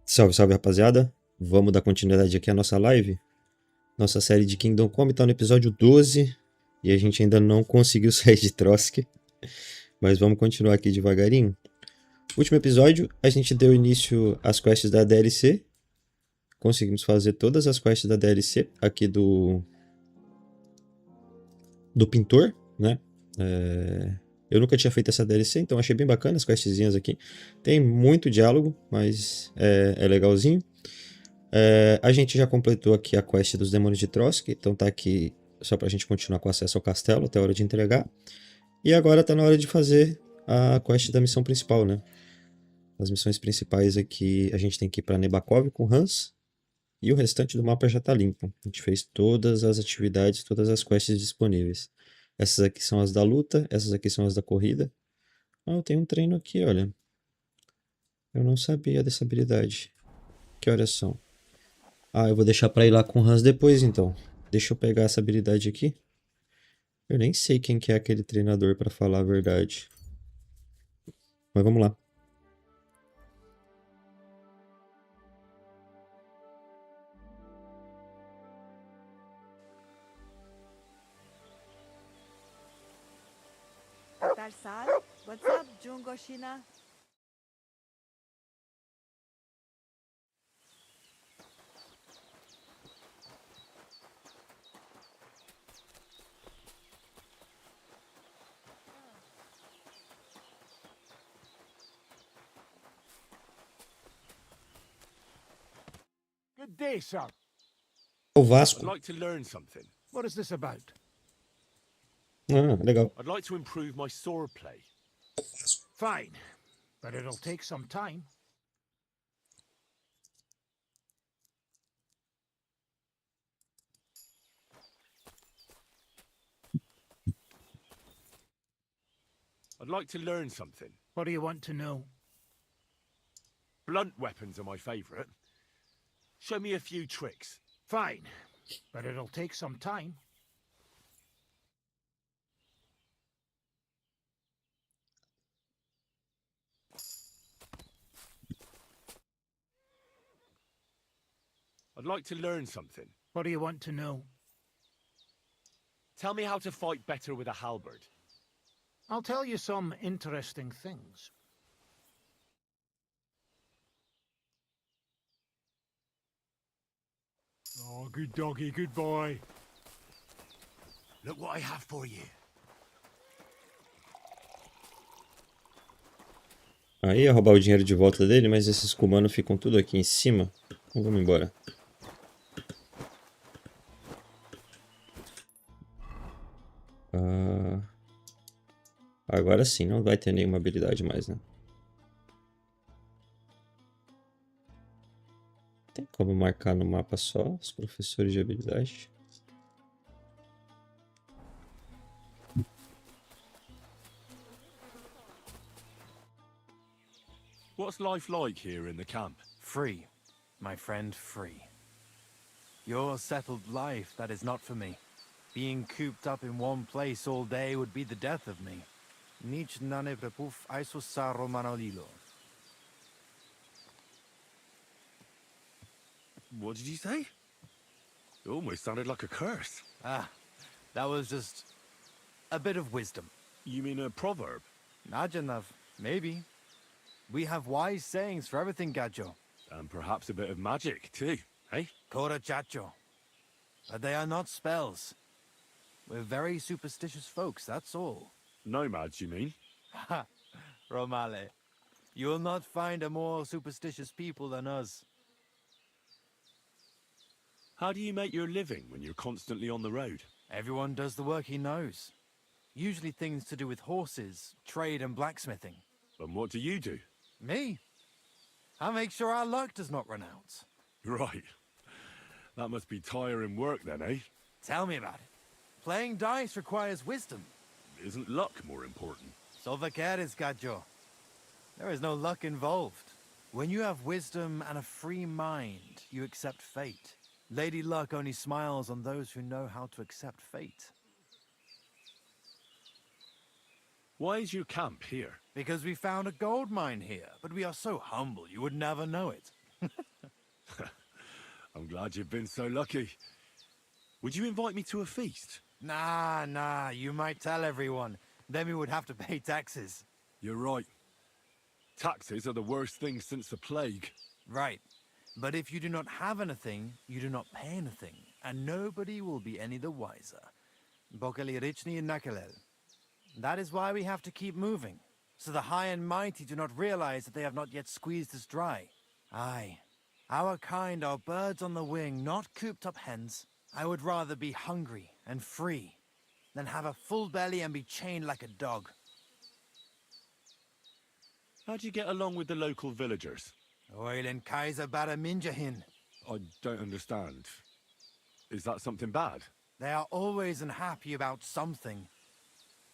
Salve, salve, rapaziada. Vamos dar continuidade aqui à nossa live. Nossa série de Kingdom Come tá no episódio 12 e a gente ainda não conseguiu sair de Trosk, mas vamos continuar aqui devagarinho. Último episódio, a gente deu início às quests da DLC. Conseguimos fazer todas as quests da DLC aqui do pintor, né? Eu nunca tinha feito essa DLC, então achei bem bacana as questzinhas aqui. Tem muito diálogo, mas é legalzinho. A gente já completou aqui a quest dos demônios de Trosk, então tá aqui só pra gente continuar com acesso ao castelo até a hora de entregar. E agora tá na hora de fazer a quest da missão principal, né? As missões principais aqui, a gente tem que ir pra Nebakov com Hans, e o restante do mapa já tá limpo. A gente fez todas as atividades, todas as quests disponíveis. Essas aqui são as da luta, essas aqui são as da corrida. Ah, tem um treino aqui, olha. Eu não sabia dessa habilidade. Que horas são? Ah, eu vou deixar pra ir lá com o Hans depois, então. Deixa eu pegar essa habilidade aqui. Eu nem sei quem que é aquele treinador, pra falar a verdade. Mas vamos lá. Tarsal, what's up, Jungoshina? Good day, sir. O Vasco. I'd like to learn something. What is this about? Ah, legal. I'd like to improve my swordplay. Fine, but it'll take some time. I'd like to learn something. What do you want to know? Blunt weapons are my favourite. Show me a few tricks. Fine, but it'll take some time. I'd like to learn something. What do you want to know? Tell me how to fight better with a halberd. I'll tell you some interesting things. Oh, good doggy, good boy. Look what I have for you. Aí ia roubar o dinheiro de volta dele, mas esses cumanos ficam tudo aqui em cima. Então vamos embora. Agora sim, não vai ter nenhuma habilidade mais, né? Tem como marcar no mapa só os professores de habilidade? What's life like here in the camp? Free, my friend, free. Your settled life, that is not for me. Being cooped up in one place all day would be the death of me. Nic nane prepuf aisus saro manolilo. What did you say? It almost sounded like a curse. Ah, that was just a bit of wisdom. You mean a proverb? Najanav, maybe. We have wise sayings for everything, Gajo. And perhaps a bit of magic, too, eh? Kora chacho. But they are not spells. We're very superstitious folks, that's all. Nomads, you mean? Ha! Romale. You will not find a more superstitious people than us. How do you make your living when you're constantly on the road? Everyone does the work he knows. Usually things to do with horses, trade and blacksmithing. And what do you do? Me? I make sure our luck does not run out. Right. That must be tiring work then, eh? Tell me about it. Playing dice requires wisdom. Isn't luck more important? Solvakeres, Gajo. There is no luck involved. When you have wisdom and a free mind, you accept fate. Lady Luck only smiles on those who know how to accept fate. Why is your camp here? Because we found a gold mine here, but we are so humble you would never know it. I'm glad you've been so lucky. Would you invite me to a feast? Nah, you might tell everyone. Then we would have to pay taxes. You're right. Taxes are the worst thing since the plague. Right. But if you do not have anything, you do not pay anything, and nobody will be any the wiser. Bokeli Richni Nakalel. That is why we have to keep moving, so the high and mighty do not realize that they have not yet squeezed us dry. Aye. Our kind are birds on the wing, not cooped up hens. I would rather be hungry and free than have a full belly and be chained like a dog. How'd you get along with the local villagers? Oilen Kaiser Baraminjahin. I don't understand. Is that something bad? They are always unhappy about something.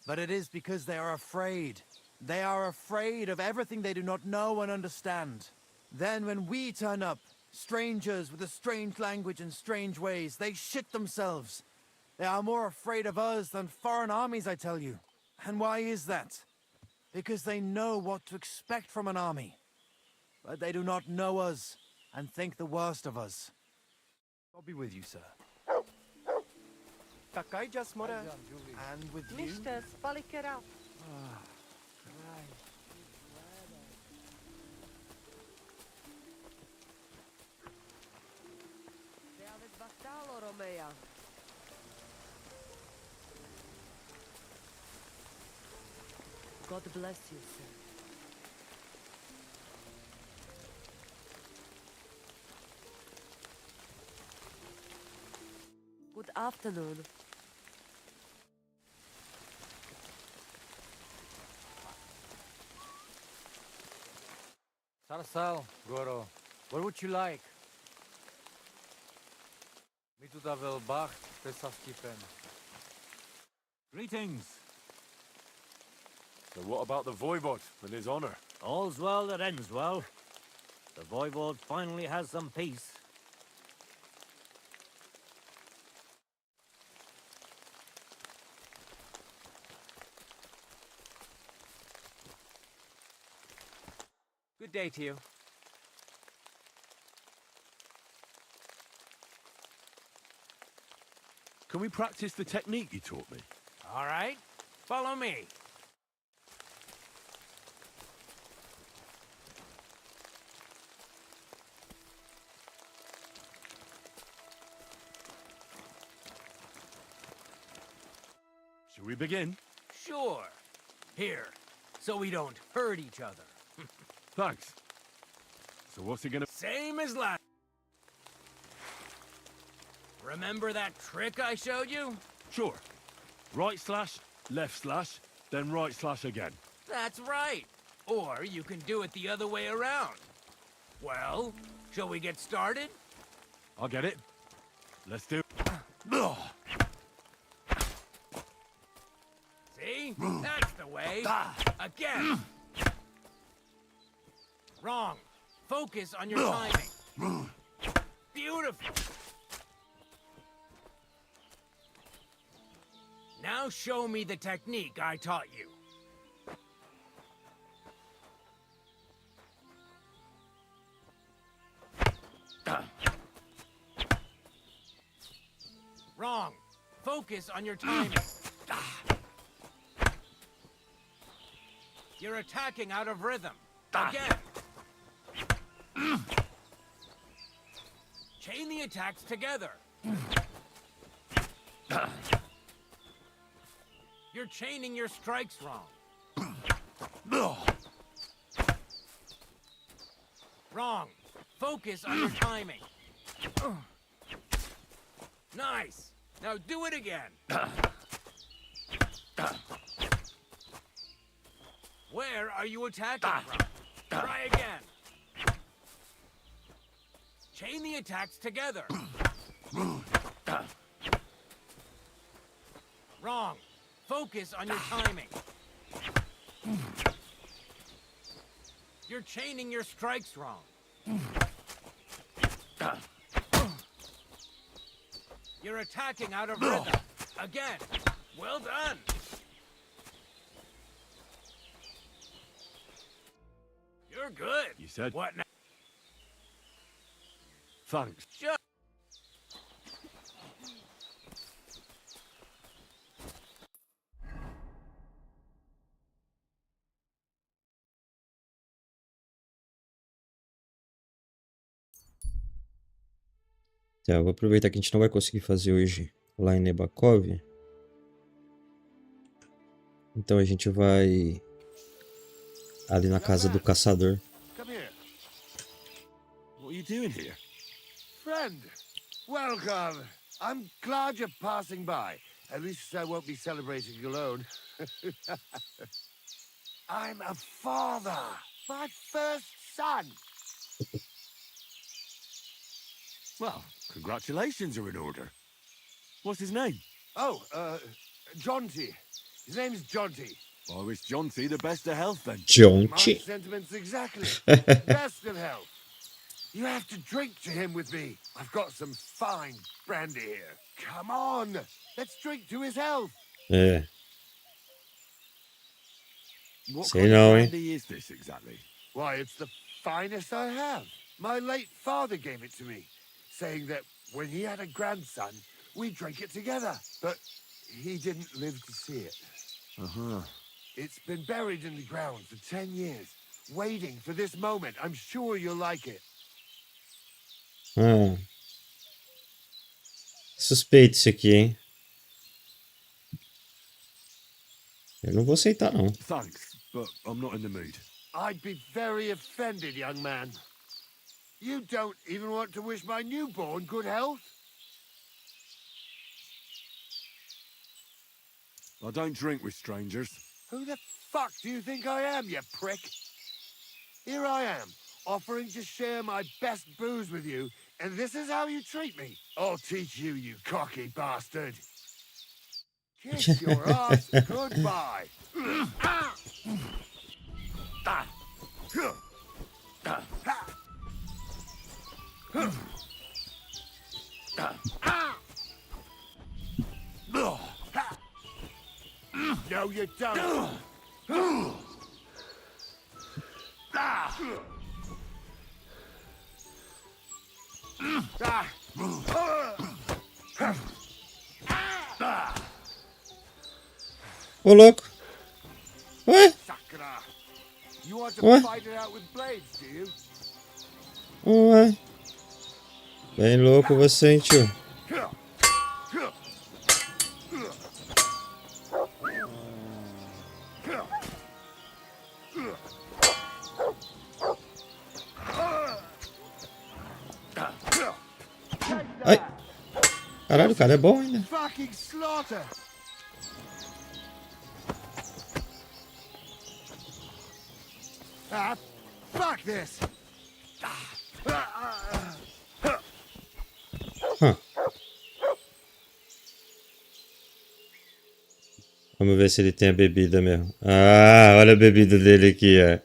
But it is because they are afraid. They are afraid of everything they do not know and understand. Then when we turn up, strangers with a strange language and strange ways, they shit themselves. They are more afraid of us than foreign armies, I tell you. And why is that? Because they know what to expect from an army. But they do not know us and think the worst of us. I'll be with you, sir. Takai just more. And with you? Mr. Spalikera. Teavet Bastalo, Romea. God bless you, sir. Good afternoon. Sarsal, Goro, what would you like? Mi tu davel bach, pesastipen. Greetings. So what about the Voivod and his honor? All's well that ends well. The Voivod finally has some peace. Good day to you. Can we practice the technique you taught me? All right, follow me. Shall we begin? Sure. Here, so we don't hurt each other. Thanks. So what's he gonna... Same as last. Remember that trick I showed you? Sure. Right slash, left slash, then right slash again. That's right. Or you can do it the other way around. Well, shall we get started? I'll get it. Let's do... See? That's the way. Again. Wrong. Focus on your timing. Beautiful. Now show me the technique I taught you. Wrong. Focus on your timing. You're attacking out of rhythm. Again. Chain the attacks together. You're chaining your strikes wrong. Wrong. Focus on your timing. Nice. Now do it again. Where are you attacking from? Try again. Chain the attacks together. Wrong. Focus on your timing. You're chaining your strikes wrong. You're attacking out of rhythm. Again. Well done. You're good. You said... What now? Thanks. Sure. Então, eu vou aproveitar que a gente não vai conseguir fazer hoje lá em Nebakov. Então a gente vai ali na casa do caçador. Come here. What are you doing here? Friend, welcome. I'm glad you're passing by. At least I won't be celebrating alone. I'm a father. My first son. Well, congratulations are in order. What's his name? Oh, Jonty. His name's Jonty. I wish Jonty the best of health then. My Jonty. sentiments exactly. Best of health. You have to drink to him with me. I've got some fine brandy here. Come on. Let's drink to his health. É, What Say kind no, of eh? brandy is this exactly? Why, it's the finest I have. My late father gave it to me, saying that when he had a grandson, we drank it together. But he didn't live to see it. Uh-huh. It's been buried in the ground for 10 years, waiting for this moment. I'm sure you'll like it. ah. Suspeito isso aqui, hein? Eu não vou aceitar, não. Thanks, but I'm not in the mood. I'd be very offended, young man. You don't even want to wish my newborn good health? I don't drink with strangers. Who the fuck do you think I am, you prick? Here I am, offering to share my best booze with you, and this is how you treat me. I'll teach you, you cocky bastard. Kiss your ass goodbye. No, you don't. Ô, louco. Ué? Sakura. You want to What? fight it out with blades, do you? Ué? Bem louco você, hein, tio? Ai. Caralho, o cara é bom ainda. Fucking slaughter. Ah, fuck this. Hã. Vamos ver se ele tem a bebida mesmo. Ah, olha a bebida dele aqui, ó.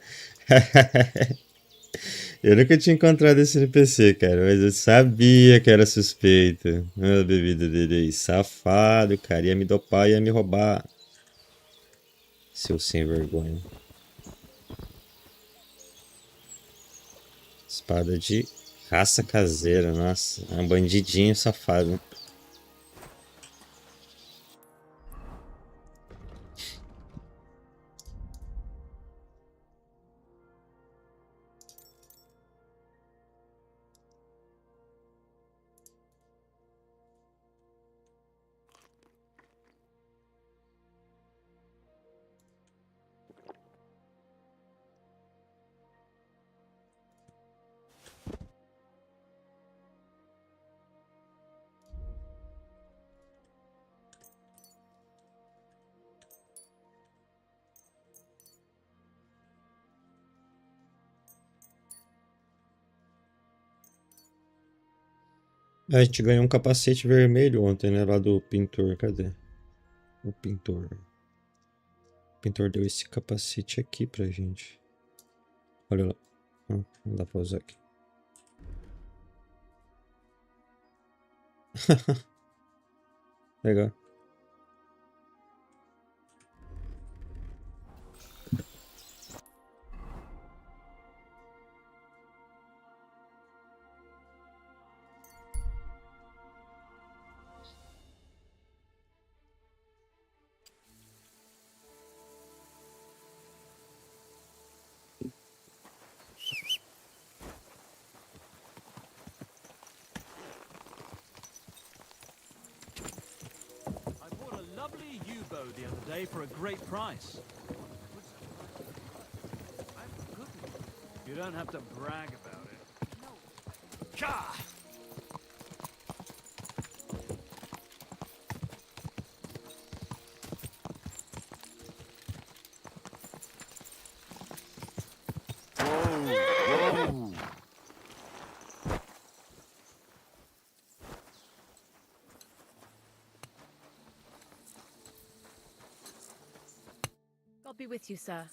Eu nunca tinha encontrado esse NPC, cara, mas eu sabia que era suspeito. Olha a bebida dele aí. Safado, cara. Ia me dopar, ia me roubar. Seu sem vergonha. Espada de caça caseira. Nossa, é um bandidinho safado. A gente ganhou um capacete vermelho ontem, né? Lá do pintor. Cadê? O pintor. O pintor deu esse capacete aqui pra gente. Olha lá. Não dá pra usar aqui. Legal. day for a great price. You don't have to brag about it. Gah! God be with you, sir.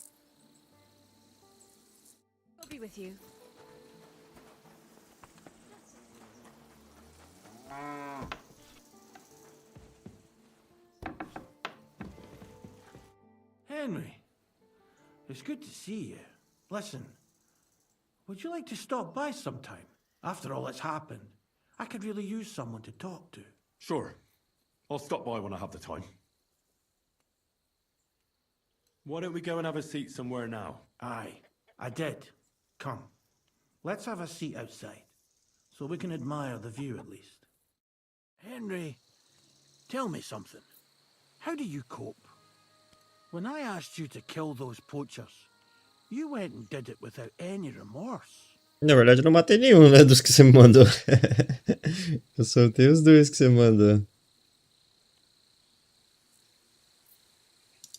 God be with you. Henry, it's good to see you. Listen, would you like to stop by sometime? After all that's happened, I could really use someone to talk to. Sure. I'll stop by when I have the time. Why don't we go and have a seat somewhere now? Aye, I did. Come, let's have a seat outside, so we can admire the view at least. Henry, tell me something. How do you cope? When I asked you to kill those poachers, you went and did it without any remorse. Na verdade, eu não matei nenhum, né, dos que você me mandou. Eu soltei os dois que você mandou.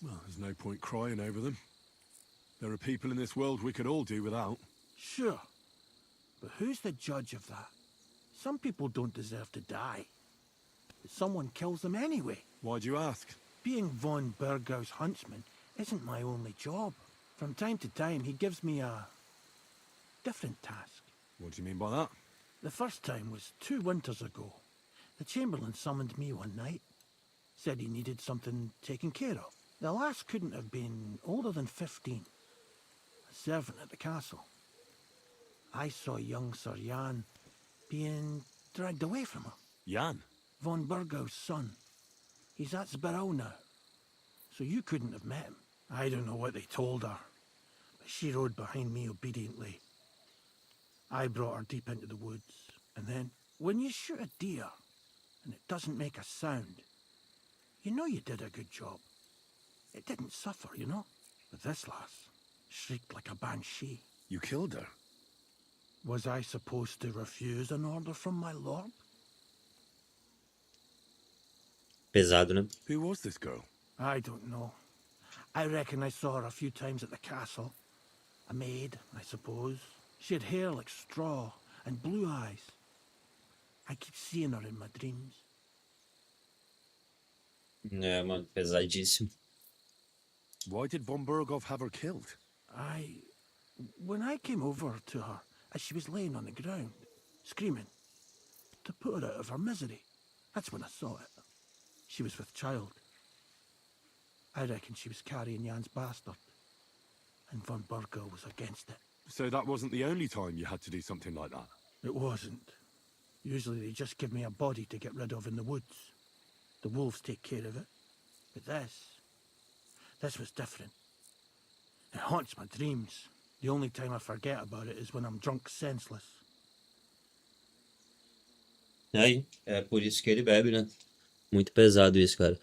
Well, there's no point crying over them. There are people in this world we could all do without. Sure, but who's the judge of that? Some people don't deserve to die, but someone kills them anyway. Why'd you ask? Being von Burgau's huntsman isn't my only job. From time to time, he gives me a different task. What do you mean by that? The first time was 2 winters ago. The Chamberlain summoned me one night, said he needed something taken care of. The lass couldn't have been older than 15, a servant at the castle. I saw young Sir Jan being dragged away from her. Jan? Von Burgau's son. He's at Sbarrow now, so you couldn't have met him. I don't know what they told her, but she rode behind me obediently. I brought her deep into the woods, and then, when you shoot a deer, and it doesn't make a sound, you know you did a good job. It didn't suffer, you know? But this lass shrieked like a banshee. You killed her? Was I supposed to refuse an order from my lord? Pesado, né? Who was this girl? I don't know. I reckon I saw her a few times at the castle. A maid, I suppose. She had hair like straw and blue eyes. I keep seeing her in my dreams. É, mano, pesadíssimo. Why did von Burgov have her killed? When I came over to her, as she was laying on the ground, screaming, to put her out of her misery, that's when I saw it. She was with child. I reckon she was carrying Jan's bastard, and von Burgau was against it. So that wasn't the only time you had to do something like that? It wasn't. Usually they just give me a body to get rid of in the woods. The wolves take care of it. But this was different. It haunts my dreams. The only time I forget about it is when I'm drunk senseless. Aí, é por isso que ele bebe, né? Muito pesado isso, cara.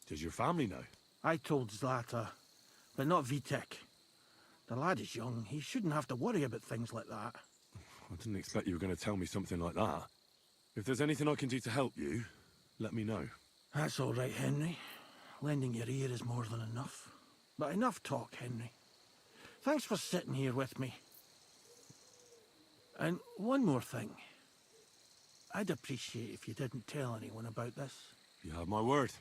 Does your family know? I told Zlata, but not Vitek. The lad is young. He shouldn't have to worry about things like that. I didn't expect you were going to tell me something like that. If there's anything I can do to help you, let me know. That's all right, Henry. Lending your ear is more than enough. But enough talk, Henry. Thanks for sitting here with me. And one more thing. I'd appreciate if you didn't tell anyone about this. You have my word.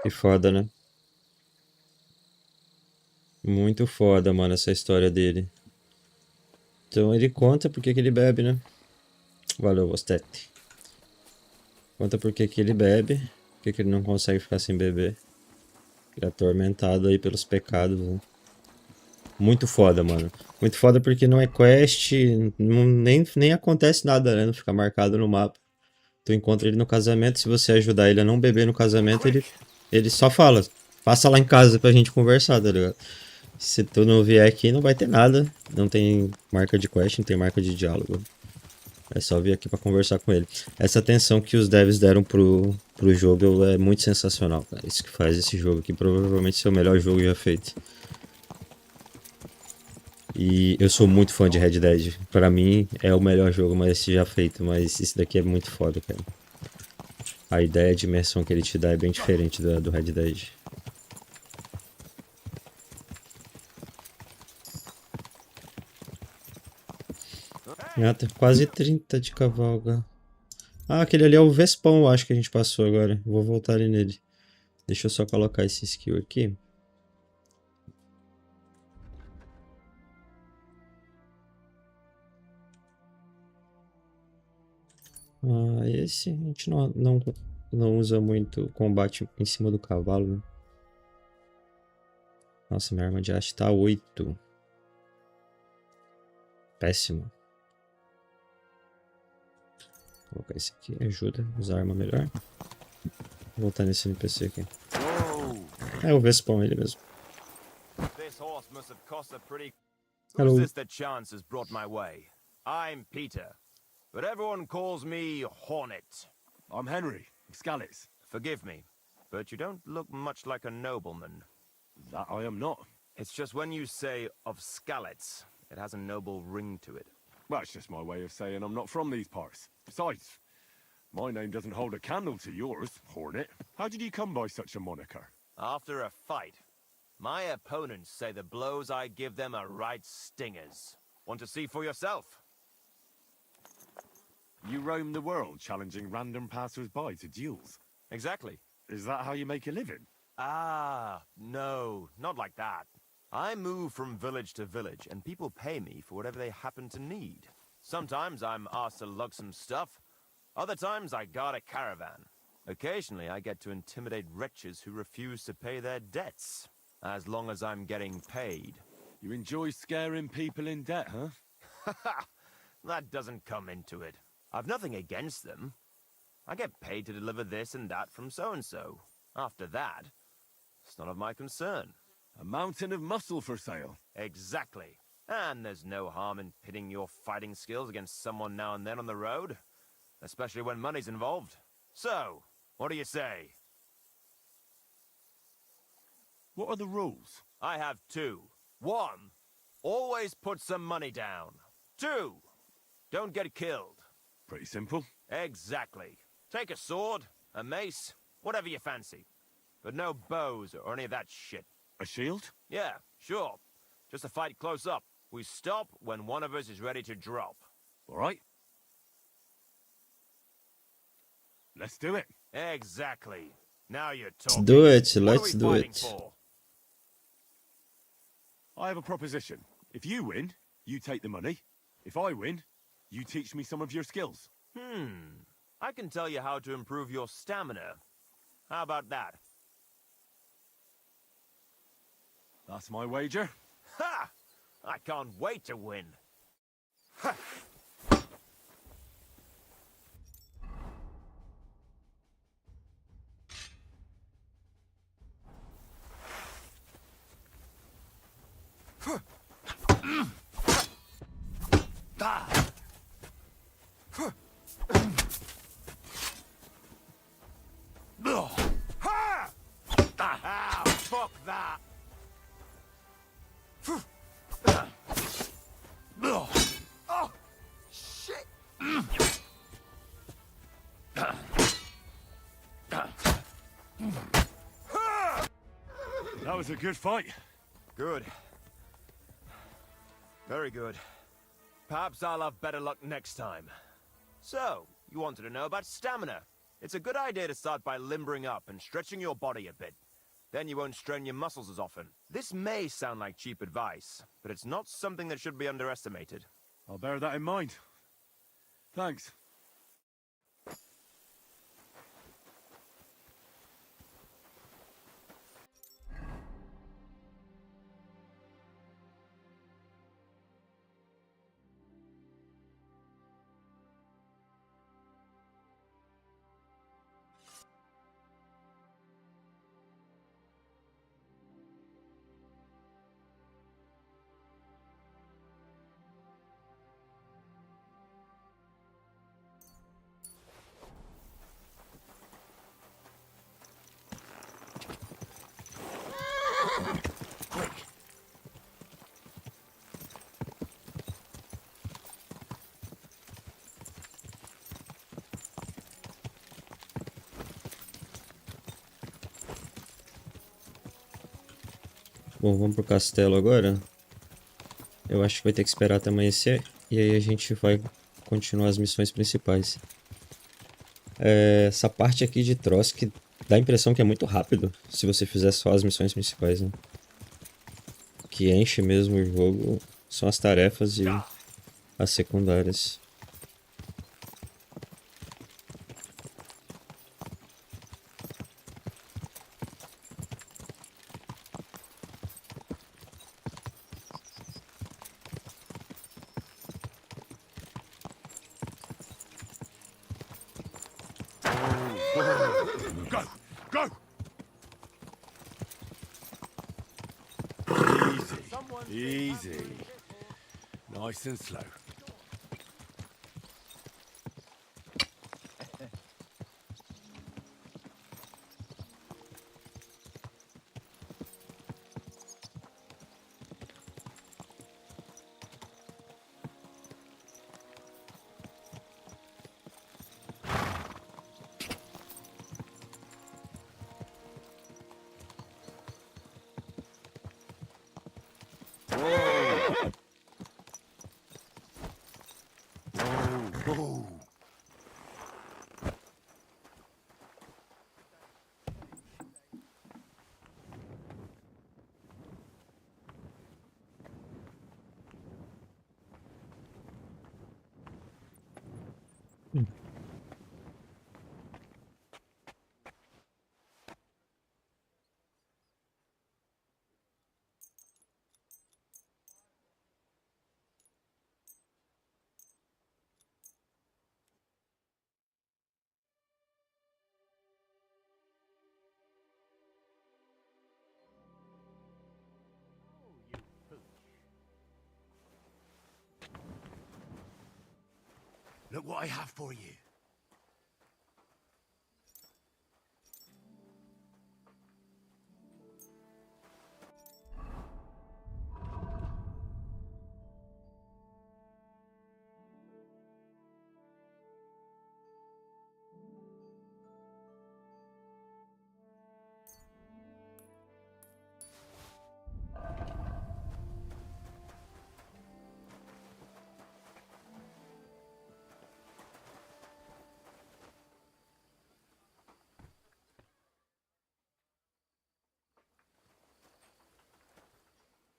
Que foda, né? Muito foda, mano, essa história dele. Então ele conta porque que ele bebe, né? Valeu, Vostete. Conta porque que ele bebe, porque que ele não consegue ficar sem beber. Ele é atormentado aí pelos pecados, né? Muito foda, mano. Muito foda porque não é quest, nem acontece nada, né? Não fica marcado no mapa. Tu encontra ele no casamento, se você ajudar ele a não beber no casamento, ele só fala, passa lá em casa pra gente conversar, tá ligado? Se tu não vier aqui, não vai ter nada. Não tem marca de quest, não tem marca de diálogo. É só vir aqui pra conversar com ele. Essa atenção que os devs deram pro jogo é muito sensacional, cara. Isso que faz esse jogo aqui provavelmente ser o melhor jogo já feito. E eu sou muito fã de Red Dead. Pra mim é o melhor jogo mas já feito, mas esse daqui é muito foda, cara. A ideia de imersão que ele te dá é bem diferente do Red Dead. Ah, tem quase 30 de cavalga. Ah, aquele ali é o Vespão, eu acho que a gente passou agora. Vou voltar ali nele. Deixa eu só colocar esse skill aqui. Ah, esse a gente não usa muito combate em cima do cavalo, né? Nossa, minha arma de haste tá 8. Péssimo. Vou colocar esse aqui, ajuda a usar a arma melhor. Vou voltar nesse NPC aqui. É o Vespão, ele mesmo. This horse must have cost a pretty... Hello. Who's this that chance has brought my way? I'm Peter, but everyone calls me Hornet. I'm Henry, Scalets. Forgive me, but you don't look much like a nobleman. That I am not. It's just when you say of Scalets, it has a noble ring to it. Well, it's just my way of saying I'm not from these parts. Besides, my name doesn't hold a candle to yours, Hornet. How did you come by such a moniker? After a fight, my opponents say the blows I give them are right stingers. Want to see for yourself? You roam the world challenging random passers-by to duels. Exactly. Is that how you make a living? Ah, no, not like that. I move from village to village, and people pay me for whatever they happen to need. Sometimes I'm asked to lug some stuff. Other times I guard a caravan. Occasionally I get to intimidate wretches who refuse to pay their debts. As long as I'm getting paid. You enjoy scaring people in debt, huh? That doesn't come into it. I've nothing against them. I get paid to deliver this and that from so-and-so. After that, it's none of my concern. A mountain of muscle for sale. Exactly. And there's no harm in pitting your fighting skills against someone now and then on the road. Especially when money's involved. So, what do you say? What are the rules? I have 2. 1, always put some money down. 2, don't get killed. Pretty simple. Exactly. Take a sword, a mace, whatever you fancy. But no bows or any of that shit. A shield? Yeah, sure. Just a fight close up. We stop when one of us is ready to drop. All right. Let's do it. Exactly. Now you're Let's talking. do it, What are let's we do fighting it. for? I have a proposition. If you win, you take the money. If I win, you teach me some of your skills. I can tell you how to improve your stamina. How about that? That's my wager. Ha! I can't wait to win. Ah, fuck that! Oh, shit! That was a good fight. Good. Very good. Perhaps I'll have better luck next time. So, you wanted to know about stamina. It's a good idea to start by limbering up and stretching your body a bit. Then you won't strain your muscles as often. This may sound like cheap advice, but it's not something that should be underestimated. I'll bear that in mind. Thanks. Bom, vamos pro castelo agora. Eu acho que vai ter que esperar até amanhecer. E aí a gente vai continuar as missões principais. Essa parte aqui de Trosk dá a impressão que é muito rápido. Se você fizer só as missões principais, né? O que enche mesmo o jogo são as tarefas e as secundárias. Go! Go! Easy. Easy. Nice and slow. Look what I have for you.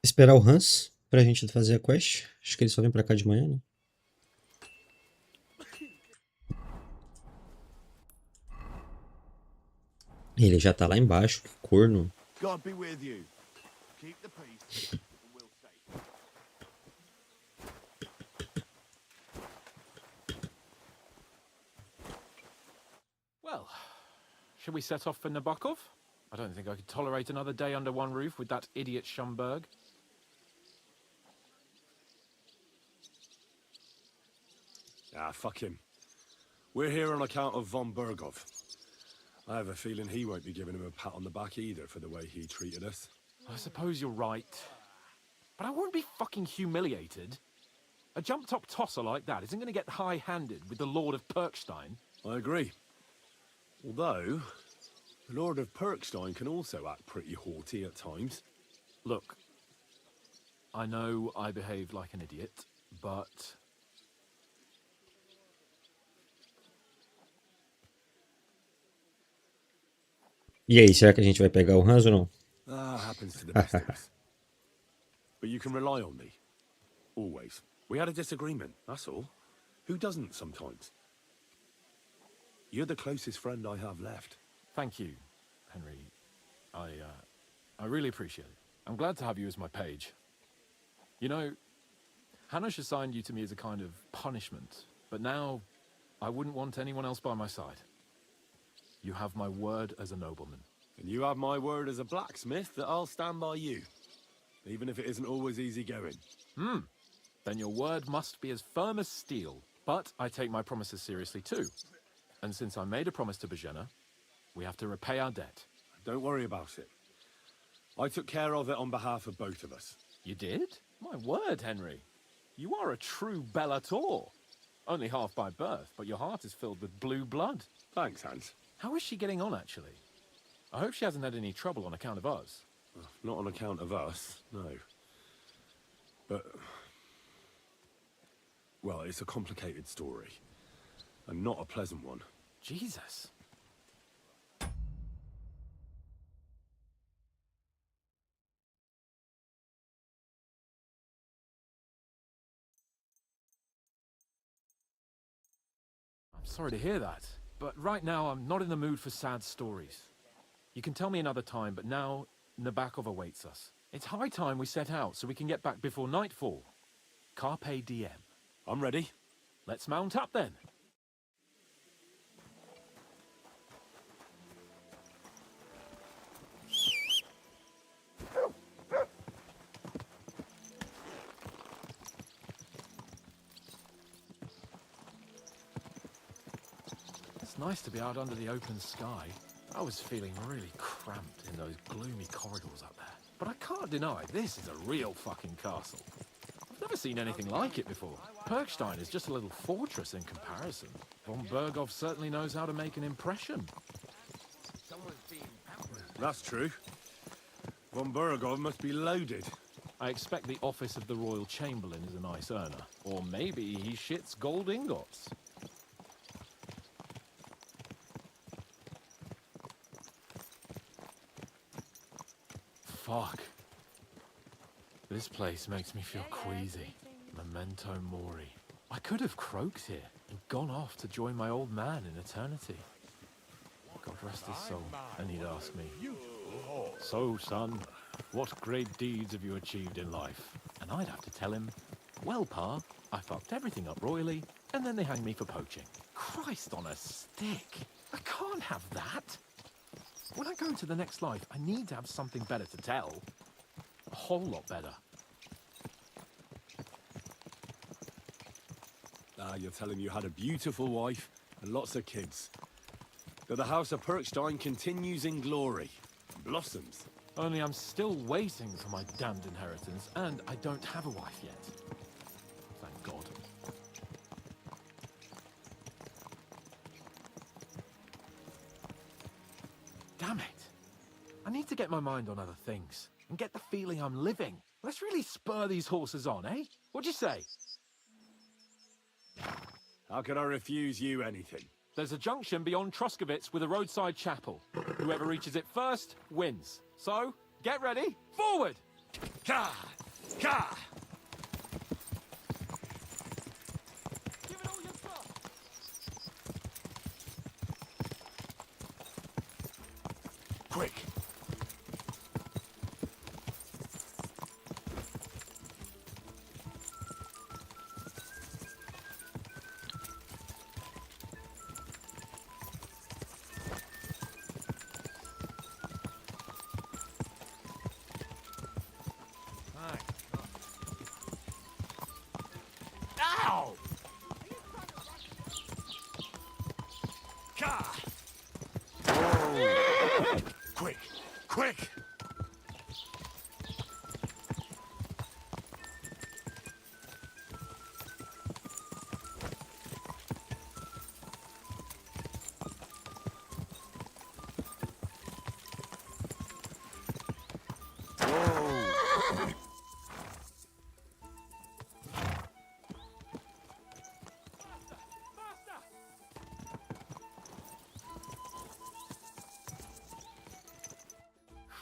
Esperar o Hans pra gente fazer a quest. Acho que ele só vem pra cá de manhã, né? Ele já tá lá embaixo, que corno. God be with you. Keep the peace, and we'll stay. Well, shall we set off for Nabokov? I don't think I could tolerate another day under one roof with that idiot Schumberg. Ah, fuck him. We're here on account of von Bergov. I have a feeling he won't be giving him a pat on the back either for the way he treated us. I suppose you're right. But I won't be fucking humiliated. A jump-top tosser like that isn't going to get high-handed with the Lord of Perkstein. I agree. Although, the Lord of Perkstein can also act pretty haughty at times. Look, I know I behaved like an idiot, but... E aí, será que a gente vai pegar o Hans ou não? Ah, happens to the best of us. But you can rely on me. Always. We had a disagreement, that's all. Who doesn't sometimes? You're the closest friend I have left. Thank you, Henry. I really appreciate it. I'm glad to have you as my page. You know, Hanish assigned you to me as a kind of punishment, but now I wouldn't want anyone else by my side. You have my word as a nobleman. And you have my word as a blacksmith that I'll stand by you. Even if it isn't always easy going. Then your word must be as firm as steel. But I take my promises seriously too. And since I made a promise to Bajena, we have to repay our debt. Don't worry about it. I took care of it on behalf of both of us. You did? My word, Henry. You are a true Bellator. Only half by birth, but your heart is filled with blue blood. Thanks, Hans. How is she getting on, actually? I hope she hasn't had any trouble on account of us. Not on account of us, no. But... well, it's a complicated story. And not a pleasant one. Jesus. I'm sorry to hear that, but right now I'm not in the mood for sad stories. You can tell me another time, but now Nabokov awaits us. It's high time we set out so we can get back before nightfall. Carpe diem. I'm ready. Let's mount up then. It's nice to be out under the open sky. I was feeling really cramped in those gloomy corridors up there. But I can't deny, this is a real fucking castle. I've never seen anything like it before. Perkstein is just a little fortress in comparison. Von Berghoff certainly knows how to make an impression. That's true. Von Berghoff must be loaded. I expect the office of the Royal Chamberlain is a nice earner. Or maybe he shits gold ingots. Fuck. This place makes me feel queasy. Memento mori. I could have croaked here and gone off to join my old man in eternity. God rest his soul. And he'd ask me, "So, son, what great deeds have you achieved in life?" And I'd have to tell him, "Well, Pa, I fucked everything up royally, and then they hanged me for poaching." Christ on a stick. I can't have that. When I go into the next life, I need to have something better to tell. A whole lot better. You're telling you had a beautiful wife and lots of kids. But the House of Perkstein continues in glory. Blossoms. Only I'm still waiting for my damned inheritance, and I don't have a wife yet. Thank God. Damn it. I need to get my mind on other things, and get the feeling I'm living. Let's really spur these horses on, eh? What'd you say? How could I refuse you anything? There's a junction beyond Troskowitz with a roadside chapel. Whoever reaches it first wins. So, get ready, forward! Ka! Ka! Give it all you've got! Quick! Ow! Ka! Oh. Quick! Quick!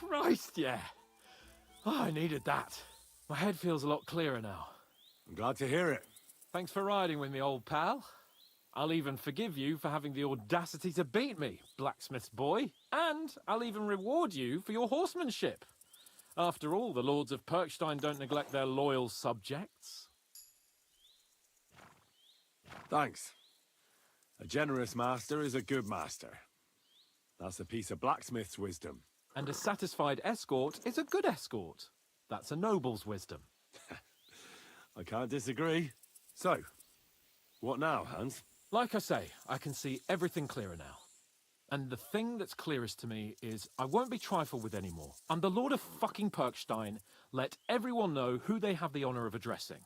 Christ, yeah. Oh, I needed that. My head feels a lot clearer now. I'm glad to hear it. Thanks for riding with me, old pal. I'll even forgive you for having the audacity to beat me, blacksmith's boy. And I'll even reward you for your horsemanship. After all, the lords of Perkstein don't neglect their loyal subjects. Thanks. A generous master is a good master. That's a piece of blacksmith's wisdom. And a satisfied escort is a good escort. That's a noble's wisdom. I can't disagree. So, what now, Hans? Like I say, I can see everything clearer now. And the thing that's clearest to me is I won't be trifled with anymore. I'm the Lord of fucking Perkstein. Let everyone know who they have the honor of addressing.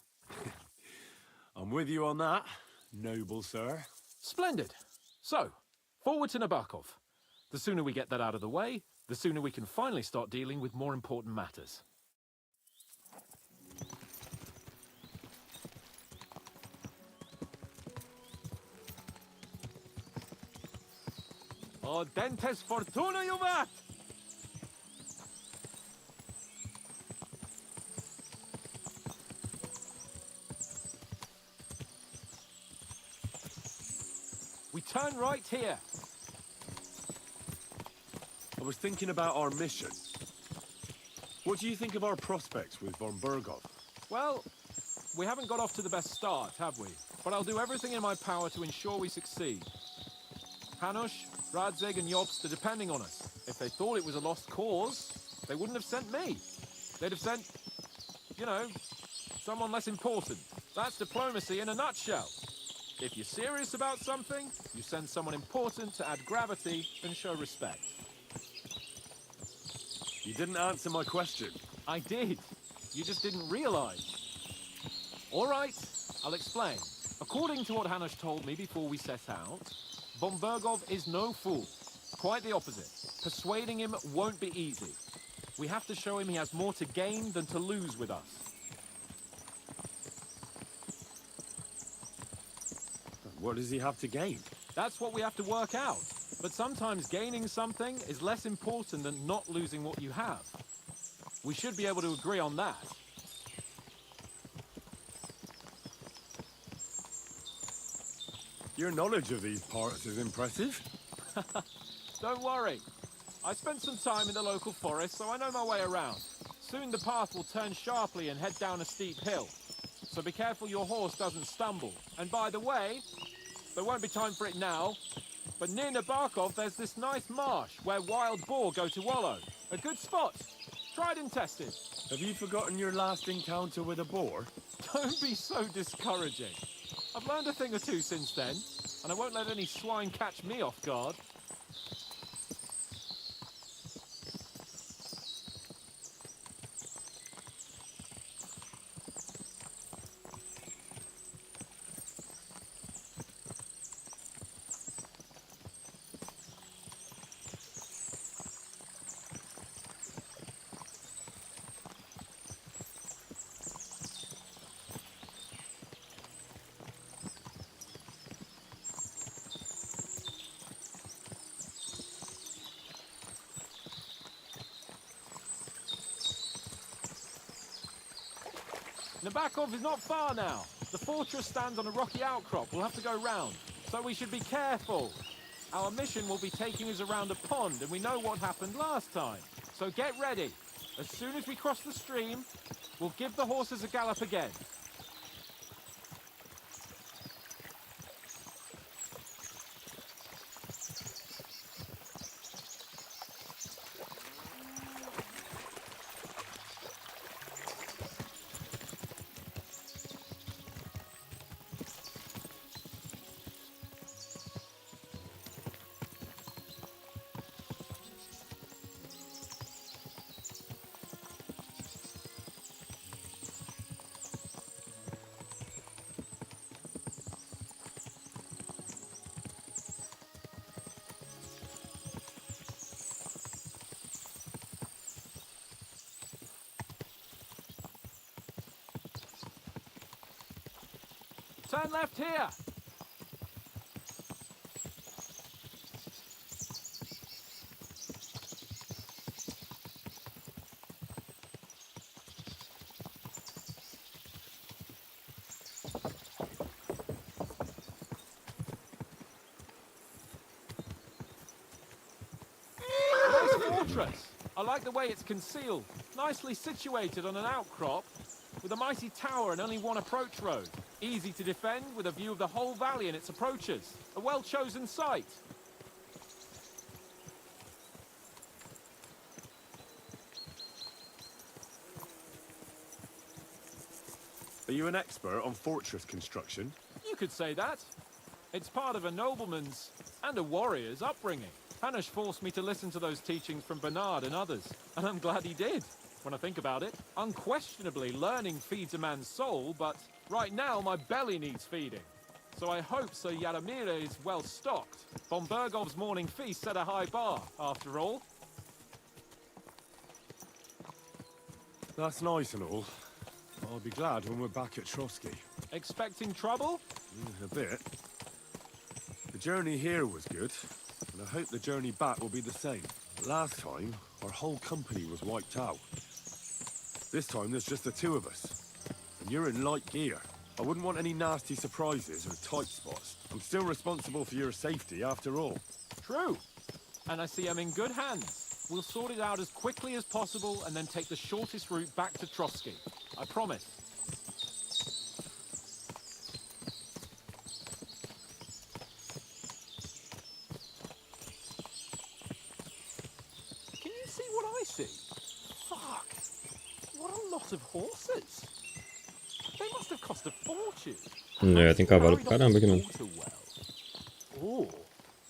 I'm with you on that, noble sir. Splendid. So, forward to Nabokov. The sooner we get that out of the way, The sooner we can finally start dealing with more important matters. O dentes fortuna juvat! We turn right here. I was thinking about our mission. What do you think of our prospects with von Burgov? Well, we haven't got off to the best start, have we? But I'll do everything in my power to ensure we succeed. Hanush, Radzig and Jobst are depending on us. If they thought it was a lost cause, they wouldn't have sent me. They'd have sent, you know, someone less important. That's diplomacy in a nutshell. If you're serious about something, you send someone important to add gravity and show respect. You didn't answer my question. I did. You just didn't realize. All right, I'll explain. According to what Hanush told me before we set out, von Burgov is no fool. Quite the opposite. Persuading him won't be easy. We have to show him he has more to gain than to lose with us. What does he have to gain? That's what we have to work out. But sometimes gaining something is less important than not losing what you have. We should be able to agree on that. Your knowledge of these parts is impressive. Don't worry. I spent some time in the local forest, so I know my way around. Soon the path will turn sharply and head down a steep hill. So be careful your horse doesn't stumble. And by the way, there won't be time for it now, but near Nabokov there's this nice marsh where wild boar go to wallow. A good spot. Tried and tested. Have you forgotten your last encounter with a boar? Don't be so discouraging. I've learned a thing or two since then, and I won't let any swine catch me off guard. Nabokov is not far now. The fortress stands on a rocky outcrop. We'll have to go round. So we should be careful. Our mission will be taking us around a pond, and we know what happened last time. So get ready. As soon as we cross the stream, we'll give the horses a gallop again. Turn left here. Nice fortress. I like the way it's concealed. Nicely situated on an outcrop with a mighty tower and only one approach road. Easy to defend with a view of the whole valley and its approaches. A well-chosen site. Are you an expert on fortress construction? You could say that. It's part of a nobleman's and a warrior's upbringing. Hanush forced me to listen to those teachings from Bernard and others, and I'm glad he did. When I think about it, unquestionably learning feeds a man's soul, but right now my belly needs feeding. So I hope Sir Yaramira is well stocked. Von Burgov's morning feast set a high bar, after all. That's nice and all. I'll be glad when we're back at Trotsky. Expecting trouble? A bit. The journey here was good, and I hope the journey back will be the same. Last time, our whole company was wiped out. This time, there's just the two of us. And you're in light gear. I wouldn't want any nasty surprises or tight spots. I'm still responsible for your safety, after all. True. And I see I'm in good hands. We'll sort it out as quickly as possible and then take the shortest route back to Trotsky. I promise. Can you see what I see? Fuck. What a lot of horses. They must have cost a fortune. É, tem cavalo pra caramba aqui, mano. Oh,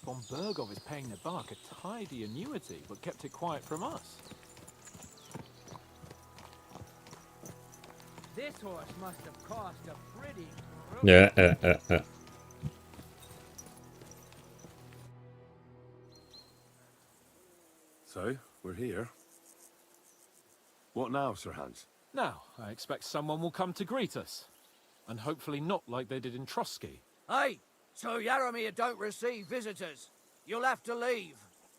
von Bergov is paying the bark a tidy annuity, but kept it quiet from us. This horse must have cost a pretty... É. So, we're here. What now, Sir Hans? Now, I expect someone will come to greet us. And hopefully not like they did in Trotsky. Hey, so Yaramir don't receive visitors. You'll have to leave.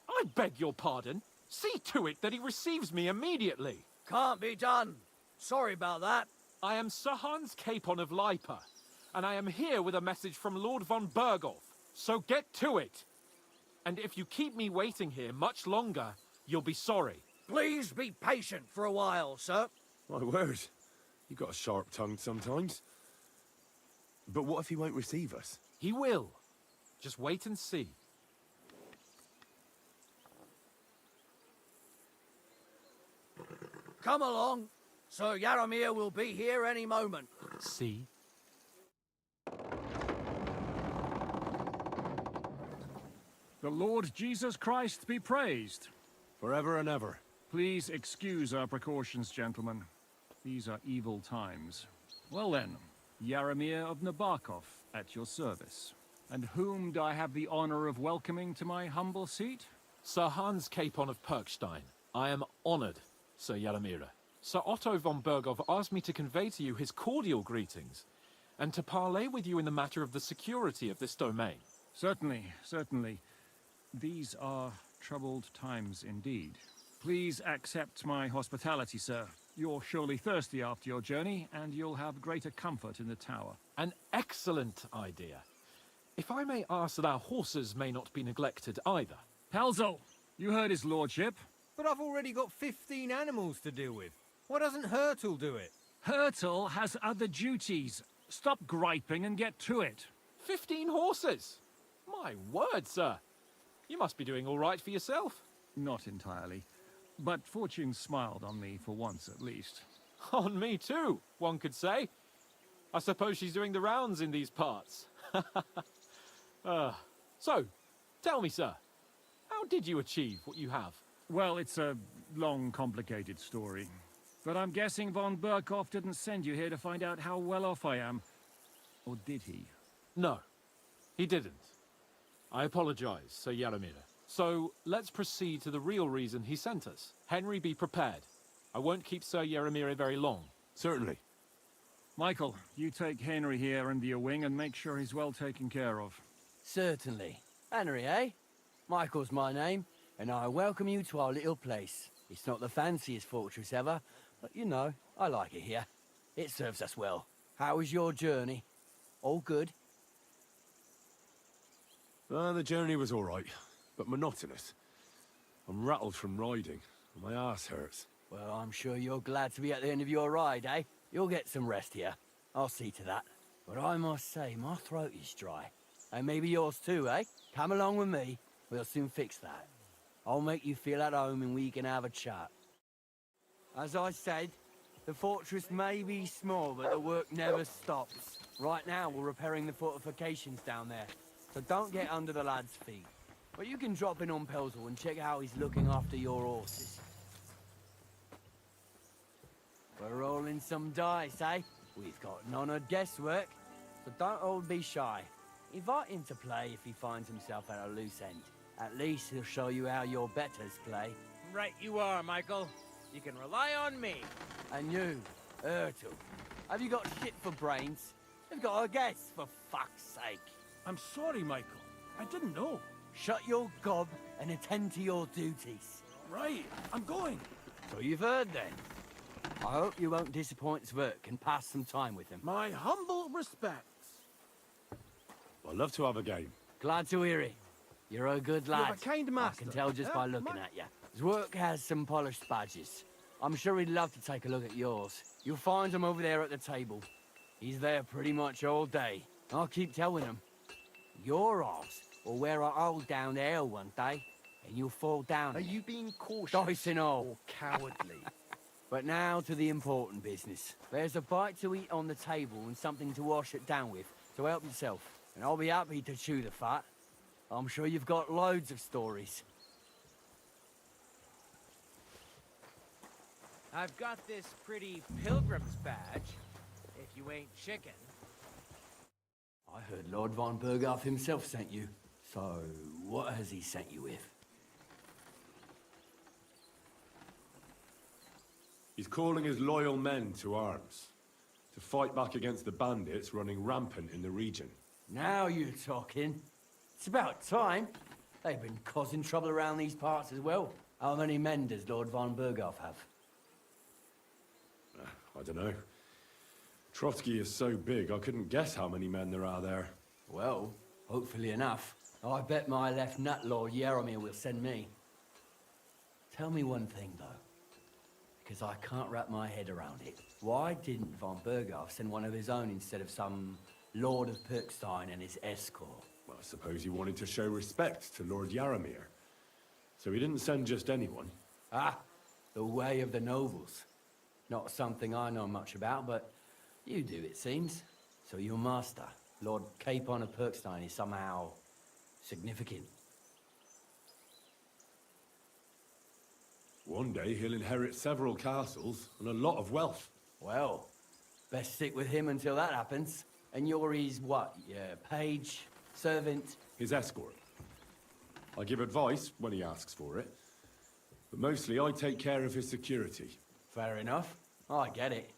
I beg your pardon. See to it that he receives me immediately. Can't be done. Sorry about that. I am Sir Hans Capon of Lipa, and I am here with a message from Lord von Bergov. So get to it. And if you keep me waiting here much longer, you'll be sorry. Please be patient for a while, sir. My word. You got a sharp tongue sometimes. But what if he won't receive us? He will. Just wait and see. Come along. Sir Yaramir will be here any moment. See? The Lord Jesus Christ be praised. Forever and ever. Please excuse our precautions, gentlemen. These are evil times. Well then, Yaramir of Nabokov at your service. And whom do I have the honor of welcoming to my humble seat? Sir Hans Capon of Perkstein. I am honored, Sir Yaramira. Sir Otto von Bergov asked me to convey to you his cordial greetings, and to parley with you in the matter of the security of this domain. Certainly, certainly. These are troubled times indeed. Please accept my hospitality, sir. You're surely thirsty after your journey, and you'll have greater comfort in the tower. An excellent idea. If I may ask that our horses may not be neglected either. Pelzel, you heard his lordship. But I've already got 15 animals to deal with. Why doesn't Hurtle do it? Hurtle has other duties. Stop griping and get to it. 15 horses? My word, sir. You must be doing all right for yourself. Not entirely. But fortune smiled on me for once at least. On me too, one could say. I suppose she's doing the rounds in these parts. So, tell me, sir, how did you achieve what you have? Well, it's a long, complicated story. But I'm guessing von Berkov didn't send you here to find out how well off I am. Or did he? No, he didn't. I apologize, Sir Yaramir. So, let's proceed to the real reason he sent us. Henry, be prepared. I won't keep Sir Yaramir very long. Certainly. Michael, you take Henry here under your wing and make sure he's well taken care of. Certainly. Henry, eh? Michael's my name, and I welcome you to our little place. It's not the fanciest fortress ever, but you know, I like it here. It serves us well. How was your journey? All good? The journey was all right, but monotonous. I'm rattled from riding, and my ass hurts. Well, I'm sure you're glad to be at the end of your ride, eh? You'll get some rest here. I'll see to that. But I must say, my throat is dry. And maybe yours too, eh? Come along with me. We'll soon fix that. I'll make you feel at home and we can have a chat. As I said, the fortress may be small, but the work never stops. Right now, we're repairing the fortifications down there, so don't get under the lad's feet. But you can drop in on Pelzel and check how he's looking after your horses. We're rolling some dice, eh? We've got none of guesswork, so don't all be shy. Invite him to play if he finds himself at a loose end. At least he'll show you how your betters play. Right you are, Michael. You can rely on me. And you, Ertl, have you got shit for brains? You've got a guess, for fuck's sake. I'm sorry, Michael. I didn't know. Shut your gob and attend to your duties. Right, I'm going. So you've heard then. I hope you won't disappoint Zwerk and pass some time with him. My humble respects. I'd love to have a game. Glad to hear it. You're a good You have lad. a kind I master. can tell just by looking at you. Zwerk has some polished badges. I'm sure he'd love to take a look at yours. You'll find him over there at the table. He's there pretty much all day. I'll keep telling him. Your arse will wear a hole down there one day, and you'll fall down. Are you being cautious Dice and all. or cowardly? But now to the important business. There's a bite to eat on the table and something to wash it down with, so help yourself. And I'll be happy to chew the fat. I'm sure you've got loads of stories. I've got this pretty pilgrim's badge, if you ain't chicken. I heard Lord von Berghoff himself sent you. So, what has he sent you with? He's calling his loyal men to arms, to fight back against the bandits running rampant in the region. Now you're talking. It's about time. They've been causing trouble around these parts as well. How many men does Lord von Berghoff have? I don't know. Trotsky is so big, I couldn't guess how many men there are there. Well, hopefully enough. I bet my left nut Lord Yaromir will send me. Tell me one thing, though, because I can't wrap my head around it. Why didn't von Berghoff send one of his own instead of some Lord of Pirkstein and his escort? Well, I suppose he wanted to show respect to Lord Yaromir. So he didn't send just anyone. Ah, the way of the nobles. Not something I know much about, but you do, it seems. So your master, Lord Capon of Pirkstein, is somehow significant. One day he'll inherit several castles and a lot of wealth. Well, best stick with him until that happens. And you're his what? Yeah, page, servant? His escort. I give advice when he asks for it, but mostly I take care of his security. Fair enough. I get it.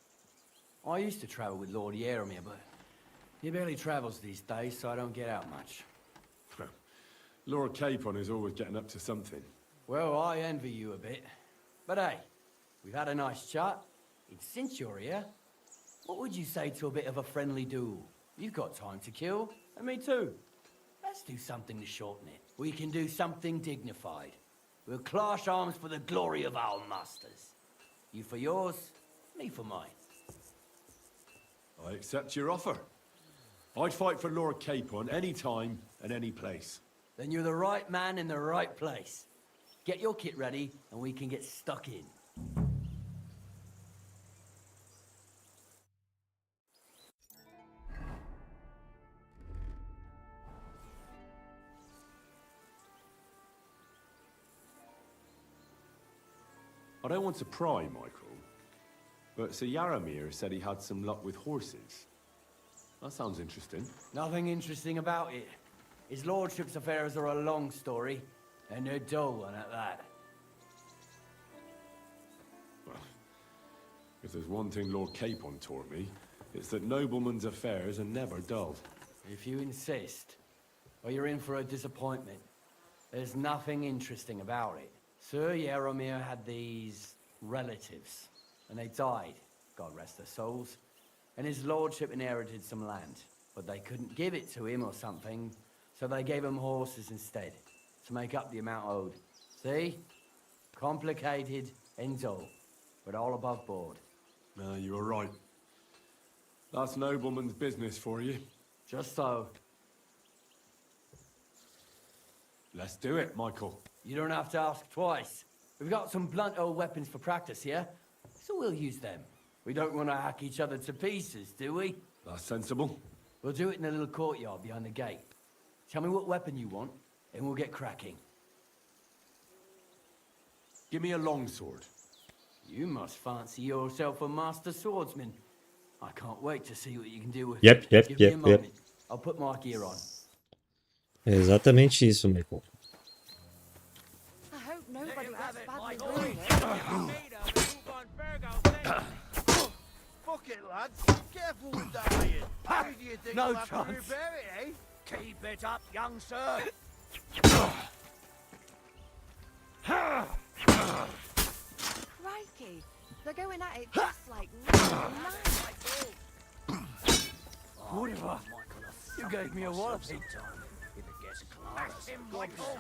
I used to travel with Lord Yaromir, but he barely travels these days, so I don't get out much. Lord Capon is always getting up to something. Well, I envy you a bit. But hey, we've had a nice chat. And since you're here, what would you say to a bit of a friendly duel? You've got time to kill, and me too. Let's do something to shorten it. We can do something dignified. We'll clash arms for the glory of our masters. You for yours, me for mine. I accept your offer. I'd fight for Lord Capon any time and any place. Then you're the right man in the right place. Get your kit ready, and we can get stuck in. I don't want to pry, Michael, but Sir Yaromir said he had some luck with horses. That sounds interesting. Nothing interesting about it. His lordship's affairs are a long story, and a dull one at that. Well, if there's one thing Lord Capon taught me, it's that noblemen's affairs are never dull. If you insist, well, you're in for a disappointment. There's nothing interesting about it. Sir Yaromir had these relatives, and they died, God rest their souls, and his lordship inherited some land, but they couldn't give it to him or something, so they gave him horses instead, to make up the amount owed. See? Complicated and dull, but all above board. No, you were right. That's nobleman's business for you. Just so. Let's do it, Michael. You don't have to ask twice. We've got some blunt old weapons for practice here, so we'll use them. We don't want to hack each other to pieces, do we? That's sensible. We'll do it in a little courtyard behind the gate. Tell me what weapon you want, and we'll get cracking. Give me a longsword. You must fancy yourself a master swordsman. I can't wait to see what you can do with Yep, it. yep, Give me a yep, moment. yep. I'll put my gear on. É exatamente isso, Michael. I hope nobody gets badly wounded. lads. Careful with that iron. How do you think No you'll have to chance. repair it, eh? Keep it up, young sir. Crikey, they're going at it just like nice. Whatever. You gave me a walloping. If it gets Clara's, Michael.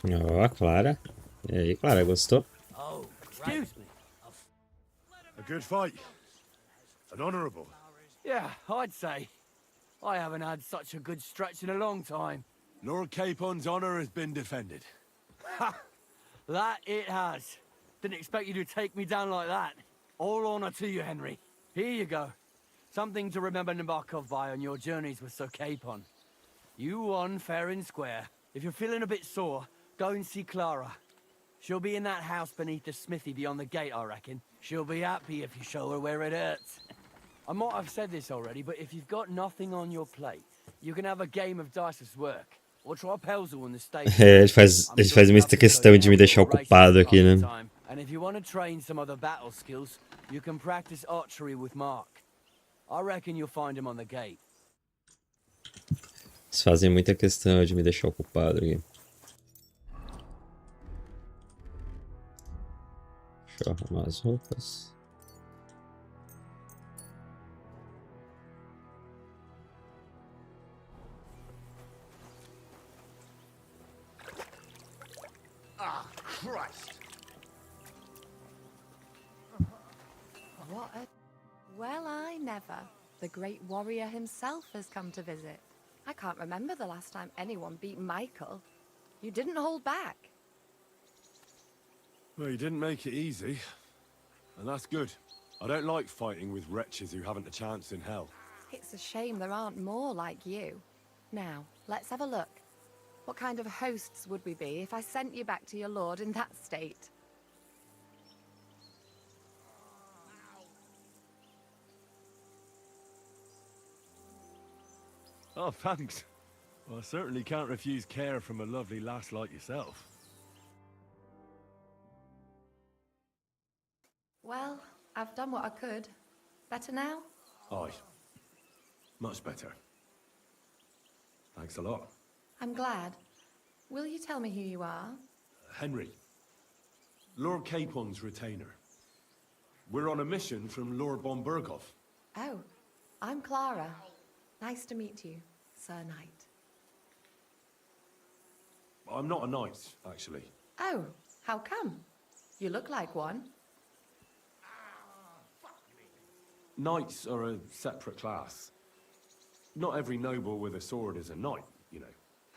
Ó, a Clara. E aí, Clara, gostou? Oh, Excuse me. A good fight. An honourable. Yeah, I'd say. I haven't had such a good stretch in a long time. Lord Capon's honour has been defended. Ha! That it has. Didn't expect you to take me down like that. All honor to you, Henry. Here you go. Something to remember Nabokov by on your journeys with Sir Capon. You won fair and square. If you're feeling a bit sore, go and see Clara. She'll be in that house beneath the smithy beyond the gate, I reckon. She'll be happy if you show her where it hurts. I might have said this already, but if you've got nothing on your plate, you can have a game of dice's work. Or try Pelzel in the station. Ele faz muita questão de me deixar ocupado aqui, né? And if you want to train some other battle skills, you can practice archery with Mark. I reckon you'll find him on the gate. Eles fazem muita questão de me deixar ocupado aqui. Deixa eu arrumar as roupas. Christ! What a... Well, I never. The great warrior himself has come to visit. I can't remember the last time anyone beat Michael. You didn't hold back. Well, you didn't make it easy. And that's good. I don't like fighting with wretches who haven't a chance in hell. It's a shame there aren't more like you. Now, let's have a look. What kind of hosts would we be if I sent you back to your lord in that state? Oh, thanks. Well, I certainly can't refuse care from a lovely lass like yourself. Well, I've done what I could. Better now? Aye. Much better. Thanks a lot. I'm glad. Will you tell me who you are? Henry. Lord Capon's retainer. We're on a mission from Lord von Burghoff. Oh, I'm Clara. Nice to meet you, Sir Knight. I'm not a knight, actually. Oh, how come? You look like one. Knights are a separate class. Not every noble with a sword is a knight, you know.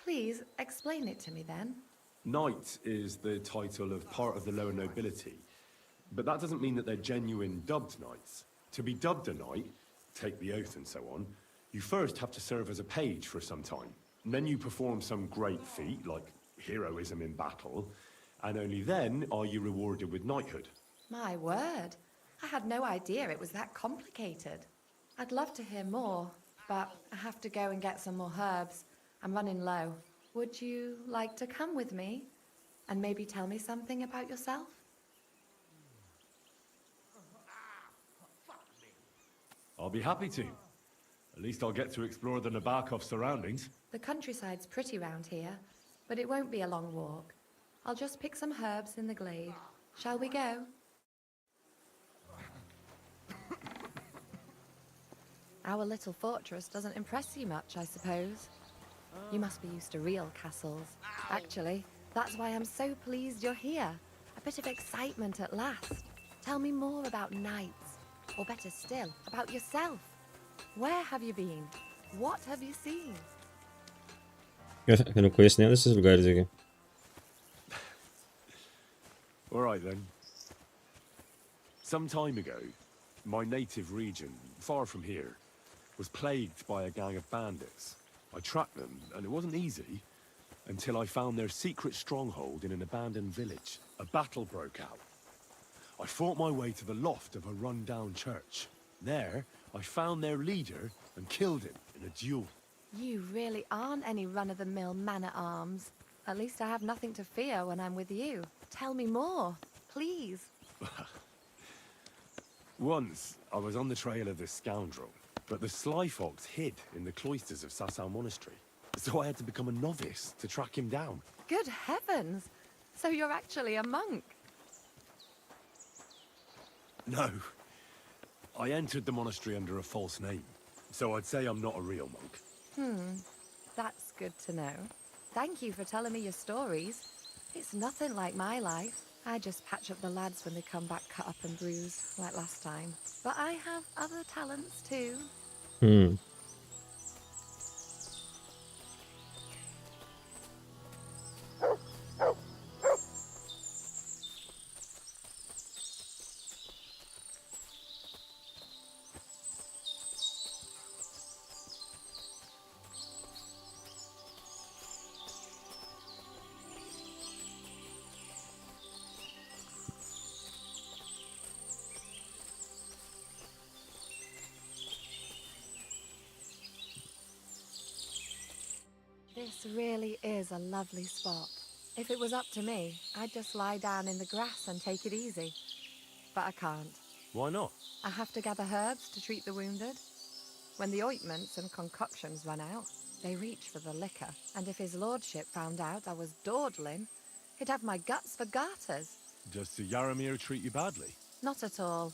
Please, explain it to me then. Knight is the title of part of the lower nobility. But that doesn't mean that they're genuine dubbed knights. To be dubbed a knight, take the oath and so on, you first have to serve as a page for some time. And then you perform some great feat, like heroism in battle, and only then are you rewarded with knighthood. My word. I had no idea it was that complicated. I'd love to hear more, but I have to go and get some more herbs. I'm running low. Would you like to come with me? And maybe tell me something about yourself? I'll be happy to. At least I'll get to explore the Nabokov surroundings. The countryside's pretty round here, but it won't be a long walk. I'll just pick some herbs in the glade. Shall we go? Our little fortress doesn't impress you much, I suppose. You must be used to real castles. Actually, that's why I'm so pleased you're here. A bit of excitement at last. Tell me more about knights, or better still, about yourself. Where have you been? What have you seen? Eu não conheço nenhum desses lugares aqui. All right then. Some time ago, my native region, far from here, was plagued by a gang of bandits. I tracked them, and it wasn't easy, until I found their secret stronghold in an abandoned village. A battle broke out. I fought my way to the loft of a run-down church. There, I found their leader and killed him in a duel. You really aren't any run-of-the-mill man-at-arms. At least I have nothing to fear when I'm with you. Tell me more, please. Once, I was on the trail of this scoundrel, but the sly fox hid in the cloisters of Sasau Monastery. So I had to become a novice to track him down. Good heavens! So you're actually a monk? No. I entered the monastery under a false name, so I'd say I'm not a real monk. That's good to know. Thank you for telling me your stories. It's nothing like my life. I just patch up the lads when they come back cut up and bruised, like last time. But I have other talents too. This really is a lovely spot. If it was up to me, I'd just lie down in the grass and take it easy. But I can't. Why not? I have to gather herbs to treat the wounded. When the ointments and concoctions run out, they reach for the liquor. And if his lordship found out I was dawdling, he'd have my guts for garters. Does Sir Yaramir treat you badly? Not at all.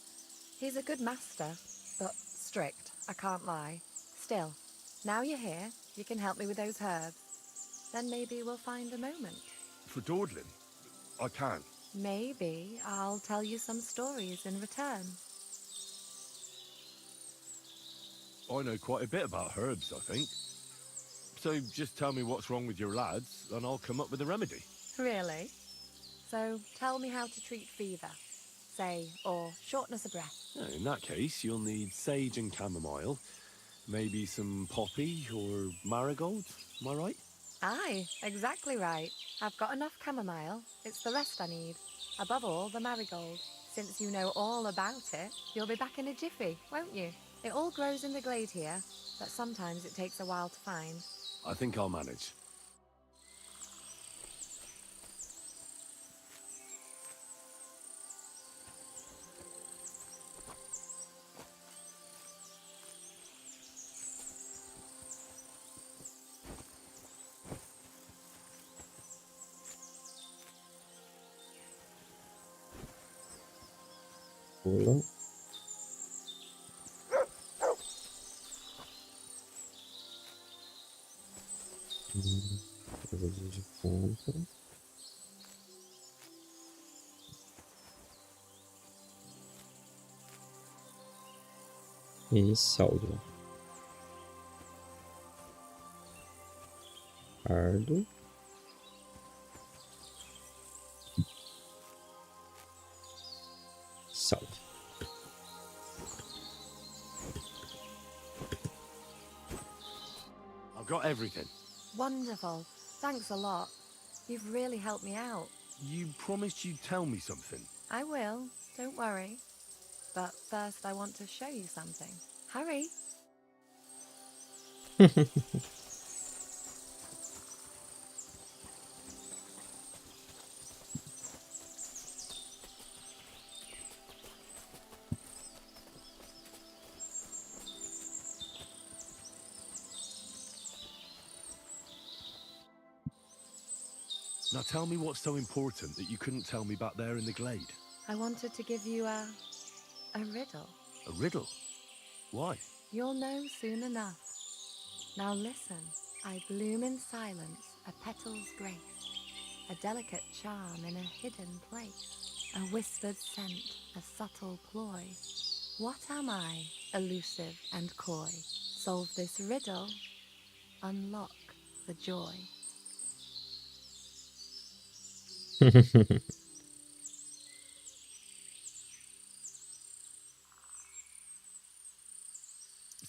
He's a good master, but strict, I can't lie. Still, now you're here, you can help me with those herbs. Then maybe we'll find a moment. For dawdling? I can. Maybe I'll tell you some stories in return. I know quite a bit about herbs, I think. So just tell me what's wrong with your lads, and I'll come up with a remedy. Really? So tell me how to treat fever, say, or shortness of breath. In that case, you'll need sage and chamomile, maybe some poppy or marigold, am I right? Aye, exactly right. I've got enough chamomile. It's the rest I need. Above all, the marigold. Since you know all about it, you'll be back in a jiffy, won't you? It all grows in the glade here, but sometimes it takes a while to find. I think I'll manage. Pula. Coisa de ponta. E saldo. Ardo. Salve. I've got everything. Wonderful. Thanks a lot. You've really helped me out. You promised you'd tell me something. I will. Don't worry. But first I want to show you something. Hurry. Now tell me what's so important that you couldn't tell me back there in the glade. I wanted to give you a riddle. A riddle? Why? You'll know soon enough. Now listen. I bloom in silence, a petal's grace, a delicate charm in a hidden place, a whispered scent, a subtle ploy. What am I, elusive and coy? Solve this riddle, unlock the joy.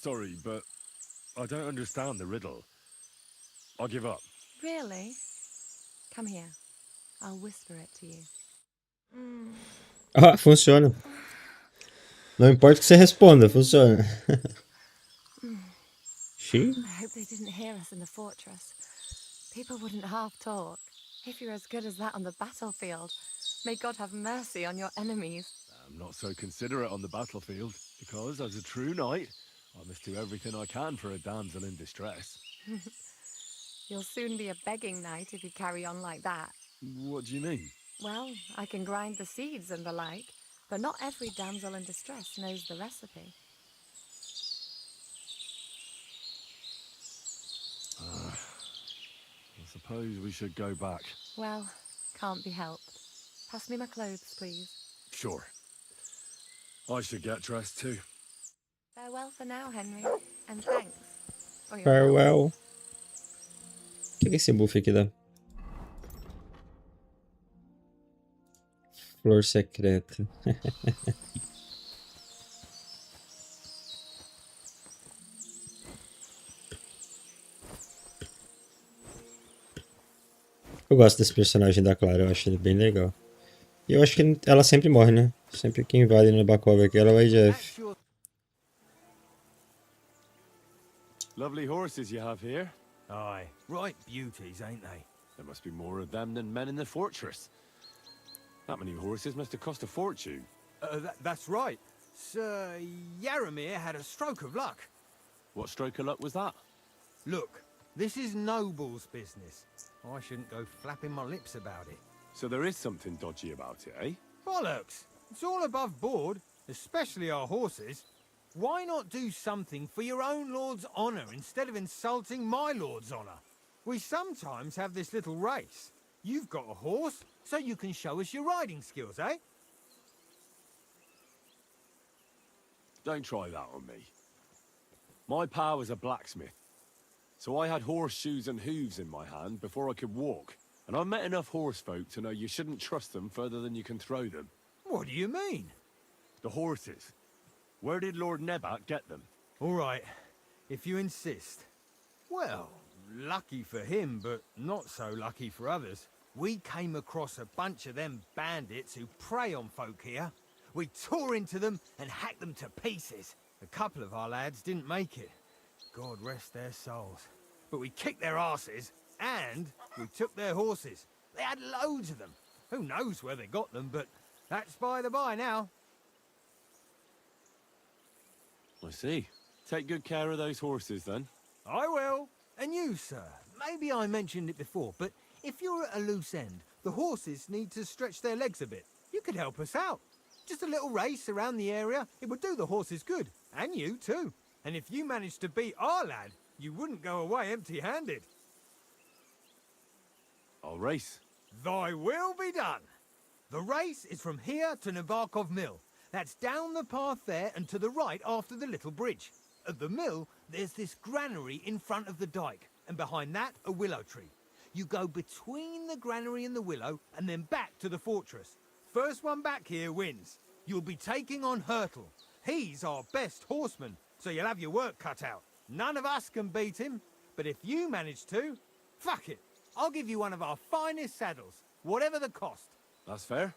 Sorry, but I don't understand the riddle. I'll give up. Really? Come here. I'll whisper it to you. Ah, funciona. Não importa o que você responda, funciona. She? I hope they didn't hear us in the fortress. People wouldn't half talk. If you're as good as that on the battlefield, may God have mercy on your enemies. I'm not so considerate on the battlefield, because as a true knight, I must do everything I can for a damsel in distress. You'll soon be a begging knight if you carry on like that. What do you mean? Well, I can grind the seeds and the like, but not every damsel in distress knows the recipe. I suppose we should go back. Well, can't be helped. Pass me my clothes, please. Sure. I should get dressed too. Farewell for now, Henry, and thanks. for your help. Farewell. O que esse buff aqui dá? Flor secreta. Eu gosto desse personagem da Clara, eu acho ele bem legal. E eu acho que ela sempre morre, né? Sempre que invade no Bakov aqui, ela vai Jeff. Lovely horses you have here. Aye, right beauties, ain't they? There must be more of them than men in the fortress. That many horses must have cost a fortune. That's right. Sir Yaramir had a stroke of luck. What stroke of luck was that? Look, this is Noble's business. I shouldn't go flapping my lips about it. So there is something dodgy about it, eh? Bollocks! It's all above board, especially our horses. Why not do something for your own lord's honour instead of insulting my lord's honour? We sometimes have this little race. You've got a horse, so you can show us your riding skills, eh? Don't try that on me. My pa was a blacksmith, so I had horseshoes and hooves in my hand before I could walk. And I've met enough horse folk to know you shouldn't trust them further than you can throw them. What do you mean? The horses. Where did Lord Nebat get them? All right, if you insist. Well, lucky for him, but not so lucky for others. We came across a bunch of them bandits who prey on folk here. We tore into them and hacked them to pieces. A couple of our lads didn't make it. God rest their souls. But we kicked their asses, and we took their horses. They had loads of them. Who knows where they got them, but that's by the by now. I see. Take good care of those horses, then. I will. And you, sir. Maybe I mentioned it before, but if you're at a loose end, the horses need to stretch their legs a bit. You could help us out. Just a little race around the area. It would do the horses good. And you, too. And if you managed to beat our lad, you wouldn't go away empty-handed. I'll race. Thy will be done. The race is from here to Nabokov Mill. That's down the path there and to the right after the little bridge. At the mill, there's this granary in front of the dike, and behind that, a willow tree. You go between the granary and the willow, and then back to the fortress. First one back here wins. You'll be taking on Hurtle. He's our best horseman, so you'll have your work cut out. None of us can beat him, but if you manage to, fuck it. I'll give you one of our finest saddles, whatever the cost. That's fair.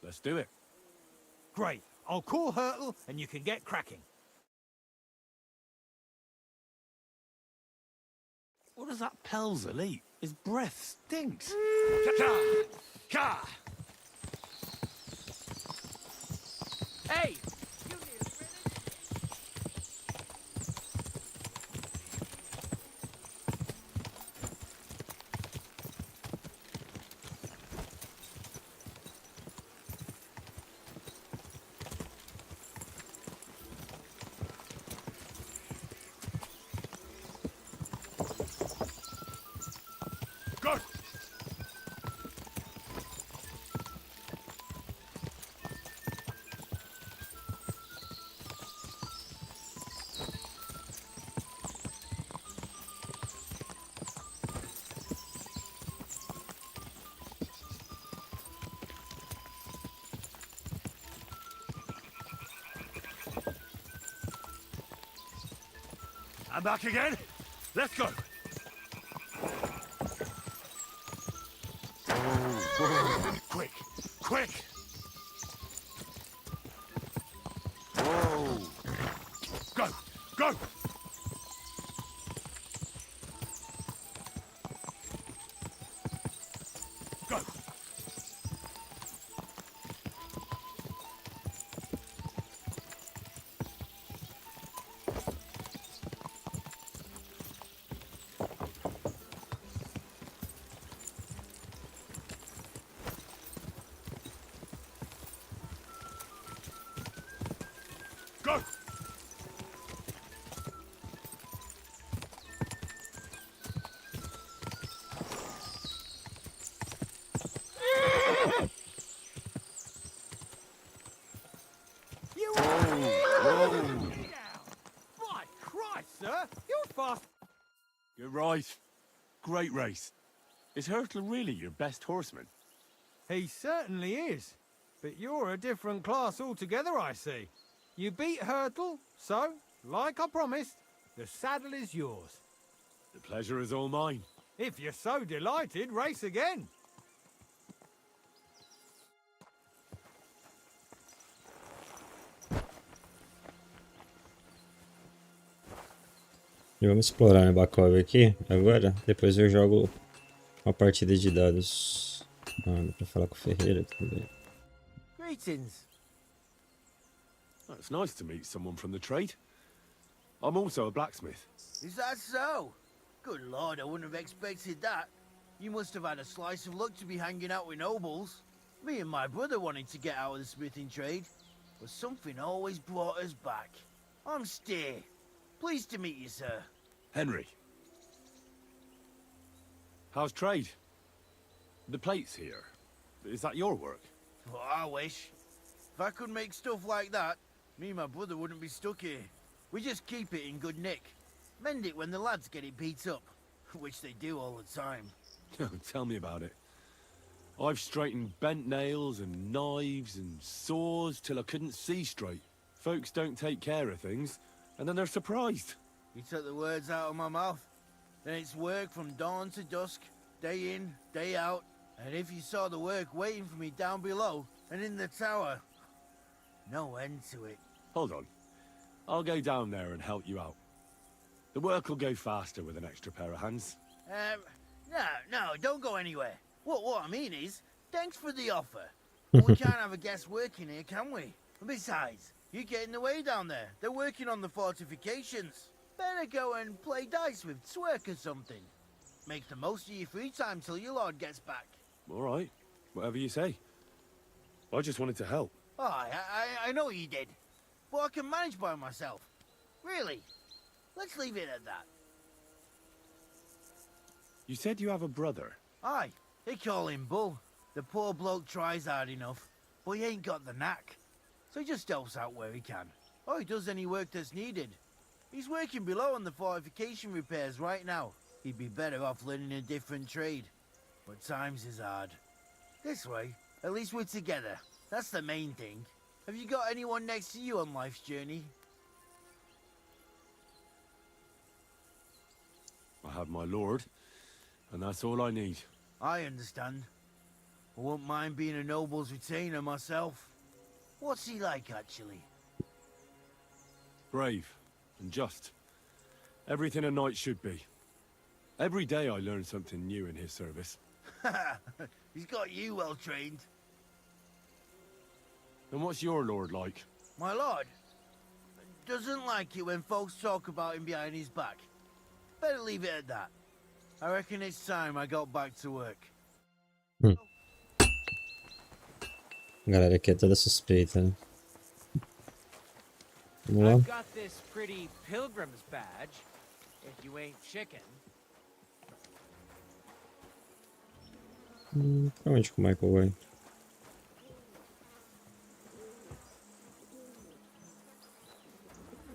Let's do it. Great. I'll call Hurtle and you can get cracking. What does that Pelzel eat? His breath stinks. Ka! Hey! You need a finish? Go! I'm back again. Let's go. Quick, quick. Whoa. Go, go. Go. Go! You My Christ, sir! You're fast. You're right. Great race. Is Hurtle really your best horseman? He certainly is. But you're a different class altogether, I see. You beat Hurtle, so, like I promised, the saddle is yours. The pleasure is all mine. If you're so delighted, race again. E vamos explorar Nabokov aqui agora. Depois eu jogo uma partida de dados. Ah, dá pra falar com o Ferreira também. Greetings. It's nice to meet someone from the trade. I'm also a blacksmith. Is that so? Good lord, I wouldn't have expected that. You must have had a slice of luck to be hanging out with nobles. Me and my brother wanted to get out of the smithing trade, but something always brought us back. I'm Steer. Pleased to meet you, sir. Henry. How's trade? The plates here. Is that your work? Well, I wish. If I could make stuff like that, me and my brother wouldn't be stuck here. We just keep it in good nick. Mend it when the lads get it beat up, which they do all the time. Tell me about it. I've straightened bent nails and knives and saws till I couldn't see straight. Folks don't take care of things, and then they're surprised. You took the words out of my mouth. Then it's work from dawn to dusk, day in, day out. And if you saw the work waiting for me down below and in the tower, no end to it. Hold on. I'll go down there and help you out. The work will go faster with an extra pair of hands. No, don't go anywhere. What I mean is, thanks for the offer. But we can't have a guest working here, can we? Besides, you get in the way down there. They're working on the fortifications. Better go and play dice with Twerk or something. Make the most of your free time till your lord gets back. All right. Whatever you say. I just wanted to help. Oh, I know you did. But I can manage by myself. Really. Let's leave it at that. You said you have a brother. Aye, they call him Bull. The poor bloke tries hard enough, but he ain't got the knack. So he just helps out where he can. Or he does any work that's needed. He's working below on the fortification repairs right now. He'd be better off learning a different trade. But times is hard. This way, at least we're together. That's the main thing. Have you got anyone next to you on life's journey? I have my lord, and that's all I need. I understand. I wouldn't mind being a noble's retainer myself. What's he like, actually? Brave and just. Everything a knight should be. Every day I learn something new in his service. He's got you well trained. And what's your lord like? My lord doesn't like it when folks talk about him behind his back. Better leave it at that. I reckon it's time I got back to work. A galera aqui é toda suspeita, né? Vamos lá. I've got this pretty pilgrim's badge, if you ain't chicken. Pra onde que o Michael vai?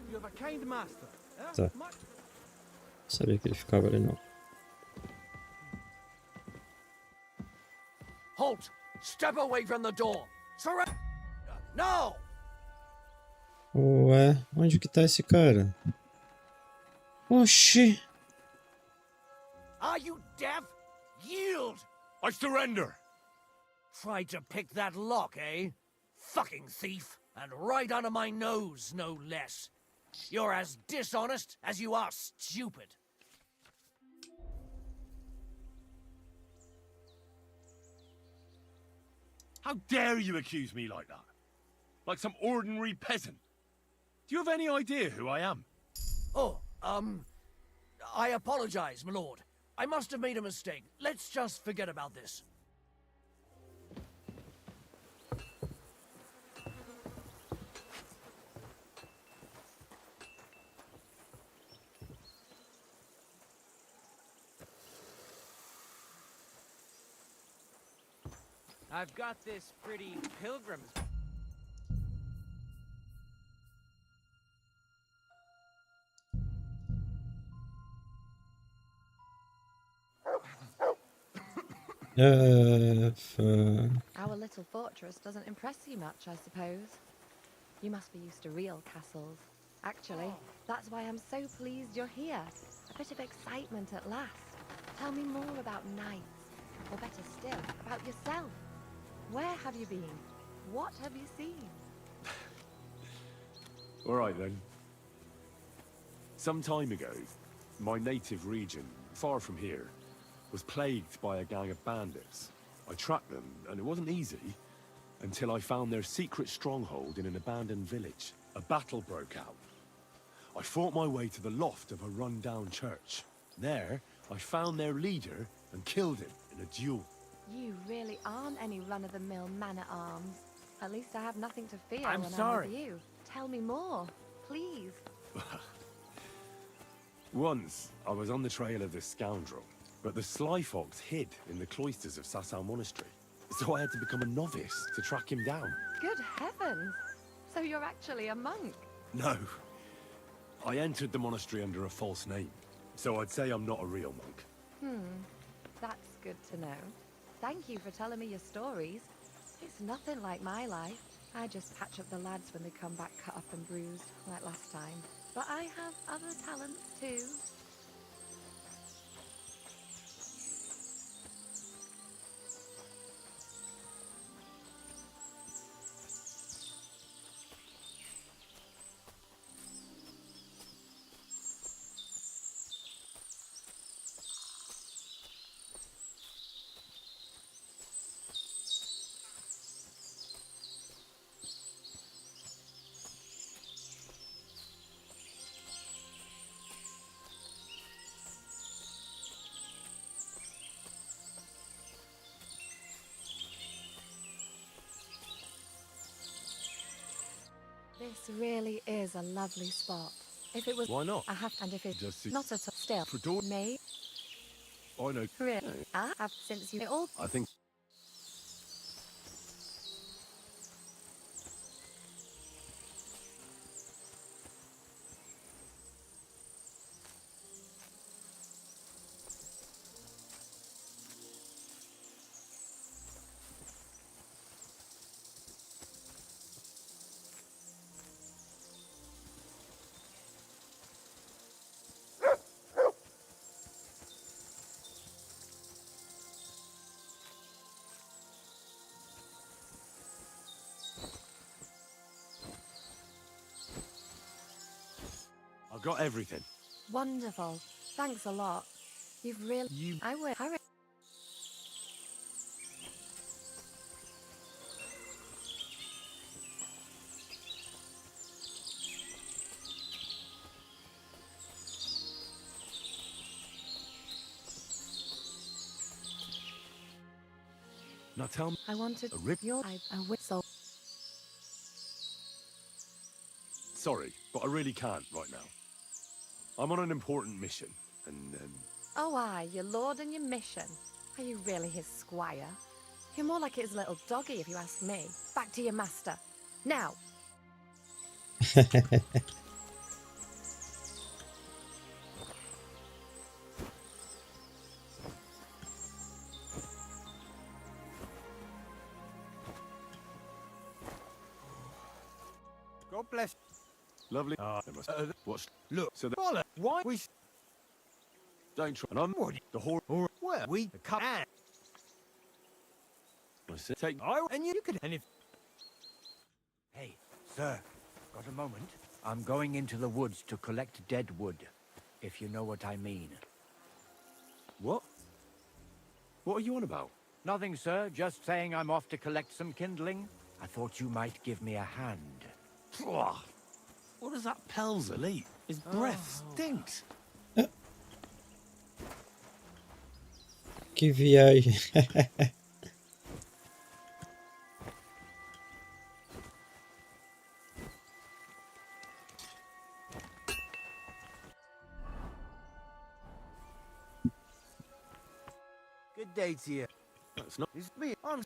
You have a kind master. Tá. Sabia que ele ficava ali não. Halt! Step away from the door! Surrender! No! Ué, onde que tá esse cara? Oxi! Are you deaf? Yield! I surrender! Tried to pick that lock, eh? Fucking thief! And right under my nose, no less. You're as dishonest as you are stupid. How dare you accuse me like that? Like some ordinary peasant? Do you have any idea who I am? Oh, I apologize, my lord. I must have made a mistake. Let's just forget about this. I've got this pretty pilgrim's. Our little fortress doesn't impress you much, I suppose. You must be used to real castles. Actually, that's why I'm so pleased you're here. A bit of excitement at last. Tell me more about knights, or better still, about yourself. Where have you been? What have you seen? All right then. Some time ago, my native region, far from here, was plagued by a gang of bandits. I tracked them, and it wasn't easy, until I found their secret stronghold in an abandoned village. A battle broke out. I fought my way to the loft of a run-down church. There, I found their leader and killed him in a duel. You really aren't any run-of-the-mill man-at-arms. At least I have nothing to fear I'm when sorry. I'm with you. Tell me more, please. Once, I was on the trail of this scoundrel, but the sly fox hid in the cloisters of Sasau Monastery. So I had to become a novice to track him down. Good heavens! So you're actually a monk? No. I entered the monastery under a false name, so I'd say I'm not a real monk. That's good to know. Thank you for telling me your stories. It's nothing like my life. I just patch up the lads when they come back cut up and bruised, like last time. But I have other talents too. This really is a lovely spot. If it was... Why not? I have... And if it's Just see- not at all... Still. For door- Me? I know. Really? I have since you... all... I think... I've got everything. Wonderful. Thanks a lot. You've really... I will... Hurry. Now tell me... I wanted... A rip? A whistle. Sorry, but I really can't right now. I'm on an important mission, and Oh, aye, your lord and your mission. Are you really his squire? You're more like his little doggy, if you ask me. Back to your master. Now! God bless. lovely. There must... What's... Look, So the... Bollocks, why we... Don't try... And I'm... What? The whore... Or where we come and I said, take... and you could... And if... Hey, sir, got a moment? I'm going into the woods to collect dead wood, if you know what I mean. What? What are you on about? Nothing, sir. Just saying I'm off to collect some kindling. I thought you might give me a hand. Pwah. What does that Pelzer eat? His breath stinks. Que viagem. Good day to you. That's not... It's me. I'm...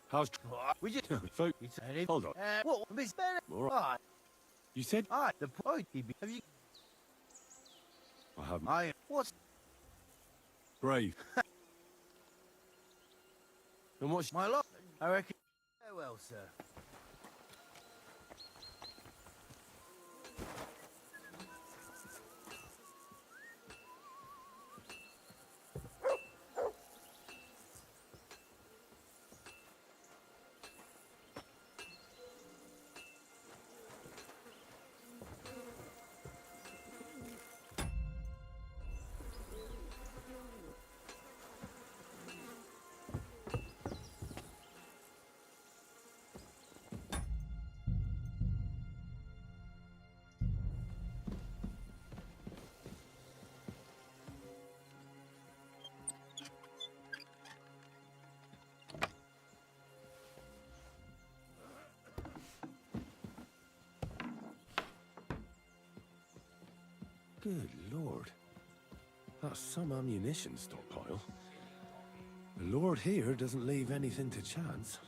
How's... We just... Folk, hold on. What? Miss Bennett? All right. You said... The point. Have you... I haven't. What's... Brave. And what's... My lot? I reckon... Farewell, sir. Good Lord. That's some ammunition stockpile. The Lord here doesn't leave anything to chance.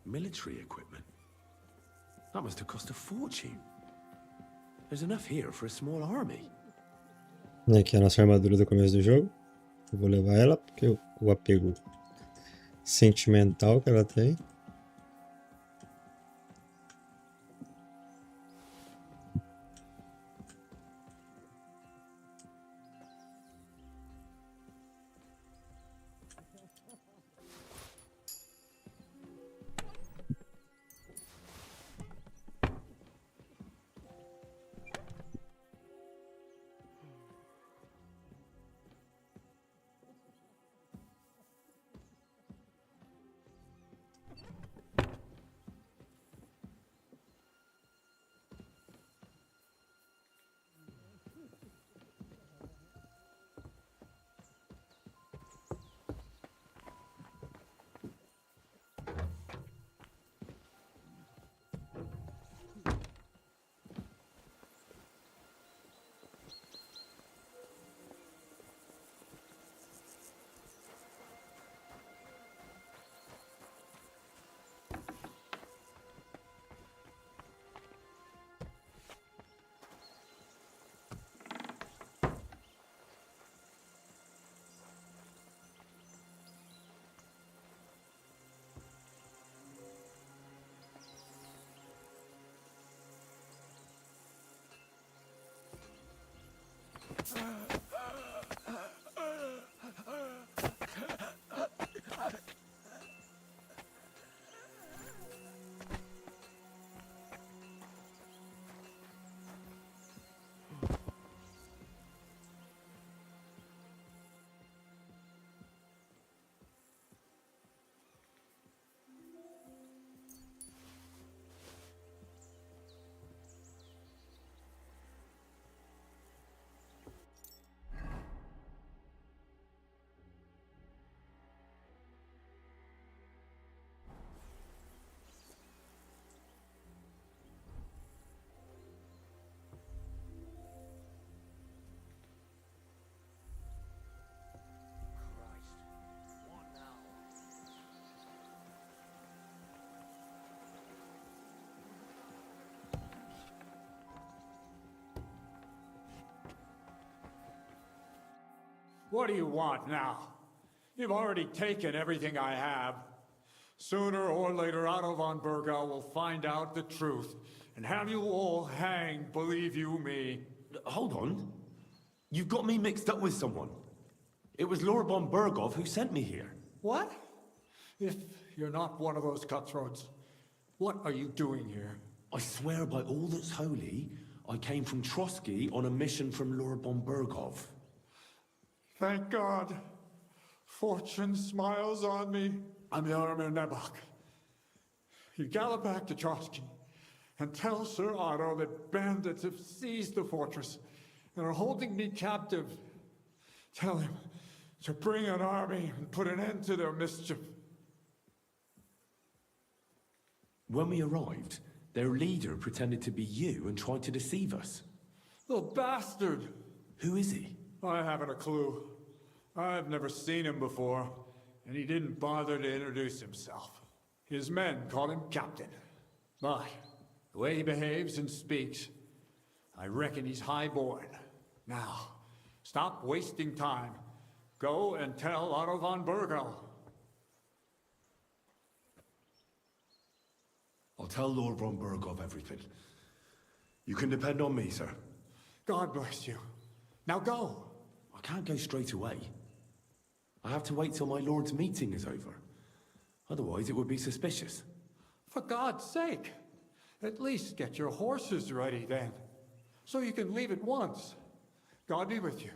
Military equipment? That must have cost a fortune. There's enough here for a small army. E aqui é a nossa armadura do começo do jogo. Eu vou levar ela porque o apego sentimental que ela tem. What do you want now? You've already taken everything I have. Sooner or later, Otto von Bergau will find out the truth and have you all hanged, believe you me. Hold on. You've got me mixed up with someone. It was Lord von Bergov who sent me here. What? If you're not one of those cutthroats, what are you doing here? I swear by all that's holy, I came from Trotsky on a mission from Lord von Bergov. Thank God. Fortune smiles on me. I'm Jaromir Nebok. You gallop back to Trotsky and tell Sir Otto that bandits have seized the fortress and are holding me captive. Tell him to bring an army and put an end to their mischief. When we arrived, their leader pretended to be you and tried to deceive us. The bastard! Who is he? I haven't a clue. I've never seen him before, and he didn't bother to introduce himself. His men call him Captain. But the way he behaves and speaks, I reckon he's high-born. Now, stop wasting time. Go and tell Otto von Bergau. I'll tell Lord von Bergov everything. You can depend on me, sir. God bless you. Now go. I can't go straight away. I have to wait till my lord's meeting is over. Otherwise, it would be suspicious. For God's sake, at least get your horses ready then, so you can leave at once. God be with you.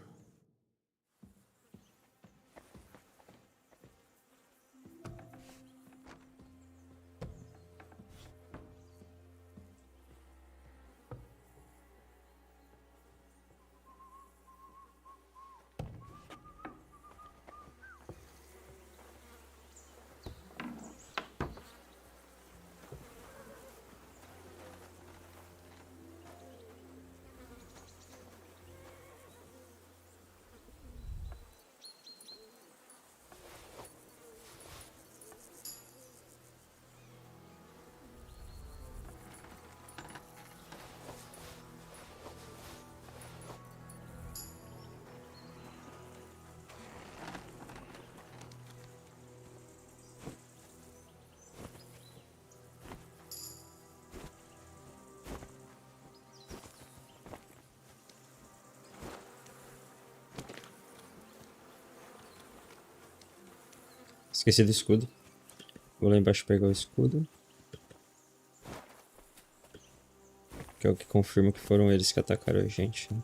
Esqueci do escudo. Vou lá embaixo pegar o escudo. Que é o que confirma que foram eles que atacaram a gente, né?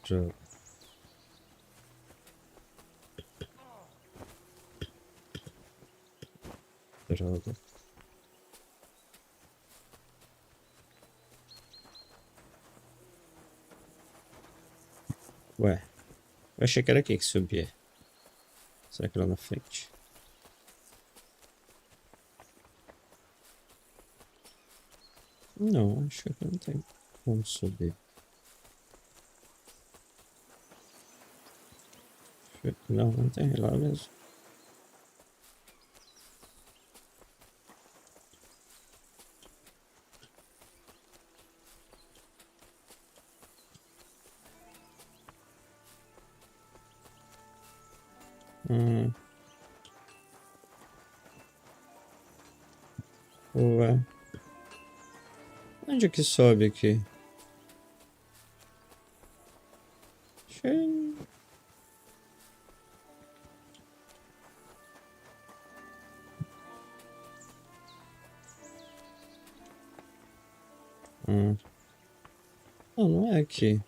Droga. Droga. Ué, eu achei que era aqui que subia. Será que lá na frente? Não, acho que não tem como subir. Não, não tem lá mesmo. Ué. Onde é que sobe aqui? Xiii. Não, não é aqui.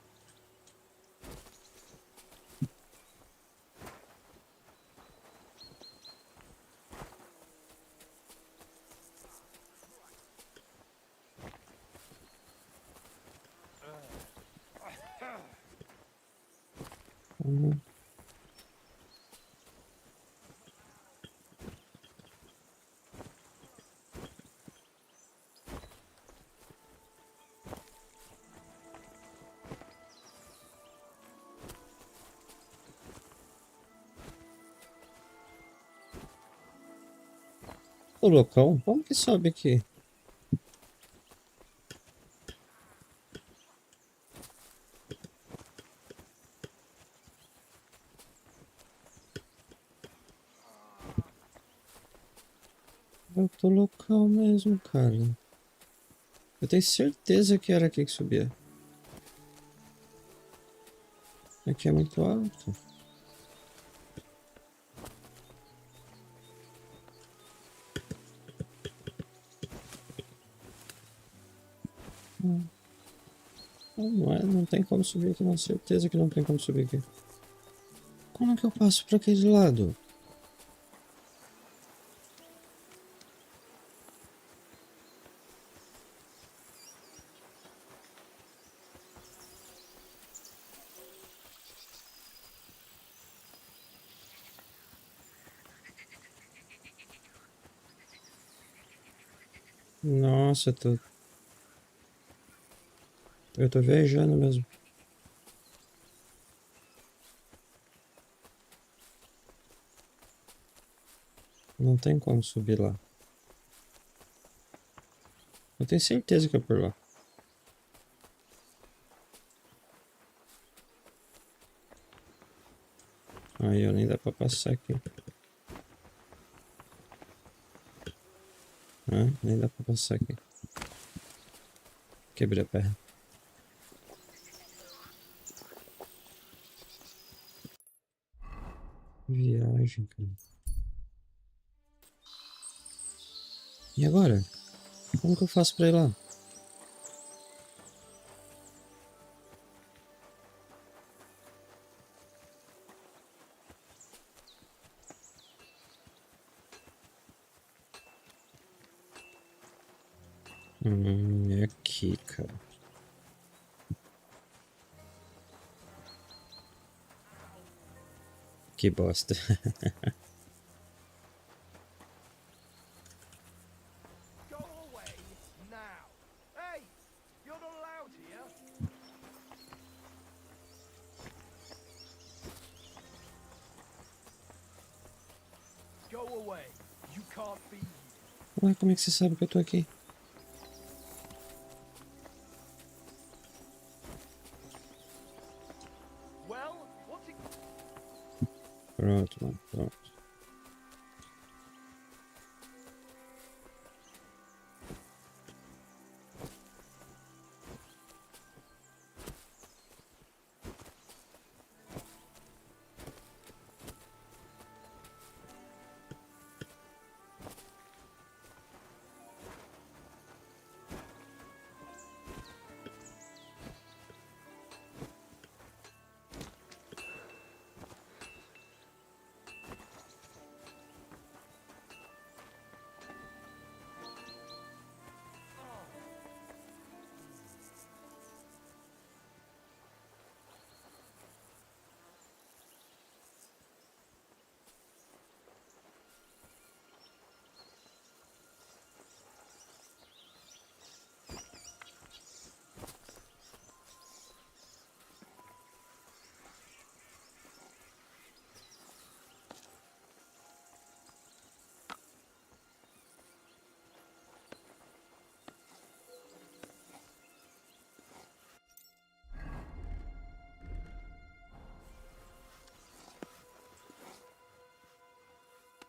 O local? Como que sobe aqui? Outro local mesmo, cara. Eu tenho certeza que era aqui que subia. Aqui é muito alto. Não, não tem como subir aqui, não. Certeza que não tem como subir aqui. Como que eu passo para aquele lado? Nossa, eu tô viajando mesmo. Não tem como subir lá. Eu tenho certeza que é por lá. Aí, ó, nem dá pra passar aqui. Nem dá pra passar aqui. Quebrei a perna. Viagem, cara. E agora? Como que eu faço pra ir lá? É aqui, cara. Que bosta. Go away now. Hey, you're not allowed here. Go away. You can't be here. Ué, como é que você sabe que eu tô aqui? Well, what's it? Pronto, mano, pronto.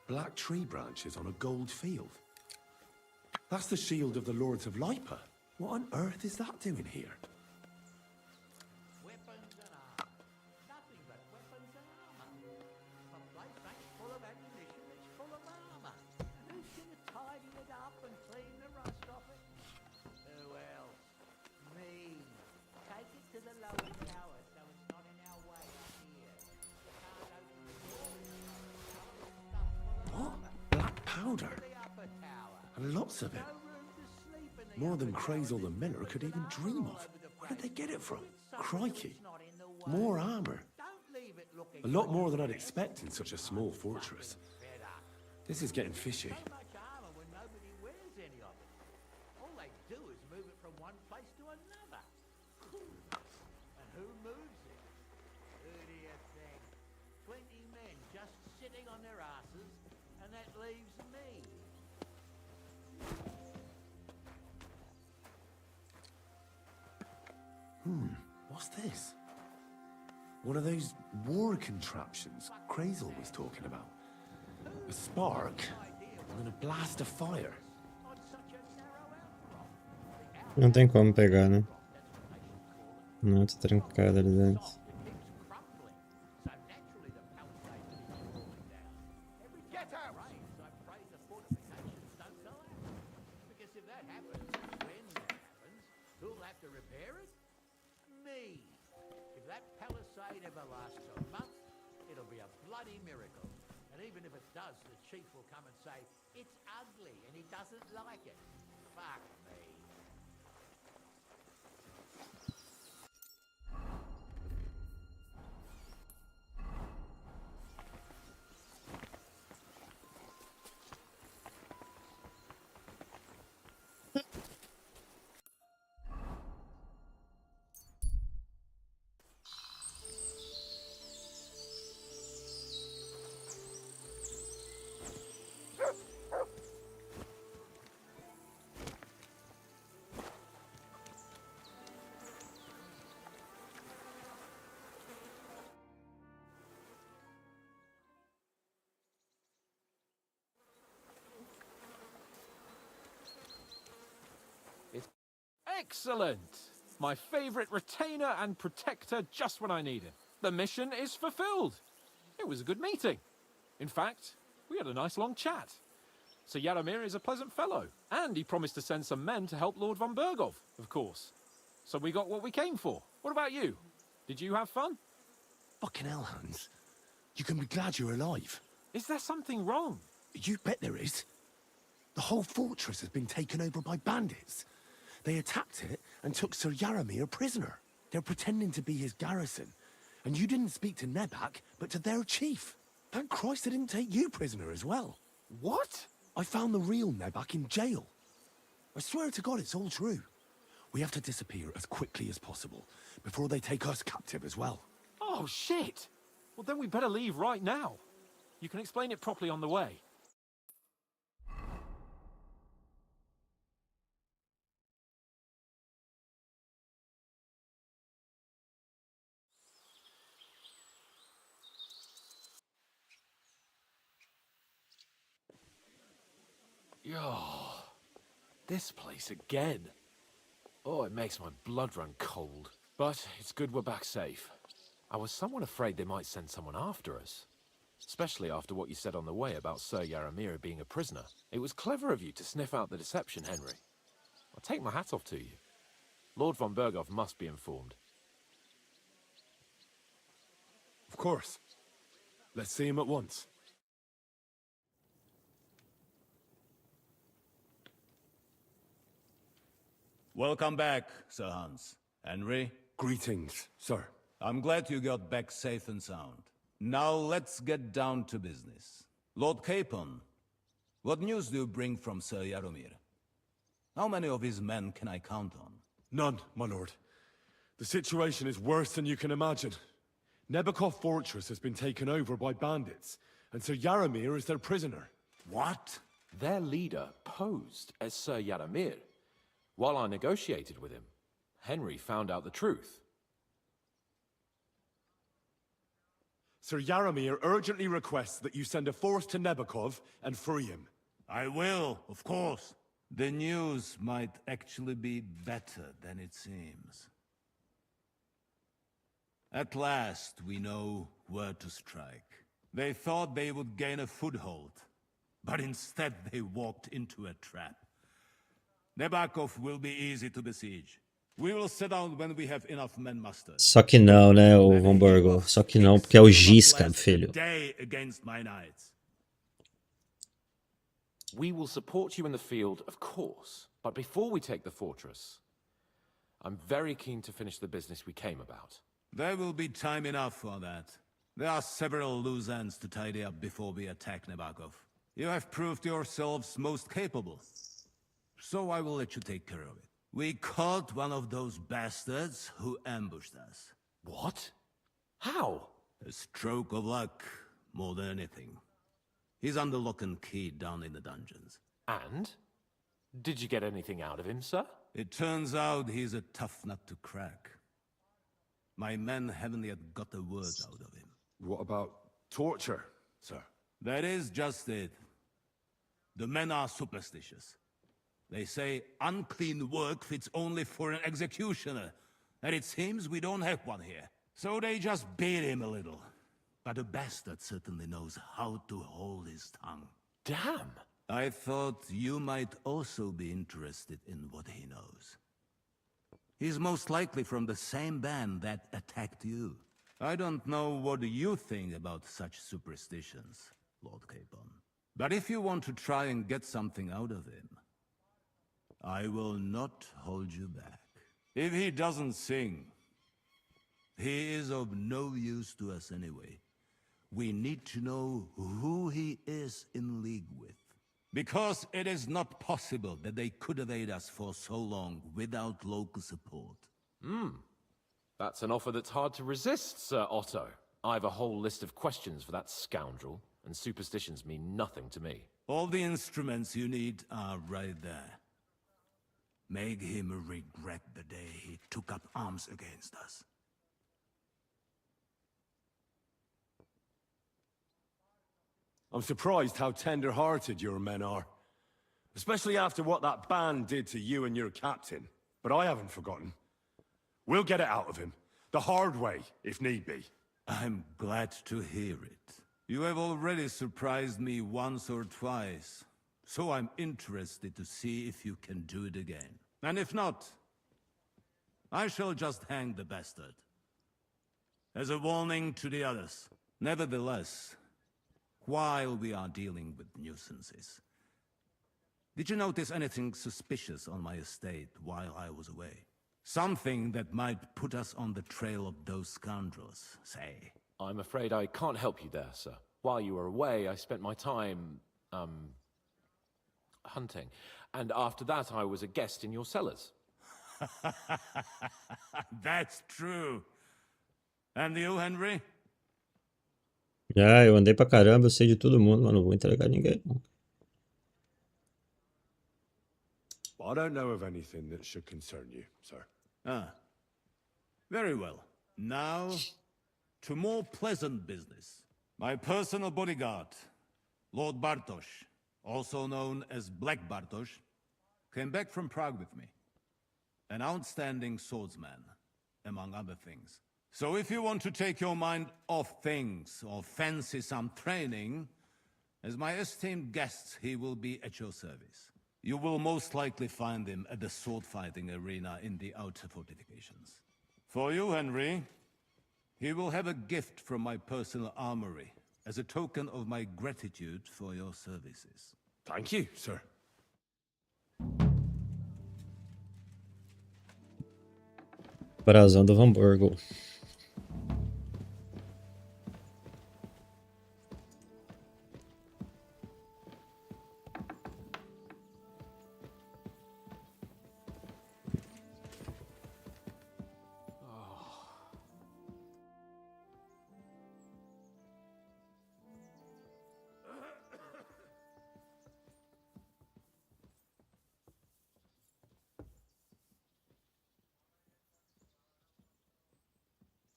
Black tree branches on a gold field. That's the shield of the Lords of Lipa. What on earth is that doing here? Weapons and armor. Nothing but weapons and armor. A place ain't full of ammunition, it's full of armor. Who's gonna tidy it up and clean the rust off it? Who else? Me. Take it to the lower tower so it's not in our way up here. Can't open the door. What? Black powder? And lots of it. More than Crazel the Miller could even dream of. Where did they get it from? Crikey. More armor. A lot more than I'd expect in such a small fortress. This is getting fishy. All they do is move it from one place to another. And who moves it? Who do you think? 20 men just sitting on their asses, and that leaves me. What's this? One of those war contraptions Crazel was talking about. A spark and a blast of fire. Não tem como pegar, né? Não, tá trancado ali dentro. Excellent! My favorite retainer and protector just when I need him. The mission is fulfilled. It was a good meeting. In fact, we had a nice long chat. Sir Yaramir is a pleasant fellow, and he promised to send some men to help Lord von Bergov, of course. So we got what we came for. What about you? Did you have fun? Fucking hell, Hans. You can be glad you're alive. Is there something wrong? You bet there is. The whole fortress has been taken over by bandits. They attacked it and took Sir Yaramir prisoner. They're pretending to be his garrison. And you didn't speak to Nebak, but to their chief. Thank Christ they didn't take you prisoner as well. What? I found the real Nebak in jail. I swear to God it's all true. We have to disappear as quickly as possible, before they take us captive as well. Oh, shit! Well, then we better leave right now. You can explain it properly on the way. Oh, this place again. Oh, it makes my blood run cold. But it's good we're back safe. I was somewhat afraid they might send someone after us. Especially after what you said on the way about Sir Yaramir being a prisoner. It was clever of you to sniff out the deception, Henry. I'll take my hat off to you. Lord von Bergov must be informed. Of course. Let's see him at once. Welcome back, Sir Hans. Henry? Greetings, sir. I'm glad you got back safe and sound. Now let's get down to business. Lord Capon, what news do you bring from Sir Yaramir? How many of his men can I count on? None, my lord. The situation is worse than you can imagine. Nebakov Fortress has been taken over by bandits, and Sir Yaramir is their prisoner. What? Their leader posed as Sir Yaramir. While I negotiated with him, Henry found out the truth. Sir Yaramir urgently requests that you send a force to Nebakov and free him. I will, of course. The news might actually be better than it seems. At last, we know where to strike. They thought they would gain a foothold, but instead they walked into a trap. Nebakov will be easy to besiege. We will set out when we have enough men mustered. Só que não, né, o Von Bergov. Só que não, porque é o Gisca, filho. Day against my knights. We will support you in the field, of course. But before we take the fortress, I'm very keen to finish the business we came about. There will be time enough for that. There are several loose ends to tidy up before we attack Nebakov. You have proved yourselves most capable. So I will let you take care of it. We caught one of those bastards who ambushed us. What? How? A stroke of luck, more than anything. He's under lock and key down in the dungeons. And? Did you get anything out of him, sir? It turns out he's a tough nut to crack. My men haven't yet got the word out of him. What about torture, sir? That is just it. The men are superstitious. They say unclean work fits only for an executioner, and it seems we don't have one here. So they just beat him a little. But the bastard certainly knows how to hold his tongue. Damn! I thought you might also be interested in what he knows. He's most likely from the same band that attacked you. I don't know what you think about such superstitions, Lord Capon. But if you want to try and get something out of him, I will not hold you back. If he doesn't sing, he is of no use to us anyway. We need to know who he is in league with. Because it is not possible that they could evade us for so long without local support. That's an offer that's hard to resist, Sir Otto. I have a whole list of questions for that scoundrel, and superstitions mean nothing to me. All the instruments you need are right there. Make him regret the day he took up arms against us. I'm surprised how tender-hearted your men are. Especially after what that band did to you and your captain. But I haven't forgotten. We'll get it out of him. The hard way, if need be. I'm glad to hear it. You have already surprised me once or twice. So I'm interested to see if you can do it again. And if not, I shall just hang the bastard. As a warning to the others. Nevertheless, while we are dealing with nuisances, did you notice anything suspicious on my estate while I was away? Something that might put us on the trail of those scoundrels, say? I'm afraid I can't help you there, sir. While you were away, I spent my time, hunting. And after that, I was a guest in your cellars. That's true. And you, Henry? Ah, eu andei pra caramba, eu sei de todo mundo, mas não vou entregar ninguém, não. I don't know of anything that should concern you, sir. Ah. Very well. Now, to more pleasant business. My personal bodyguard, Lord Bartosz, also known as Black Bartosz, came back from Prague with me. An outstanding swordsman, among other things. So if you want to take your mind off things or fancy some training, as my esteemed guest, he will be at your service. You will most likely find him at the sword-fighting arena in the outer fortifications. For you, Henry, he will have a gift from my personal armory as a token of my gratitude for your services. Thank you, sir. Brasão do Hamburgo.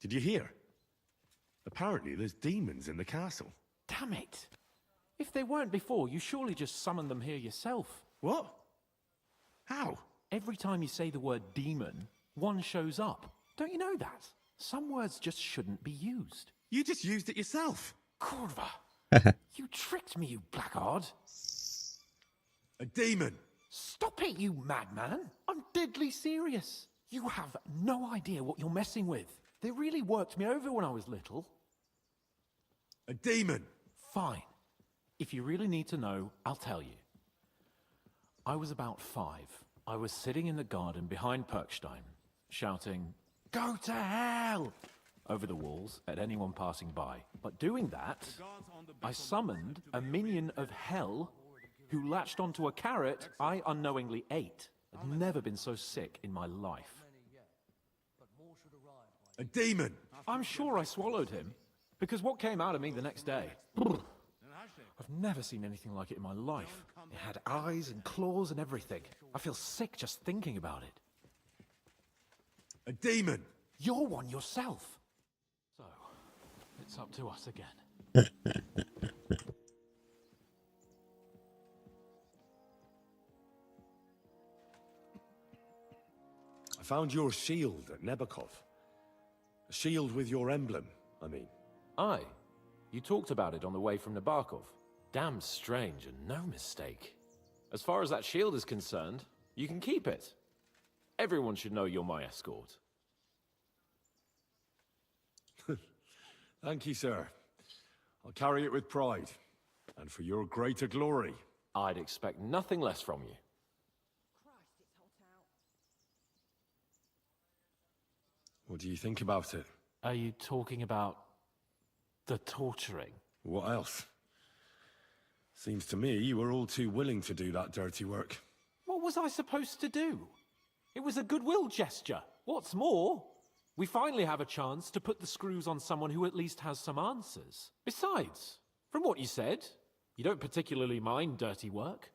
Did you hear? Apparently there's demons in the castle. Damn it! If they weren't before, you surely just summoned them here yourself. What? How? Every time you say the word demon, one shows up. Don't you know that? Some words just shouldn't be used. You just used it yourself. Kurva! You tricked me, you blackguard! A demon! Stop it, you madman! I'm deadly serious. You have no idea what you're messing with. They really worked me over when I was little. A demon! Fine. If you really need to know, I'll tell you. I was about 5. I was sitting in the garden behind Perkstein, shouting, "Go to hell!" over the walls at anyone passing by. But doing that, I summoned a minion of hell who latched onto a carrot I unknowingly ate. I'd never been so sick in my life. A demon! I'm sure I swallowed him, because what came out of me the next day? I've never seen anything like it in my life. It had eyes and claws and everything. I feel sick just thinking about it. A demon! You're one yourself. So, it's up to us again. I found your shield at Nebakov. A shield with your emblem, I mean. Aye. You talked about it on the way from Nabokov. Damn strange and no mistake. As far as that shield is concerned, you can keep it. Everyone should know you're my escort. Thank you, sir. I'll carry it with pride. And for your greater glory. I'd expect nothing less from you. What do you think about it? Are you talking about the torturing? What else? Seems to me you were all too willing to do that dirty work. What was I supposed to do? It was a goodwill gesture. What's more, we finally have a chance to put the screws on someone who at least has some answers. Besides, from what you said, you don't particularly mind dirty work.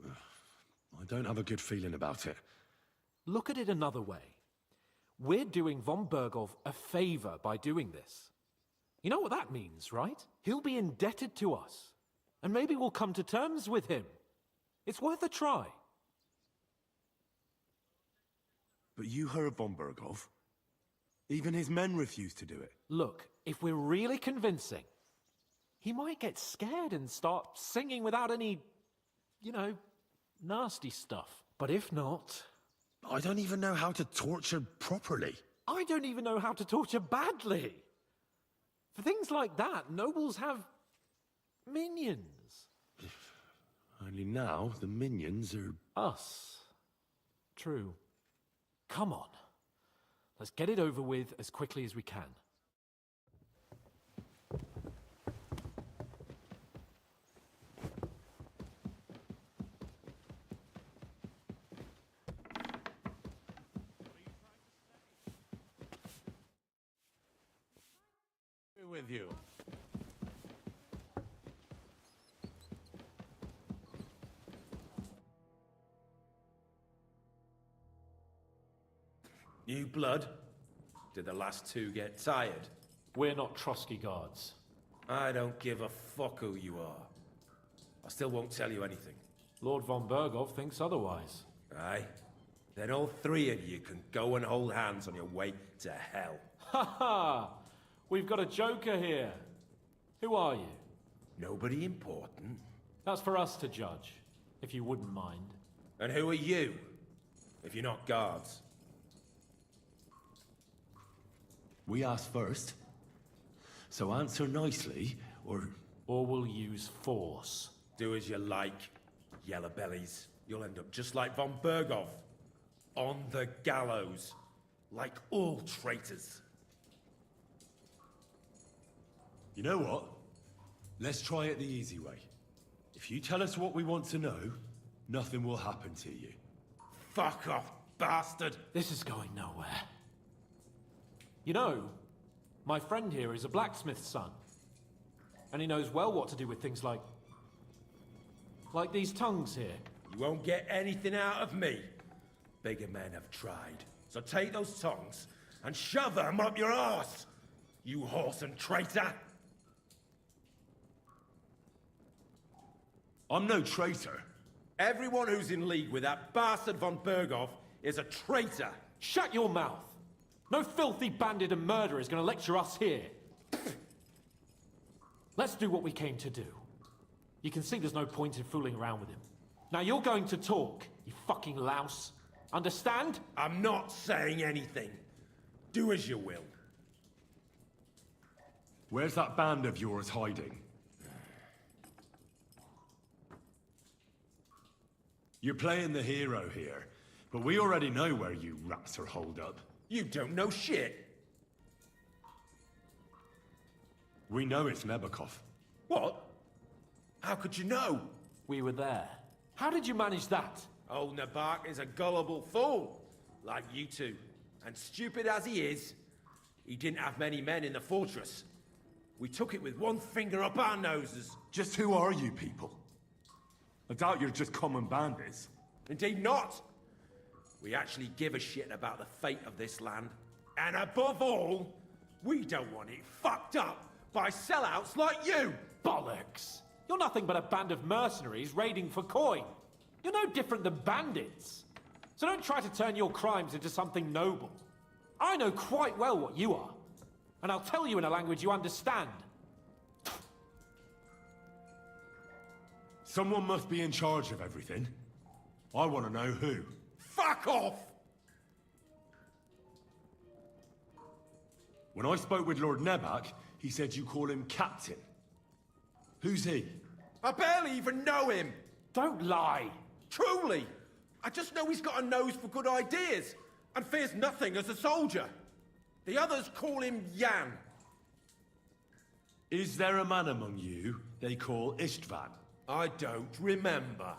I don't have a good feeling about it. Look at it another way. We're doing von Bergov a favor by doing this. You know what that means, right? He'll be indebted to us. And maybe we'll come to terms with him. It's worth a try. But you heard von Bergov. Even his men refused to do it. Look, if we're really convincing, he might get scared and start singing without any, nasty stuff. But if not... I don't even know how to torture properly. I don't even know how to torture badly. For things like that, nobles have minions. Only now the minions are... Us. True. Come on. Let's get it over with as quickly as we can. With you. New blood? Did the last two get tired? We're not Trotsky guards. I don't give a fuck who you are. I still won't tell you anything. Lord von Bergov thinks otherwise. Aye? Then all three of you can go and hold hands on your way to hell. Ha ha! We've got a joker here. Who are you? Nobody important. That's for us to judge, if you wouldn't mind. And who are you, if you're not guards? We asked first. So answer nicely, or... Or we'll use force. Do as you like, yellow bellies. You'll end up just like von Bergov. On the gallows. Like all traitors. You know what? Let's try it the easy way. If you tell us what we want to know, nothing will happen to you. Fuck off, bastard! This is going nowhere. You know, my friend here is a blacksmith's son. And he knows well what to do with things like these tongues here. You won't get anything out of me. Bigger men have tried. So take those tongues and shove them up your arse, you horse and traitor! I'm no traitor. Everyone who's in league with that bastard von Bergov is a traitor. Shut your mouth! No filthy bandit and murderer is going to lecture us here. Let's do what we came to do. You can see there's no point in fooling around with him. Now you're going to talk, you fucking louse. Understand? I'm not saying anything. Do as you will. Where's that band of yours hiding? You're playing the hero here, but we already know where you rats are holed up. You don't know shit. We know it's Nebakov. What? How could you know? We were there. How did you manage that? Old Nabak is a gullible fool, like you two. And stupid as he is, he didn't have many men in the fortress. We took it with one finger up our noses. Just who are you people? I doubt you're just common bandits. Indeed not. we actually give a shit about the fate of this land. And above all, we don't want it fucked up by sellouts like you. Bollocks! You're nothing but a band of mercenaries raiding for coin. You're no different than bandits. So don't try to turn your crimes into something noble. I know quite well what you are. And I'll tell you in a language you understand. Someone must be in charge of everything. I want to know who. Fuck off! When I spoke with Lord Nebak, he said you call him Captain. Who's he? I barely even know him. Don't lie. Truly. I just know he's got a nose for good ideas and fears nothing as a soldier. The others call him Jan. Is there a man among you they call Istvan? I don't remember.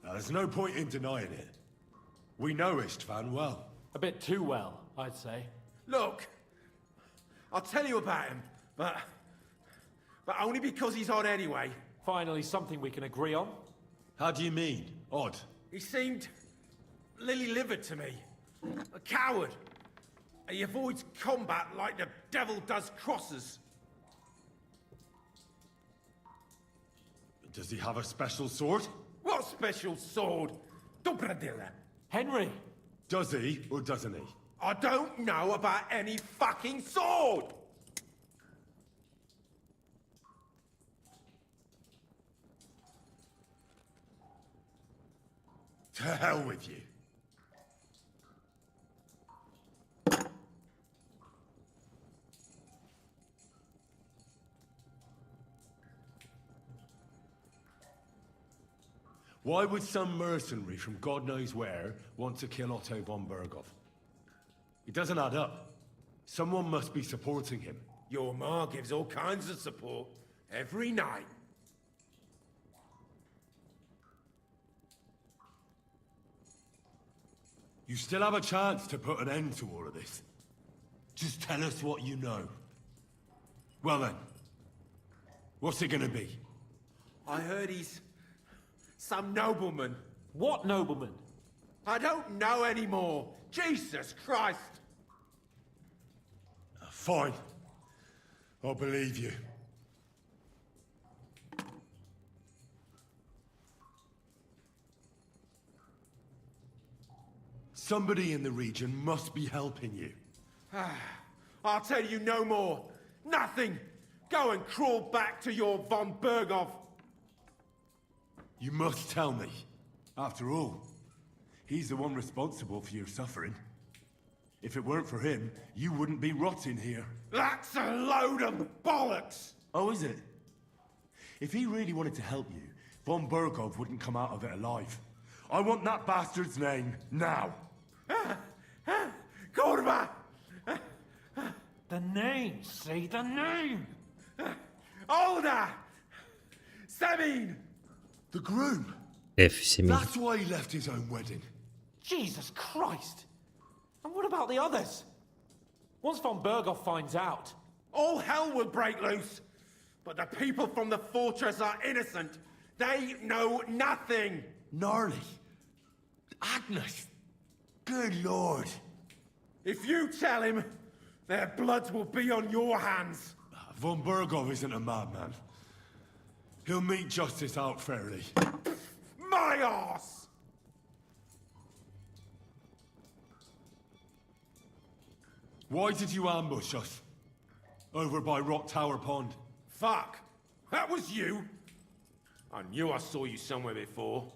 There's no point in denying it. We know Istvan well. A bit too well, I'd say. Look, I'll tell you about him, but only because he's odd anyway. Finally, something we can agree on. How do you mean, odd? He seemed lily-livered to me. A coward. He avoids combat like the devil does crosses. Does he have a special sword? What special sword? Dobradilla. Henry! Does he, or doesn't he? I don't know about any fucking sword! To hell with you. Why would some mercenary from God knows where want to kill Otto von Berghoff? It doesn't add up. Someone must be supporting him. Your ma gives all kinds of support every night. You still have a chance to put an end to all of this. Just tell us what you know. Well then, what's it gonna be? I heard he's some nobleman. What nobleman? I don't know anymore. Jesus Christ. Fine. I'll believe you. Somebody in the region must be helping you. I'll tell you no more. Nothing. Go and crawl back to your von Berghoff. You must tell me. After all, he's the one responsible for your suffering. If it weren't for him, you wouldn't be rotting here. That's a load of bollocks! Oh, is it? If he really wanted to help you, von Berghoff wouldn't come out of it alive. I want that bastard's name, now! Korva! The name, say the name! Olda! Sabine! The groom! F. That's why he left his own wedding. Jesus Christ! And what about the others? Once von Berghoff finds out... All hell will break loose! But the people from the fortress are innocent! They know nothing! Gnarly. Agnes. Good lord. If you tell him, their blood will be on your hands. Von Berghoff isn't a madman. He'll mete justice out fairly. My arse! Why did you ambush us? Over by Rock Tower Pond. Fuck! That was you! I knew I saw you somewhere before,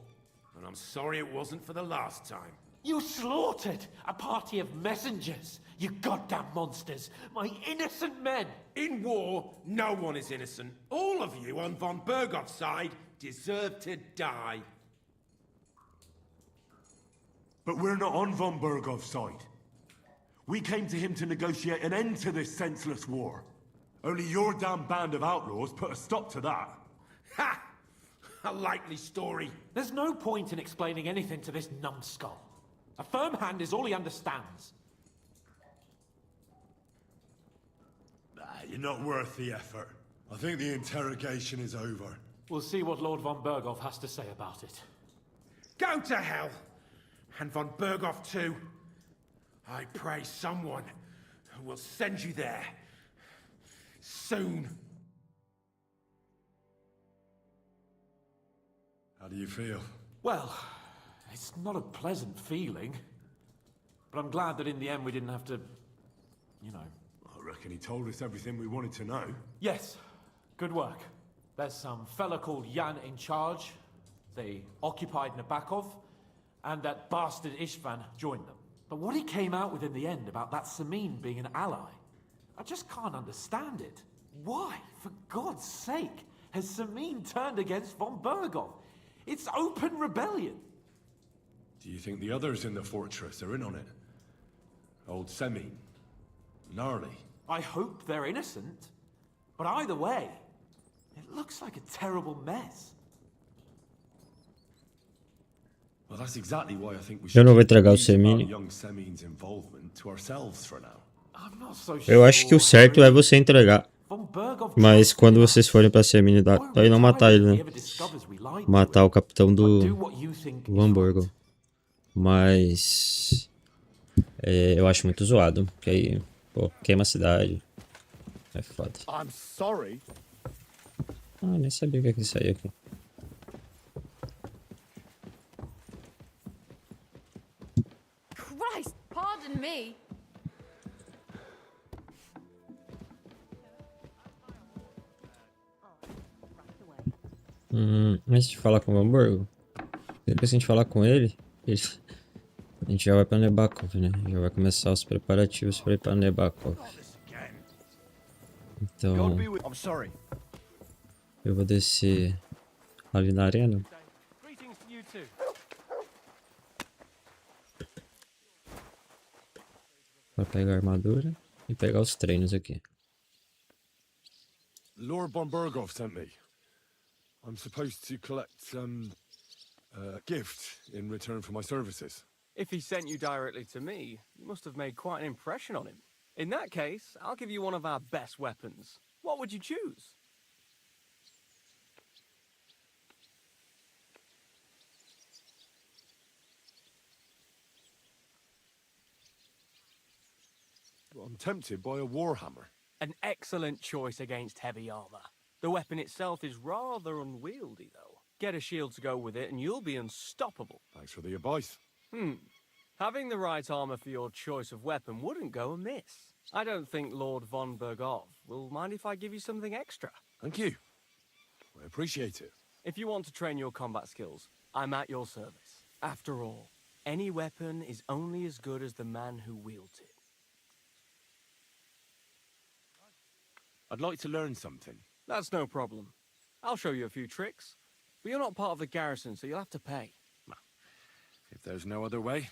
and I'm sorry it wasn't for the last time. You slaughtered a party of messengers, you goddamn monsters! My innocent men! In war, no one is innocent. All of you on von Berghoff's side deserve to die. But we're not on von Berghoff's side. We came to him to negotiate an end to this senseless war. Only your damn band of outlaws put a stop to that. Ha! A likely story. There's no point in explaining anything to this numbskull. A firm hand is all he understands. You're not worth the effort. I think the interrogation is over. We'll see what Lord von Berghoff has to say about it. Go to hell! And von Berghoff too. I pray someone will send you there. Soon. How do you feel? Well, it's not a pleasant feeling. But I'm glad that in the end we didn't have to, you know. I reckon he told us everything we wanted to know. Yes, good work. There's some fella called Jan in charge. They occupied Nabokov, and that bastard Istvan joined them. But what he came out with in the end about that Samin being an ally, I just can't understand it. Why, for God's sake, has Samin turned against von Berghoff? It's open rebellion. Do you think the others in the fortress are in on it? Old Semi, Gnarly. I hope they're innocent. But either way, it looks like a terrible mess. Well, that's exactly why I think we Eu should não vou keep entregar o the news about Semini. young Semin's involvement to ourselves for now. I'm not so Eu acho que o certo é você entregar. Von Berghoff Mas quando vocês forem pra Semini, daí não matar ele, né? Matar o capitão do Hamburgo. Mas eu acho muito zoado. Porque aí, pô, queima a cidade. É foda. I'm sorry. Ah, nem sabia o que é que saía aqui. Christ, pardon me. Antes de falar com o Hamburgo, depois que a gente falar com ele, a gente já vai pra Nebakov, né? Já vai começar os preparativos pra ir pra Nebakov. Então, I'm sorry. eu vou descer ali na arena Greetings to you too. pra pegar a armadura e pegar os treinos aqui. Lord von Berghoff sent me. I'm supposed to collect a gift in return for my services. If he sent you directly to me, you must have made quite an impression on him. In that case, I'll give you one of our best weapons. What would you choose? I'm tempted by a warhammer. An excellent choice against heavy armor. The weapon itself is rather unwieldy, though. Get a shield to go with it, and you'll be unstoppable. Thanks for the advice. Having the right armor for your choice of weapon wouldn't go amiss. I don't think Lord von Berghoff will mind if I give you something extra. Thank you. I appreciate it. If you want to train your combat skills, I'm at your service. After all, any weapon is only as good as the man who wields it. I'd like to learn something. That's no problem. I'll show you a few tricks. But you're not part of the garrison, so you'll have to pay. If there's no other way.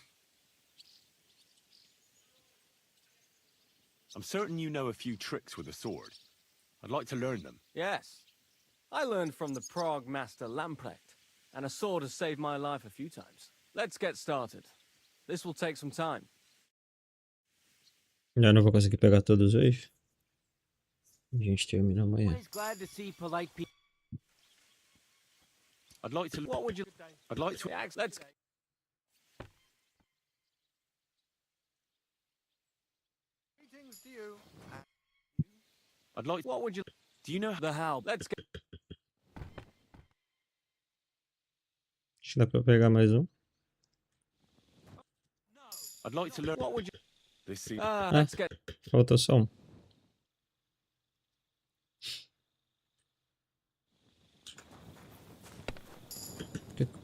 I'm certain you know a few tricks with a sword. I'd like to learn them. Yes. I learned from the Prague master Lamprecht, and a sword has saved my life a few times. Let's get started. This will take some time. Eu não vou conseguir pegar todos hoje. A gente termina amanhã. Always glad to see polite people. I'd like to. What would you? I'd like to. Let's. Greetings to you. I'd like. What would you? Do you know The how? Let's go. Acho que dá pra pegar mais um. I'd like to learn. What would you? This seems. Let's get. Faltou só um.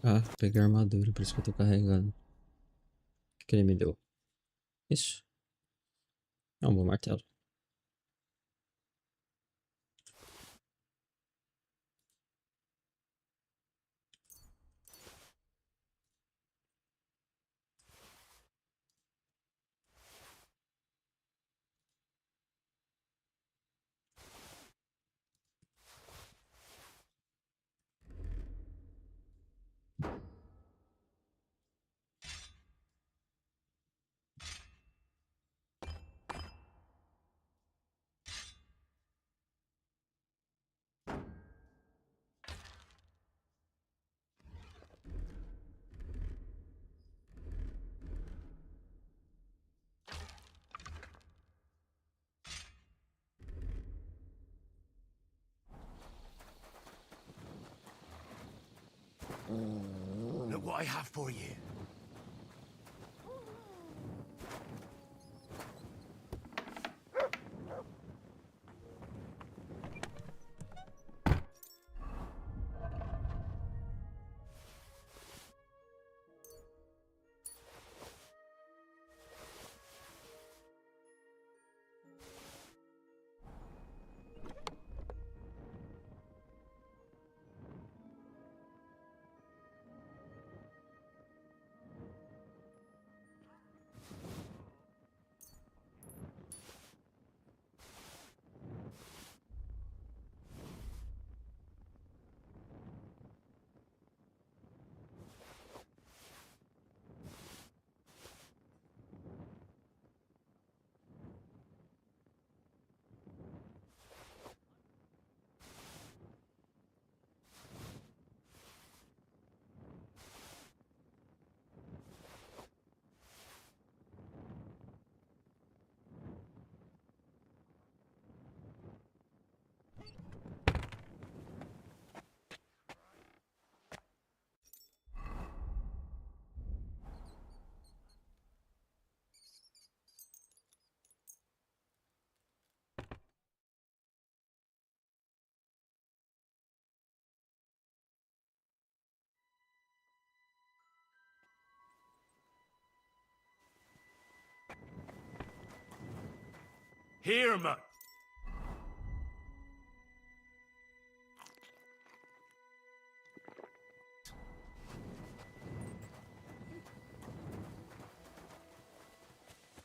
Ah, peguei a armadura, por isso que eu tô carregando. O que ele me deu? Isso. É um bom martelo. I have for you. Hear me.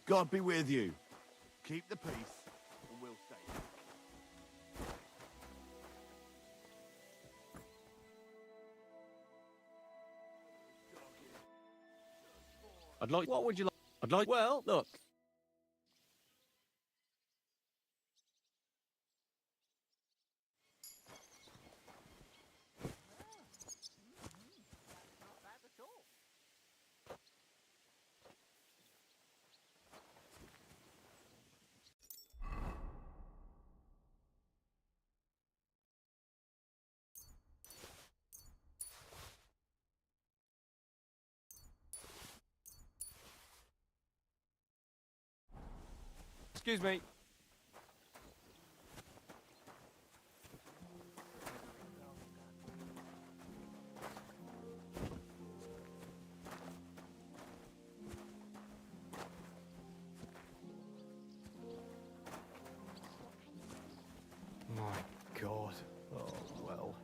God be with you. Keep the peace, and we'll stay. I'd like. What would you like? I'd like. Well, look. Excuse me. My God. Oh, well.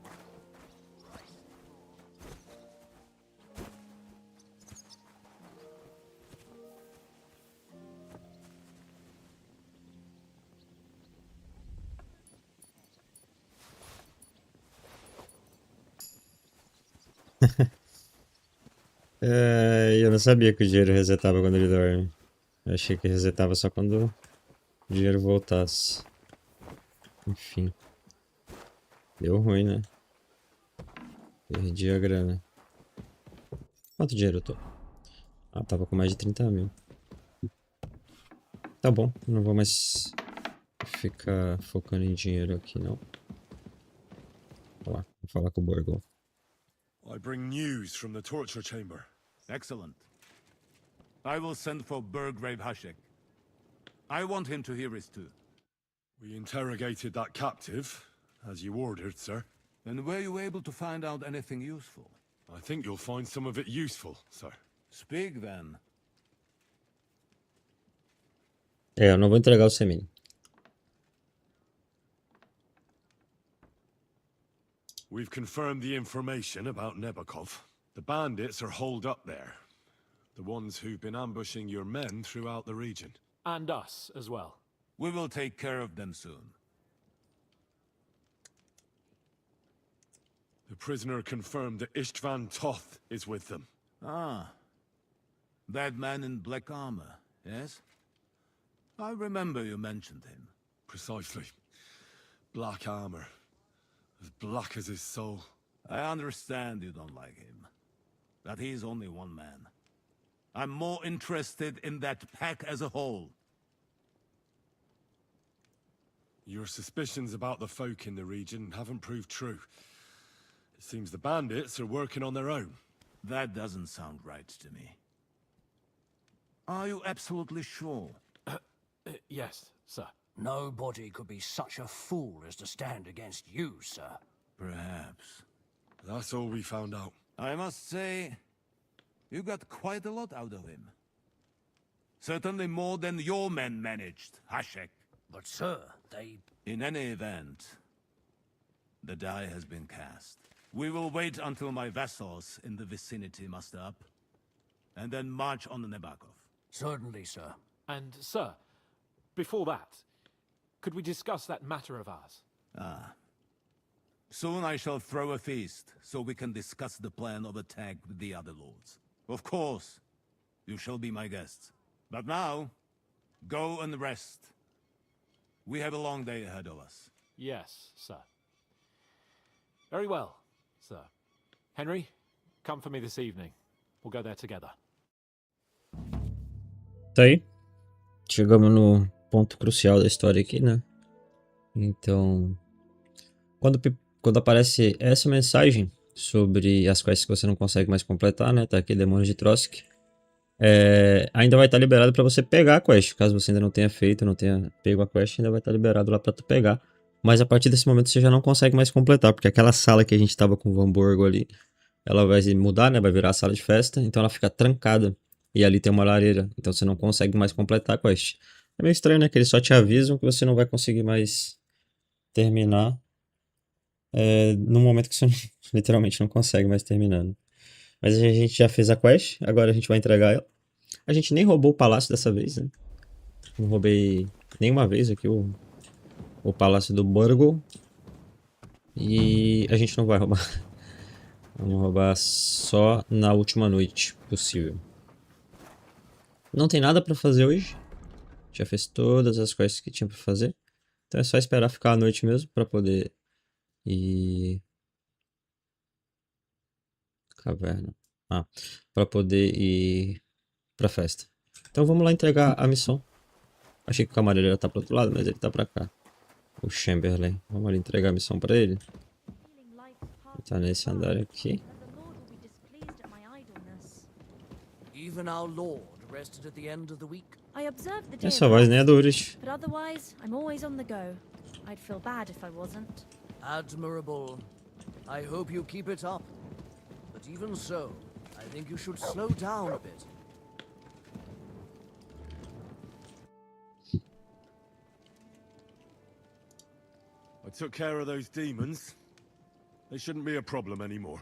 Eu não sabia que o dinheiro resetava quando ele dorme. Eu achei que resetava só quando o dinheiro voltasse. Enfim. Deu ruim, né? Perdi a grana. Quanto dinheiro eu tô? Ah, tava com mais de 30 mil. Tá bom, não vou mais ficar focando em dinheiro aqui, não. Vou lá, vou falar com o Borgol. I bring news from the torture chamber. Excellent. I will send for Burgrave Hashek. I want him to hear it too. We interrogated that captive, as you ordered, sir. And were you able to find out anything useful? I think you'll find some of it useful, sir. Speak then. Eu não vou entregar o Semin. We've confirmed the information about Nebakov. The bandits are holed up there. The ones who've been ambushing your men throughout the region. And us as well. We will take care of them soon. The prisoner confirmed that Istvan Toth is with them. Ah. That man in black armor, yes? I remember you mentioned him. Precisely. Black armor. As black as his soul. I understand you don't like him. That he's only one man. I'm more interested in that pack as a whole. Your suspicions about the folk in the region haven't proved true. It seems the bandits are working on their own. That doesn't sound right to me. Are you absolutely sure? Yes, sir. Nobody could be such a fool as to stand against you, sir. Perhaps. That's all we found out. I must say, you got quite a lot out of him. Certainly more than your men managed, Hashek. But, sir, they... In any event, the die has been cast. We will wait until my vassals in the vicinity muster up, and then march on the Nabokov. Certainly, sir. And, sir, before that, could we discuss that matter of ours? Ah. Soon I shall throw a feast, so we can discuss the plan of attack with the other lords. Of course, you shall be my guests. But now, go and rest. We have a long day ahead of us. Yes, sir. Very well, sir. Henry, come for me this evening. We'll go there together. Tá aí. Chegamos no ponto crucial da história aqui, né? Então, quando aparece essa mensagem sobre as quests que você não consegue mais completar, né? Tá aqui, Demônios de Trosk. Ainda vai estar liberado para você pegar a quest. Caso você ainda não tenha feito, não tenha pego a quest, ainda vai estar liberado lá para tu pegar. Mas a partir desse momento você já não consegue mais completar, porque aquela sala que a gente tava com o Van Borgo ali, ela vai mudar, né? Vai virar a sala de festa, então ela fica trancada. E ali tem uma lareira, então você não consegue mais completar a quest. É meio estranho, né? Que eles só te avisam que você não vai conseguir mais terminar no momento que você literalmente não consegue mais terminar, né? Mas a gente já fez a quest, agora a gente vai entregar ela. A gente nem roubou o palácio dessa vez, né? Não roubei nenhuma vez aqui o palácio do Burgle. E a gente não vai roubar. Vamos roubar só na última noite possível. Não tem nada pra fazer hoje. Já fez todas as quests que tinha pra fazer. Então é só esperar ficar a noite mesmo pra poder ir... Caverna. Pra poder ir pra festa. Então vamos lá entregar a missão. Achei que o camareiro ia estar pro outro lado, mas ele tá pra cá. O Chamberlain. Vamos ali entregar a missão pra ele. Ele tá nesse andar aqui. Even our Lord rested at the end of the week. I observed the day Essa voz nem é do Urich. but otherwise, I'm always on the go. I'd feel bad if I wasn't. Admirable. I hope you keep it up. But even so, I think you should slow down a bit. I took care of those demons. They shouldn't be a problem anymore.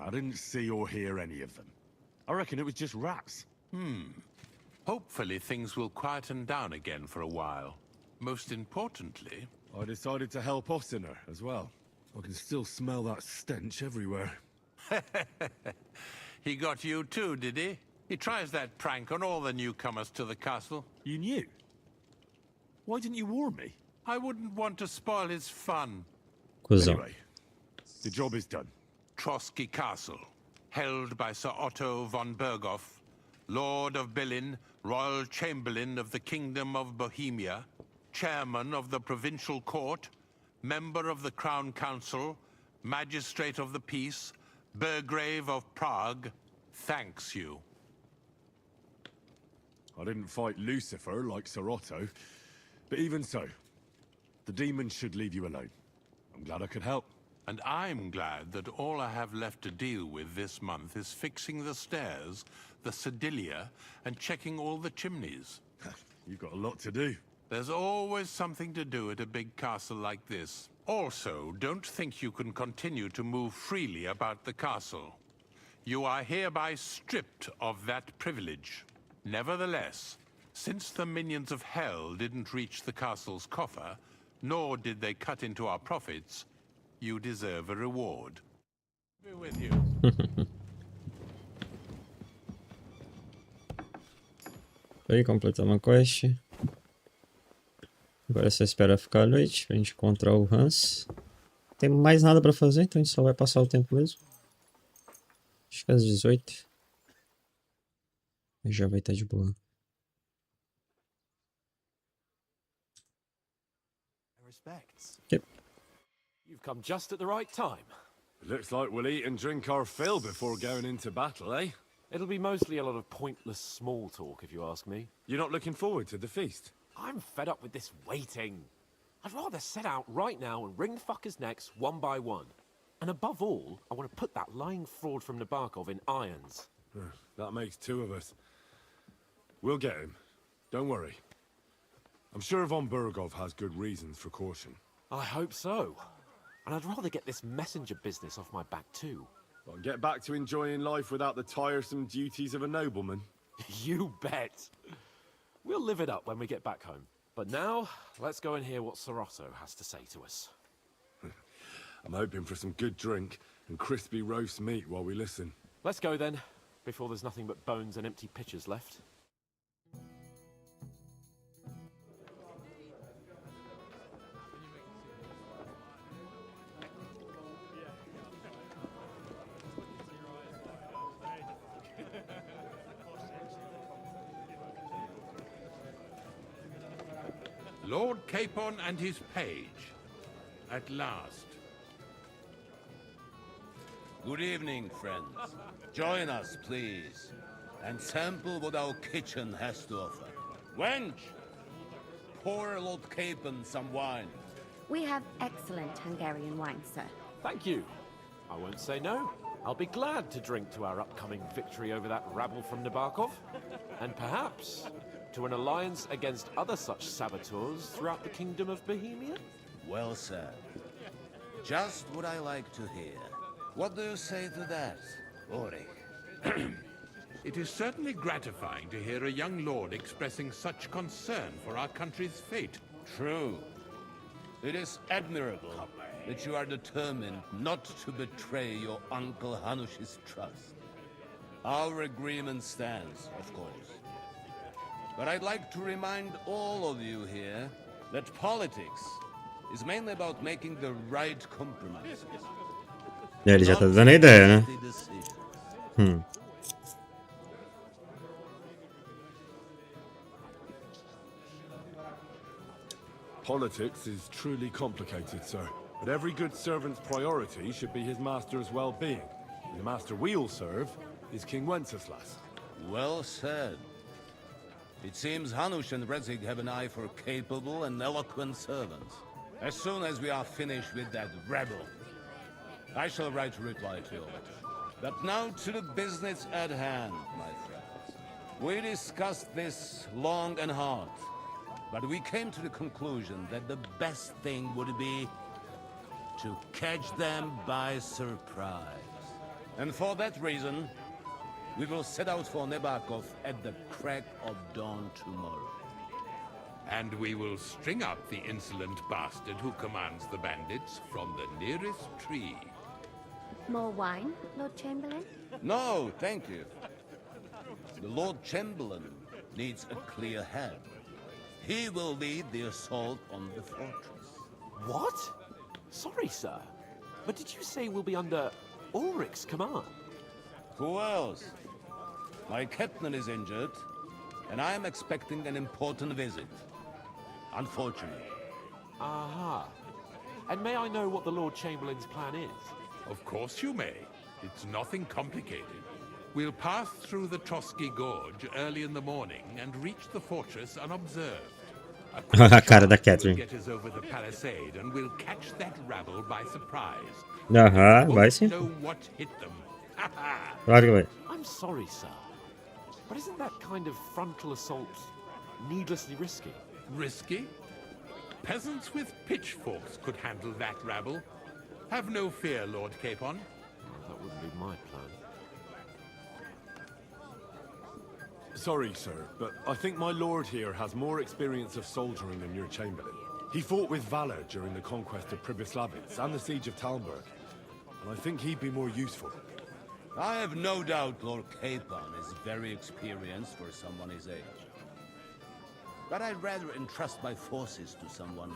I didn't see or hear any of them. I reckon it was just rats. Hopefully things will quieten down again for a while. Most importantly... I decided to help Ossiner as well. I can still smell that stench everywhere. He got you too, did he? He tries that prank on all the newcomers to the castle. You knew? Why didn't you warn me? I wouldn't want to spoil his fun. Anyway, the job is done. Trotsky Castle, held by Sir Otto von Berghoff, Lord of Billin, Royal Chamberlain of the Kingdom of Bohemia, Chairman of the Provincial Court, Member of the Crown Council, Magistrate of the Peace, Burgrave of Prague, thanks you. I didn't fight Lucifer like Sir Otto, but even so, the demons should leave you alone. I'm glad I could help. And I'm glad that all I have left to deal with this month is fixing the stairs, the sedilia, and checking all the chimneys. You've got a lot to do. There's always something to do at a big castle like this. Also, don't think you can continue to move freely about the castle. You are hereby stripped of that privilege. Nevertheless, since the minions of hell didn't reach the castle's coffer, nor did they cut into our profits, you deserve a reward. Be with you. Aí, completamos a quest. Agora é só esperar ficar a noite pra gente encontrar o Hans. Não tem mais nada pra fazer, então a gente só vai passar o tempo mesmo. Acho que às 18. Já vai estar de boa. Respects. Yep. You've come just at the right time. Looks like we'll eat and drink our fill before going into battle, eh? It'll be mostly a lot of pointless small talk, if you ask me. You're not looking forward to the feast? I'm fed up with this waiting. I'd rather set out right now and wring fuckers' necks one by one. And above all, I want to put that lying fraud from Nabokov in irons. That makes 2 of us. We'll get him. Don't worry. I'm sure Von Burgov has good reasons for caution. I hope so. And I'd rather get this messenger business off my back too. Well, get back to enjoying life without the tiresome duties of a nobleman. You bet. We'll live it up when we get back home. But now, let's go and hear what Sorotto has to say to us. I'm hoping for some good drink and crispy roast meat while we listen. Let's go then, before there's nothing but bones and empty pitchers left. Lord Capon and his page. At last. Good evening, friends. Join us, please, and sample what our kitchen has to offer. Wench, pour Lord Capon some wine. We have excellent Hungarian wine, sir. Thank you. I won't say no. I'll be glad to drink to our upcoming victory over that rabble from Nabokov. And perhaps to an alliance against other such saboteurs throughout the kingdom of Bohemia? Well said. Just what I like to hear. What do you say to that, Ulrich? It is certainly gratifying to hear a young lord expressing such concern for our country's fate. True. It is admirable that you are determined not to betray your Uncle Hanush's trust. Our agreement stands, of course. But I'd like to remind all of you here that politics is mainly about making the right compromises. Ele já tá dando a ideia, né? Politics is truly complicated, sir. But every good servant's priority should be his master's well-being. And the master we'll serve is King Wenceslas. Well said. It seems Hanush and Rezig have an eye for capable and eloquent servants. As soon as we are finished with that rebel, I shall write a reply to you. But now to the business at hand, my friends. We discussed this long and hard, but we came to the conclusion that the best thing would be to catch them by surprise. And for that reason, we will set out for Nabokov at the crack of dawn tomorrow. And we will string up the insolent bastard who commands the bandits from the nearest tree. More wine, Lord Chamberlain? No, thank you. The Lord Chamberlain needs a clear head. He will lead the assault on the fortress. What? Sorry, sir. But did you say we'll be under Ulrich's command? Who else? My captain is injured, and I am expecting an important visit. Unfortunately. Aha. And may I know what the Lord Chamberlain's plan is? Of course you may. It's nothing complicated. We'll pass through the Trotsky Gorge early in the morning and reach the fortress unobserved. A cara da Will Catherine. get us over the palisade and we'll catch that rabble by surprise. Aham, vai sim. Know what hit them. Claro que vai. I'm sorry, sir. But isn't that kind of frontal assault needlessly risky? Risky? Peasants with pitchforks could handle that rabble. Have no fear, Lord Capon. That wouldn't be my plan. Sorry, sir, but I think my lord here has more experience of soldiering than your chamberlain. He fought with valor during the conquest of Pribyslavitz and the siege of Talmberg, and I think he'd be more useful. I have no doubt Lord Capon is very experienced for someone his age. But I'd rather entrust my forces to someone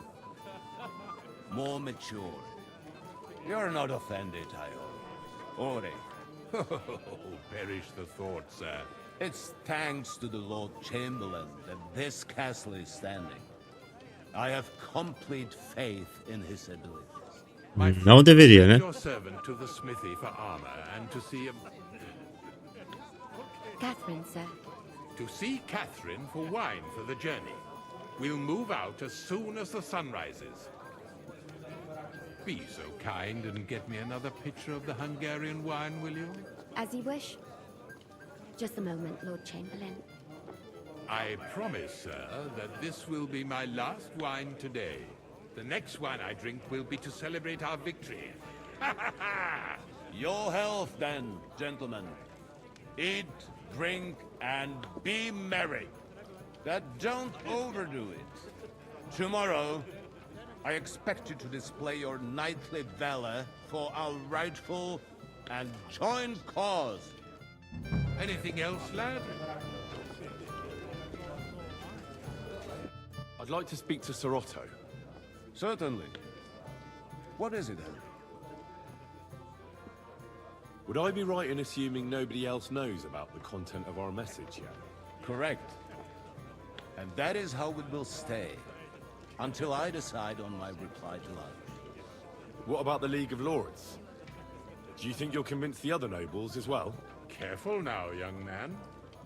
more mature. You're not offended, I hope. Ore. Perish the thought, sir. It's thanks to the Lord Chamberlain that this castle is standing. I have complete faith in his abilities. Não deveria, né? Your servant to the smithy for armor and to see Catherine, sir. to see Catherine for wine for the journey. We'll move out as soon as the sun rises. Be so kind and get me another pitcher of the Hungarian wine, will you? As you wish. Just a moment, Lord Chamberlain. I promise, sir, that this will be my last wine today. The next wine I drink will be to celebrate our victory. Your health, then, gentlemen. Eat, drink, and be merry. But don't overdo it. Tomorrow, I expect you to display your knightly valor for our rightful and joint cause. Anything else, lad? I'd like to speak to Sir Otto. Certainly. What is it, then? Would I be right in assuming nobody else knows about the content of our message yet? Correct. And that is how it will stay, until I decide on my reply to others. What about the League of Lords? Do you think you'll convince the other nobles as well? Careful now, young man.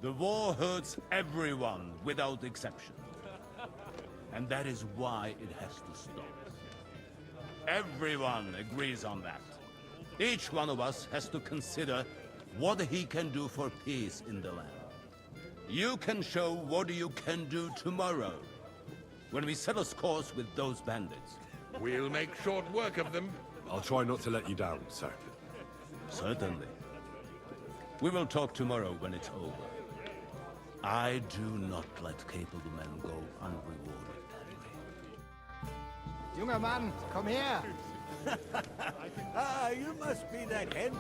The war hurts everyone without exception. And that is why it has to stop. Everyone agrees on that. Each one of us has to consider what he can do for peace in the land. You can show what you can do tomorrow, when we settle scores with those bandits. We'll make short work of them. I'll try not to let you down, sir. Certainly. We will talk tomorrow when it's over. I do not let capable men go unrewarded. Junger Mann, komm her! You must be that head.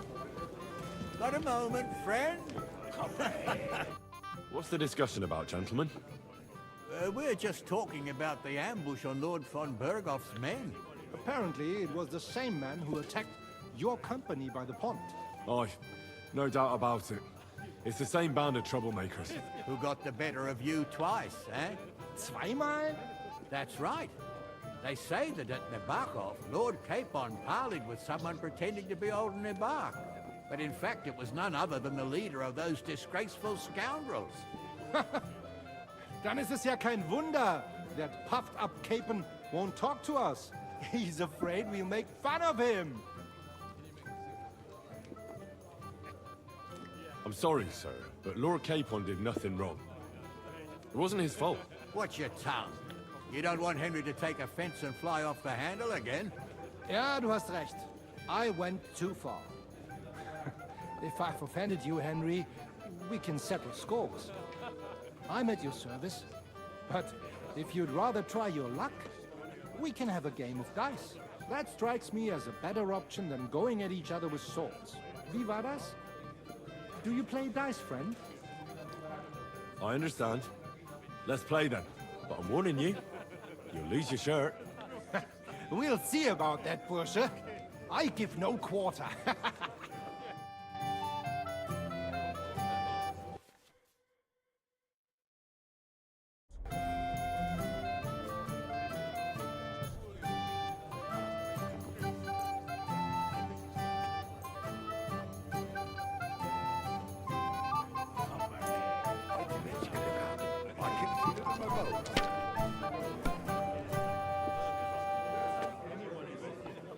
Got a moment, friend? What's the discussion about, gentlemen? We're just talking about the ambush on Lord von Bergoff's men. Apparently, it was the same man who attacked your company by the pond. Aye, no doubt about it. It's the same band of troublemakers. Who got the better of you twice, eh? Zweimal? That's right. They say that at Nabokov, Lord Capon parleyed with someone pretending to be old Nabok. But in fact, it was none other than the leader of those disgraceful scoundrels. Dann ist es ja kein Wunder that puffed up Capon won't talk to us. He's afraid we'll make fun of him. I'm sorry, sir, but Lord Capon did nothing wrong. It wasn't his fault. Watch your tongue. You don't want Henry to take offense and fly off the handle again? Ja, du hast recht. I went too far. If I've offended you, Henry, we can settle scores. I'm at your service. But if you'd rather try your luck, we can have a game of dice. That strikes me as a better option than going at each other with swords. Wie war das? Do you play dice, friend? I understand. Let's play then. But I'm warning you, you'll lose your shirt. We'll see about that, Bursche. I give no quarter.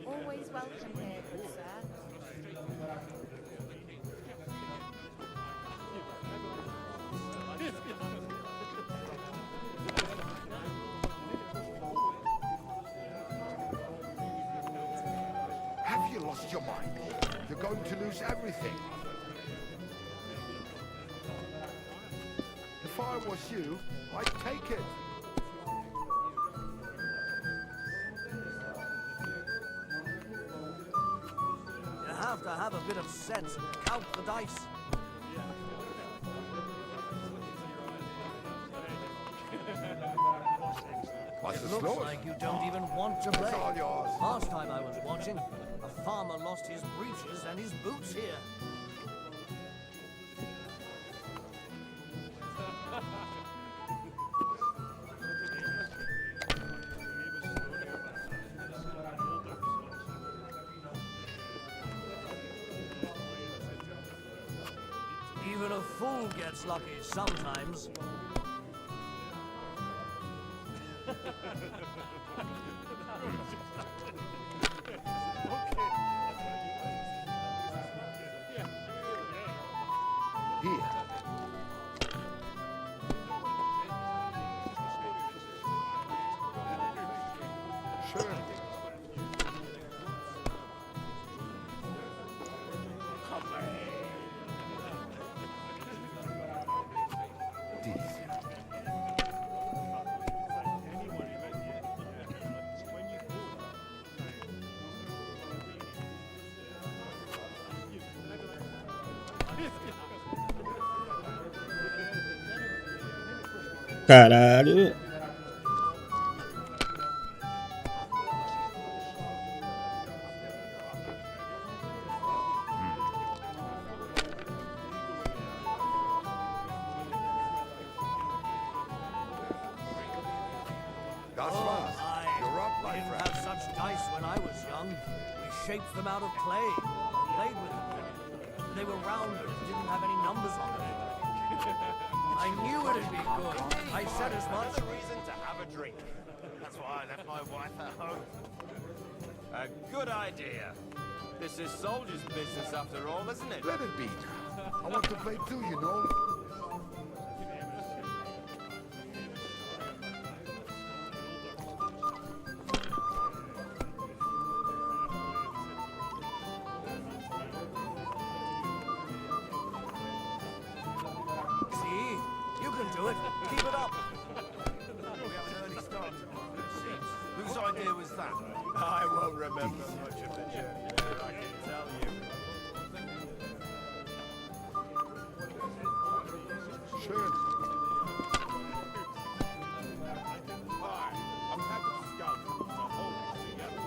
Always welcome here, good sir. Have you lost your mind? You're going to lose everything. If I was you, I'd take it. You have to have a bit of sense and count the dice. It looks like you don't even want to play. It's all yours. Last time I was watching, a farmer lost his breeches and his boots here. Even a fool gets lucky sometimes. Here. Sure. Caralho. That's Oh, fast. I You're up, my didn't friend. have such dice when I was young. We shaped them out of clay, played with them. They were round and didn't have any numbers on them. I knew it'd be good. I said as much. Another reason to have a drink. That's why I left my wife at home. A good idea. This is soldier's business after all, isn't it? Let it be now. I want to play too, you know. See? You can do it. Keep it up. We have an early start tomorrow, it seems. Whose idea was that? I won't remember much of the journey there, I can tell you. Sure. Hi, I'm Captain Scout from the whole together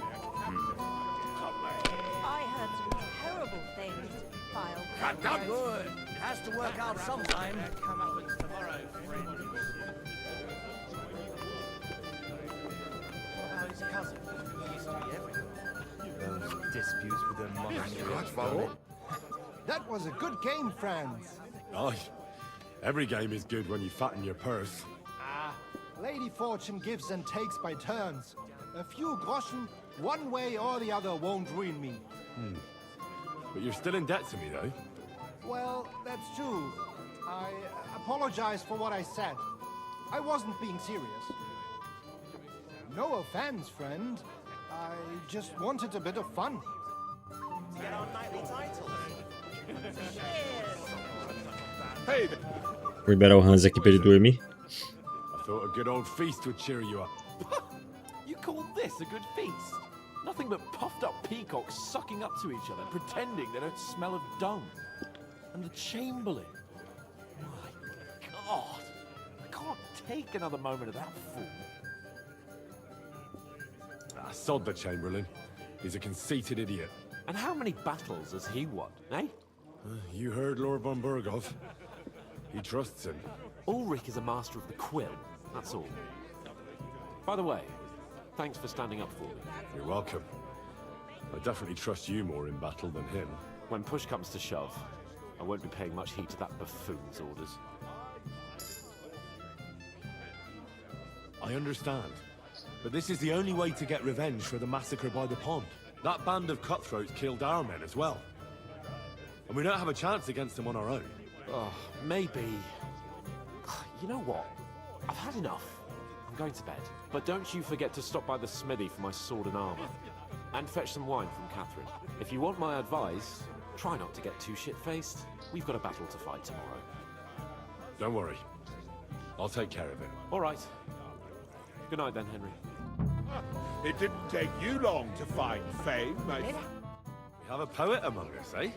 I heard some terrible things, Vile. Good. It has to work out sometime. Come up tomorrow, friends. What about his cousin? He used to be everywhere. Those disputes with their mother. That was a good game, friends. Aye. Every game is good when you fatten your purse. Ah, Lady Fortune gives and takes by turns. A few groschen, one way or the other, won't ruin me. But you're still in debt to me, though. Well, that's true. I apologize for what I said. I wasn't being serious. No offense, friend. I just wanted a bit of fun. To get our nightly titles. Hey, Liberar o Hans aqui pra ele dormir. I thought a good old feast would cheer you up. You call this a good feast? Nothing but puffed up peacocks sucking up to each other, pretending they don't smell of dung. And the Chamberlain. My God. I can't take another moment of that fool. Sod the Chamberlain. He's a conceited idiot. And how many battles has he won, eh? You heard Lord von Burgov. He trusts him. Ulrich is a master of the quill, that's all. By the way, thanks for standing up for me. You're welcome. I definitely trust you more in battle than him. When push comes to shove, I won't be paying much heed to that buffoon's orders. I understand. But this is the only way to get revenge for the massacre by the pond. That band of cutthroats killed our men as well. And we don't have a chance against them on our own. Oh, maybe... You know what? I've had enough. I'm going to bed. But don't you forget to stop by the smithy for my sword and armor. And fetch some wine from Catherine. If you want my advice, try not to get too shit-faced. We've got a battle to fight tomorrow. Don't worry. I'll take care of it. All right. Good night then, Henry. It didn't take you long to find fame, my... We have a poet among us, eh?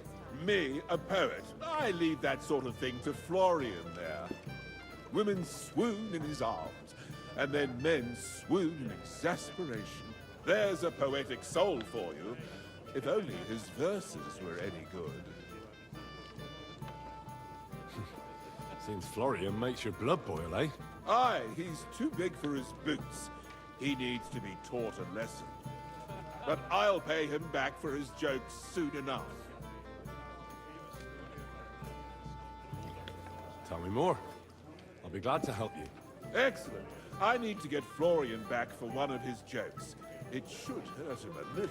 Me, a poet. I leave that sort of thing to Florian there. Women swoon in his arms, and then men swoon in exasperation. There's a poetic soul for you, if only his verses were any good. Seems Florian makes your blood boil, eh? Aye, he's too big for his boots. He needs to be taught a lesson. But I'll pay him back for his jokes soon enough. Tell me more. I'll be glad to help you. Excellent. I need to get Florian back for one of his jokes. It should hurt him a little.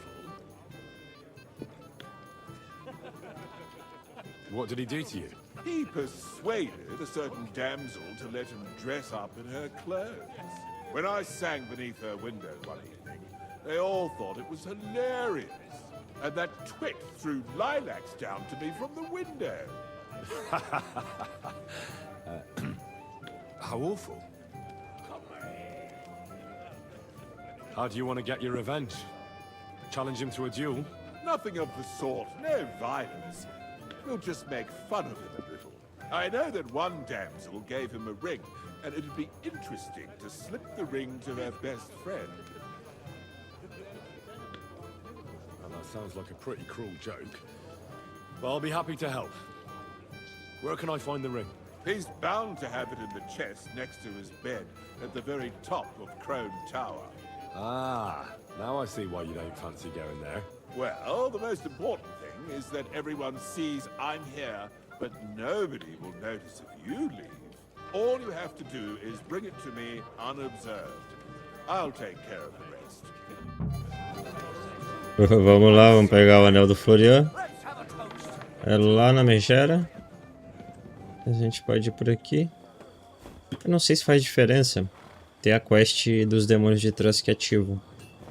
What did he do to you? He persuaded a certain damsel to let him dress up in her clothes. When I sang beneath her window one evening, they all thought it was hilarious. And that twit threw lilacs down to me from the window. How awful. How do you want to get your revenge? Challenge him to a duel? Nothing of the sort. No violence. We'll just make fun of him a little. I know that one damsel gave him a ring, and it'd be interesting to slip the ring to her best friend. Well, that sounds like a pretty cruel joke. But I'll be happy to help. Where can I find the ring? He's bound to have it in the chest next to his bed at the very top of Crone Tower. Ah, now I see why you don't fancy going there. Well, the most important thing is that everyone sees I'm here, but nobody will notice if you leave. All you have to do is bring it to me unobserved. I'll take care of the rest. Vamos lá, vamos pegar o anel do Florian. É lá na megera. A gente pode ir por aqui. Eu não sei se faz diferença ter a quest dos demônios de Trusk ativo.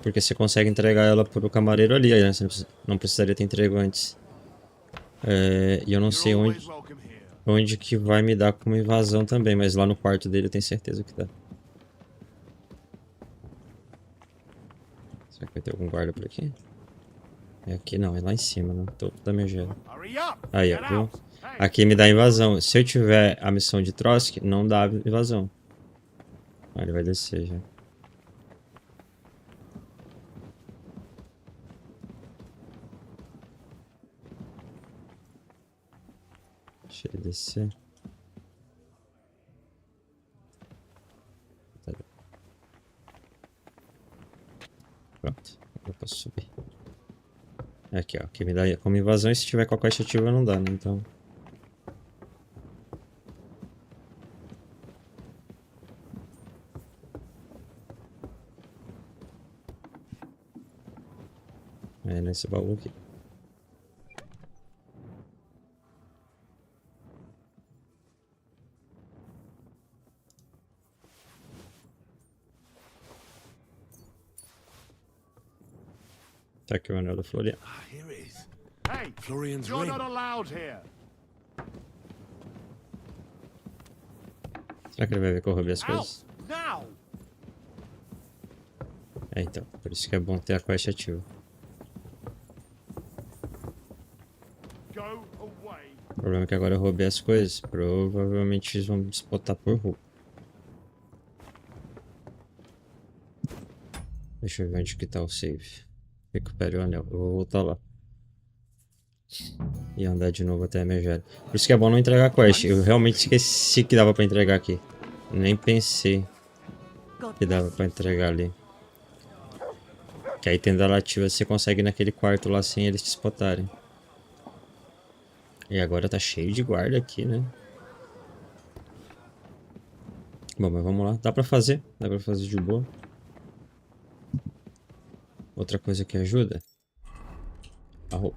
Porque você consegue entregar ela pro camareiro ali, né? Você não precisaria ter entregue antes. E eu não sei onde que vai me dar como invasão também, mas lá no quarto dele eu tenho certeza que dá. Será que vai ter algum guarda por aqui? É aqui não, é lá em cima, no topo da megera. Aí, ó, viu? Aqui me dá invasão. Se eu tiver a missão de Trosk, não dá invasão. Ah, ele vai descer já. Deixa ele descer. Tá. Pronto, agora eu posso subir. Aqui, ó, que me dá como invasão, e se tiver com a quest ativa não dá, né? Então... É nesse baú aqui. Tá aqui o anel da Florian. Hey, Florian's you're ring. not allowed here. Será que ele vai ver que eu roubei as coisas? Now. É, então. Por isso que é bom ter a quest ativa. O problema é que agora eu roubei as coisas. Provavelmente eles vão me disputar por roubo. Deixa eu ver onde que tá o save. Recupere o anel. Eu vou voltar lá. E andar de novo até a megera. Por isso que é bom não entregar a quest. Eu realmente esqueci que dava pra entregar aqui. Nem pensei que dava pra entregar ali. Que aí tendo ela ativa você consegue ir naquele quarto lá sem eles te spotarem. E agora tá cheio de guarda aqui, né? Bom, mas vamos lá. Dá pra fazer. Dá pra fazer de boa. Outra coisa que ajuda. A roupa.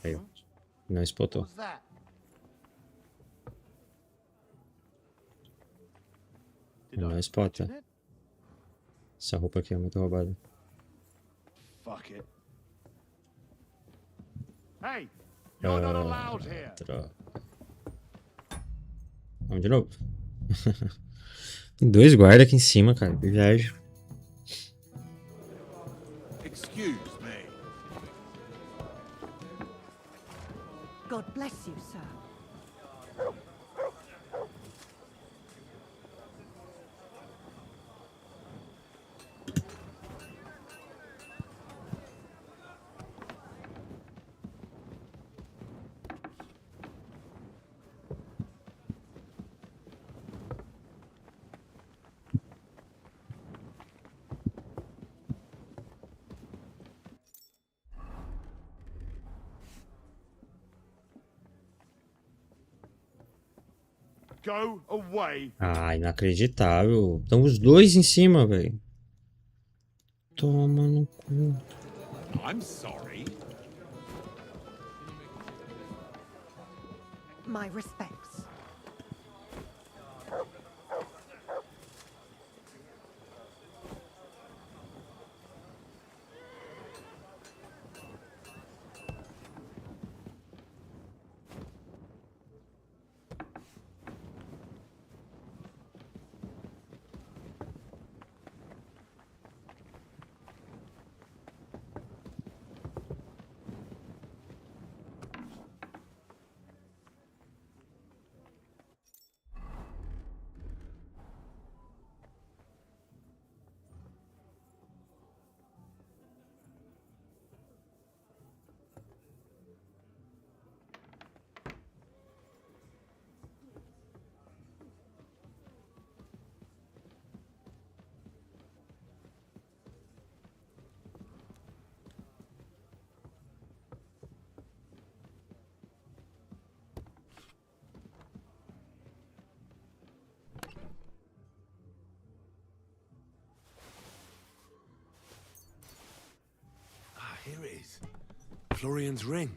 Aí, ó. Não spotou. Não spota. Essa roupa aqui é muito roubada. Fuck it. Hey, you're not allowed here. Droga. Vamos de novo. Tem dois guardas aqui em cima, cara. Que viagem. Excuse me. God bless you, sir. Go away. Ah, inacreditável. Estão os dois em cima, velho. Toma no cu. I'm sorry. My respects. Here it is. Florian's ring.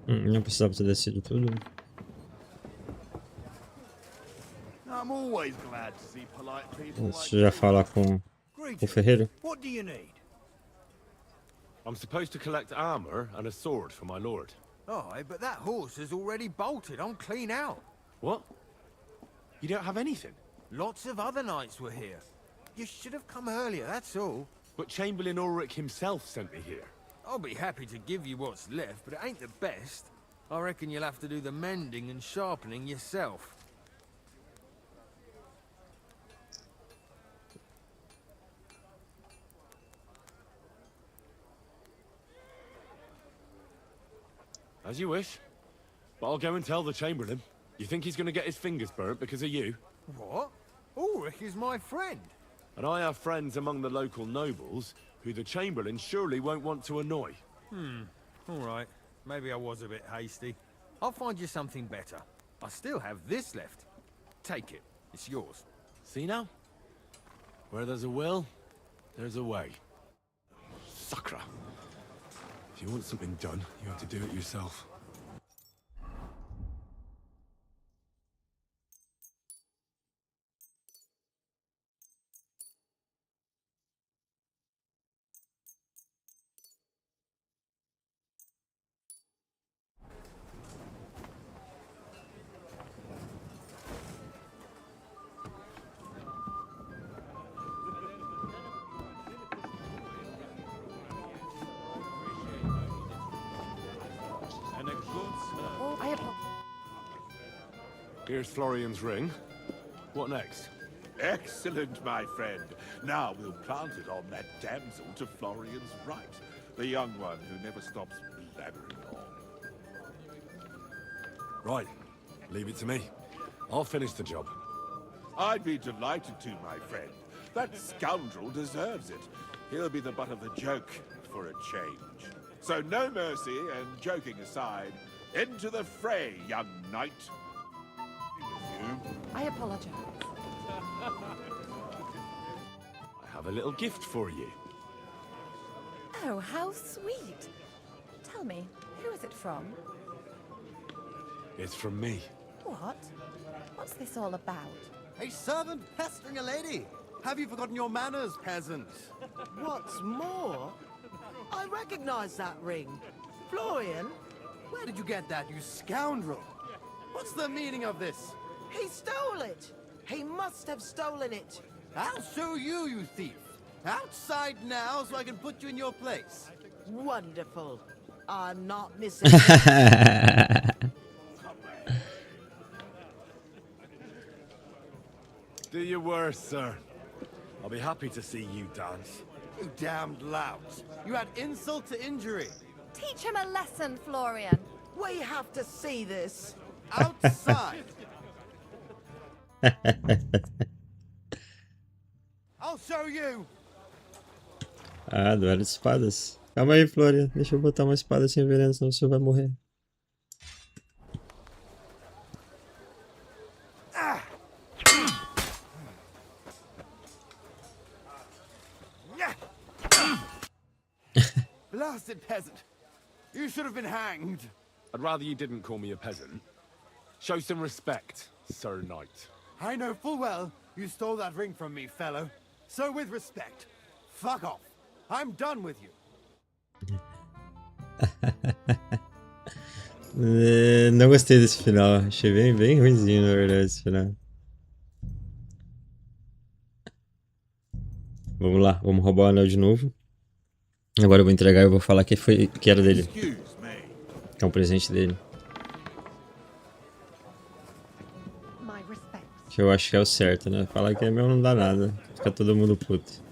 Não precisava ter descido tudo. I'm always glad to see polite people like Deixa eu já falar com o ferreiro. What do you need? I'm supposed to collect armor and a sword for my lord. Oh, but that horse is already bolted. I'm clean out. What? You don't have anything? Lots of other knights were here. You should have come earlier, that's all. But Chamberlain Ulrich himself sent me here. I'll be happy to give you what's left, but it ain't the best. I reckon you'll have to do the mending and sharpening yourself. As you wish. But I'll go and tell the Chamberlain. You think he's going to get his fingers burnt because of you? What? Ulrich is my friend. And I have friends among the local nobles who the Chamberlain surely won't want to annoy. All right. Maybe I was a bit hasty. I'll find you something better. I still have this left. Take it. It's yours. See now? Where there's a will, there's a way. Sucra. If you want something done, you have to do it yourself. Here's Florian's ring. What next? Excellent, my friend. Now we'll plant it on that damsel to Florian's right. The young one who never stops blabbering on. Right. Leave it to me. I'll finish the job. I'd be delighted to, my friend. That scoundrel deserves it. He'll be the butt of the joke for a change. So no mercy, and joking aside, into the fray, young knight. I apologize. I have a little gift for you. Oh, how sweet. Tell me, who is it from? It's from me. What? What's this all about? A servant pestering a lady. Have you forgotten your manners, peasant? What's more, I recognize that ring. Florian? Where did you get that, you scoundrel? What's the meaning of this? He stole it. He must have stolen it. I'll show you, you thief. Outside now so I can put you in your place. Wonderful. I'm not missing. Do your worst, sir. I'll be happy to see you dance. You damned lout. You add insult to injury. Teach him a lesson, Florian. We have to see this. Outside. I'll show you. Ah, duelo de espadas. Calma aí, Florian. Deixa eu botar uma espada sem veneno, senão você vai morrer. Blasted peasant. You should have been hanged. I'd rather you didn't call me a peasant. Show some respect, Sir Knight. I know full well you stole that ring from me, fellow. So with respect, fuck off. I'm done with you. Não gostei desse final. Achei bem ruimzinho, na verdade, esse final. Vamos lá, vamos roubar o anel de novo. Agora eu vou entregar e eu vou falar que era dele. É um presente dele. Que eu acho que é o certo, né? Falar que é meu não dá nada. Fica todo mundo puto.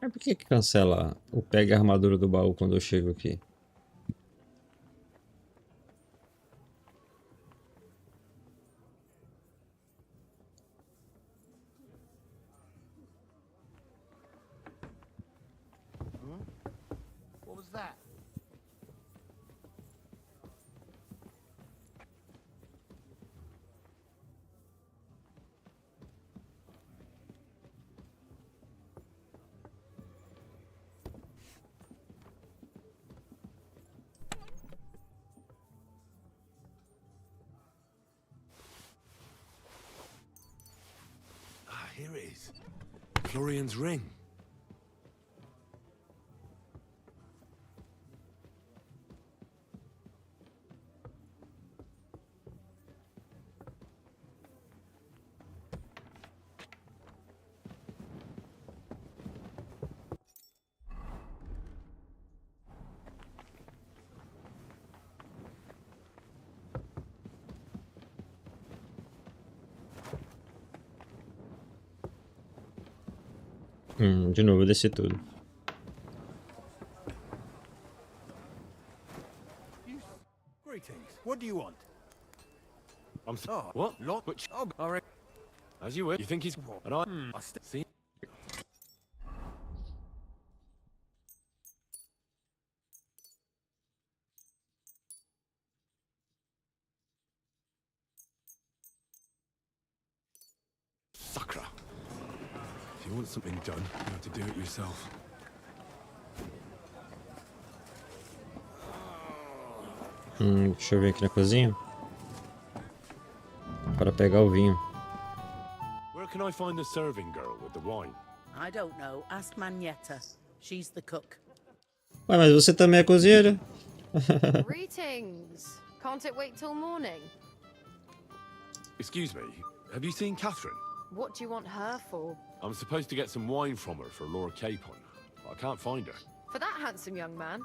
Mas por que cancela o pega a armadura do baú quando eu chego aqui? What was that? Ah, here it is. Florian's ring. De novo, eu desci tudo. Greetings. What do you want? I'm sorry. What? Lot? Which? Oh, alright. As you wish. You think he's... And I see. Sakra. If you want something done, you have to do it yourself. Deixa eu ver aqui na cozinha. Para pegar o vinho. Where can I find the serving girl with the wine? I don't know. Ask Manietta. She's the cook. Ué, mas você também é cozinheira? Greetings. Can't it wait till morning? Excuse me, have you seen Catherine? What do you want her for? I'm supposed to get some wine from her for Lord Capon. I can't find her. For that handsome young man?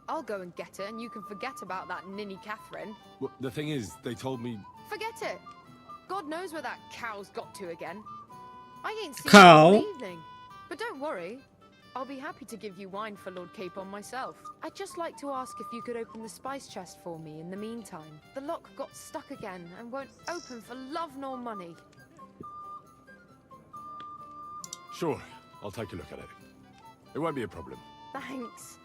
I'll go and get her, and you can forget about that ninny Catherine. Well, the thing is, they told me... Forget it. God knows where that cow's got to again. I ain't seen Cow? her all evening. But don't worry. I'll be happy to give you wine for Lord Capon myself. I'd just like to ask if you could open the spice chest for me in the meantime. The lock got stuck again and won't open for love nor money. Sure, I'll take a look at it. It won't be a problem. Thanks.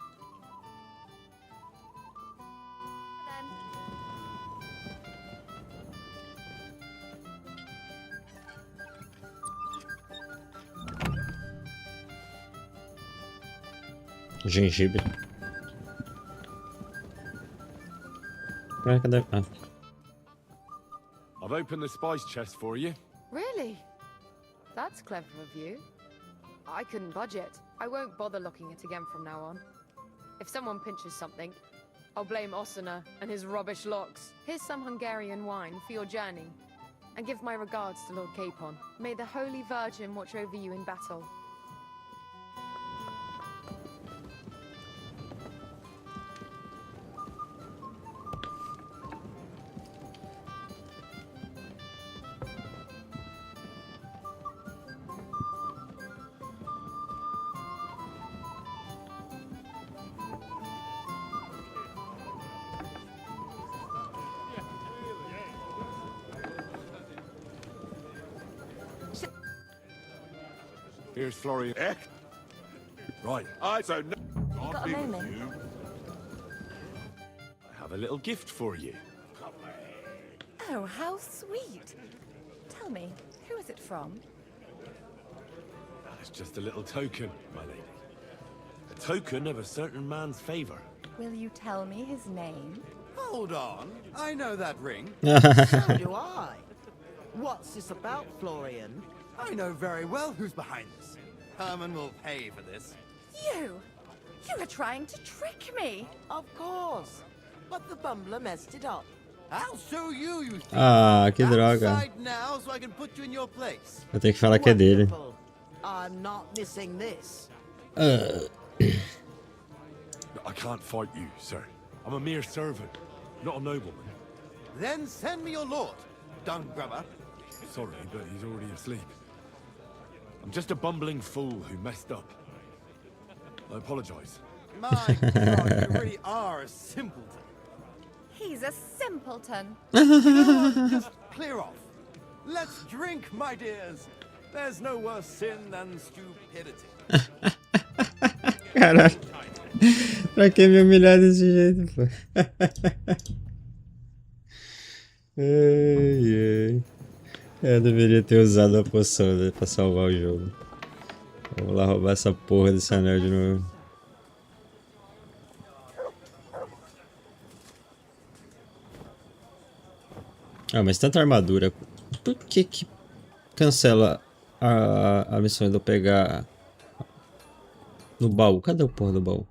Gengibre. Cadê? Ah. I've opened the spice chest for you. Really? That's clever of you. I couldn't budget. I won't bother looking it again from now on. If someone pinches something, I'll blame Osuna and his rubbish locks. Here's some Hungarian wine for your journey. And give my regards to Lord Capon. May the Holy Virgin watch over you in battle. Here's Florian. Right. You got a moment? I have a little gift for you. Oh, how sweet. Tell me, who is it from? It's just a little token, my lady. A token of a certain man's favor. Will you tell me his name? Hold on. I know that ring. So do I. What's this about, Florian? I know very well who's behind this. Herman will pay for this. You! You were trying to trick me! Of course. But the bumbler messed it up. I'll show you, you thief. Ah, que droga. Outside now, so I can put you in your place. Eu tenho que falar que é dele. I'm not missing this. I can't fight you, sir. I'm a mere servant, not a nobleman. Then send me your lord, dung grubber. Sorry, but he's already asleep. I'm just a bumbling fool who messed up. I apologize. My God, you really are a simpleton. He's a simpleton. You know what? Just clear off. Let's drink, my dears. There's no worse sin than stupidity. Caralho. Pra que me humilhar desse jeito, pô? Ai, ai. Eu deveria ter usado a poção, né, pra salvar o jogo. Vamos lá roubar essa porra desse anel de novo. Ah, mas tanta armadura. Por que cancela a missão de eu pegar no baú? Cadê o porra do baú?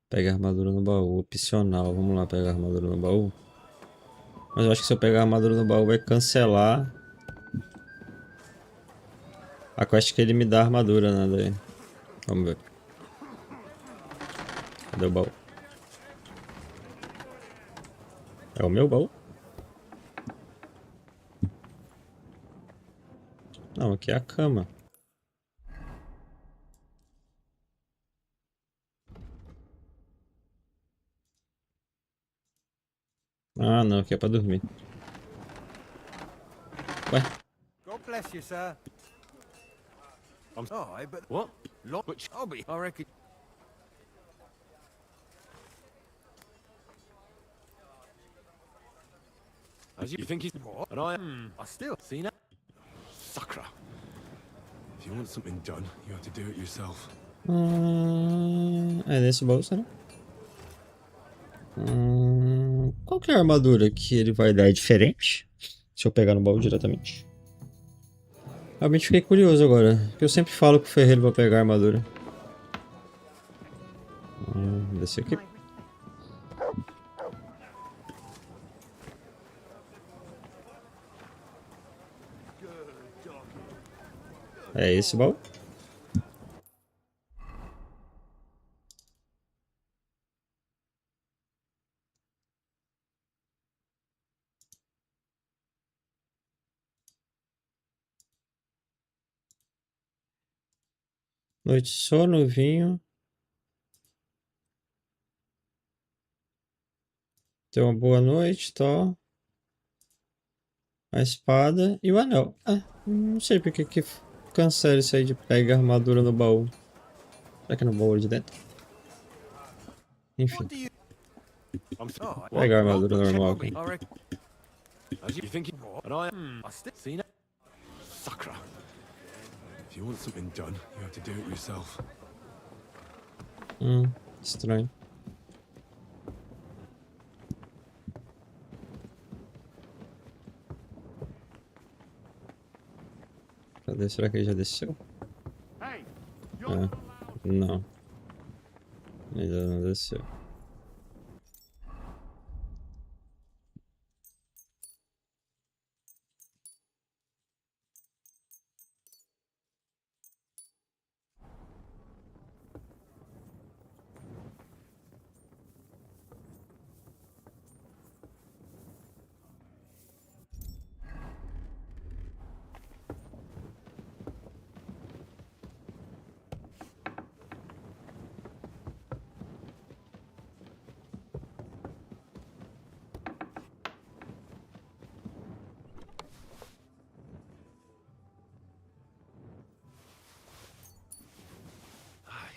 Pega a armadura no baú, opcional. Vamos lá pegar a armadura no baú. Mas eu acho que se eu pegar a armadura no baú vai cancelar a quest que ele me dá a armadura, né? Daí. Vamos ver. Cadê o baú? É o meu baú? Não, aqui é a cama. Ah, não, aqui é pra dormir. Ué? God bless you, sir. I'm sorry, but what? Which I'll be. I reckon. As you think he's what? And I still see that. Sucker. If you want something done, you have to do it yourself. É nesse baú, será? Qual que é a armadura que ele vai dar? É diferente? Se eu pegar no baú diretamente. Realmente fiquei curioso agora. Porque eu sempre falo com o ferreiro pra pegar a armadura. Descer aqui. É esse baú? Noite sono, vinho. Tenha uma boa noite, tá? A espada e o anel. Ah, não sei porque que cancela isso aí de pegar a armadura no baú. Será que é no baú de dentro? Enfim. Pegar a armadura normal aqui. As you think and I still see that. Sucker. If you want something done, you have to do it yourself. Estranho. Cadê? Será que ele já desceu? Não. Ainda não desceu.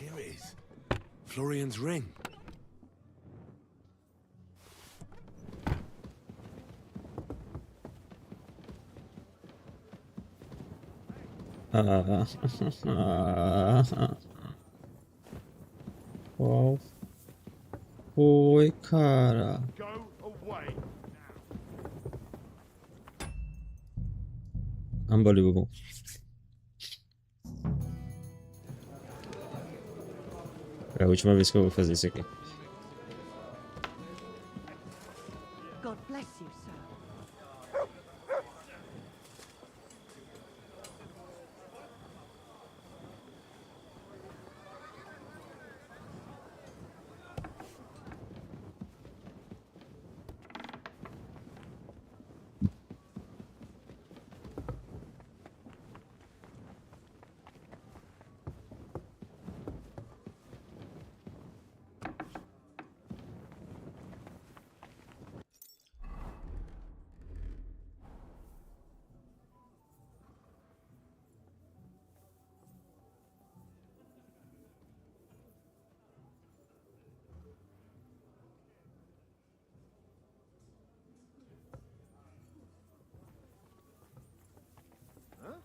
Here it is. Florian's ring. Qual foi, cara? Unbelievable. É a última vez que eu vou fazer isso aqui. God bless you, sir.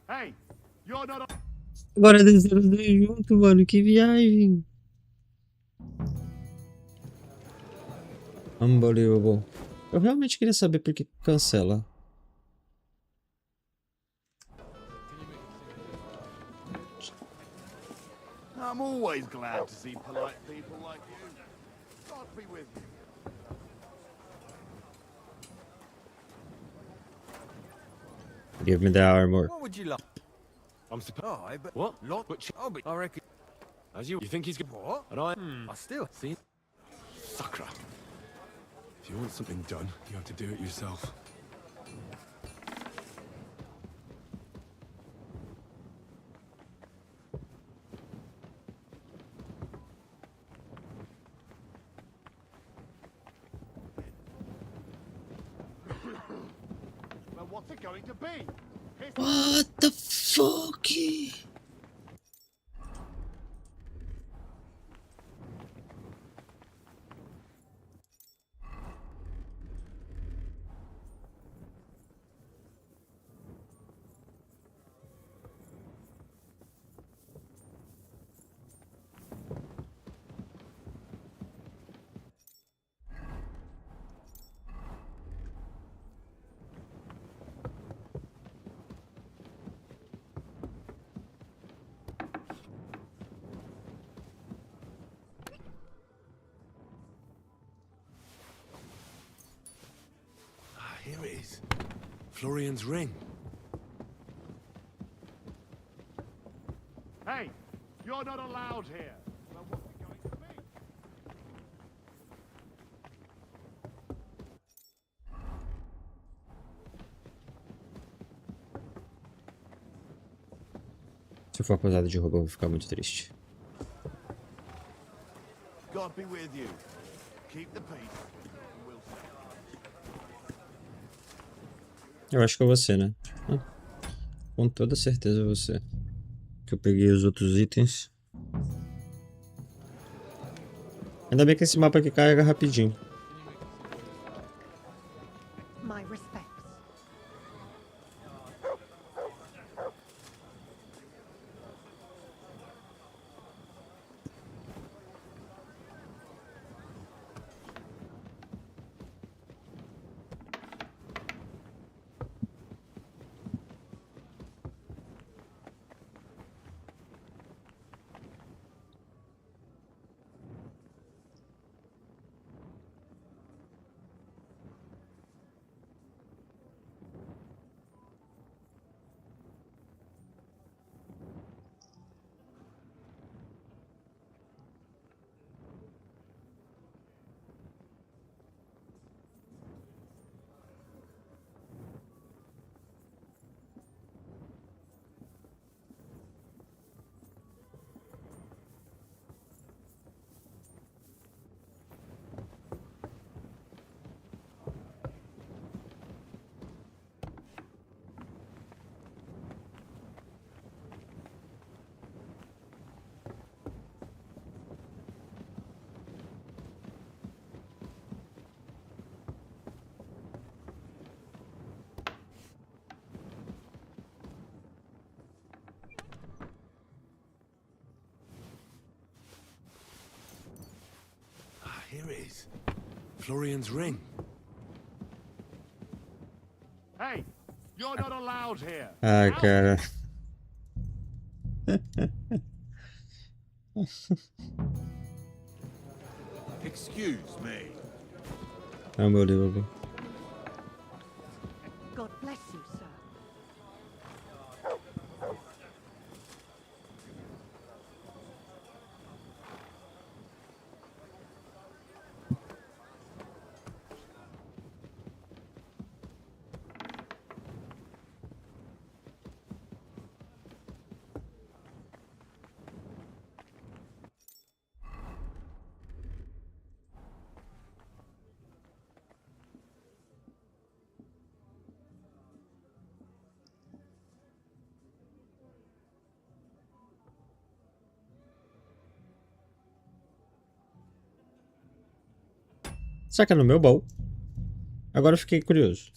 Hey, you're not. Agora desceram os dois juntos, mano. Que viagem. Unbelievable. Eu realmente queria saber por que cancela. I'm always glad to see polite people like you. God be with you. Give me the armor. What would you like? I'm surprised, but what? Lot, but I reckon. As you think he's good? What? And I still see. Sucker. If you want something done, you have to do it yourself. Well, what's it going to be? What the fuck? Here it is. Florian's ring. Hey, you're not allowed here. Well, what's it going to be? Se eu for acusado de roubo, eu vou ficar muito triste. God be with you. Keep the peace. We'll see. Eu acho que é você, né? Com toda certeza é você. Que eu peguei os outros itens. Ainda bem que esse mapa aqui carrega rapidinho. My respects. There it is. Florian's ring. Hey, you're not allowed here. Ah, cara. Excuse me. Unbelievable. God bless you, sir. Será que é no meu baú? Agora eu fiquei curioso.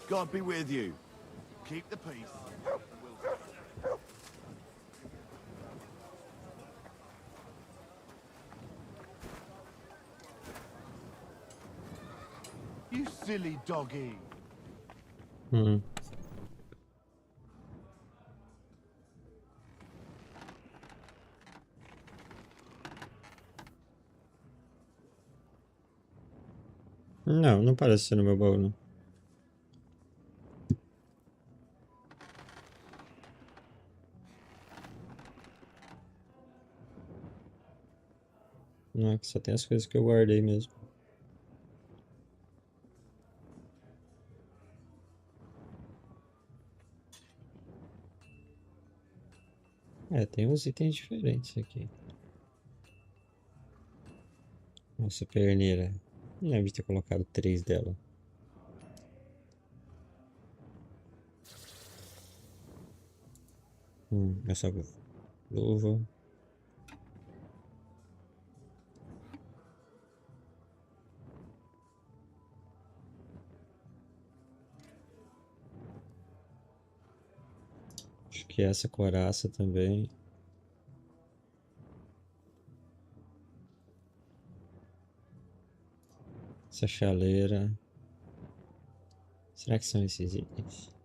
God be with you. Keep the peace. You silly doggy. Não, não parece ser no meu baú, não. Não, aqui só tem as coisas que eu guardei mesmo. É, tem uns itens diferentes aqui. Nossa, perneira. Não lembro de ter colocado 3 dela. Essa luva. Acho que essa coraça também. Essa chaleira. Será que são esses itens?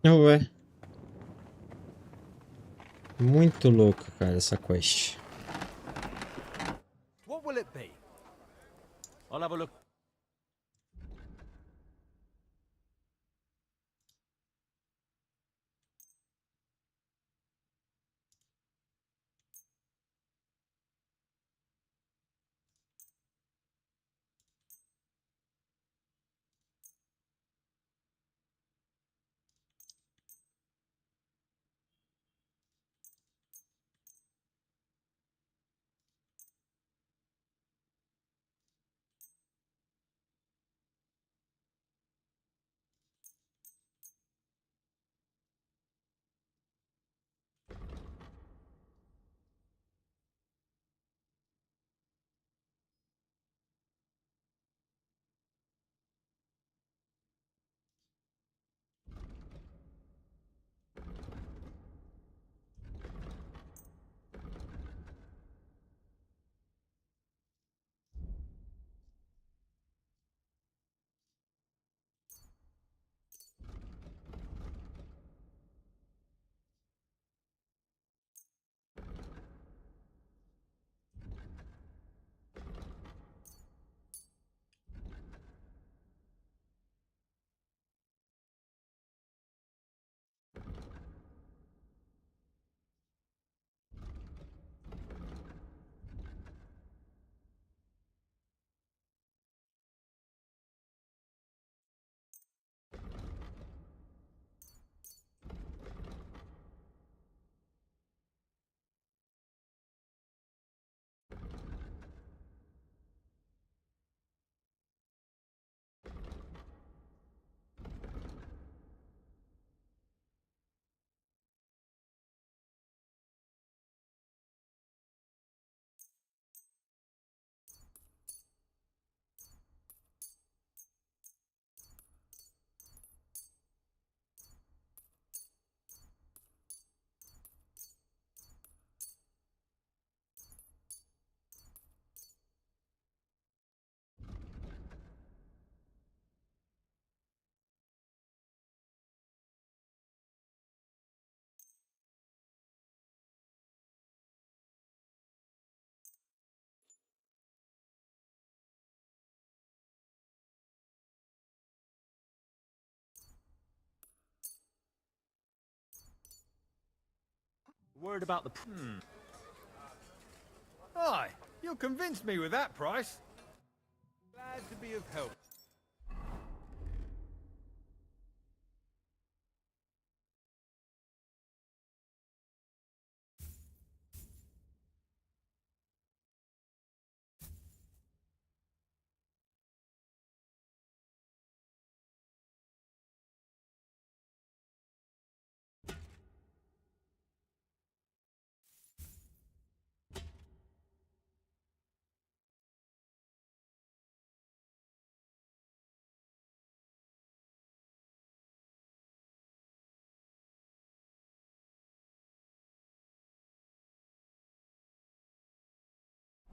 Ué. Muito louco, cara, essa quest. What will it be? I'll have a look. Worried about the... Aye, you convinced me with that price. Glad to be of help.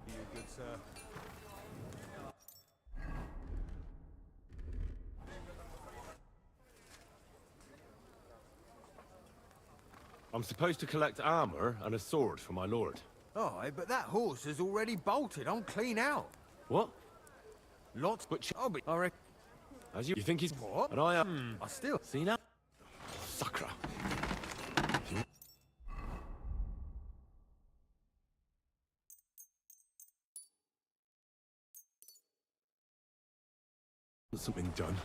You good, sir? I'm supposed to collect armor and a sword for my lord. Aye, but that horse is already bolted on clean out. What? Lots, but I'll be... I reckon... As you think he's... What? And I still... See now? Sucker. Something done.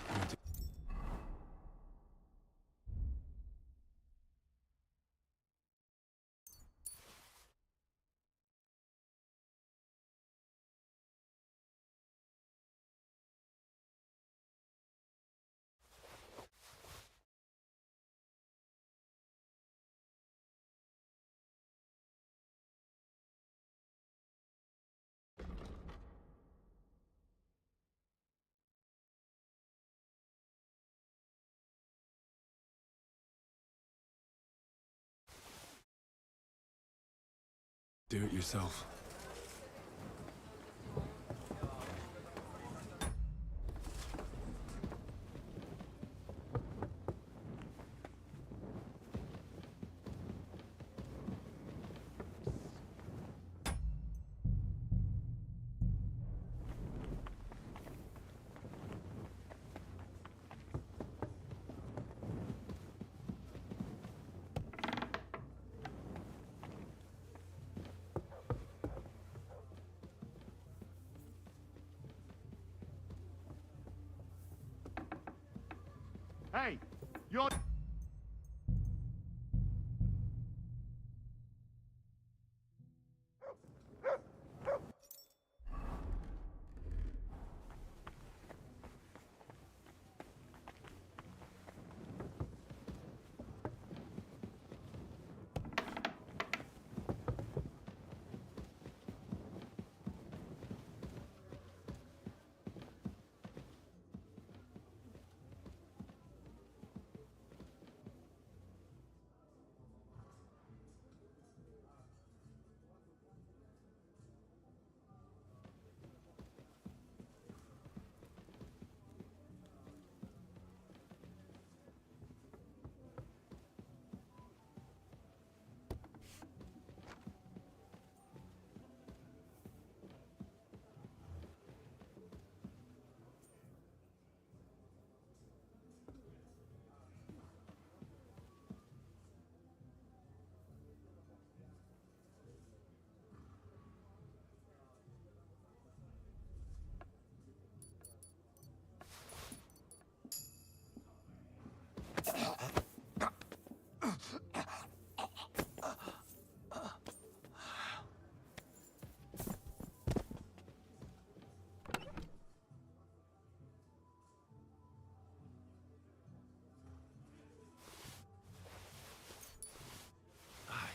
Do it yourself. Hey, you're...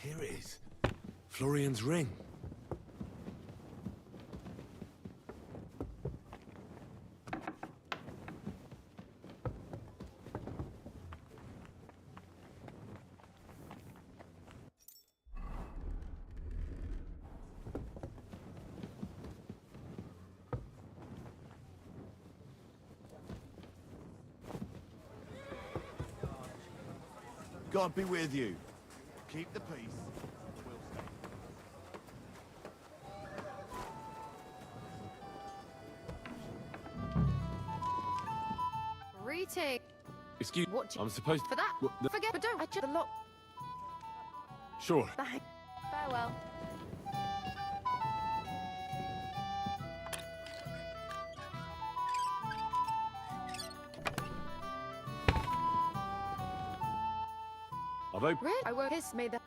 Here it is. Florian's ring. God be with you. Keep the peace. Retake. Excuse. What? I'm supposed For that? What the- Forget, but don't. I checked the lock. Sure. Farewell. Although I won't kiss me the.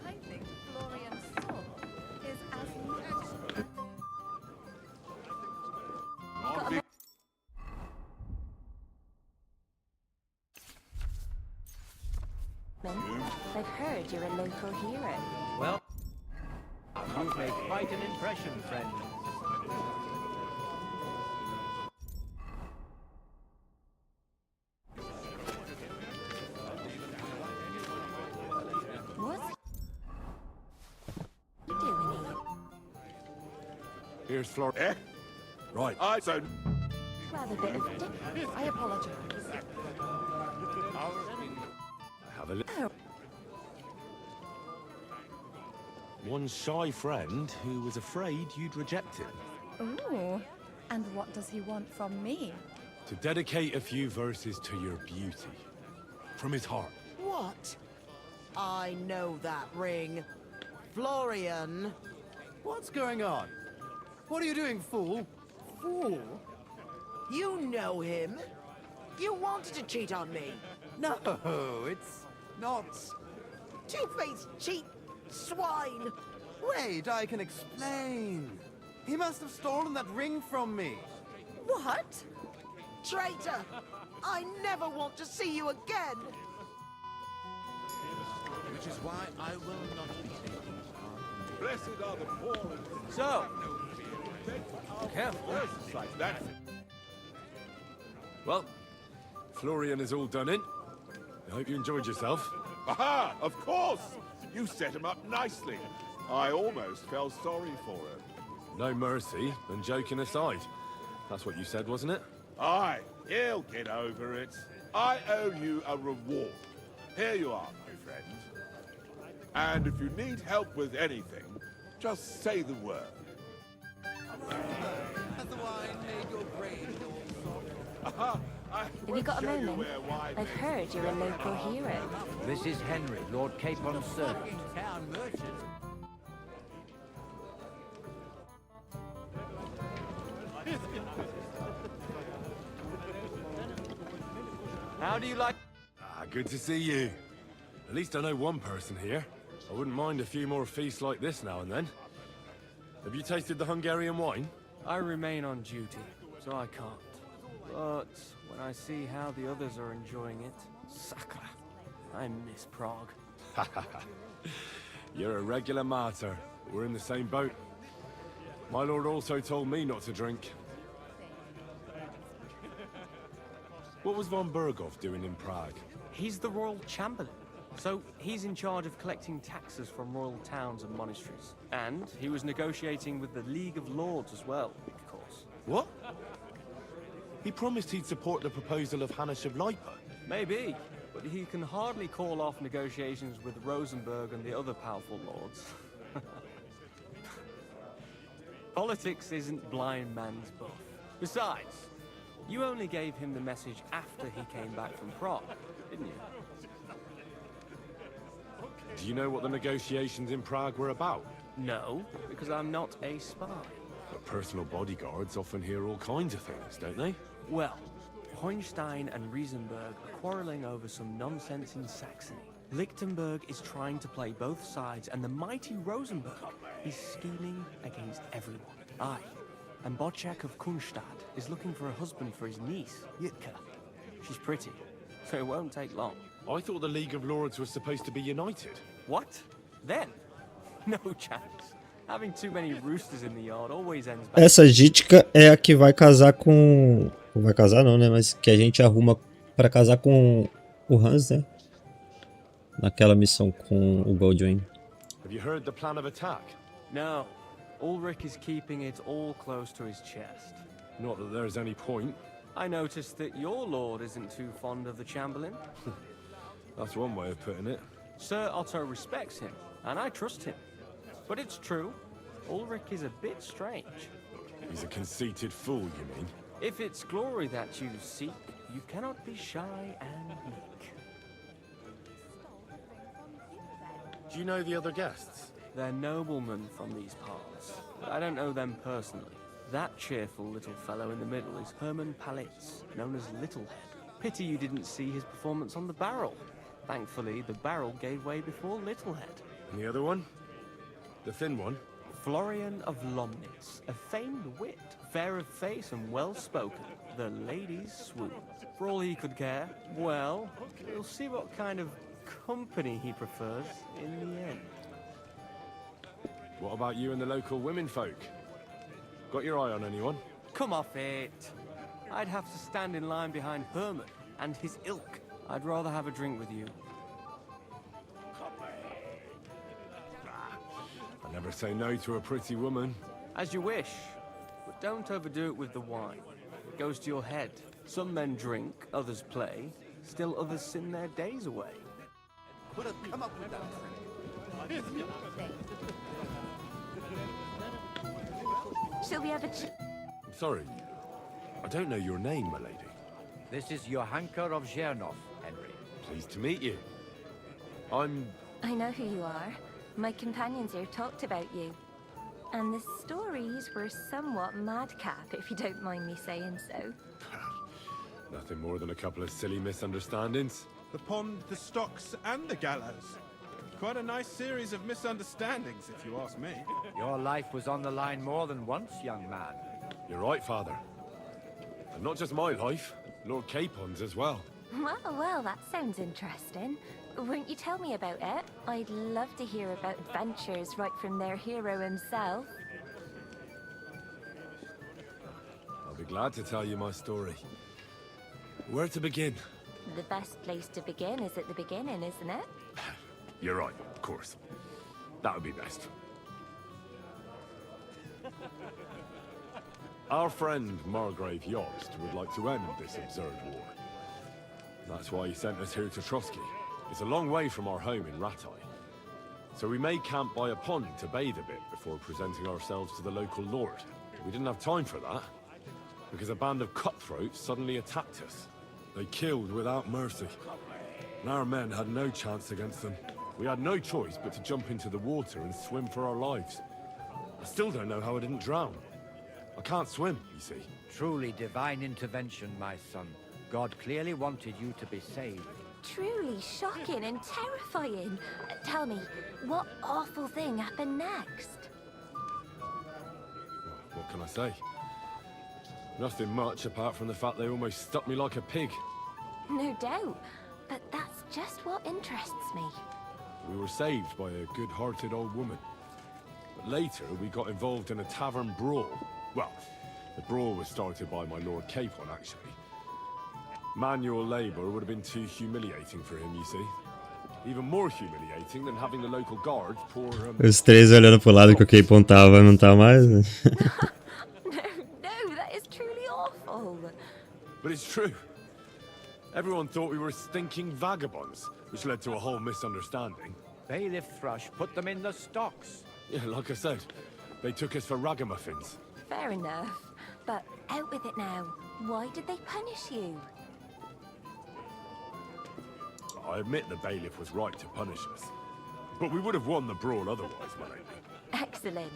I think Florian's soul is as I've heard you're a local hero. Well, you've made quite an impression, friend. What's you doing here? Here's Flor. Eh? Right. I so. rather bit of I apologize. I have a one shy friend who was afraid you'd reject him. Ooh. And what does he want from me? To dedicate a few verses to your beauty. From his heart. What? I know that ring. Florian. What's going on? What are you doing, fool? Fool? You know him. You wanted to cheat on me. No, it's not. Two-faced cheat swine. Wait, I can explain. He must have stolen that ring from me. What? Traitor! I never want to see you again! Which is why I will not be taking part. Blessed are the poor and So, careful. like that. Well, Florian is all done in. I hope you enjoyed yourself. Aha! Of course! You set him up nicely. I almost felt sorry for him. No mercy, and joking aside. That's what you said, wasn't it? Aye, he'll get over it. I owe you a reward. Here you are, my friend. And if you need help with anything, just say the word. Has the wine made your brain go Have you got a moment? I've heard you're a local hero. This is Henry, Lord Capon's servant. Town merchant. How do you like... Good to see you. At least I know one person here. I wouldn't mind a few more feasts like this now and then. Have you tasted the Hungarian wine? I remain on duty, so I can't. But when I see how the others are enjoying it, sacre, I miss Prague. You're a regular martyr. We're in the same boat. My lord also told me not to drink. What was von Berghoff doing in Prague? He's the royal chamberlain, so he's in charge of collecting taxes from royal towns and monasteries. And he was negotiating with the League of Lords as well, of course. What? He promised he'd support the proposal of Hannes of Lipa. Maybe, but he can hardly call off negotiations with Rosenberg and the other powerful lords. Politics isn't blind man's buff. Besides, you only gave him the message after he came back from Prague, didn't you? Do you know what the negotiations in Prague were about? No, because I'm not a spy. But personal bodyguards often hear all kinds of things, don't they? Well, Hohenstein and Riesenberg are quarreling over some nonsense in Saxony. Lichtenberg is trying to play both sides, and the mighty Rosenberg is scheming against everyone. Aye, and Bocek of Kunstadt is looking for a husband for his niece, Yitka. She's pretty, so it won't take long. I thought the League of Lords was supposed to be united. What? Then? No chance. Having too many roosters in the yard always ends bad. Essa Jitka é a que vai casar com... Não vai casar não, né? Mas que a gente arruma pra casar com o Hans, né? Naquela missão com o Goldwyn. Have you heard the plan of attack? No. Ulrich is keeping it all close to his chest. Not that there's any point. I noticed that your lord isn't too fond of the Chamberlain. That's one way of putting it. Sir Otto respects him, and I trust him. But it's true, Ulrich is a bit strange. He's a conceited fool, you mean? If it's glory that you seek, you cannot be shy and meek. Do you know the other guests? They're noblemen from these parts, but I don't know them personally. That cheerful little fellow in the middle is Herman Palitz, known as Littlehead. Pity you didn't see his performance on the barrel. Thankfully, the barrel gave way before Littlehead. And the other one? The thin one? Florian of Lomnitz, a famed wit, fair of face and well-spoken. The ladies swoon. For all he could care, well, we'll see what kind of company he prefers in the end. What about you and the local women folk? Got your eye on anyone? Come off it. I'd have to stand in line behind Herman and his ilk. I'd rather have a drink with you. I never say no to a pretty woman. As you wish, but don't overdo it with the wine. It goes to your head. Some men drink, others play, still others sin their days away. Could have come up with that. Shall we have a I'm sorry. I don't know your name, my lady. This is Johanka of Zhernov, Henry. Pleased to meet you. I'm... I know who you are. My companions here talked about you. And the stories were somewhat madcap, if you don't mind me saying so. Nothing more than a couple of silly misunderstandings. The pond, the stocks, and the gallows. Quite a nice series of misunderstandings, if you ask me. Your life was on the line more than once, young man. You're right, Father. And not just my life, Lord Capon's as well. Well, that sounds interesting. Won't you tell me about it? I'd love to hear about adventures right from their hero himself. I'll be glad to tell you my story. Where to begin? The best place to begin is at the beginning, isn't it? You're right, of course. That would be best. Our friend Margrave Yost would like to end this absurd war. That's why he sent us here to Trotsky. It's a long way from our home in Ratai. So we made camp by a pond to bathe a bit before presenting ourselves to the local lord. We didn't have time for that. because a band of cutthroats suddenly attacked us. They killed without mercy. And our men had no chance against them. We had no choice but to jump into the water and swim for our lives. I still don't know how I didn't drown. I can't swim, you see. Truly divine intervention, my son. God clearly wanted you to be saved. Truly shocking and terrifying. Tell me, what awful thing happened next? What can I say? Nothing much apart from the fact they almost stuck me like a pig. No doubt, but that's just what interests me. We were saved by a good-hearted old woman. But later, we got involved in a tavern brawl. Well, the brawl was started by my Lord Capon, actually. Manual labor would have been too humiliating for him, you see. Even more humiliating than having the local guards pour... Os três olhando pro lado que o Capon tava, não tá mais. No, that is truly awful. But it's true. Everyone thought we were stinking vagabonds, which led to a whole misunderstanding. Bailiff Thrush put them in the stocks. Yeah, like I said, they took us for ragamuffins. Fair enough, but out with it now. Why did they punish you? I admit the bailiff was right to punish us. But we would have won the brawl otherwise, my lady. Excellent.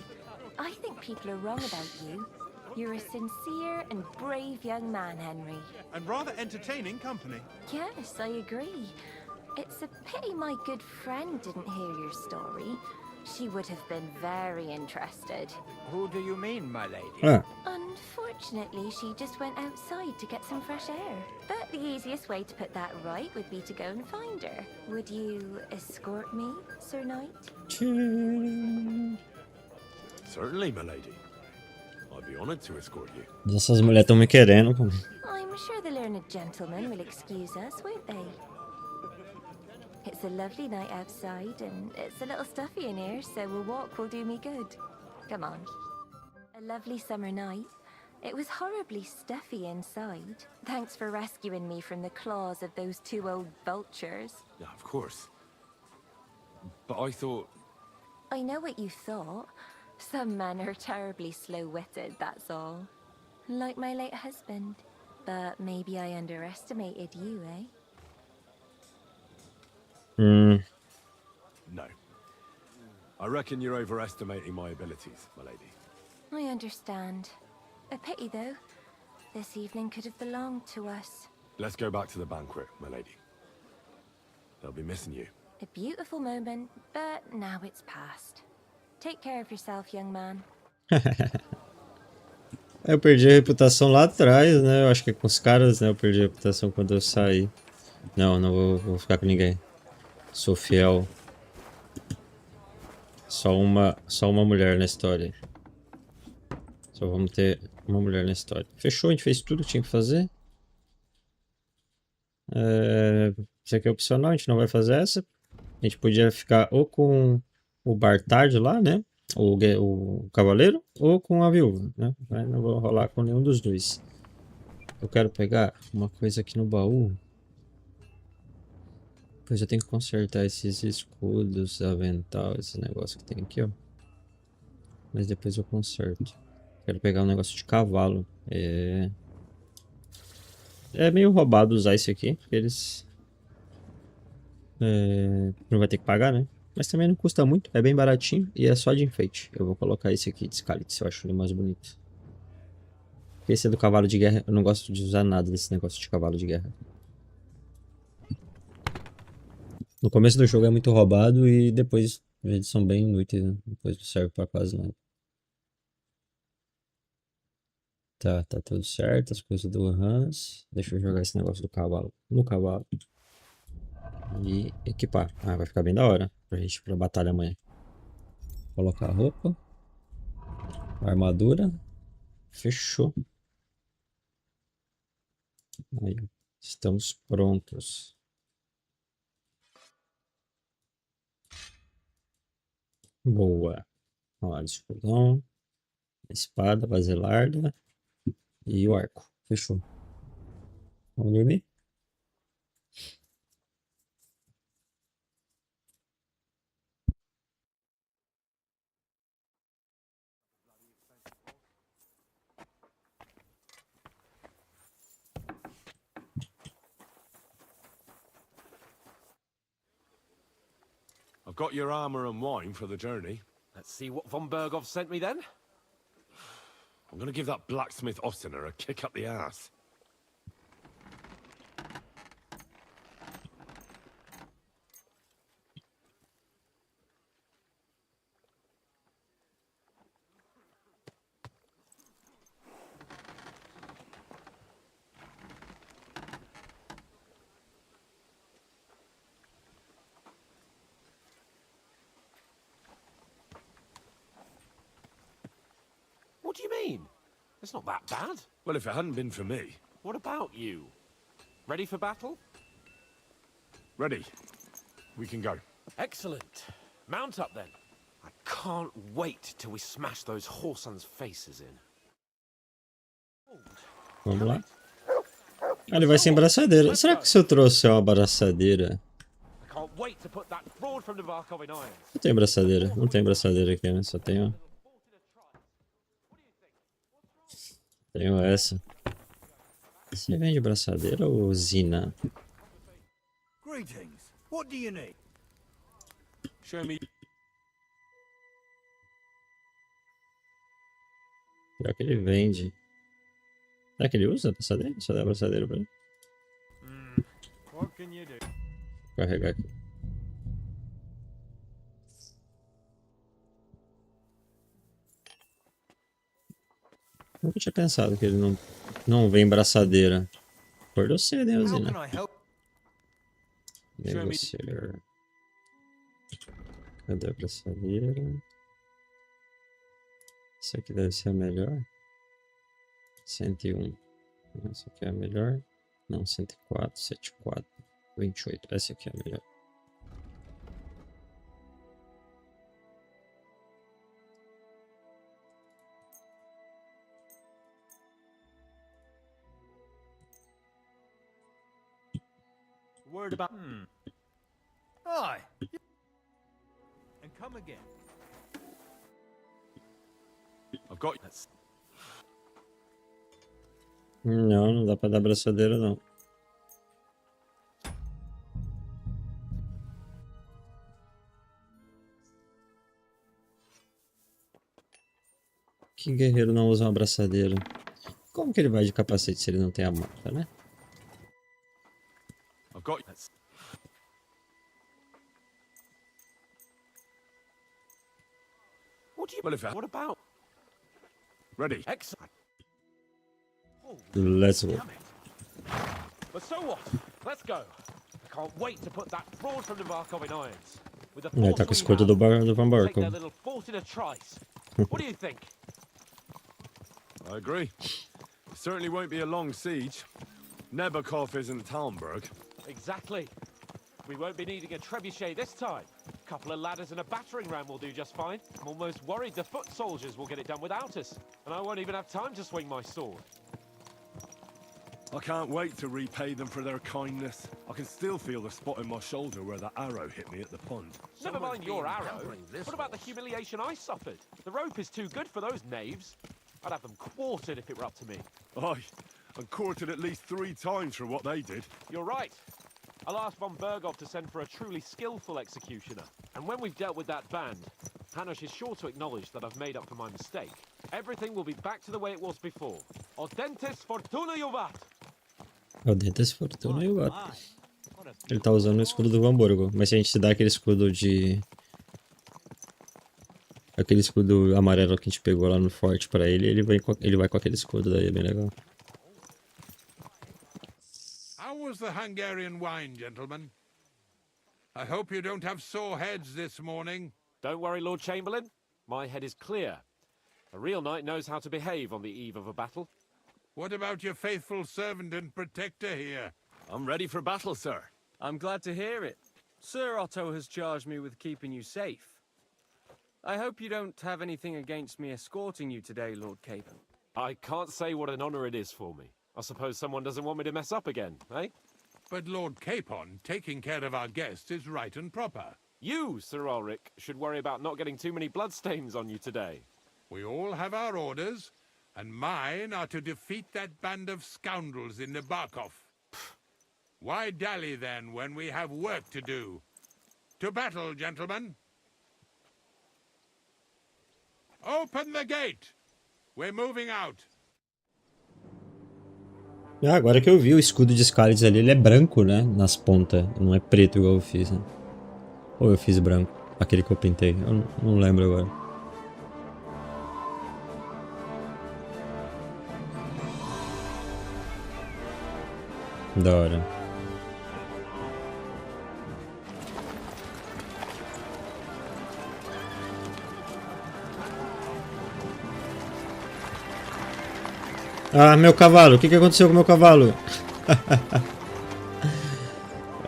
I think people are wrong about you. You're a sincere and brave young man, Henry. And rather entertaining company. Yes, I agree. It's a pity my good friend didn't hear your story. She would have been very interested. Who do you mean, my lady? Unfortunately, she just went outside to get some fresh air. But the easiest way to put that right would be to go and find her. Would you escort me, Sir Knight? Certainly, my lady. I'd be honored to escort you. Essas mulheres estão me querendo, pô. I'm sure the learned gentlemen will excuse us, won't they? It's a lovely night outside, and it's a little stuffy in here, so a walk will do me good. Come on. A lovely summer night. It was horribly stuffy inside. Thanks for rescuing me from the claws of those two old vultures. Yeah, of course. But I thought... I know what you thought. Some men are terribly slow-witted, that's all. Like my late husband. But maybe I underestimated you, eh? No. I reckon you're overestimating my abilities, my lady. I understand. A pity, though. This evening could have belonged to us. Let's go back to the banquet, my lady. They'll be missing you. A beautiful moment, but now it's past. Take care of yourself, young man. Eu perdi a reputação lá atrás, né? Eu acho que com os caras, né? Eu perdi a reputação quando eu saí. Não vou ficar com ninguém. Sou fiel. Só uma mulher na história. Só vamos ter uma mulher na história. Fechou, a gente fez tudo que tinha que fazer. Isso aqui é opcional, a gente não vai fazer essa. A gente podia ficar ou com o Bartard lá, né? O cavaleiro, ou com a viúva, né? Mas não vou rolar com nenhum dos dois. Eu quero pegar uma coisa aqui no baú. Pois eu tenho que consertar esses escudos, avental, esses negócios que tem aqui, ó. Mas depois eu conserto. Quero pegar um negócio de cavalo. É meio roubado usar esse aqui, porque eles... não vai ter que pagar, né? Mas também não custa muito, é bem baratinho e é só de enfeite. Eu vou colocar esse aqui de Scalitz, eu acho ele mais bonito. Porque esse é do cavalo de guerra, eu não gosto de usar nada desse negócio de cavalo de guerra. No começo do jogo é muito roubado e depois eles são bem inúteis, né? Depois não serve pra quase nada. Tá tudo certo, as coisas do Hans. Deixa eu jogar esse negócio do cavalo no cavalo. E equipar. Vai ficar bem da hora pra gente ir pra batalha amanhã. Colocar a roupa. A armadura. Fechou. Aí, estamos prontos. Boa. Olha, escudão. Espada, vaselarda. E o arco. Fechou. Vamos dormir? got your armor and wine for the journey. Let's see what von Bergov sent me then. I'm gonna give that blacksmith Ostener a kick up the ass. What do you mean? It's not that bad. Well, if it hadn't been for me. What about you? Ready for battle? Ready. We can go. Excellent. Mount up then. I can't wait till we smash those whoresons' faces in. Vamos lá. Ah, ele vai sem braçadeira. Será que se eu trouxer uma braçadeira... I can't wait to put that fraud from Navarkov in irons. Não tem braçadeira. Não tem braçadeira aqui, né? Só tenho... Tenho essa. Você vende braçadeira ou usina? Greetings. What do you need? Show me. Pior que ele vende. Será que ele usa a braçadeira? Só dá a braçadeira pra ele. What can you do? Vou carregar aqui. Nunca tinha pensado que ele não vem braçadeira. Acordou cedo, hein, usina? Negociar. Cadê a braçadeira? Essa aqui deve ser a melhor. 101. Essa aqui é a melhor. Não, 104, 74, 28. Essa aqui é a melhor. Word about. Aye. And come again. I've got. Não, não dá pra dar braçadeira, não. Que guerreiro não usa uma braçadeira? Como que ele vai de capacete se ele não tem a mata, né? I've got. What do you? What about? Ready. Excellent. Let's go. But so what? Let's go. I can't wait to put that fraud from Navarkov in irons. With the Ele tá com o escudo do Van take their Barkov. little fort in a trice. What do you think? I agree. It certainly won't be a long siege. Nebakov isn't Talmberg. Exactly. We won't be needing a trebuchet this time. A couple of ladders and a battering ram will do just fine. I'm almost worried the foot soldiers will get it done without us. And I won't even have time to swing my sword. I can't wait to repay them for their kindness. I can still feel the spot in my shoulder where that arrow hit me at the pond. Never mind your arrow. What about the humiliation I suffered? The rope is too good for those knaves. I'd have them quartered if it were up to me. Aye, and quartered at least 3 times for what they did. You're right. I'll ask von Bergov to send for a truly skillful executioner. And when we've dealt with that band, Hanush is sure to acknowledge that I've made up for my mistake. Everything will be back to the way it was before. Audentes fortuna juvat! Audentes fortuna juvat. Ele tá usando o escudo do Van Borgo. Mas se a gente dá aquele escudo de... Aquele escudo amarelo que a gente pegou lá no forte pra ele, ele vai com aquele escudo daí, é bem legal. How was the Hungarian wine, gentlemen? I hope you don't have sore heads this morning. Don't worry, Lord Chamberlain. My head is clear. A real knight knows how to behave on the eve of a battle. What about your faithful servant and protector here? I'm ready for battle, sir. I'm glad to hear it. Sir Otto has charged me with keeping you safe. I hope you don't have anything against me escorting you today, Lord Capon. I can't say what an honor it is for me. I suppose someone doesn't want me to mess up again, eh? But Lord Capon, taking care of our guests is right and proper. You, Sir Ulrich, should worry about not getting too many bloodstains on you today. We all have our orders, and mine are to defeat that band of scoundrels in Nebakov. Why dally then when we have work to do? To battle, gentlemen. Open the gate. We're moving out. Ah, agora que eu vi o escudo de Scarlet ali, ele é branco, né? Nas pontas, não é preto igual eu fiz, né? Ou eu fiz branco, aquele que eu pintei, eu não lembro agora. Da hora. Ah, meu cavalo, o que aconteceu com o meu cavalo?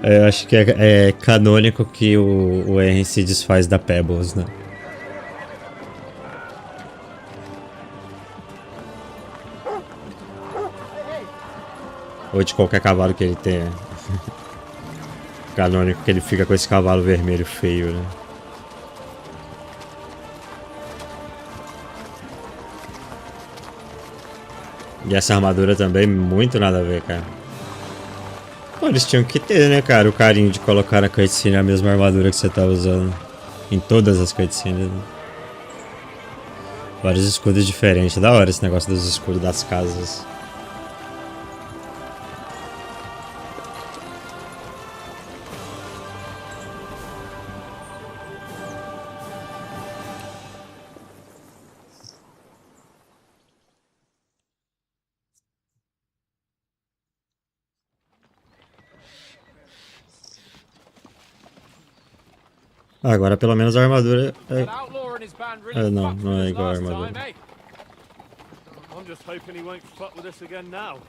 Eu acho que é canônico que o Henry se desfaz da Pebbles, né? Ou de qualquer cavalo que ele tenha. Canônico que ele fica com esse cavalo vermelho feio, né? E essa armadura também, muito nada a ver, cara. Pô, eles tinham que ter, né, cara, o carinho de colocar na cutscene a mesma armadura que você tá usando. Em todas as cutscenes, né? Vários escudos diferentes. Da hora esse negócio dos escudos das casas. Agora pelo menos a armadura não é igual a armadura. I'm just hoping he won't fuck with us again now.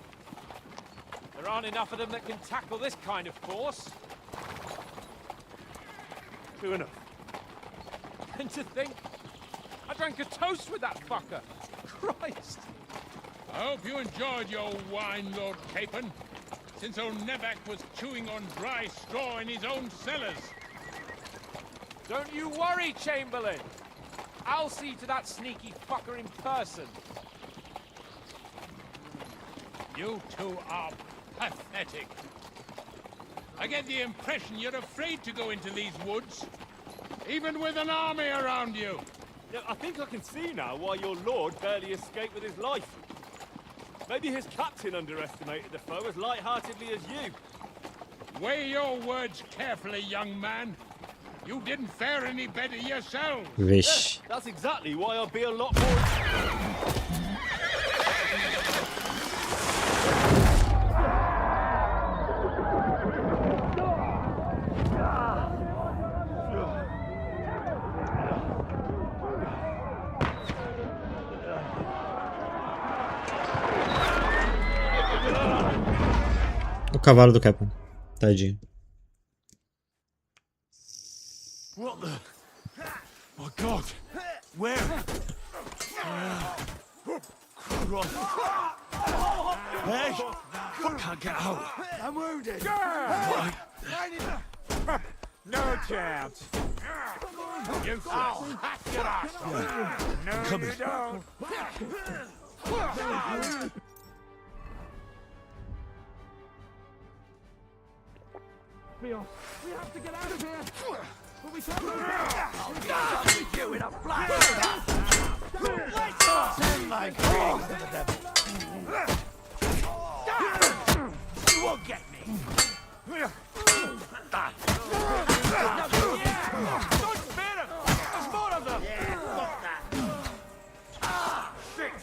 There aren't enough of them that can tackle this kind of force. True enough. And to think, I drank a toast with that fucker. Christ. I hope you enjoyed your wine, Lord Capon, since old Nevak was chewing on dry straw in his own cellars. Don't you worry, Chamberlain. I'll see to that sneaky fucker in person. You two are pathetic. I get the impression you're afraid to go into these woods, even with an army around you. Yeah, I think I can see now why your lord barely escaped with his life. Maybe his captain underestimated the foe as light-heartedly as you. Weigh your words carefully, young man. You didn't fare any better yourself. Vixe. Yeah, that's exactly why I'll be a lot more... O cavalo do Capon. Tadinho. What the? My God! Where? Hey! I can't get out. I'm wounded. What? No chance. You I'll hack your ass. No, Come you here. don't. We have to get out of here. But we can't go I'll beat you in a flash. Send my greetings to the devil. You won't get me. Don't spare him. There's more of them. Yeah, fuck that. Shit.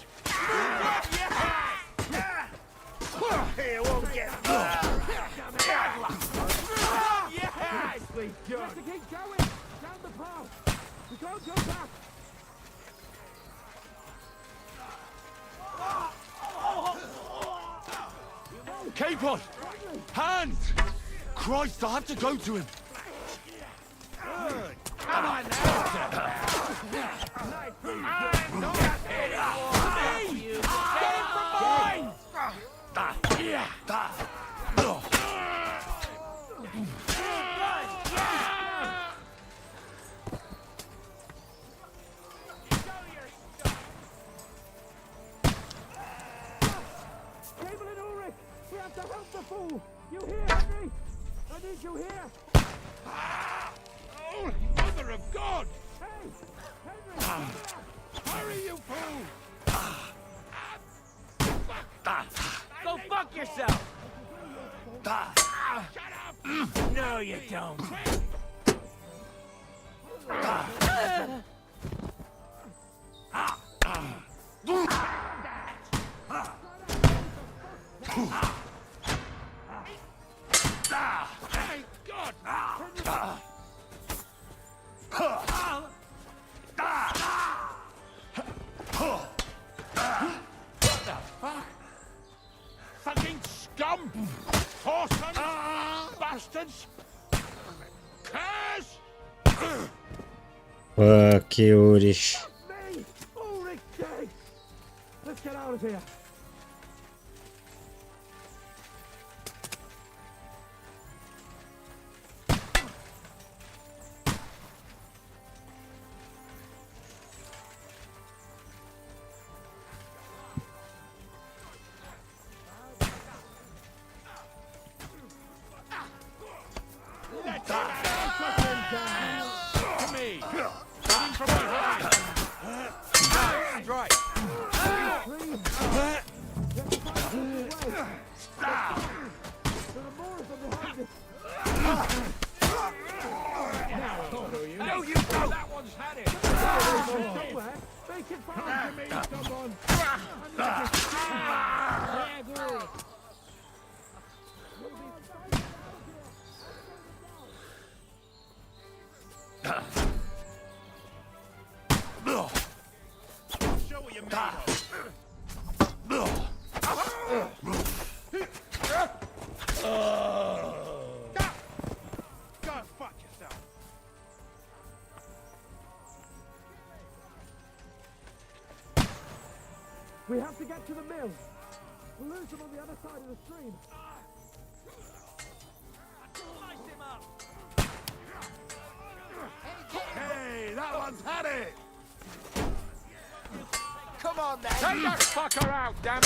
You won't get me. We have to keep going. Down the path. We can't go back. Capon! Hand! Christ, I have to go to him. Come on You hear, Henry? I need you here. Holy Mother of God! Hurry, you fool! Go fuck yourself! No, you don't. Thank God! What the fuck? Fucking scum! Whoreson! Bastards! Curse! Fuck, Ulrich. Ulrich, let's get out of here. To me! Coming from behind! Strike! No, you don't! That one's had it! Make it fast! Come to me, someone! Show what you're made of. Go fuck yourself. We have to get to the mill. We'll lose them on the other side of the stream. Slice him up. Hey, that one's had it! Come on, then. Take that fucker out, damn it!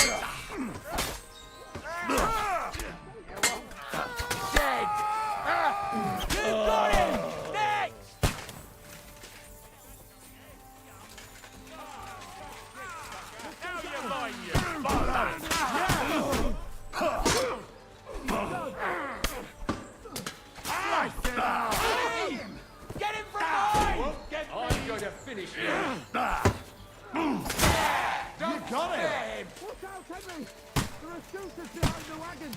Dead. You got him. Next. Now you're mine, you bastard! Get him from behind. I'm going to finish you! You got him. Watch out, Henry. There are shooters behind the wagon.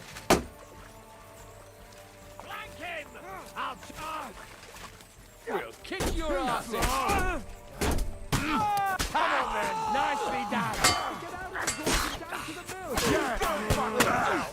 Flank him! I'll charge! We'll kick your ass in! Come on, then. Nicely done. Get out of the gorge and down to the mill.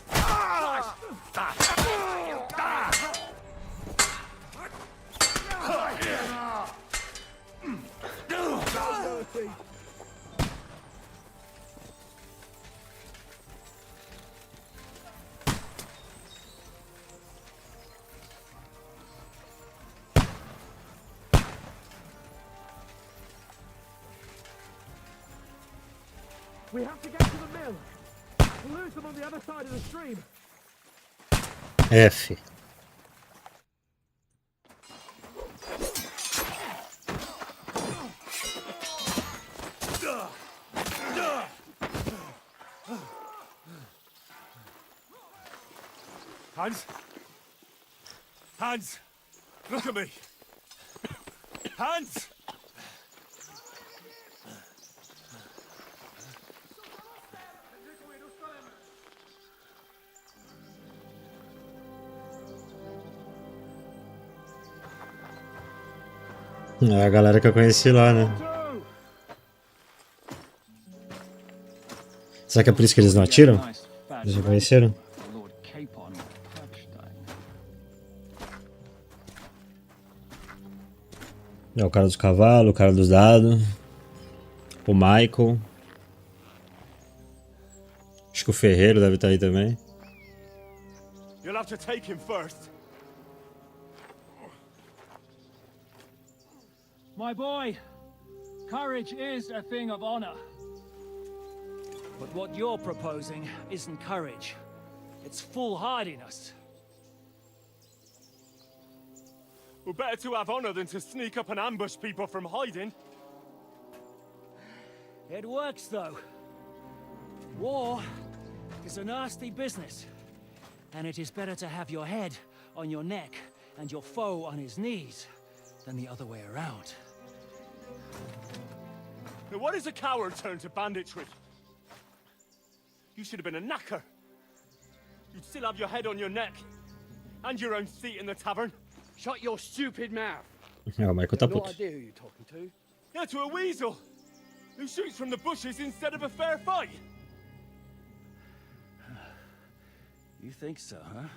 We have to get to the mill. We'll lose them on the other side of the stream. F. Hans? Hans! Look at me! Hans! É a galera que eu conheci lá, né? Será que é por isso que eles não atiram? Eles já conheceram? É o cara dos cavalos, o cara dos dados. O Michael. Acho que o Ferreiro deve estar aí também. You'll have to take him first. My boy, courage is a thing of honor. But what you're proposing isn't courage. It's foolhardiness. Well, better to have honor than to sneak up and ambush people from hiding. It works, though. War is a nasty business. And it is better to have your head on your neck and your foe on his knees than the other way around. Now, what is a coward turn to banditry? You should have been a knacker. You'd still have your head on your neck. And your own seat in the tavern. Shut your stupid mouth. O Michael tá No puto. idea who you're talking to. Yeah, to a weasel. Who shoots from the bushes instead of a fair fight. You think so, huh?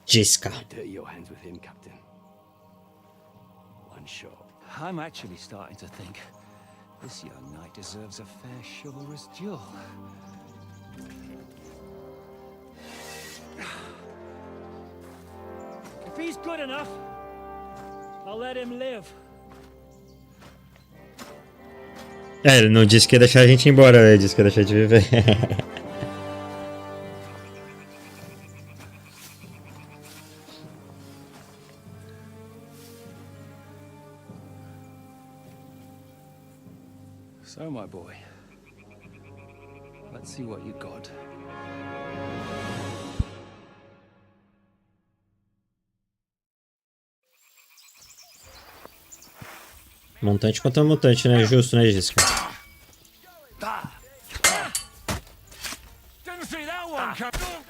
Jessica. Dirty your hands with him, Captain. One shot. I'm actually starting to think this young knight deserves a fair chivalrous duel. If he's good enough, I'll let him live. É, ele não disse que ia deixar a gente ir embora, ele disse que ia deixar a gente viver. So, my boy, let's see what you got. Montante contra montante, né? Justo, né, Jessica? Didn't see that one coming.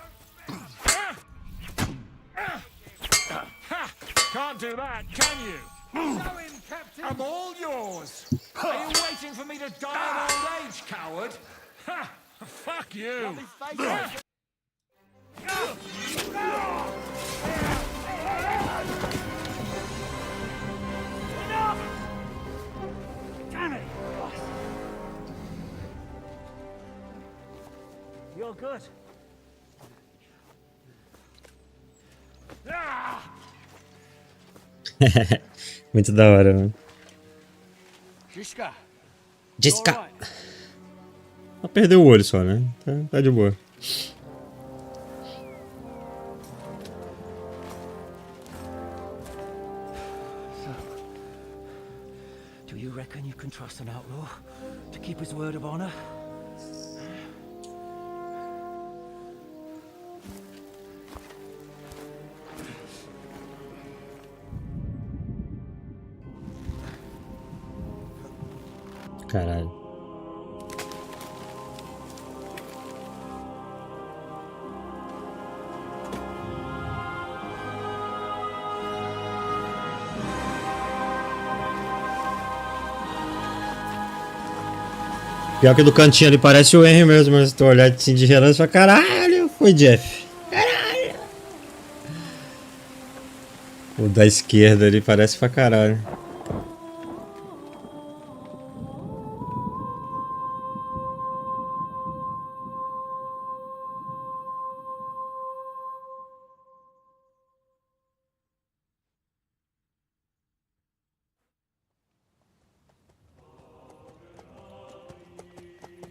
Can't do that, can you? Show him, Captain. I'm all yours. Are you waiting for me to die of old age, coward? Ha! Fuck you. Damn it! You're good. Muito da hora, mano. Jessica. Jessica! Ela perdeu o olho só, né? Tá de boa. Do you reckon you can trust an outlaw to keep his word of honor? Caralho. Pior que do cantinho ali parece o Henry mesmo, mas se tu olhar assim de relance, fala, caralho, foi Jeff. Caralho. O da esquerda ali parece pra caralho.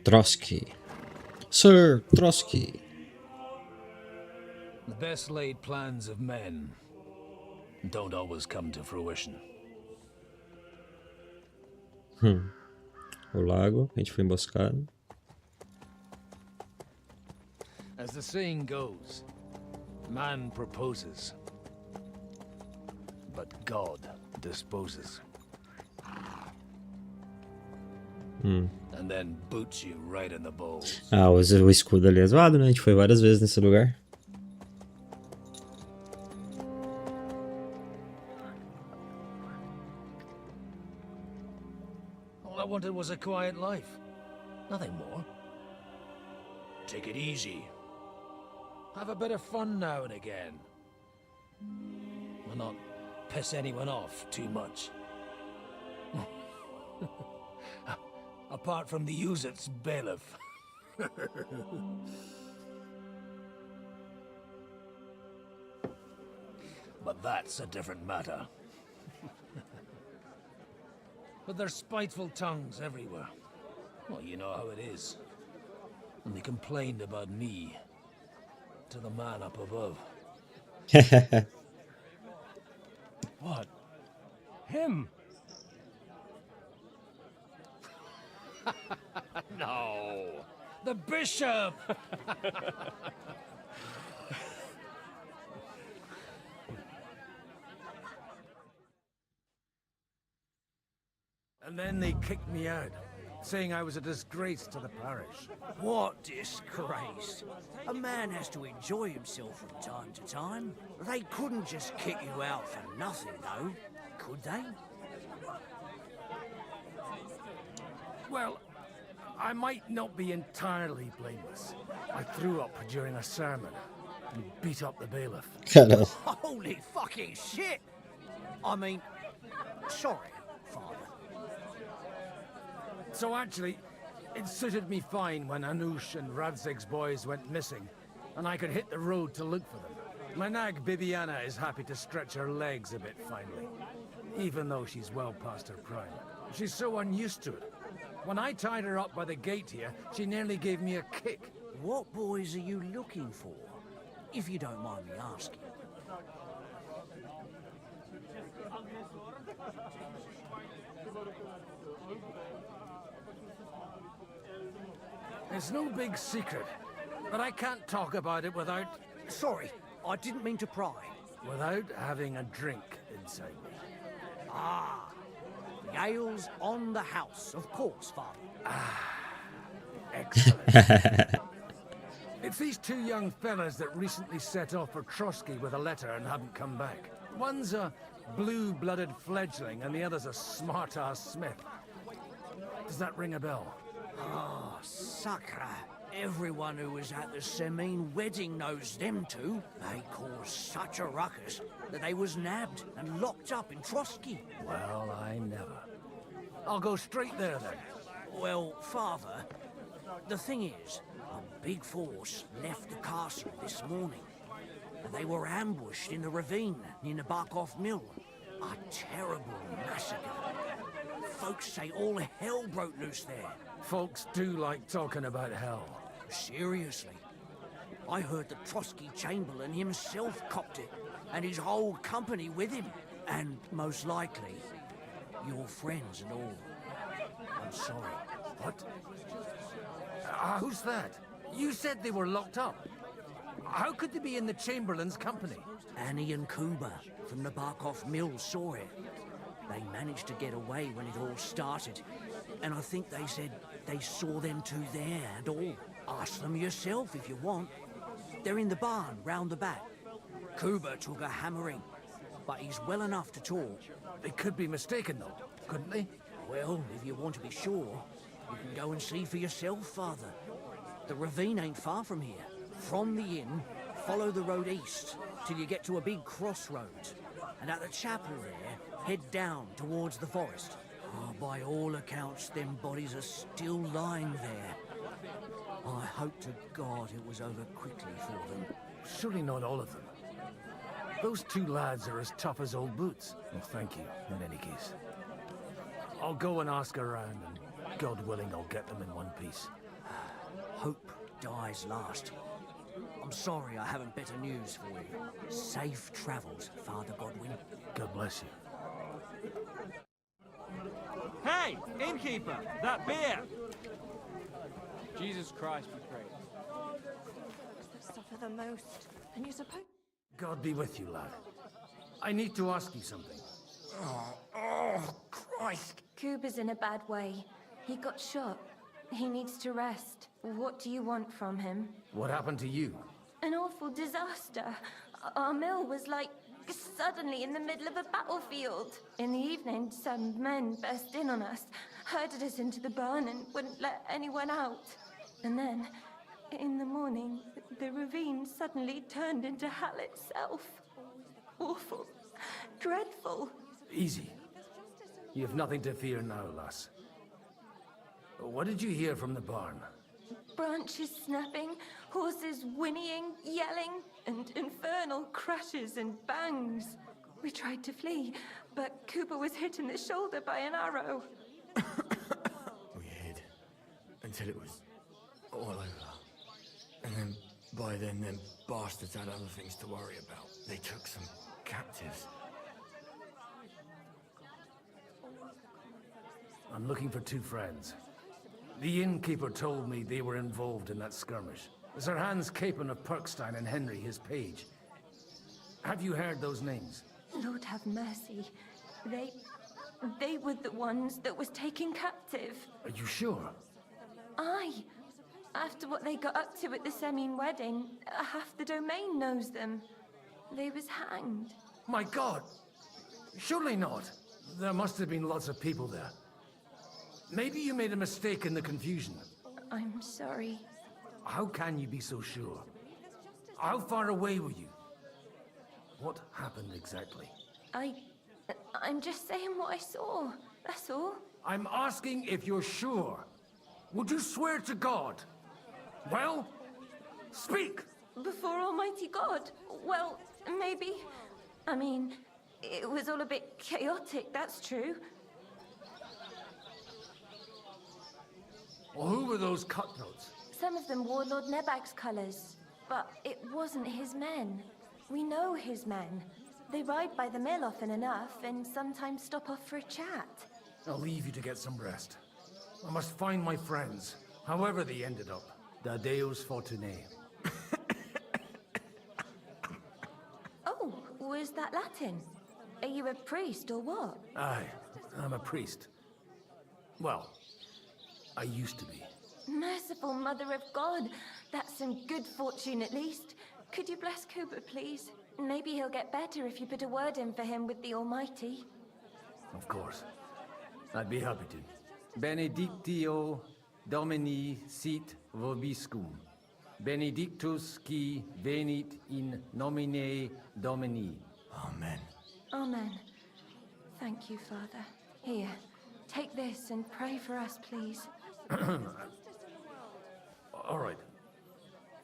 Trotsky. Sir Trotsky. The best laid plans of men don't always come to fruition. O lago, a gente foi emboscado. As the saying goes, man proposes, but God disposes. And then boots you right in the balls. Ah, o escudo ali é zoado, né? A gente foi várias vezes nesse lugar. All I wanted was a quiet life. Nothing more. Take it easy. Have a bit of fun now and again. And not piss anyone off too much. Apart from the Uzit's bailiff. But that's a different matter. But there's spiteful tongues everywhere. Well, you know how it is. And they complained about me to the man up above. What? Him? No. The bishop! And then they kicked me out, saying I was a disgrace to the parish. What disgrace? A man has to enjoy himself from time to time. They couldn't just kick you out for nothing, though, could they? Well, I might not be entirely blameless. I threw up during a sermon and beat up the bailiff. Caralho. Holy fucking shit! I mean, sorry, Father. So actually, it suited me fine when Anush and Radzig's boys went missing, and I could hit the road to look for them. My nag Bibiana is happy to stretch her legs a bit finally, even though she's well past her prime. She's so unused to it. When I tied her up by the gate here, she nearly gave me a kick. What boys are you looking for, if you don't mind me asking? It's no big secret, but I can't talk about it without... Sorry, I didn't mean to pry. Without having a drink inside me. Ah, the ale's on the house, of course, Father. Excellent. It's these two young fellas that recently set off for Trotsky with a letter and haven't come back. One's a blue-blooded fledgling and the other's a smart-ass smith. Does that ring a bell? Ah, sacre. Everyone who was at the Semine wedding knows them two. They caused such a ruckus that they was nabbed and locked up in Trotsky. Well, I never. I'll go straight there then. Well, Father, the thing is, a big force left the castle this morning. And they were ambushed in the ravine near the Barkov Mill. A terrible massacre. Folks say all hell broke loose there. Folks do like talking about hell. Seriously. I heard the Trotsky Chamberlain himself copped it, and his whole company with him. And most likely, your friends and all. I'm sorry. What? Who's that? You said they were locked up. How could they be in the Chamberlain's company? Annie and Kuba from the Barkov Mill saw it. They managed to get away when it all started. And I think they said they saw them two there and all. Ask them yourself if you want. They're in the barn round the back. Kuba took a hammering, but he's well enough to talk. They could be mistaken though, couldn't they? Well, if you want to be sure, you can go and see for yourself, Father. The ravine ain't far from here. From the inn, follow the road east till you get to a big crossroads. And at the chapel there, head down towards the forest. Oh, by all accounts, them bodies are still lying there. I hope to God it was over quickly for them. Surely not all of them. Those two lads are as tough as old boots. Well, thank you, in any case. I'll go and ask around, and God willing, I'll get them in one piece. Hope dies last. I'm sorry I haven't better news for you. Safe travels, Father Godwin. God bless you. Hey, innkeeper, that beer! Jesus Christ be praised. Suffer the most, and you're supposed... God be with you, lad. I need to ask you something. Oh, Christ! Kuba's in a bad way. He got shot. He needs to rest. What do you want from him? What happened to you? An awful disaster. Our mill was like suddenly in the middle of a battlefield. In the evening, some men burst in on us, herded us into the barn and wouldn't let anyone out. And then, in the morning, the ravine suddenly turned into hell itself. Awful. Dreadful. Easy. You have nothing to fear now, lass. What did you hear from the barn? Branches snapping, horses whinnying, yelling, and infernal crashes and bangs. We tried to flee, but Cooper was hit in the shoulder by an arrow. We hid until it was all over. And then, by then, them bastards had other things to worry about. They took some captives. I'm looking for two friends. The innkeeper told me they were involved in that skirmish. Sir Hans Capon of Perkstein and Henry, his page. Have you heard those names? Lord have mercy. They were the ones that was taken captive. Are you sure? Aye. After what they got up to at the Semine wedding, half the domain knows them. They was hanged. My God! Surely not. There must have been lots of people there. Maybe you made a mistake in the confusion. I'm sorry. How can you be so sure? How far away were you? What happened exactly? I'm just saying what I saw. That's all. I'm asking if you're sure. Would you swear to God? Well, speak! Before Almighty God? Well, maybe. I mean, it was all a bit chaotic, that's true. Well, who were those cutthroats? Some of them wore Lord Nebag's colours, but it wasn't his men. We know his men. They ride by the mill often enough, and sometimes stop off for a chat. I'll leave you to get some rest. I must find my friends, however they ended up. Da Deus Fortunae. Oh, was that Latin? Are you a priest or what? Aye, I'm a priest. Well, I used to be. Merciful Mother of God. That's some good fortune at least. Could you bless Cooper, please? Maybe he'll get better if you put a word in for him with the Almighty. Of course. I'd be happy to. Benedictio Domini sit vobiscum. Benedictus qui venit in nomine Domini. Amen. Amen. Thank you, Father. Here, take this and pray for us, please. All right.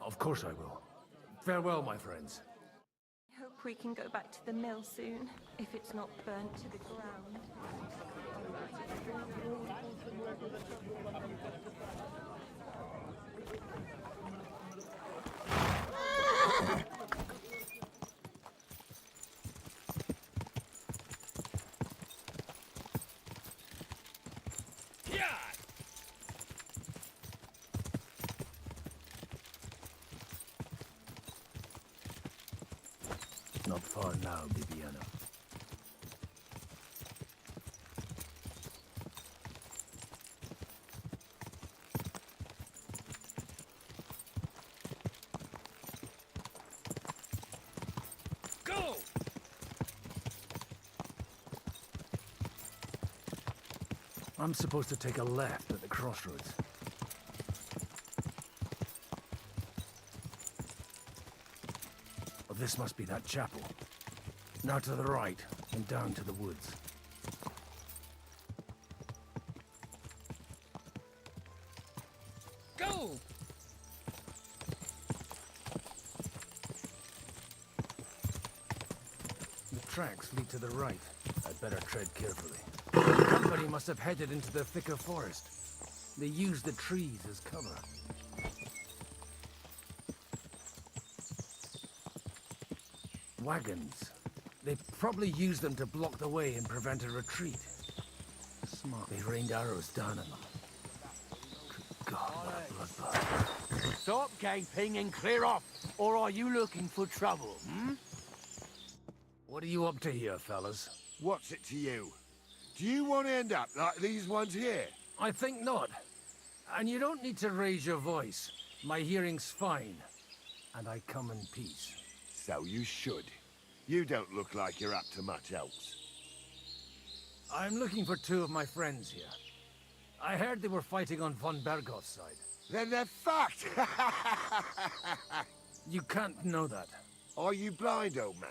Of course I will. Farewell, my friends. I hope we can go back to the mill soon, if it's not burnt to the ground. Not far now, Bibiana. Go! I'm supposed to take a left at the crossroads. Well, this must be that chapel. Now to the right, and down to the woods. Go! The tracks lead to the right. I'd better tread carefully. The company must have headed into the thicker forest. They used the trees as cover. Wagons. They probably used them to block the way and prevent a retreat. Smart. They rained arrows down on them. Good God, what a bloodbath. Stop gaping and clear off, or are you looking for trouble, hmm? What are you up to here, fellas? What's it to you? Do you want to end up like these ones here? I think not. And you don't need to raise your voice. My hearing's fine. And I come in peace. So you should. You don't look like you're up to much else. I'm looking for two of my friends here. I heard they were fighting on von Bergoth's side. Then they're fucked! You can't know that. Are you blind, old man?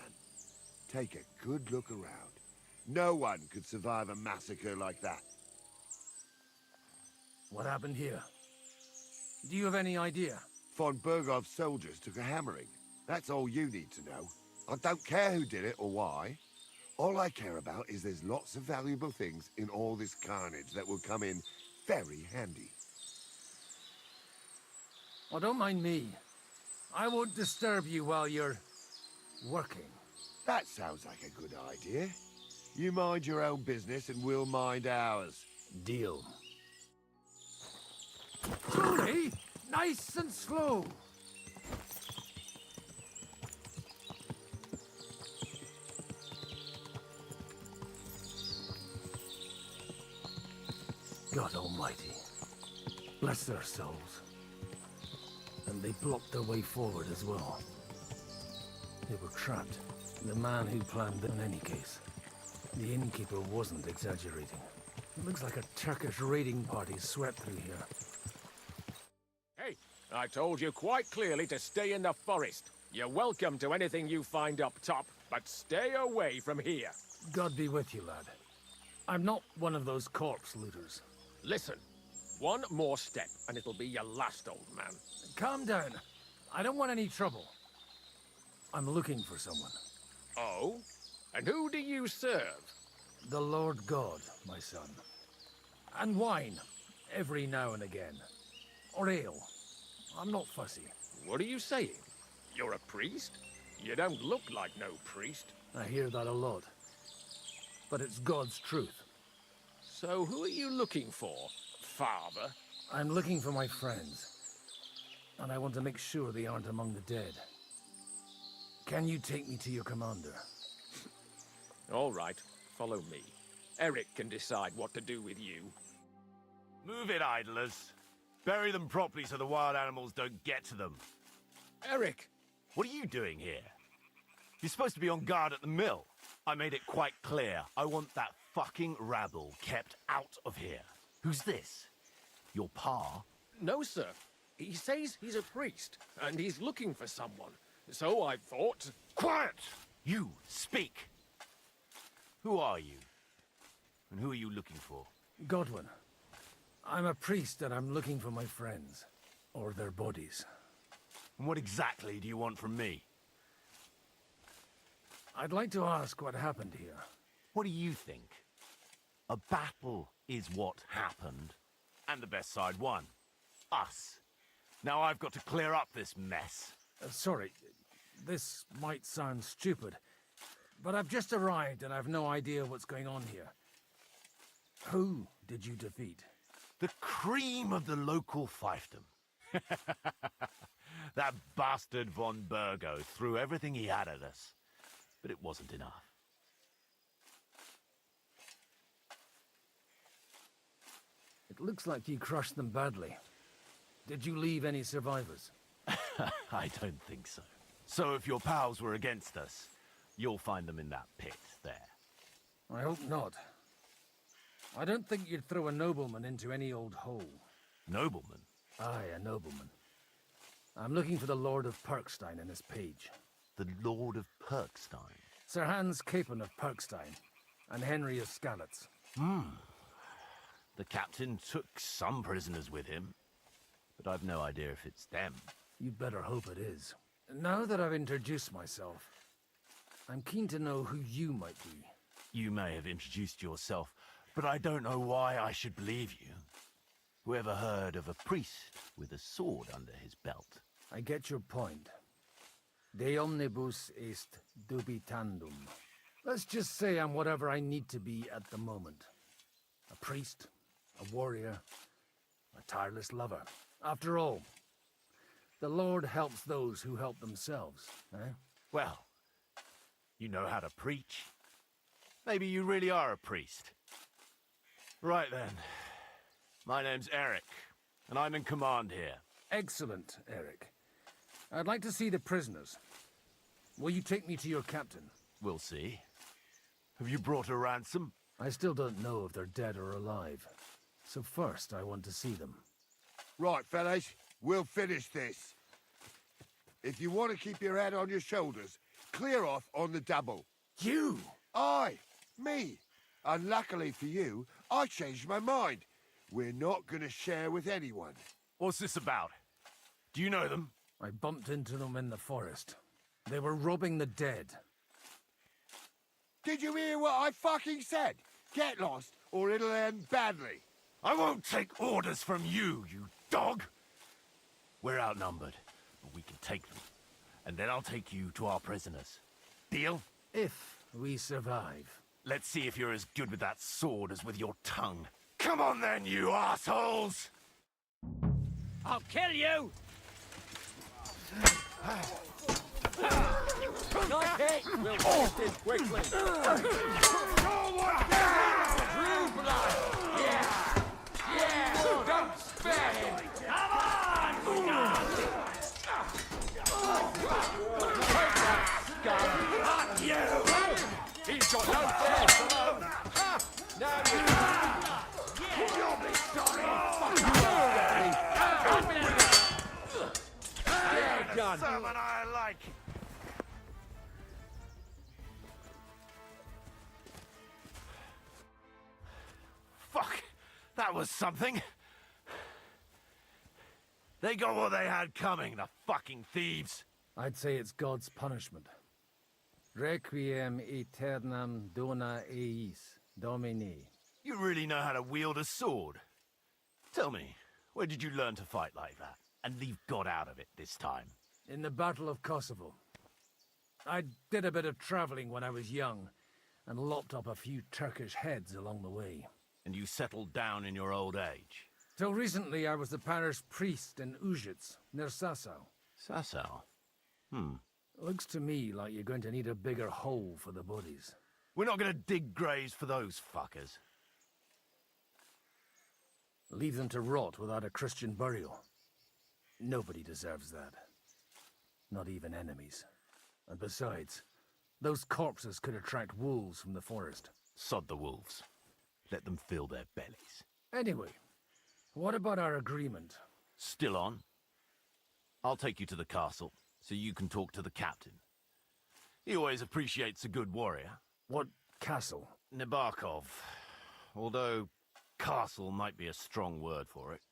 Take a good look around. No one could survive a massacre like that. What happened here? Do you have any idea? Von Bergov's soldiers took a hammering. That's all you need to know. I don't care who did it or why. All I care about is there's lots of valuable things in all this carnage that will come in very handy. Well, don't mind me. I won't disturb you while you're working. That sounds like a good idea. You mind your own business and we'll mind ours. Deal. Slowly, nice and slow. God Almighty, bless their souls. And they blocked their way forward as well. They were trapped. The man who planned it in any case. The innkeeper wasn't exaggerating. It looks like a Turkish raiding party swept through here. Hey, I told you quite clearly to stay in the forest. You're welcome to anything you find up top, but stay away from here. God be with you, lad. I'm not one of those corpse looters. Listen, one more step, and it'll be your last, old man. Calm down. I don't want any trouble. I'm looking for someone. Oh? And who do you serve? The Lord God, my son. And wine, every now and again. Or ale. I'm not fussy. What are you saying? You're a priest? You don't look like no priest. I hear that a lot. But it's God's truth. So who are you looking for, Father? I'm looking for my friends. And I want to make sure they aren't among the dead. Can you take me to your commander? All right, follow me. Eric can decide what to do with you. Move it, idlers. Bury them properly so the wild animals don't get to them. Eric! What are you doing here? You're supposed to be on guard at the mill. I made it quite clear. I want that fucking rabble kept out of here. Who's this? Your pa? No, sir. He says he's a priest, and he's looking for someone. So I thought... Quiet! You, speak! Who are you? And who are you looking for? Godwin. I'm a priest and I'm looking for my friends. Or their bodies. And what exactly do you want from me? I'd like to ask what happened here. What do you think? A battle is what happened. And the best side won. Us. Now I've got to clear up this mess. Sorry, this might sound stupid, but I've just arrived and I've no idea what's going on here. Who did you defeat? The cream of the local fiefdom. That bastard von Burgo threw everything he had at us, but it wasn't enough. It looks like you crushed them badly. Did you leave any survivors? I don't think so. So if your pals were against us, you'll find them in that pit there. I hope not. I don't think you'd throw a nobleman into any old hole. Nobleman? Aye, a nobleman. I'm looking for the Lord of Perkstein and his page. The Lord of Perkstein? Sir Hans Capon of Perkstein, and Henry of Skalitz. The captain took some prisoners with him, but I've no idea if it's them. You'd better hope it is. Now that I've introduced myself, I'm keen to know who you might be. You may have introduced yourself, but I don't know why I should believe you. Whoever heard of a priest with a sword under his belt? I get your point. De omnibus est dubitandum. Let's just say I'm whatever I need to be at the moment. A priest, a warrior, a tireless lover. After all, the Lord helps those who help themselves, eh? Well, you know how to preach. Maybe you really are a priest. Right then. My name's Eric, and I'm in command here. Excellent, Eric. I'd like to see the prisoners. Will you take me to your captain? We'll see. Have you brought a ransom? I still don't know if they're dead or alive. So first, I want to see them. Right, fellas, we'll finish this. If you want to keep your head on your shoulders, clear off on the double. You? Aye, me. Unluckily for you, I changed my mind. We're not going to share with anyone. What's this about? Do you know them? I bumped into them in the forest. They were robbing the dead. Did you hear what I fucking said? Get lost, or it'll end badly. I won't take orders from you, you dog! We're outnumbered, but we can take them. And then I'll take you to our prisoners. Deal? If we survive. Let's see if you're as good with that sword as with your tongue. Come on then, you assholes! I'll kill you! Not it! We'll finish this quickly. Don't spare him! Come on! Not you! He's got no chance alone. Now you'll be sorry. Done. Sermon I like. Fuck! That was something. They got what they had coming, the fucking thieves. I'd say it's God's punishment. Requiem aeternam dona eis, Domini. You really know how to wield a sword. Tell me, where did you learn to fight like that? And leave God out of it this time? In the Battle of Kosovo. I did a bit of traveling when I was young, and lopped up a few Turkish heads along the way. And you settled down in your old age? Till recently I was the parish priest in Užice, near Sasau. Sasau? Looks to me like you're going to need a bigger hole for the bodies. We're not going to dig graves for those fuckers. Leave them to rot without a Christian burial. Nobody deserves that. Not even enemies. And besides, those corpses could attract wolves from the forest. Sod the wolves. Let them fill their bellies. Anyway, what about our agreement? Still on? I'll take you to the castle, so you can talk to the captain. He always appreciates a good warrior. What castle? Nabokov. Although, castle might be a strong word for it.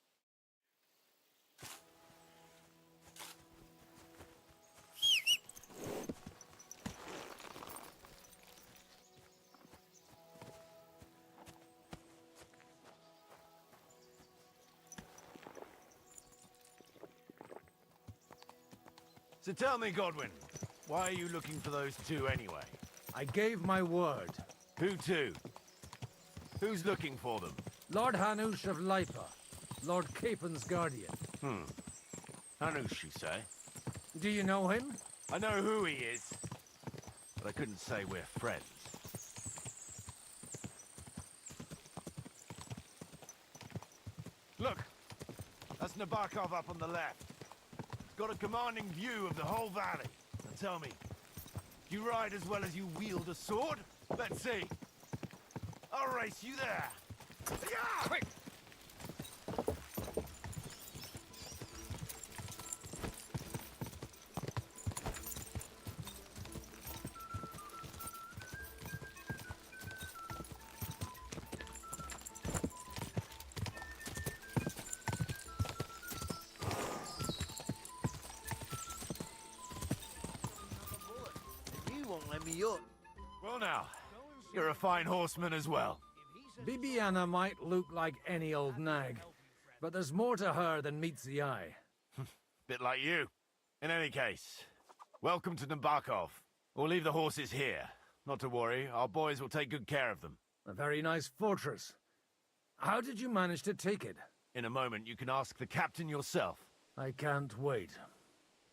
So tell me, Godwin, why are you looking for those two anyway? I gave my word. Who to? Who's looking for them? Lord Hanush of Lipa, Lord Capen's guardian. Hanush, you say? Do you know him? I know who he is, but I couldn't say we're friends. Look, that's Nabokov up on the left. Got a commanding view of the whole valley. Now tell me, you ride as well as you wield a sword? Let's see. I'll race you there. Yeah! Quick! Well now, you're a fine horseman as well. Bibiana might look like any old nag, but there's more to her than meets the eye. Bit like you. In any case, welcome to Nabokov. We'll leave the horses here. Not to worry, our boys will take good care of them. A very nice fortress. How did you manage to take it? In a moment, you can ask the captain yourself. I can't wait.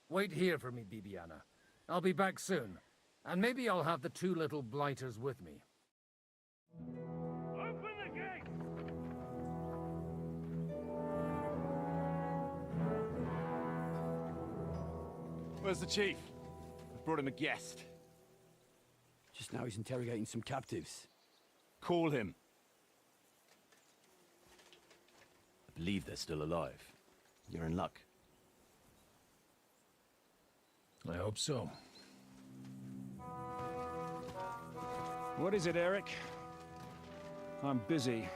Wait here for me, Bibiana. I'll be back soon. And maybe I'll have the two little blighters with me. Open the gate! Where's the chief? I've brought him a guest. Just now he's interrogating some captives. Call him. I believe they're still alive. You're in luck. I hope so. What is it, Eric? I'm busy.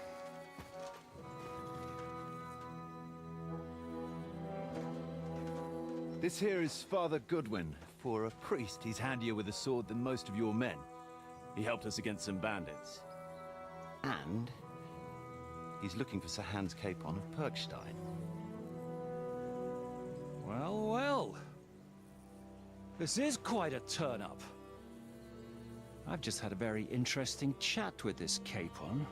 This here is Father Goodwin. For a priest, he's handier with a sword than most of your men. He helped us against some bandits. And he's looking for Sir Hans Capon of Perkstein. Well, well. This is quite a turn-up. I've just had a very interesting chat with this Capon.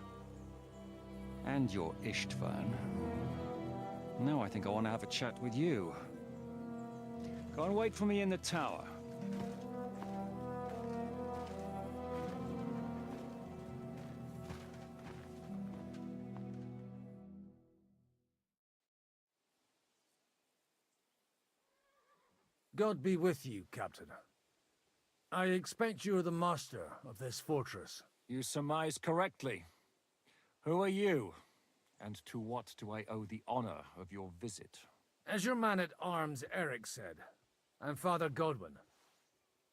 And your Istvan. Now I think I want to have a chat with you. Go and wait for me in the tower. God be with you, Captain. I expect you're the master of this fortress. You surmise correctly. Who are you? And to what do I owe the honor of your visit? As your man-at-arms Eric said, I'm Father Godwin.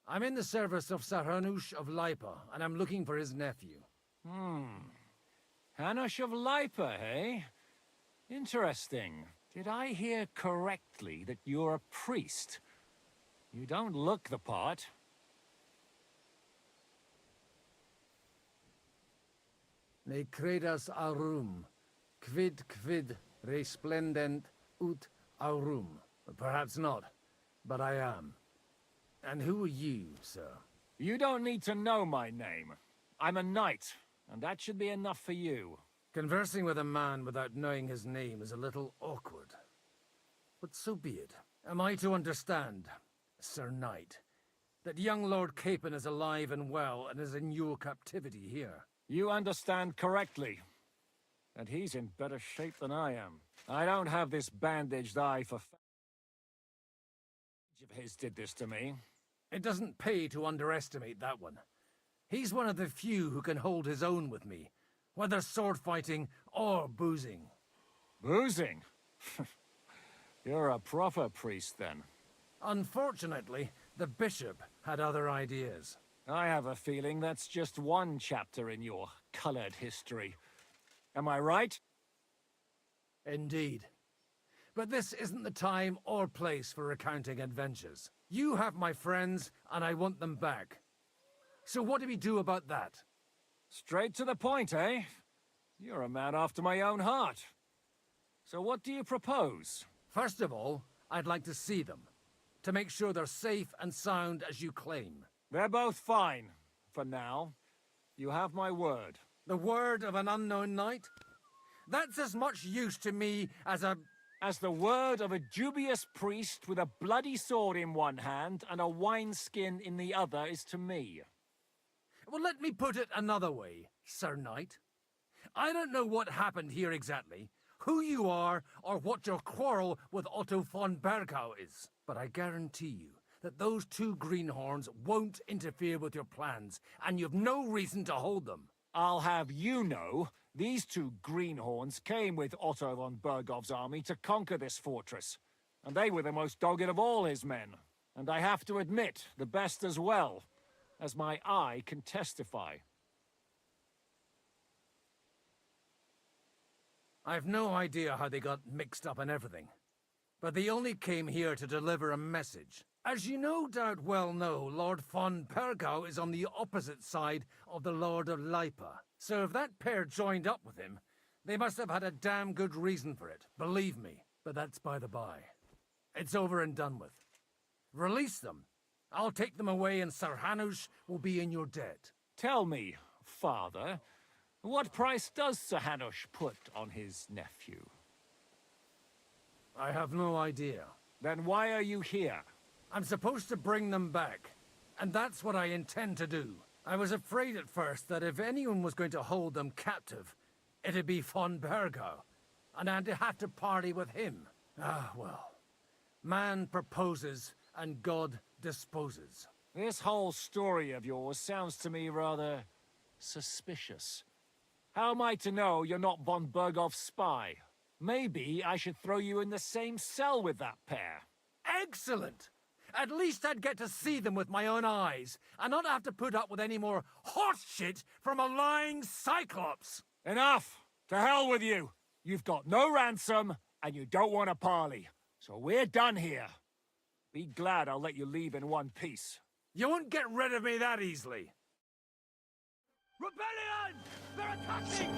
I'm in the service of Hanush of Lipa, and I'm looking for his nephew. Hanush of Lipa, eh? Interesting. Did I hear correctly that you're a priest? You don't look the part. Ne credas aurum, quid resplendent ut aurum. Perhaps not, but I am. And who are you, sir? You don't need to know my name. I'm a knight, and that should be enough for you. Conversing with a man without knowing his name is a little awkward. But so be it. Am I to understand, Sir Knight, that young Lord Capon is alive and well and is in your captivity here? You understand correctly. And he's in better shape than I am. I don't have this bandaged eye for of his did this to me. It doesn't pay to underestimate that one. He's one of the few who can hold his own with me, whether sword fighting or boozing. Boozing? You're a proper priest, then. Unfortunately, the bishop had other ideas. I have a feeling that's just one chapter in your colored history. Am I right? Indeed. But this isn't the time or place for recounting adventures. You have my friends, and I want them back. So what do we do about that? Straight to the point, eh? You're a man after my own heart. So what do you propose? First of all, I'd like to see them, to make sure they're safe and sound as you claim. They're both fine, for now. You have my word. The word of an unknown knight? That's as much use to me as the word of a dubious priest with a bloody sword in one hand and a wineskin in the other is to me. Well, let me put it another way, Sir Knight. I don't know what happened here exactly, who you are, or what your quarrel with Otto von Bergau is. But I guarantee you that those two greenhorns won't interfere with your plans, and you've no reason to hold them. I'll have you know, these two greenhorns came with Otto von Bergov's army to conquer this fortress, and they were the most dogged of all his men. And I have to admit, the best as well, as my eye can testify. I've no idea how they got mixed up in everything, but they only came here to deliver a message. As you no doubt well know, Lord von Bergau is on the opposite side of the Lord of Lipa. So if that pair joined up with him, they must have had a damn good reason for it, believe me. But that's by the by. It's over and done with. Release them. I'll take them away and Sir Hanush will be in your debt. Tell me, Father, what price does Sir Hanush put on his nephew? I have no idea. Then why are you here? I'm supposed to bring them back, and that's what I intend to do. I was afraid at first that if anyone was going to hold them captive, it'd be von Bergau, and I'd have to parley with him. Ah, well. Man proposes, and God disposes. This whole story of yours sounds to me rather suspicious. How am I to know you're not von Bergov's spy? Maybe I should throw you in the same cell with that pair. Excellent! At least I'd get to see them with my own eyes, and not have to put up with any more horse shit from a lying cyclops! Enough! To hell with you! You've got no ransom, and you don't want a parley. So we're done here. Be glad I'll let you leave in one piece. You won't get rid of me that easily. Rebellion! They're attacking!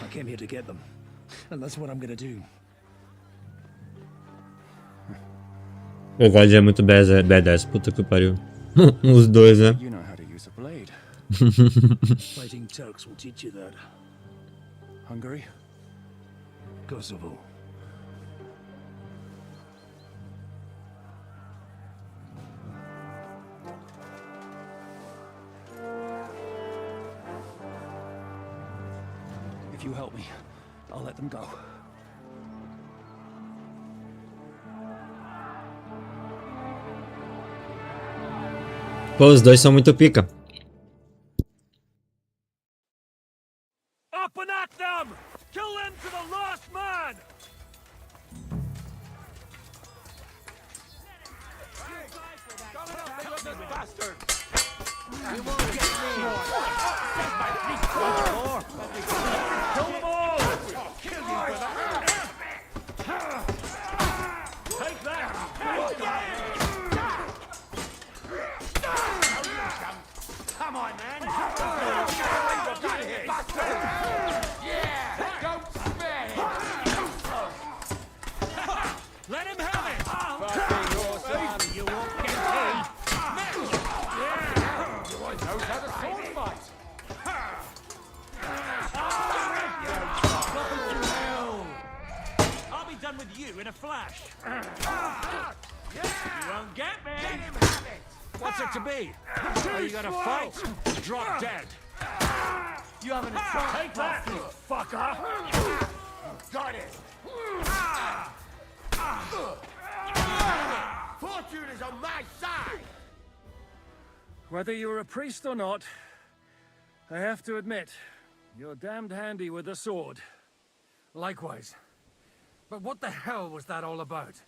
I came here to get them, and that's what I'm gonna do. O God é muito badass, puta que pariu. Os dois, né? You know how to use a blade. Fighting Turks will teach you that. Hungary? Kosovo. If you help me, I'll let them go. Pô, os dois são muito pica. Up and at them! Kill them to the last man! Bastard! You won't get me! Kill them all! Kill you for that! Take that! Come on, man! Yeah! Don't spare him! Let him have it! You won't get me! You knows how to sword fight! I'll be done with you in a flash. You won't get me. What's it to be? Are you gonna fight? Drop dead. You haven't a chance! Take that, you fucker! Got it! Fortune is on my side! Whether you're a priest or not, I have to admit, you're damned handy with a sword. Likewise. But what the hell was that all about?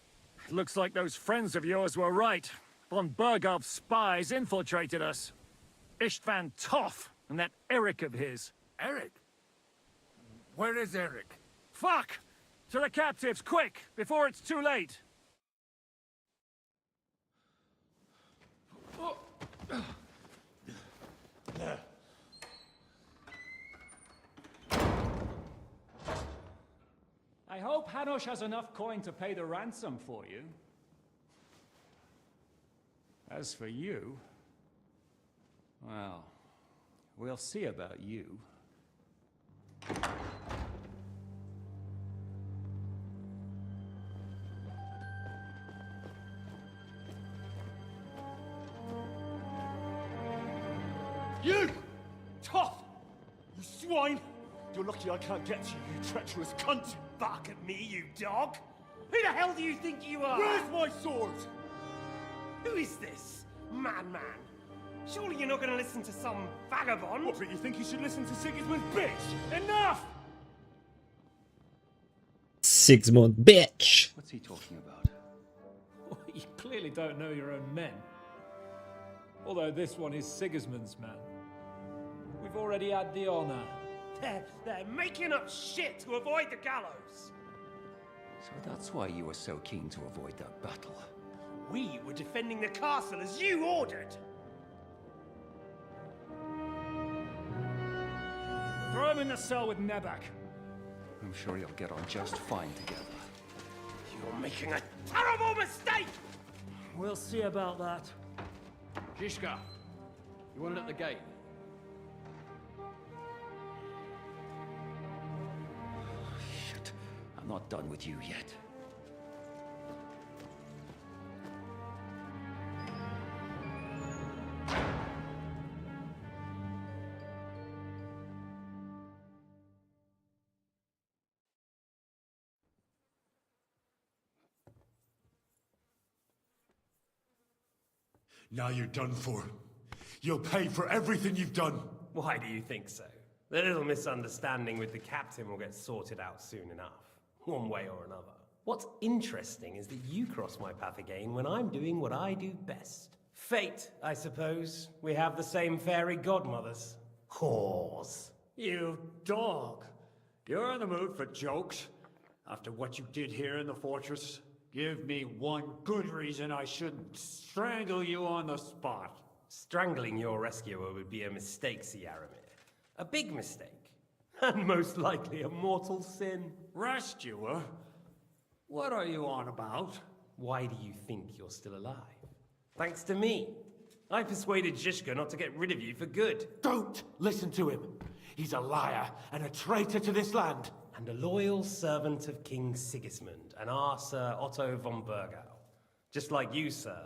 It looks like those friends of yours were right. Von Bergov's spies infiltrated us. Istvan Toth and that Eric of his. Eric? Where is Eric? Fuck! To the captives, quick, before it's too late! I hope Hanush has enough coin to pay the ransom for you. As for you, well, we'll see about you. You! Tough! You swine! You're lucky I can't get to you, you treacherous cunt! Bark at me, you dog! Who the hell do you think you are? Where's my sword? Who is this? Man. Surely you're not going to listen to some vagabond? What, but you think you should listen to Sigismund's bitch? Enough! Sigismund, bitch! What's he talking about? Well, you clearly don't know your own men. Although this one is Sigismund's man. We've already had the honor. They're making up shit to avoid the gallows. So that's why you were so keen to avoid that battle. We were defending the castle as you ordered. Throw him in the cell with Nebak. I'm sure you'll get on just fine together. You're making a terrible mistake! We'll see about that. Zhishka, you want it at the gate? Shit, I'm not done with you yet. Now you're done for. You'll pay for everything you've done. Why do you think so? The little misunderstanding with the captain will get sorted out soon enough, one way or another. What's interesting is that you cross my path again when I'm doing what I do best. Fate, I suppose. We have the same fairy godmothers. Whores. You dog. You're in the mood for jokes? After what you did here in the fortress? Give me one good reason I shouldn't strangle you on the spot. Strangling your rescuer would be a mistake, Yaramir. A big mistake. And most likely a mortal sin. Rescuer? What are you on about? Why do you think you're still alive? Thanks to me. I persuaded Zhishka not to get rid of you for good. Don't listen to him. He's a liar and a traitor to this land. And a loyal servant of King Sigismund and our Sir Otto von Burgau. Just like you, sir.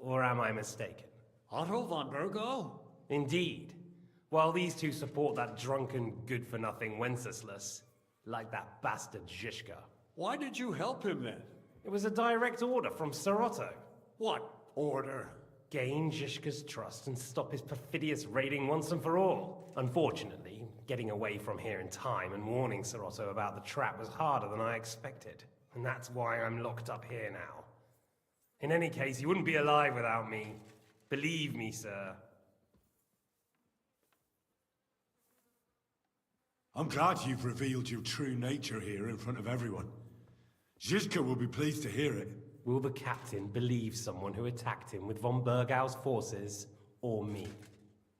Or am I mistaken? Otto von Burgau? Indeed. While these two support that drunken, good-for-nothing Wenceslas, like that bastard Zhishka. Why did you help him then? It was a direct order from Sir Otto. What order? Gain Zhishka's trust and stop his perfidious raiding once and for all. Unfortunately, getting away from here in time and warning Sir Otto about the trap was harder than I expected. And that's why I'm locked up here now. In any case, you wouldn't be alive without me. Believe me, sir. I'm glad you've revealed your true nature here in front of everyone. Zhishka will be pleased to hear it. Will the captain believe someone who attacked him with von Burgau's forces, or me?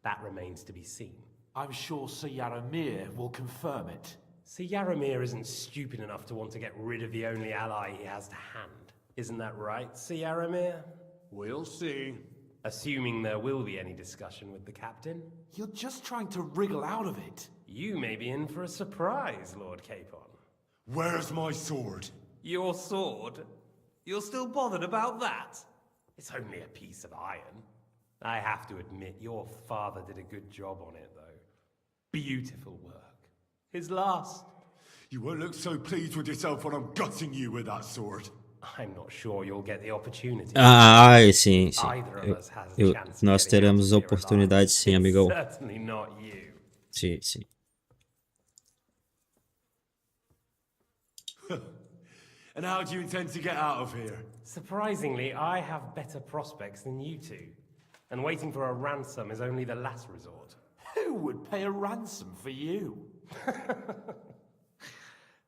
That remains to be seen. I'm sure Sir Yaramir will confirm it. Sir Yaramir isn't stupid enough to want to get rid of the only ally he has to hand. Isn't that right, Sir Yaramir? We'll see. Assuming there will be any discussion with the captain. You're just trying to wriggle out of it. You may be in for a surprise, Lord Capon. Where's my sword? Your sword? You're still bothered about that? It's only a piece of iron. I have to admit, your father did a good job on it, though. Beautiful work. His last. You won't look so pleased with yourself when I'm gutting you with that sword. I'm not sure you'll get the opportunity. Sim, sim. Nós teremos oportunidade sim, amigão. Certainly not you. Sim, sim. And how do you intend to get out of here? Surprisingly, I have better prospects than you two. And waiting for a ransom is only the last resort. Who would pay a ransom for you?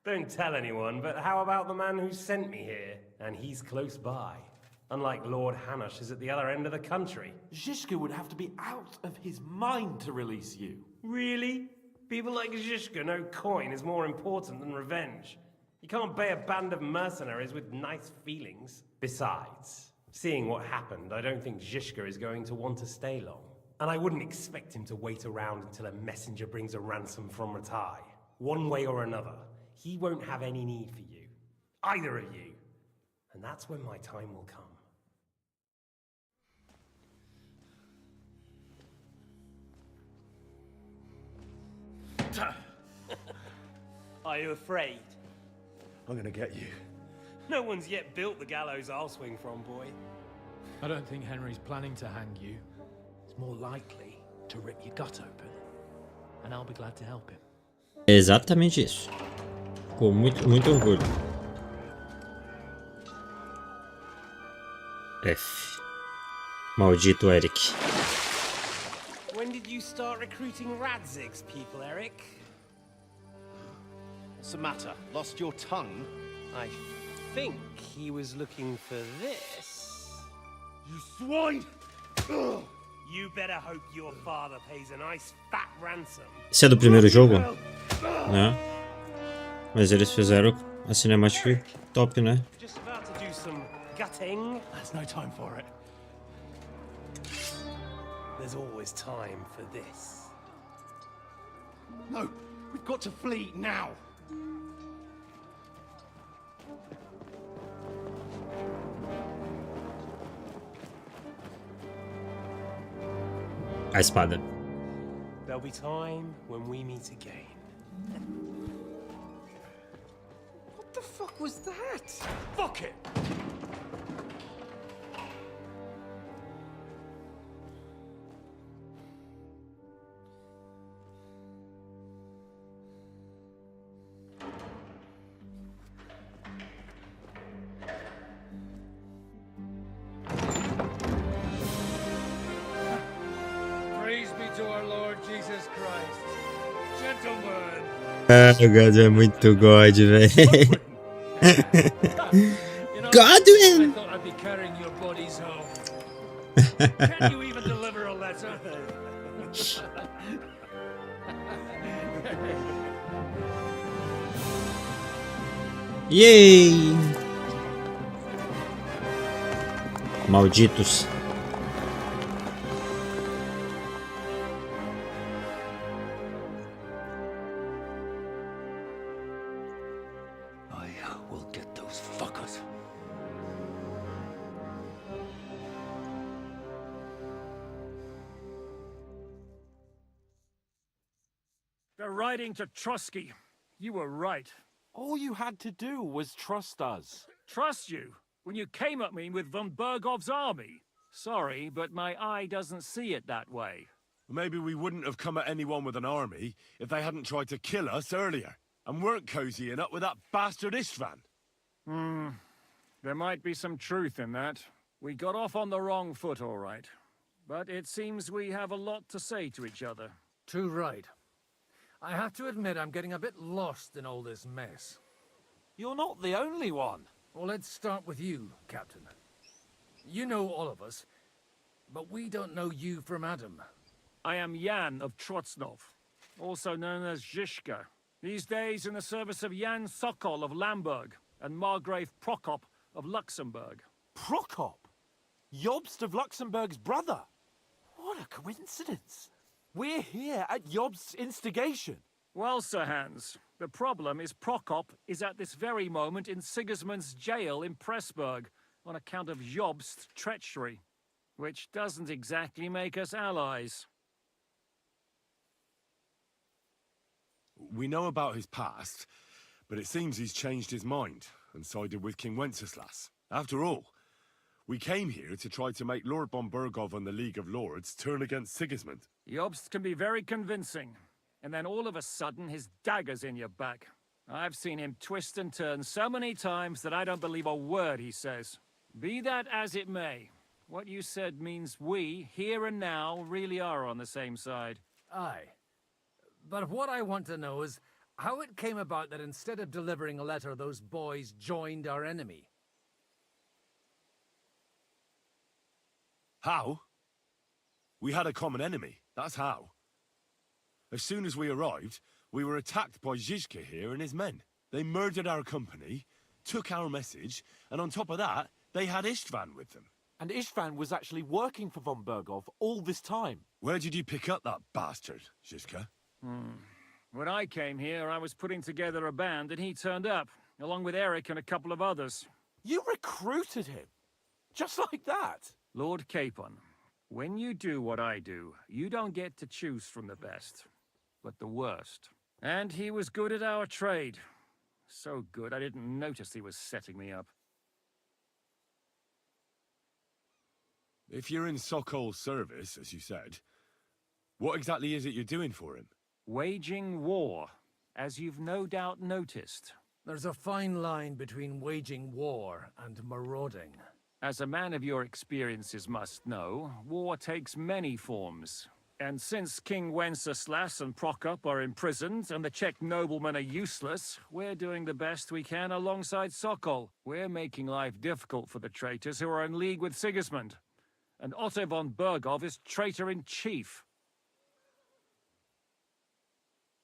Don't tell anyone, but how about the man who sent me here? And he's close by. Unlike Lord Hanush is at the other end of the country. Zhishka would have to be out of his mind to release you. Really? People like Zhishka know coin is more important than revenge. You can't pay a band of mercenaries with nice feelings. Besides, seeing what happened, I don't think Zhishka is going to want to stay long. And I wouldn't expect him to wait around until a messenger brings a ransom from Ratai. One way or another, he won't have any need for you. Either of you. And that's when my time will come. Are you afraid? I'm gonna get you. No one's yet built the gallows I'll swing from, boy. I don't think Henry's planning to hang you. It's more likely to rip your gut open. And I'll be glad to help him. Exatamente isso. Com muito orgulho. F. Maldito Eric. When did you start recruiting Radzig's people, Eric? What's the matter? Lost your tongue? I think he was looking for this. You swine! Ugh. You better hope your father pays a nice fat ransom. Esse é do primeiro jogo? Né? Mas eles fizeram a cinemática top, né? Just about to do some gutting. There's no time for it. There's always time for this. No, we've got to flee now. A espada. There'll be time when we meet again. What the fuck was that? Fuck it! Praise be to our Lord Jesus Christ. Gentlemen. Ah, o God é muito God, velho. Godwin! I thought I'd be carrying your bodies home. Can you even deliver a letter? Yay! Malditos. They're riding to Trusky. You were right. All you had to do was trust us. Trust you? When you came at me with von Bergov's army? Sorry, but my eye doesn't see it that way. Maybe we wouldn't have come at anyone with an army if they hadn't tried to kill us earlier, and weren't cozying up with that bastard Istvan. There might be some truth in that. We got off on the wrong foot, all right. But it seems we have a lot to say to each other. Too right. I have to admit I'm getting a bit lost in all this mess. You're not the only one. Well, let's start with you, Captain. You know all of us, but we don't know you from Adam. I am Jan of Trotsnov, also known as Zhishka. These days in the service of Jan Sokol of Lamberg and Margrave Prokop of Luxembourg. Prokop? Jobst of Luxembourg's brother? What a coincidence. We're here at Jobst's instigation. Well, Sir Hans, the problem is Prokop is at this very moment in Sigismund's jail in Pressburg on account of Jobst's treachery, which doesn't exactly make us allies. We know about his past, but it seems he's changed his mind and sided with King Wenceslas. After all, we came here to try to make Lord von Bergov and the League of Lords turn against Sigismund. Jobst can be very convincing, and then all of a sudden his dagger's in your back. I've seen him twist and turn so many times that I don't believe a word he says. Be that as it may, what you said means we, here and now, really are on the same side. Aye. But what I want to know is how it came about that instead of delivering a letter, those boys joined our enemy. How? We had a common enemy, that's how. As soon as we arrived, we were attacked by Zhizka here and his men. They murdered our company, took our message, and on top of that, they had Istvan with them. And Istvan was actually working for von Bergov all this time. Where did you pick up that bastard, Zhizka? When I came here, I was putting together a band and he turned up, along with Eric and a couple of others. You recruited him? Just like that? Lord Capon, when you do what I do, you don't get to choose from the best, but the worst. And he was good at our trade. So good, I didn't notice he was setting me up. If you're in Sokol's service, as you said, what exactly is it you're doing for him? Waging war, as you've no doubt noticed. There's a fine line between waging war and marauding. As a man of your experiences must know, war takes many forms. And since King Wenceslas and Prokop are imprisoned and the Czech noblemen are useless, we're doing the best we can alongside Sokol. We're making life difficult for the traitors who are in league with Sigismund. And Otto von Bergov is traitor-in-chief.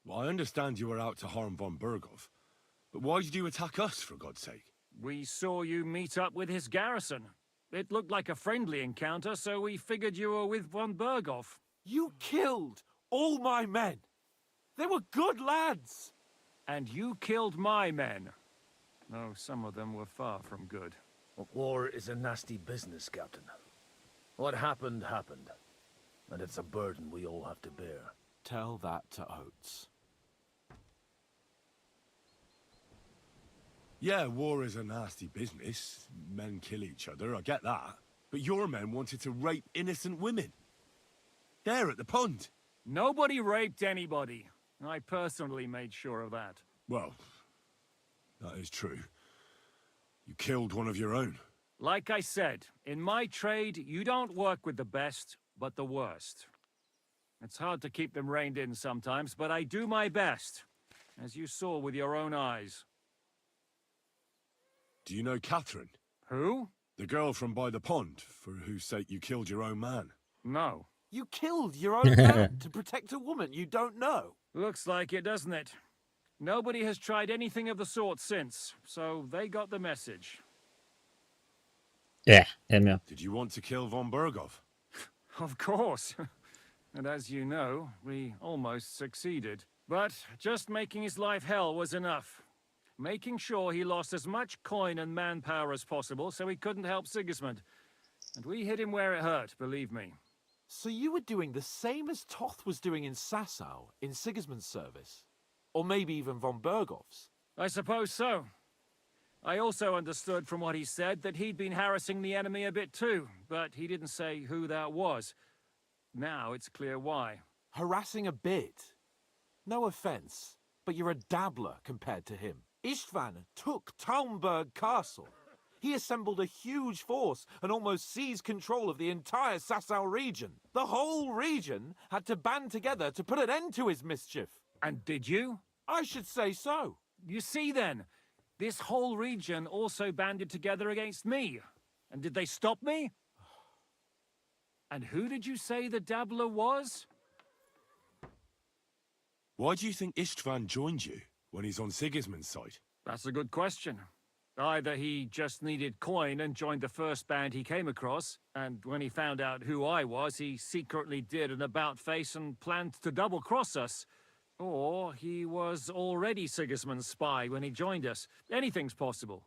Well, I understand you were out to harm von Bergov, but why did you attack us, for God's sake? We saw you meet up with his garrison. It looked like a friendly encounter, so we figured you were with von Bergov. You killed all my men. They were good lads. And you killed my men. Though some of them were far from good. War is a nasty business, Captain. What happened, happened. And it's a burden we all have to bear. Tell that to Oates. Yeah, war is a nasty business. Men kill each other, I get that. But your men wanted to rape innocent women. There at the pond. Nobody raped anybody. I personally made sure of that. Well, that is true. You killed one of your own. Like I said, in my trade, you don't work with the best, but the worst. It's hard to keep them reined in sometimes, but I do my best, as you saw with your own eyes. Do you know Catherine? Who? The girl from by the pond, for whose sake you killed your own man. No. You killed your own man to protect a woman you don't know. Looks like it, doesn't it? Nobody has tried anything of the sort since, so they got the message. Yeah, Emil. Did you want to kill von Bergov? Of course. And as you know, we almost succeeded. But just making his life hell was enough. Making sure he lost as much coin and manpower as possible so he couldn't help Sigismund. And we hit him where it hurt, believe me. So you were doing the same as Toth was doing in Sasau, in Sigismund's service? Or maybe even von Bergov's? I suppose so. I also understood from what he said that he'd been harassing the enemy a bit too, but he didn't say who that was. Now it's clear why. Harassing a bit? No offence, but you're a dabbler compared to him. Istvan took Talmberg Castle. He assembled a huge force and almost seized control of the entire Sasau region. The whole region had to band together to put an end to his mischief. And did you? I should say so. You see then, this whole region also banded together against me. And did they stop me? And who did you say the dabbler was? Why do you think Istvan joined you when he's on Sigismund's side? That's a good question. Either he just needed coin and joined the first band he came across, and when he found out who I was, he secretly did an about-face and planned to double-cross us. Or he was already Sigismund's spy when he joined us. Anything's possible.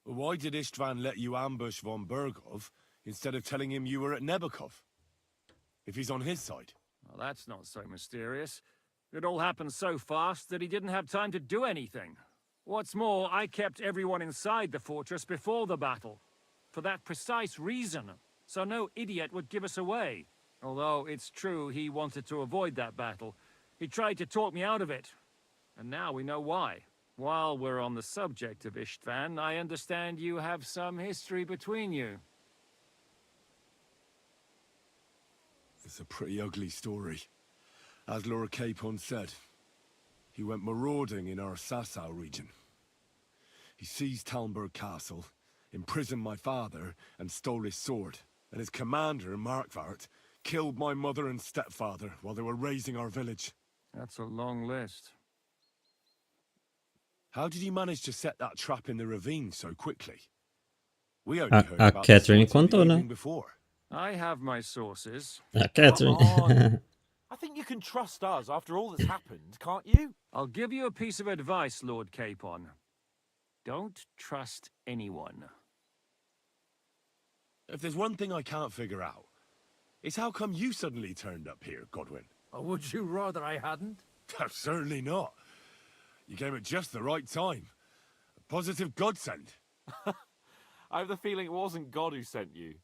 Why did Istvan let you ambush von Bergov instead of telling him you were at Nebukov? If he's on his side. Well, that's not so mysterious. It all happened so fast that he didn't have time to do anything. What's more, I kept everyone inside the fortress before the battle. For that precise reason. So no idiot would give us away. Although it's true he wanted to avoid that battle. He tried to talk me out of it. And now we know why. While we're on the subject of Istvan, I understand you have some history between you. It's a pretty ugly story. As Lord Capon said, he went marauding in our Sasau region. He seized Talmberg Castle, imprisoned my father, and stole his sword. And his commander, Markvart, killed my mother and stepfather while they were raising our village. That's a long list. How did you manage to set that trap in the ravine so quickly? We only heard about Catherine the swords contou, the né? evening before. I have my sources. Catherine. I think you can trust us after all that's happened, can't you? I'll give you a piece of advice, Lord Capon. Don't trust anyone. If there's one thing I can't figure out, it's how come you suddenly turned up here, Godwin? Or would you rather I hadn't? Certainly not. You came at just the right time. A positive godsend. I have the feeling it wasn't God who sent you,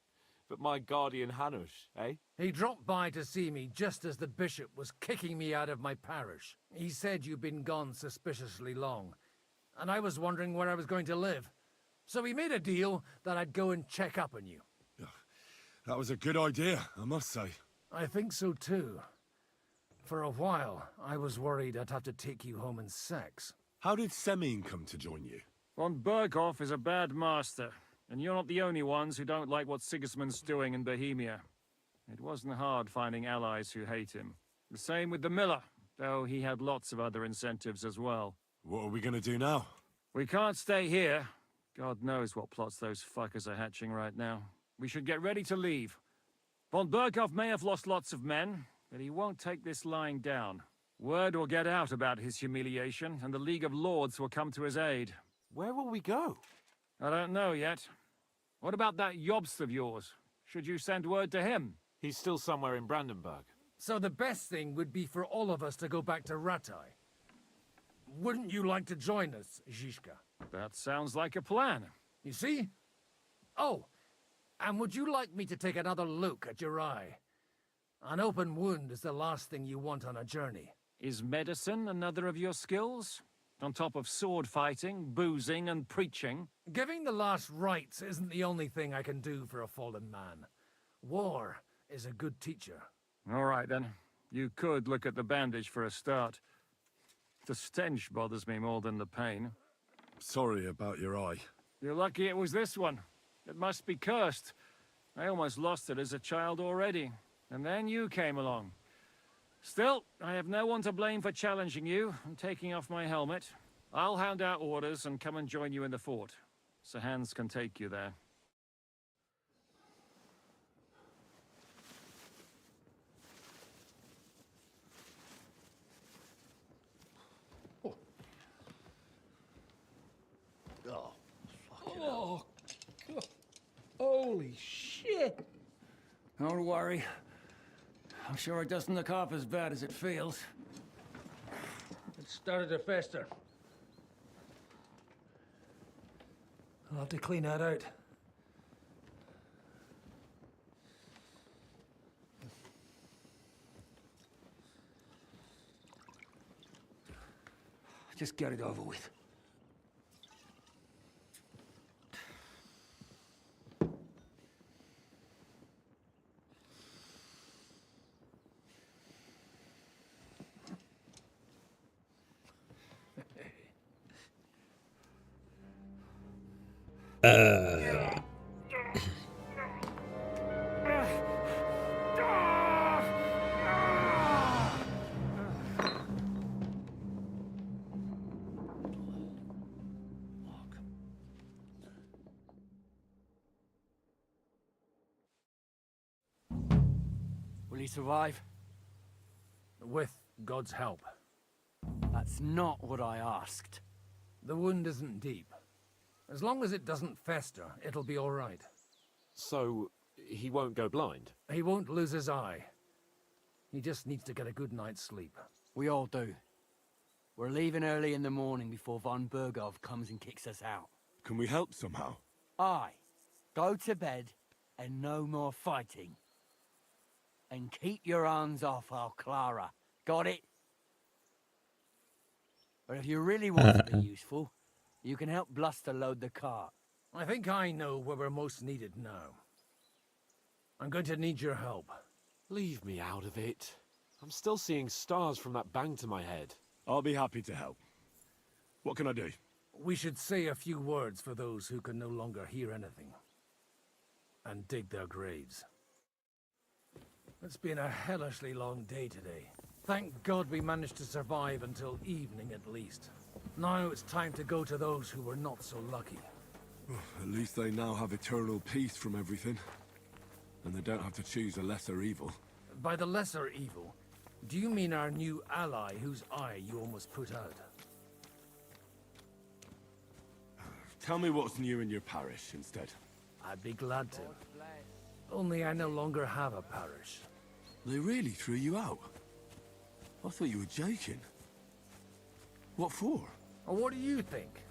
but my guardian Hanush, eh? He dropped by to see me just as the bishop was kicking me out of my parish. He said you'd been gone suspiciously long, and I was wondering where I was going to live. So he made a deal that I'd go and check up on you. That was a good idea, I must say. I think so too. For a while, I was worried I'd have to take you home in sex. How did Semine come to join you? Von Berghoff is a bad master, and you're not the only ones who don't like what Sigismund's doing in Bohemia. It wasn't hard finding allies who hate him. The same with the miller, though he had lots of other incentives as well. What are we gonna do now? We can't stay here. God knows what plots those fuckers are hatching right now. We should get ready to leave. Von Berghoff may have lost lots of men, but he won't take this lying down. Word will get out about his humiliation, and the League of Lords will come to his aid. Where will we go? I don't know yet. What about that Jobst of yours? Should you send word to him? He's still somewhere in Brandenburg. So the best thing would be for all of us to go back to Ratai. Wouldn't you like to join us, Zizka? That sounds like a plan. You see? Oh, and would you like me to take another look at your eye? An open wound is the last thing you want on a journey. Is medicine another of your skills? On top of sword fighting, boozing, and preaching? Giving the last rites isn't the only thing I can do for a fallen man. War is a good teacher. All right, then. You could look at the bandage for a start. The stench bothers me more than the pain. Sorry about your eye. You're lucky it was this one. It must be cursed. I almost lost it as a child already. And then you came along. Still, I have no one to blame for challenging you and taking off my helmet. I'll hand out orders and come and join you in the fort. Sir Hans can take you there. Don't worry. I'm sure it doesn't look half as bad as it feels. It started to fester. I'll have to clean that out. Just get it over with. Will he survive? With God's help. That's not what I asked. The wound isn't deep. As long as it doesn't fester, it'll be all right. So, he won't go blind? He won't lose his eye. He just needs to get a good night's sleep. We all do. We're leaving early in the morning before von Bergov comes and kicks us out. Can we help somehow? Aye. Go to bed and no more fighting. And keep your hands off our Clara. Got it? But if you really want to be useful, you can help Bluster load the cart. I think I know where we're most needed now. I'm going to need your help. Leave me out of it. I'm still seeing stars from that bang to my head. I'll be happy to help. What can I do? We should say a few words for those who can no longer hear anything. And dig their graves. It's been a hellishly long day today. Thank God we managed to survive until evening at least. Now it's time to go to those who were not so lucky. At least they now have eternal peace from everything. And they don't have to choose a lesser evil. By the lesser evil, do you mean our new ally whose eye you almost put out? Tell me what's new in your parish instead. I'd be glad to. Only I no longer have a parish. They really threw you out? I thought you were joking. What for? Or what do you think?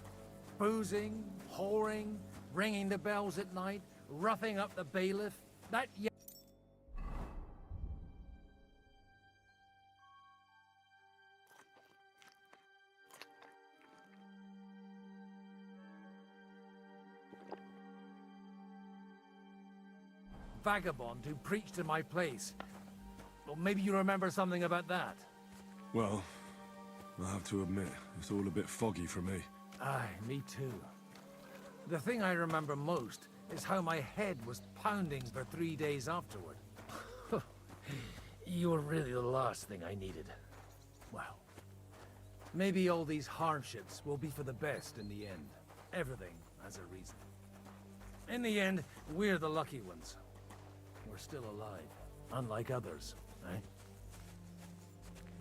Boozing, whoring, ringing the bells at night, roughing up the bailiff? That vagabond who preached in my place. Well, maybe you remember something about that. Well, I have to admit, it's all a bit foggy for me. Aye, me too. The thing I remember most is how my head was pounding for 3 days afterward. You were really the last thing I needed. Well, maybe all these hardships will be for the best in the end. Everything has a reason. In the end, we're the lucky ones. We're still alive, unlike others, eh?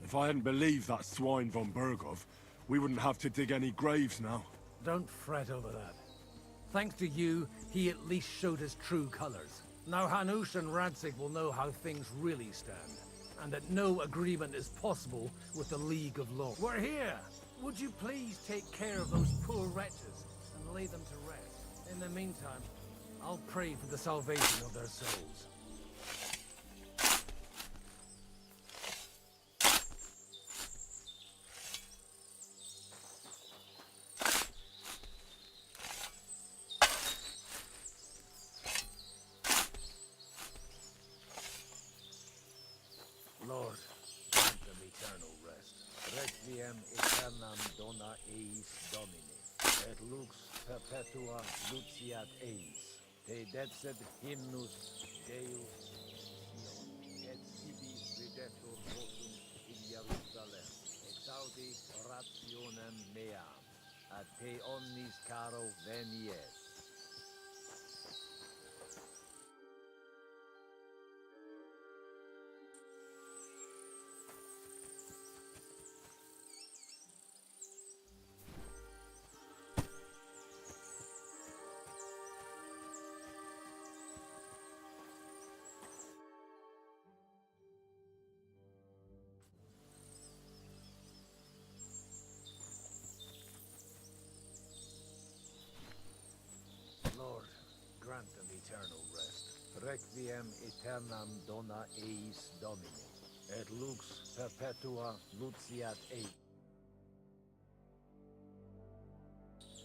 If I hadn't believed that swine von Bergov, we wouldn't have to dig any graves now. Don't fret over that. Thanks to you, he at least showed his true colors. Now Hanush and Radzig will know how things really stand, and that no agreement is possible with the League of Lords. We're here! Would you please take care of those poor wretches and lay them to rest? In the meantime, I'll pray for the salvation of their souls. Lord, grant them eternal rest. Requiem aeternam dona eis Domini, et lux perpetua luciat eis. Te decet hymnus Deus Sion, et sibi videtur votum in Jerusalem, et audi orationem meam, a te omnis caro venies. eternal rest. Requiem aeternam dona eis Domini, et lux perpetua luciat ei.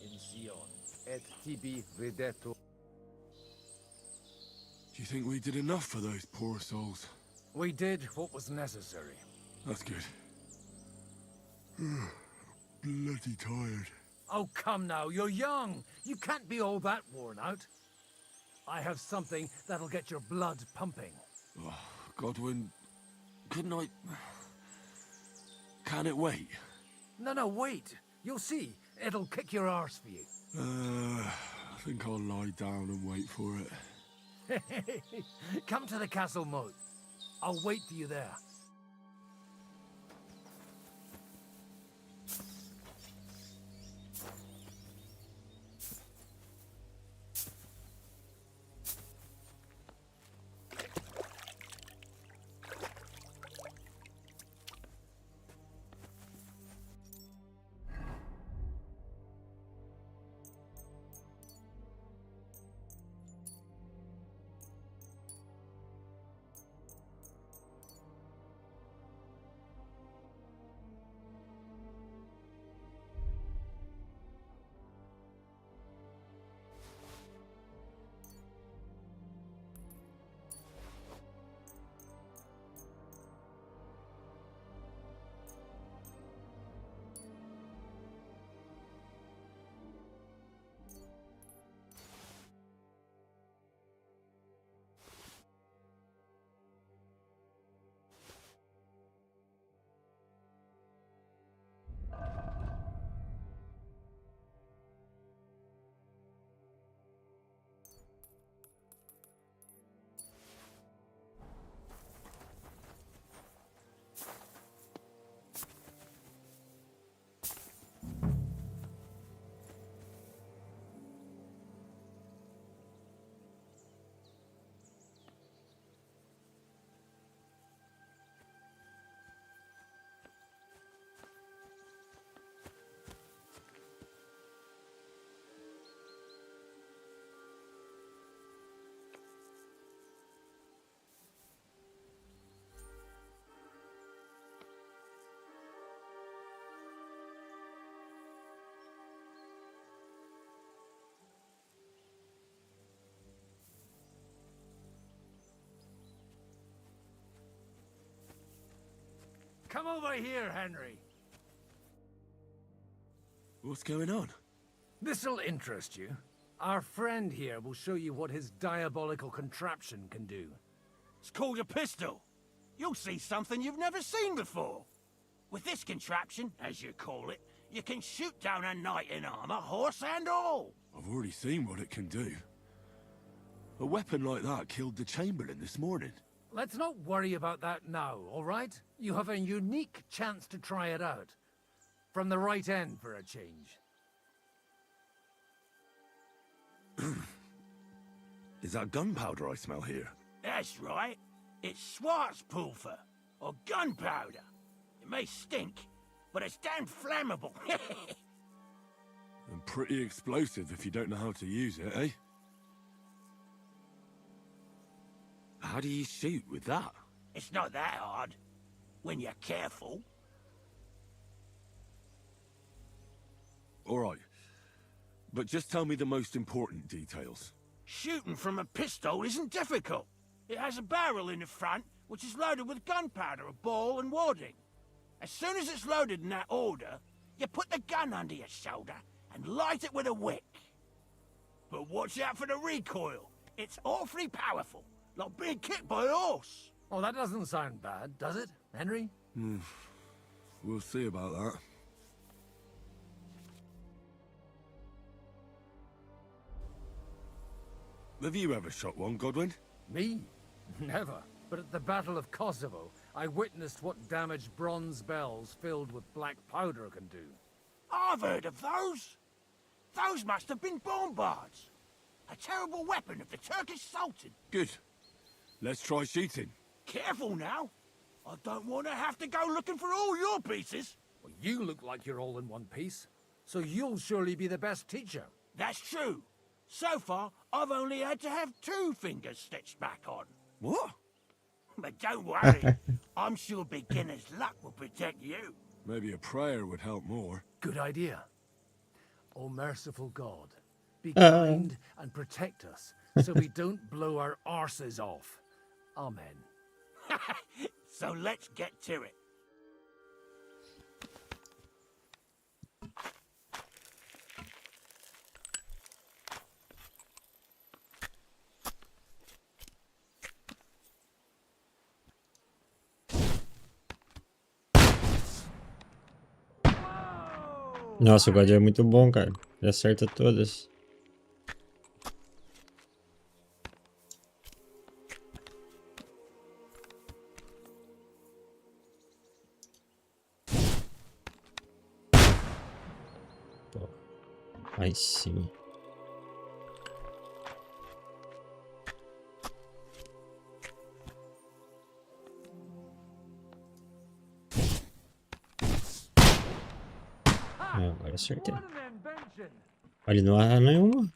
In Sion, et tibi videtur. Do you think we did enough for those poor souls? We did what was necessary. That's good. Bloody tired. Oh, come now, you're young. You can't be all that worn out. I have something that'll get your blood pumping. Oh, Godwin, couldn't I... Can it wait? No, wait. You'll see. It'll kick your arse for you. I think I'll lie down and wait for it. Come to the castle moat. I'll wait for you there. Come over here, Henry. What's going on? This'll interest you. Our friend here will show you what his diabolical contraption can do. It's called a pistol. You'll see something you've never seen before. With this contraption, as you call it, you can shoot down a knight in armor, horse and all. I've already seen what it can do. A weapon like that killed the Chamberlain this morning. Let's not worry about that now, all right? You have a unique chance to try it out. From the right end for a change. Is that gunpowder I smell here? That's right. It's Schwarzpulver, or gunpowder. It may stink, but it's damn flammable. And pretty explosive if you don't know how to use it, eh? How do you shoot with that? It's not that hard, when you're careful. All right. But just tell me the most important details. Shooting from a pistol isn't difficult. It has a barrel in the front, which is loaded with gunpowder, a ball and wadding. As soon as it's loaded in that order, you put the gun under your shoulder and light it with a wick. But watch out for the recoil. It's awfully powerful, like being kicked by a horse. Oh, that doesn't sound bad, does it, Henry? We'll see about that. Have you ever shot one, Godwin? Me? Never. But at the Battle of Kosovo, I witnessed what damage bronze bells filled with black powder can do. I've heard of those. Those must have been bombards. A terrible weapon of the Turkish Sultan. Good. Let's try shooting. Careful now. I don't want to have to go looking for all your pieces. Well, you look like you're all in one piece, so you'll surely be the best teacher. That's true. So far, I've only had to have 2 fingers stitched back on. What? But don't worry, I'm sure beginner's luck will protect you. Maybe a prayer would help more. Good idea. O merciful God, be kind and protect us so we don't blow our arses off. Amen. So let's get to it. Nossa, o God é muito bom, cara. Ele acerta todas. Pô. Aí sim. Agora acertei. Olha, não há nenhuma.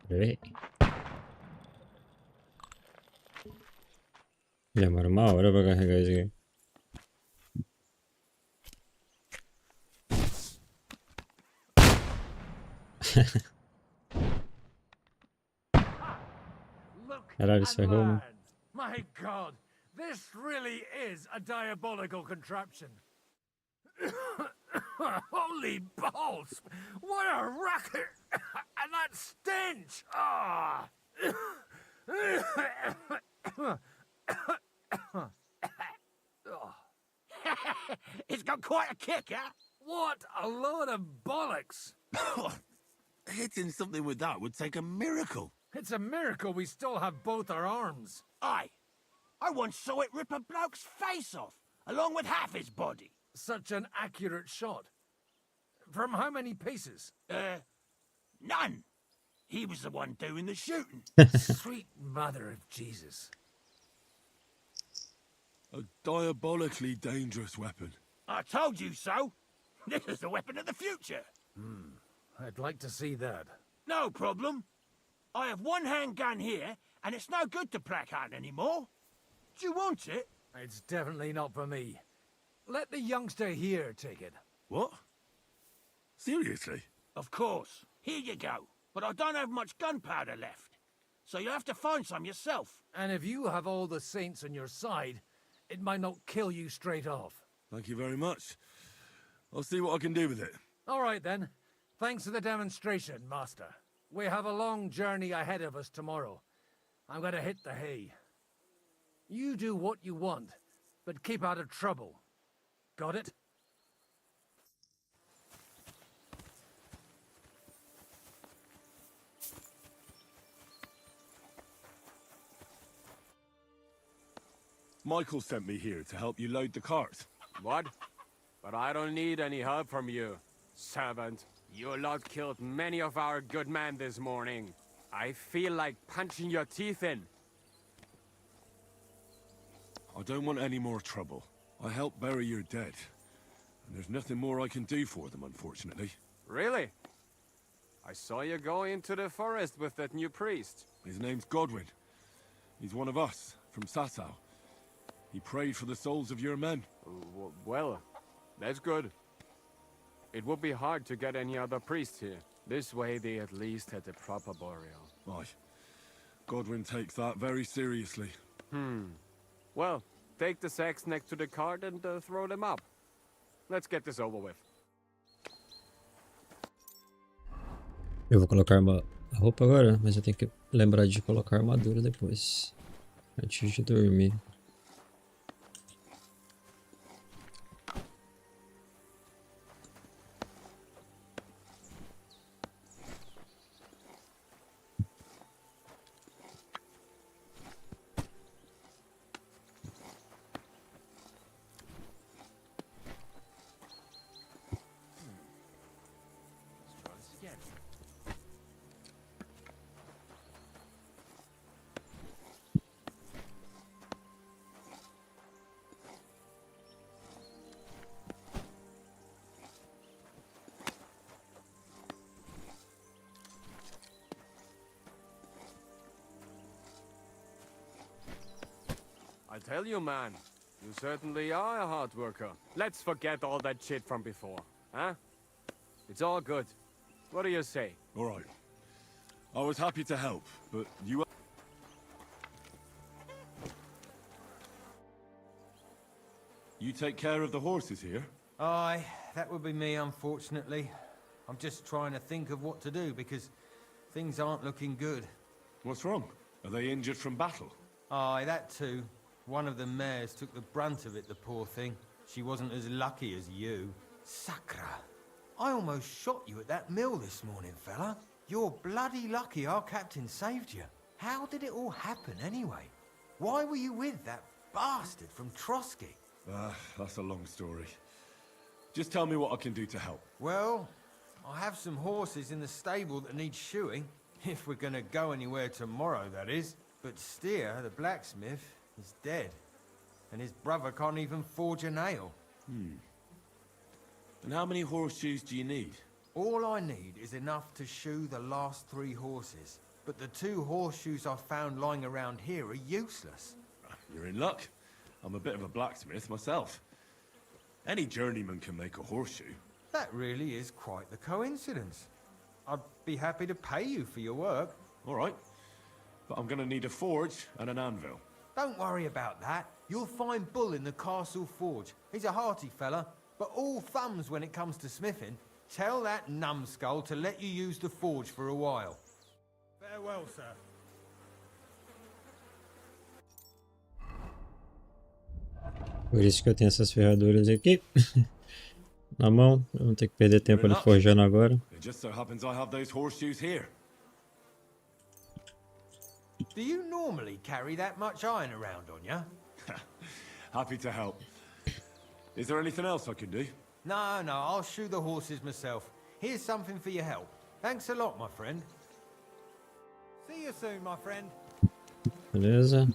Peraí. Demora uma hora pra carregar isso aqui. Caralho, isso errou, mano. My God, this really is a diabolical contraption. Holy balls! What a racket! And that stench! Ah! It's got quite a kick, huh? What a load of bollocks! Hitting something with that would take a miracle. It's a miracle we still have both our arms. Aye. I once saw it rip a bloke's face off, along with half his body. Such an accurate shot. From how many paces? None. He was the one doing the shooting. Sweet mother of Jesus. A diabolically dangerous weapon. I told you so. This is the weapon of the future. I'd like to see that. No problem. I have one handgun here, and it's no good to placard anymore. Do you want it? It's definitely not for me. Let the youngster here take it. What? Seriously? Of course. Here you go. But I don't have much gunpowder left. So you have to find some yourself. And if you have all the saints on your side, it might not kill you straight off. Thank you very much. I'll see what I can do with it. All right, then. Thanks for the demonstration, Master. We have a long journey ahead of us tomorrow. I'm going to hit the hay. You do what you want, but keep out of trouble. Got it? Michael sent me here to help you load the cart. What? But I don't need any help from you, servant. You lot killed many of our good men this morning. I feel like punching your teeth in. I don't want any more trouble. I helped bury your dead. And there's nothing more I can do for them, unfortunately. Really? I saw you go into the forest with that new priest. His name's Godwin. He's one of us, from Sasau. He prayed for the souls of your men. Well, that's good. It would be hard to get any other priest here. This way they at least had a proper burial. Aye. Godwin takes that very seriously. Well, take the sacks next to the cart and throw them up. Let's get this over with. Eu vou colocar uma roupa agora, mas eu tenho que lembrar de colocar armadura depois. Antes de dormir. tell you, man. You certainly are a hard worker. Let's forget all that shit from before, huh? It's all good. What do you say? All right. I was happy to help, but you... You take care of the horses here? Aye, that would be me, unfortunately. I'm just trying to think of what to do, because things aren't looking good. What's wrong? Are they injured from battle? Aye, that too. One of the mares took the brunt of it, the poor thing. She wasn't as lucky as you. Sacra. I almost shot you at that mill this morning, fella. You're bloody lucky our captain saved you. How did it all happen, anyway? Why were you with that bastard from Trotsky? That's a long story. Just tell me what I can do to help. Well, I have some horses in the stable that need shoeing. If we're gonna go anywhere tomorrow, that is. But Steer, the blacksmith, is dead. And his brother can't even forge a nail. And how many horseshoes do you need? All I need is enough to shoe the last 3 horses. But the 2 horseshoes I found lying around here are useless. You're in luck. I'm a bit of a blacksmith myself. Any journeyman can make a horseshoe. That really is quite the coincidence. I'd be happy to pay you for your work. All right. But I'm gonna need a forge and an anvil. Don't worry about that. You'll find Bull in the castle forge. He's a hearty fella, but all thumbs when it comes to smithing. Tell that numbskull to let you use the forge for a while. Farewell, sir. Por isso que eu tenho essas ferraduras aqui. Na mão, eu não tenho que perder tempo ali forjando agora. It just so happens I have those horseshoes here. Do you normally carry that much iron around on you? Happy to help. Is there anything else I can do? No, I'll shoe the horses myself. Here's something for your help. Thanks a lot, my friend. See you soon, my friend. Beleza.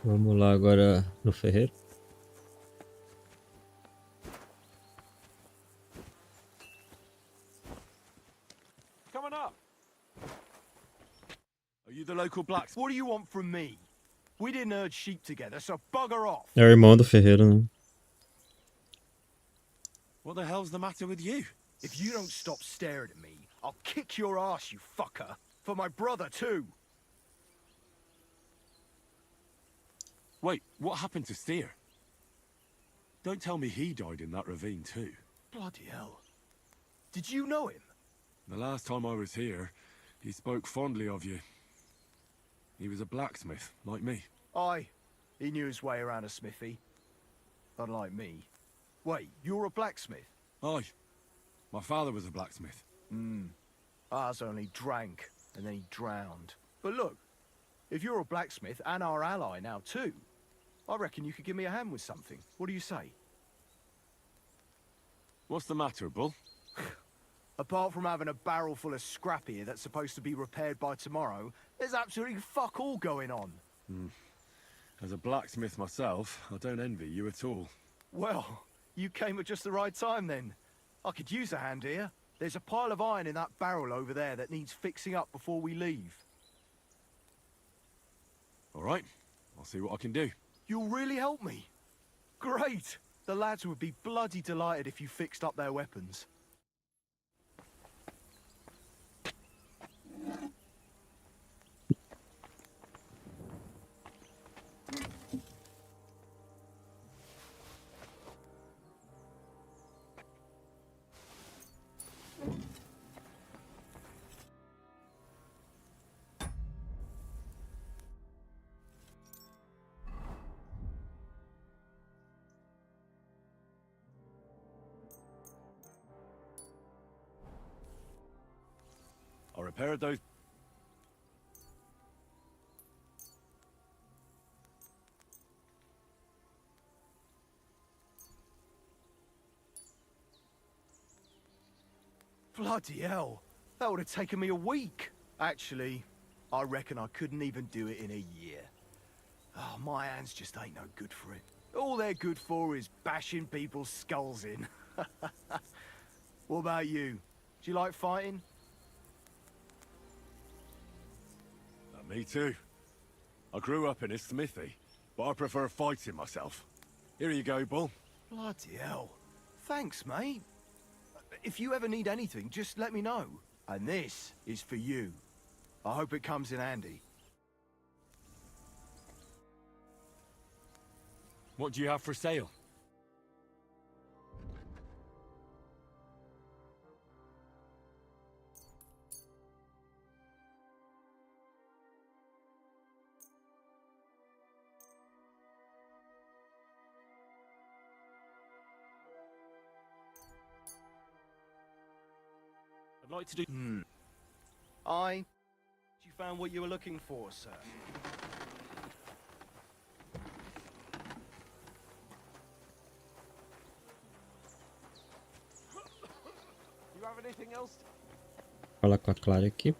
Vamos lá agora no ferreiro. Coming up. Are you the local blacksmith? What do you want from me? We didn't herd sheep together, so bugger off. É o irmão do ferreiro, né? What the hell's the matter with you? If you don't stop staring at me, I'll kick your ass, you fucker. For my brother, too. Wait, what happened to Steer? Don't tell me he died in that ravine too. Bloody hell. Did you know him? The last time I was here, he spoke fondly of you. He was a blacksmith, like me. Aye. He knew his way around a smithy. Unlike me. Wait, you're a blacksmith? Aye. My father was a blacksmith. Ours only drank, and then he drowned. But look, if you're a blacksmith and our ally now too, I reckon you could give me a hand with something. What do you say? What's the matter, Bull? Apart from having a barrel full of scrap here that's supposed to be repaired by tomorrow, there's absolutely fuck all going on. As a blacksmith myself, I don't envy you at all. Well, you came at just the right time then. I could use a hand here. There's a pile of iron in that barrel over there that needs fixing up before we leave. All right, I'll see what I can do. You'll really help me? Great! The lads would be bloody delighted if you fixed up their weapons. I repaired those... Bloody hell. That would have taken me a week. Actually, I reckon I couldn't even do it in a year. Oh, my hands just ain't no good for it. All they're good for is bashing people's skulls in. What about you? Do you like fighting? Me too. I grew up in a smithy. but I prefer fighting myself. Here you go, Bull. Bloody hell. Thanks, mate. If you ever need anything, just let me know. And this is for you. I hope it comes in handy. What do you have for sale? I'd like to do... You found what you were looking for, sir. You have anything else? Falar com a Clara aqui.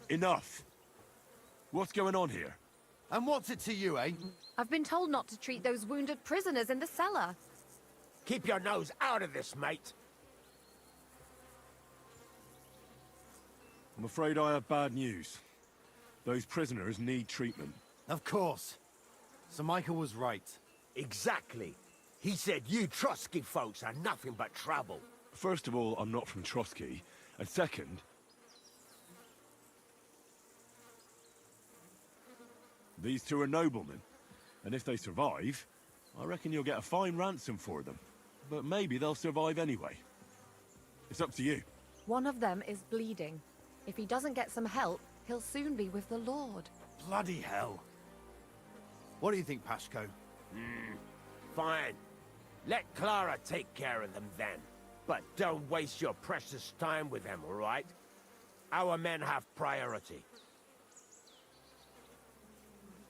Enough! What's going on here? And what's it to you, eh? I've been told not to treat those wounded prisoners in the cellar. Keep your nose out of this, mate. I'm afraid I have bad news. Those prisoners need treatment. Of course. Sir Michael was right. Exactly. He said you Trotsky folks are nothing but trouble. First of all, I'm not from Trotsky. And second... these two are noblemen. And if they survive, I reckon you'll get a fine ransom for them. But maybe they'll survive anyway. It's up to you. One of them is bleeding. If he doesn't get some help, he'll soon be with the Lord. Bloody hell. What do you think, Pashko? Fine. Let Clara take care of them then. But don't waste your precious time with them, all right? Our men have priority.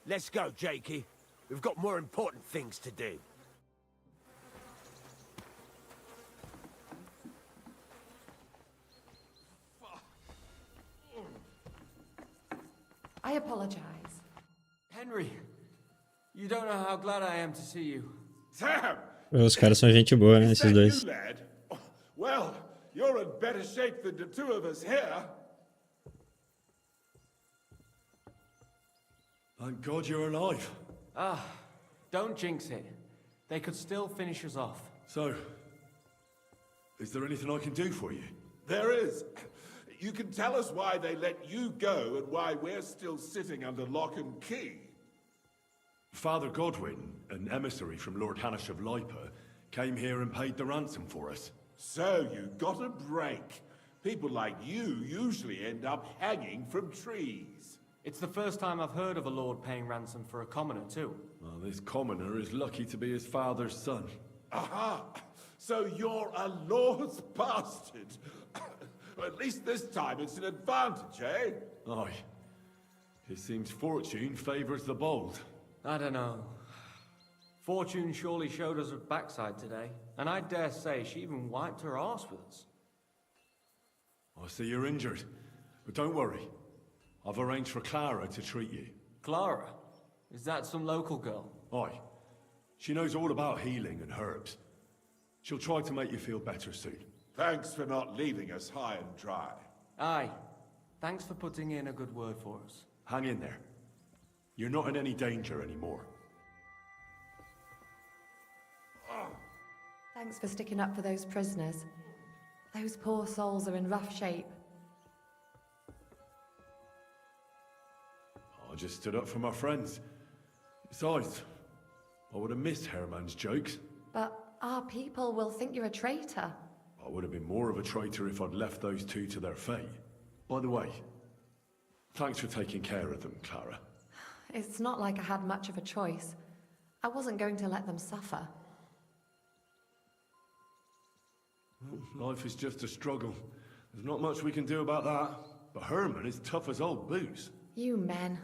Let's go, Jakey. We've got more important things to do. I apologize. Henry, you don't know how glad I am to see you. Sam! Os caras são gente boa, né, esses dois. You, lad? Well, you're in better shape than the two of us here. Thank God you're alive. Ah, don't jinx it. They could still finish us off. So, is there anything I can do for you? There is. You can tell us why they let you go and why we're still sitting under lock and key. Father Godwin, an emissary from Lord Hanish of Lipa, came here and paid the ransom for us. So you got a break. People like you usually end up hanging from trees. It's the first time I've heard of a lord paying ransom for a commoner, too. Well, this commoner is lucky to be his father's son. Aha! So you're a lord's bastard. At least this time it's an advantage, eh? Aye. It seems fortune favours the bold. I don't know. Fortune surely showed us her backside today, and I dare say she even wiped her arse with us. I see you're injured, but don't worry. I've arranged for Clara to treat you. Clara? Is that some local girl? Aye. She knows all about healing and herbs. She'll try to make you feel better soon. Thanks for not leaving us high and dry. Aye. Thanks for putting in a good word for us. Hang in there. You're not in any danger anymore. Thanks for sticking up for those prisoners. Those poor souls are in rough shape. I just stood up for my friends. Besides, I would have missed Herman's jokes. But our people will think you're a traitor. I would have been more of a traitor if I'd left those two to their fate. By the way, thanks for taking care of them, Clara. It's not like I had much of a choice. I wasn't going to let them suffer. Well, life is just a struggle. There's not much we can do about that. But Herman is tough as old boots. You men.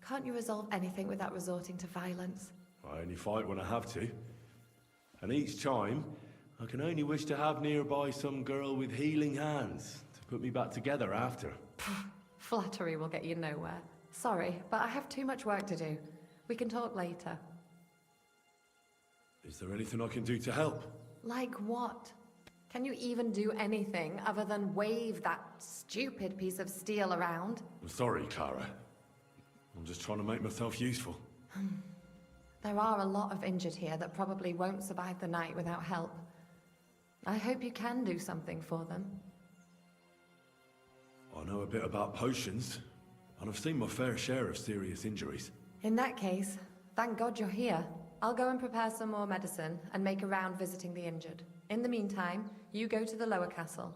Can't you resolve anything without resorting to violence? I only fight when I have to. And each time, I can only wish to have nearby some girl with healing hands to put me back together after. Flattery will get you nowhere. Sorry, but I have too much work to do. We can talk later. Is there anything I can do to help? Like what? Can you even do anything other than wave that stupid piece of steel around? I'm sorry, Clara. I'm just trying to make myself useful. There are a lot of injured here that probably won't survive the night without help. I hope you can do something for them. I know a bit about potions, and I've seen my fair share of serious injuries. In that case, thank God you're here. I'll go and prepare some more medicine and make a round visiting the injured. In the meantime, you go to the lower castle.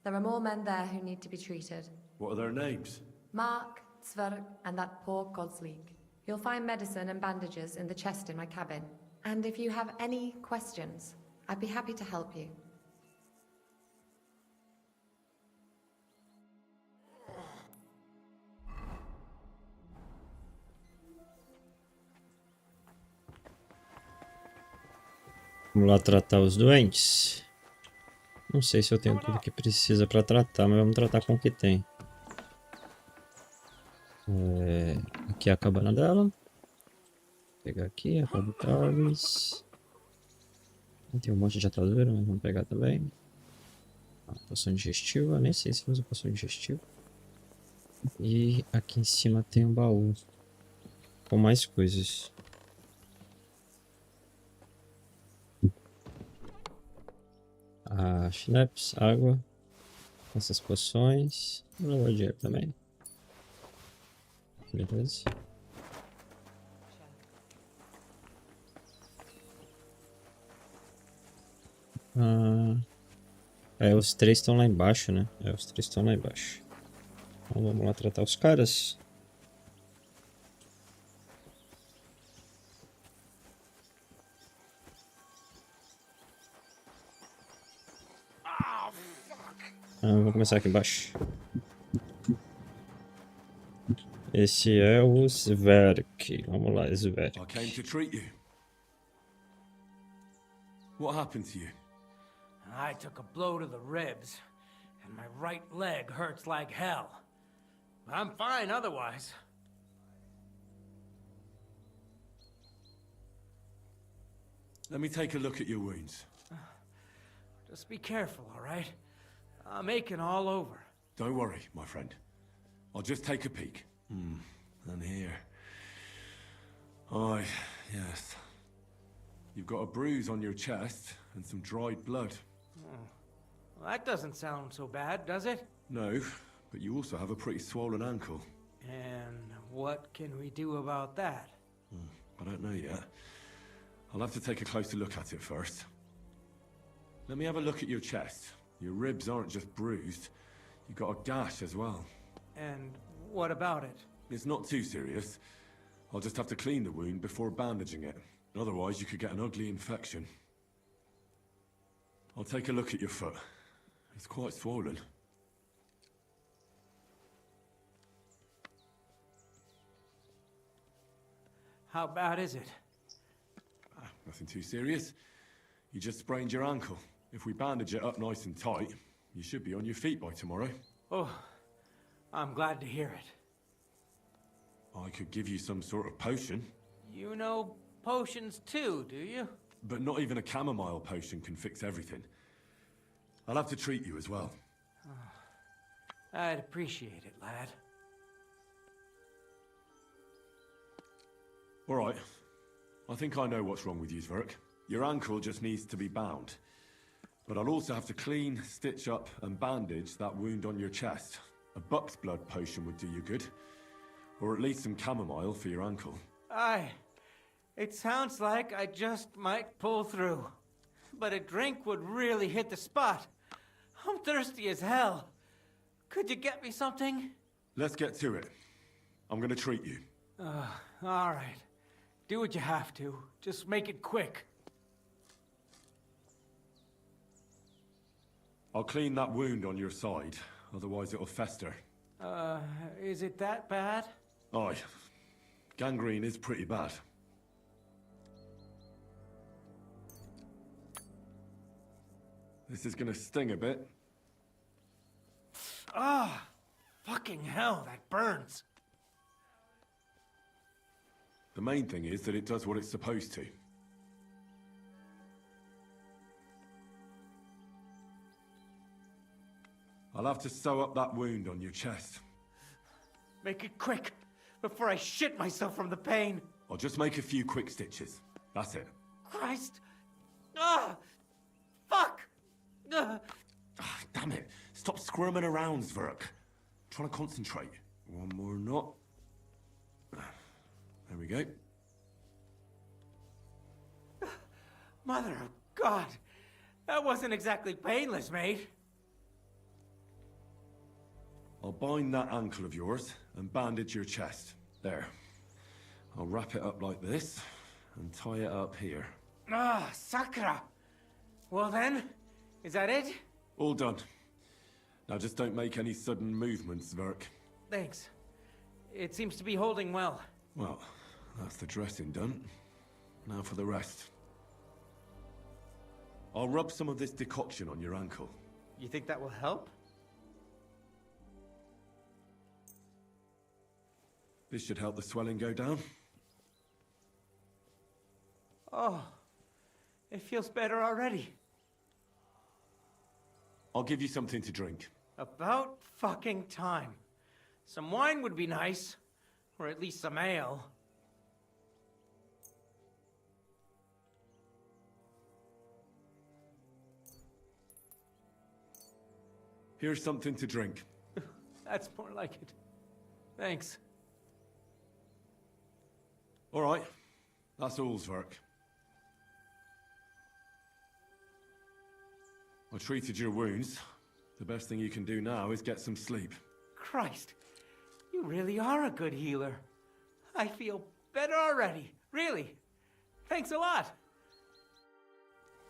There are more men there who need to be treated. What are their names? Mark, Sverk, and that poor Godsleek. You'll find medicine and bandages in the chest in my cabin. And if you have any questions, I'd be happy to help you. Vamos lá tratar os doentes. Não sei se eu tenho tudo que precisa para tratar, mas vamos tratar com o que tem. Aqui é a cabana dela. Vou pegar aqui a Cabo Travis. Tem um monte de atadura, mas vamos pegar também. Poção digestiva, nem sei se usa poção digestiva. E aqui em cima tem um baú com mais coisas. Schnapps, água, essas poções. Vou levar o dinheiro também. Beleza. Os três estão lá embaixo, né? Os três estão lá embaixo. Então vamos lá tratar os caras. Vamos começar aqui embaixo. Esse é o Sverk. Vamos lá, Sverk. I came to treat you. What happened to you? I took a blow to the ribs, and my right leg hurts like hell. I'm fine otherwise. Let me take a look at your wounds. Just be careful, all right? I'm aching all over. Don't worry, my friend. I'll just take a peek. And here. Aye, yes. You've got a bruise on your chest and some dried blood. Well, that doesn't sound so bad, does it? No, but you also have a pretty swollen ankle. And what can we do about that? I don't know yet. I'll have to take a closer look at it first. Let me have a look at your chest. Your ribs aren't just bruised. You've got a gash as well. And what about it? It's not too serious. I'll just have to clean the wound before bandaging it. Otherwise, you could get an ugly infection. I'll take a look at your foot. It's quite swollen. How bad is it? Nothing too serious. You just sprained your ankle. If we bandage it up nice and tight, you should be on your feet by tomorrow. Oh, I'm glad to hear it. I could give you some sort of potion. You know potions too, do you? But not even a chamomile potion can fix everything. I'll have to treat you as well. I'd appreciate it, lad. All right. I think I know what's wrong with you, Sverk. Your ankle just needs to be bound. But I'll also have to clean, stitch up, and bandage that wound on your chest. A buck's blood potion would do you good. Or at least some chamomile for your ankle. Aye. It sounds like I just might pull through. But a drink would really hit the spot. I'm thirsty as hell. Could you get me something? Let's get to it. I'm gonna treat you. All right. Do what you have to. Just make it quick. I'll clean that wound on your side, otherwise it'll fester. Is it that bad? Aye. Gangrene is pretty bad. This is gonna sting a bit. Fucking hell, that burns. The main thing is that it does what it's supposed to. I'll have to sew up that wound on your chest. Make it quick. before I shit myself from the pain. I'll just make a few quick stitches. That's it. Christ! Ah! Fuck! Ah. Damn it. Stop squirming around, Zverk. Trying to concentrate. One more knot. There we go. Mother of God! That wasn't exactly painless, mate. I'll bind that ankle of yours and bandage your chest. There. I'll wrap it up like this and tie it up here. Ah, Sakra! Well then, is that it? All done. Now just don't make any sudden movements, Zverk. Thanks. It seems to be holding well. Well, that's the dressing done. Now for the rest. I'll rub some of this decoction on your ankle. You think that will help? This should help the swelling go down. Oh, it feels better already. I'll give you something to drink. About fucking time. Some wine would be nice. Or at least some ale. Here's something to drink. That's more like it. Thanks. All right. That's all, Zverk. I treated your wounds. The best thing you can do now is get some sleep. Christ, you really are a good healer. I feel better already. Really. Thanks a lot.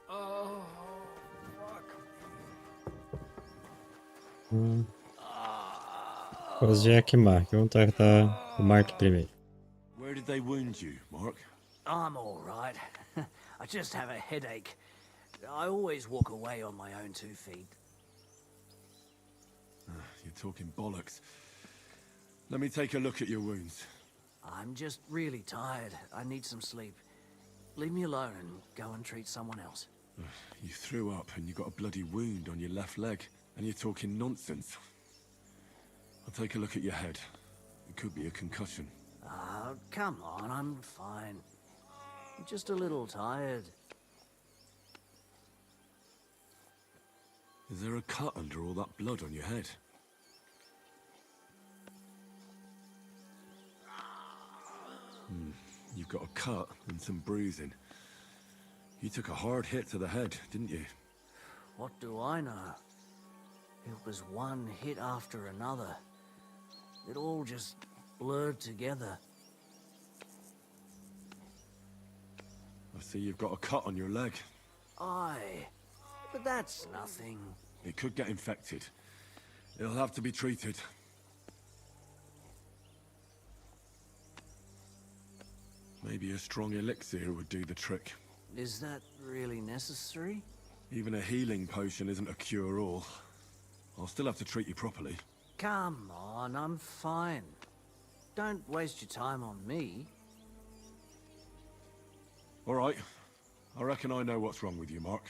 Oh, fuck. Jack e Mark. Vamos tratar o Mark primeiro. Where did they wound you, Mark? I'm all right. I just have a headache. I always walk away on my own 2 feet. You're talking bollocks. Let me take a look at your wounds. I'm just really tired. I need some sleep. Leave me alone and go and treat someone else. You threw up and you got a bloody wound on your left leg, and you're talking nonsense. I'll take a look at your head. It could be a concussion. Come on, I'm fine. I'm just a little tired. Is there a cut under all that blood on your head? You've got a cut and some bruising. You took a hard hit to the head, didn't you? What do I know? It was one hit after another. It all just blurred together. I see you've got a cut on your leg. Aye, but that's nothing. It could get infected. It'll have to be treated. Maybe a strong elixir would do the trick. Is that really necessary? Even a healing potion isn't a cure-all. I'll still have to treat you properly. Come on, I'm fine. Don't waste your time on me. All right. I reckon I know what's wrong with you, Mark.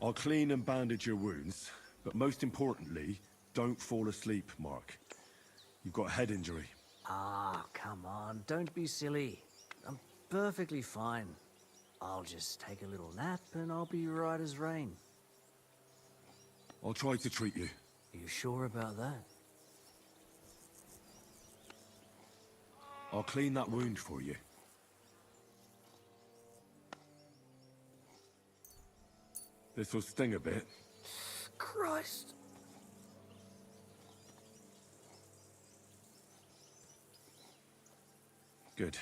I'll clean and bandage your wounds, but most importantly, don't fall asleep, Mark. You've got a head injury. Ah, come on, don't be silly. I'm perfectly fine. I'll just take a little nap and I'll be right as rain. I'll try to treat you. Are you sure about that? I'll clean that wound for you. This will sting a bit. Christ. Good.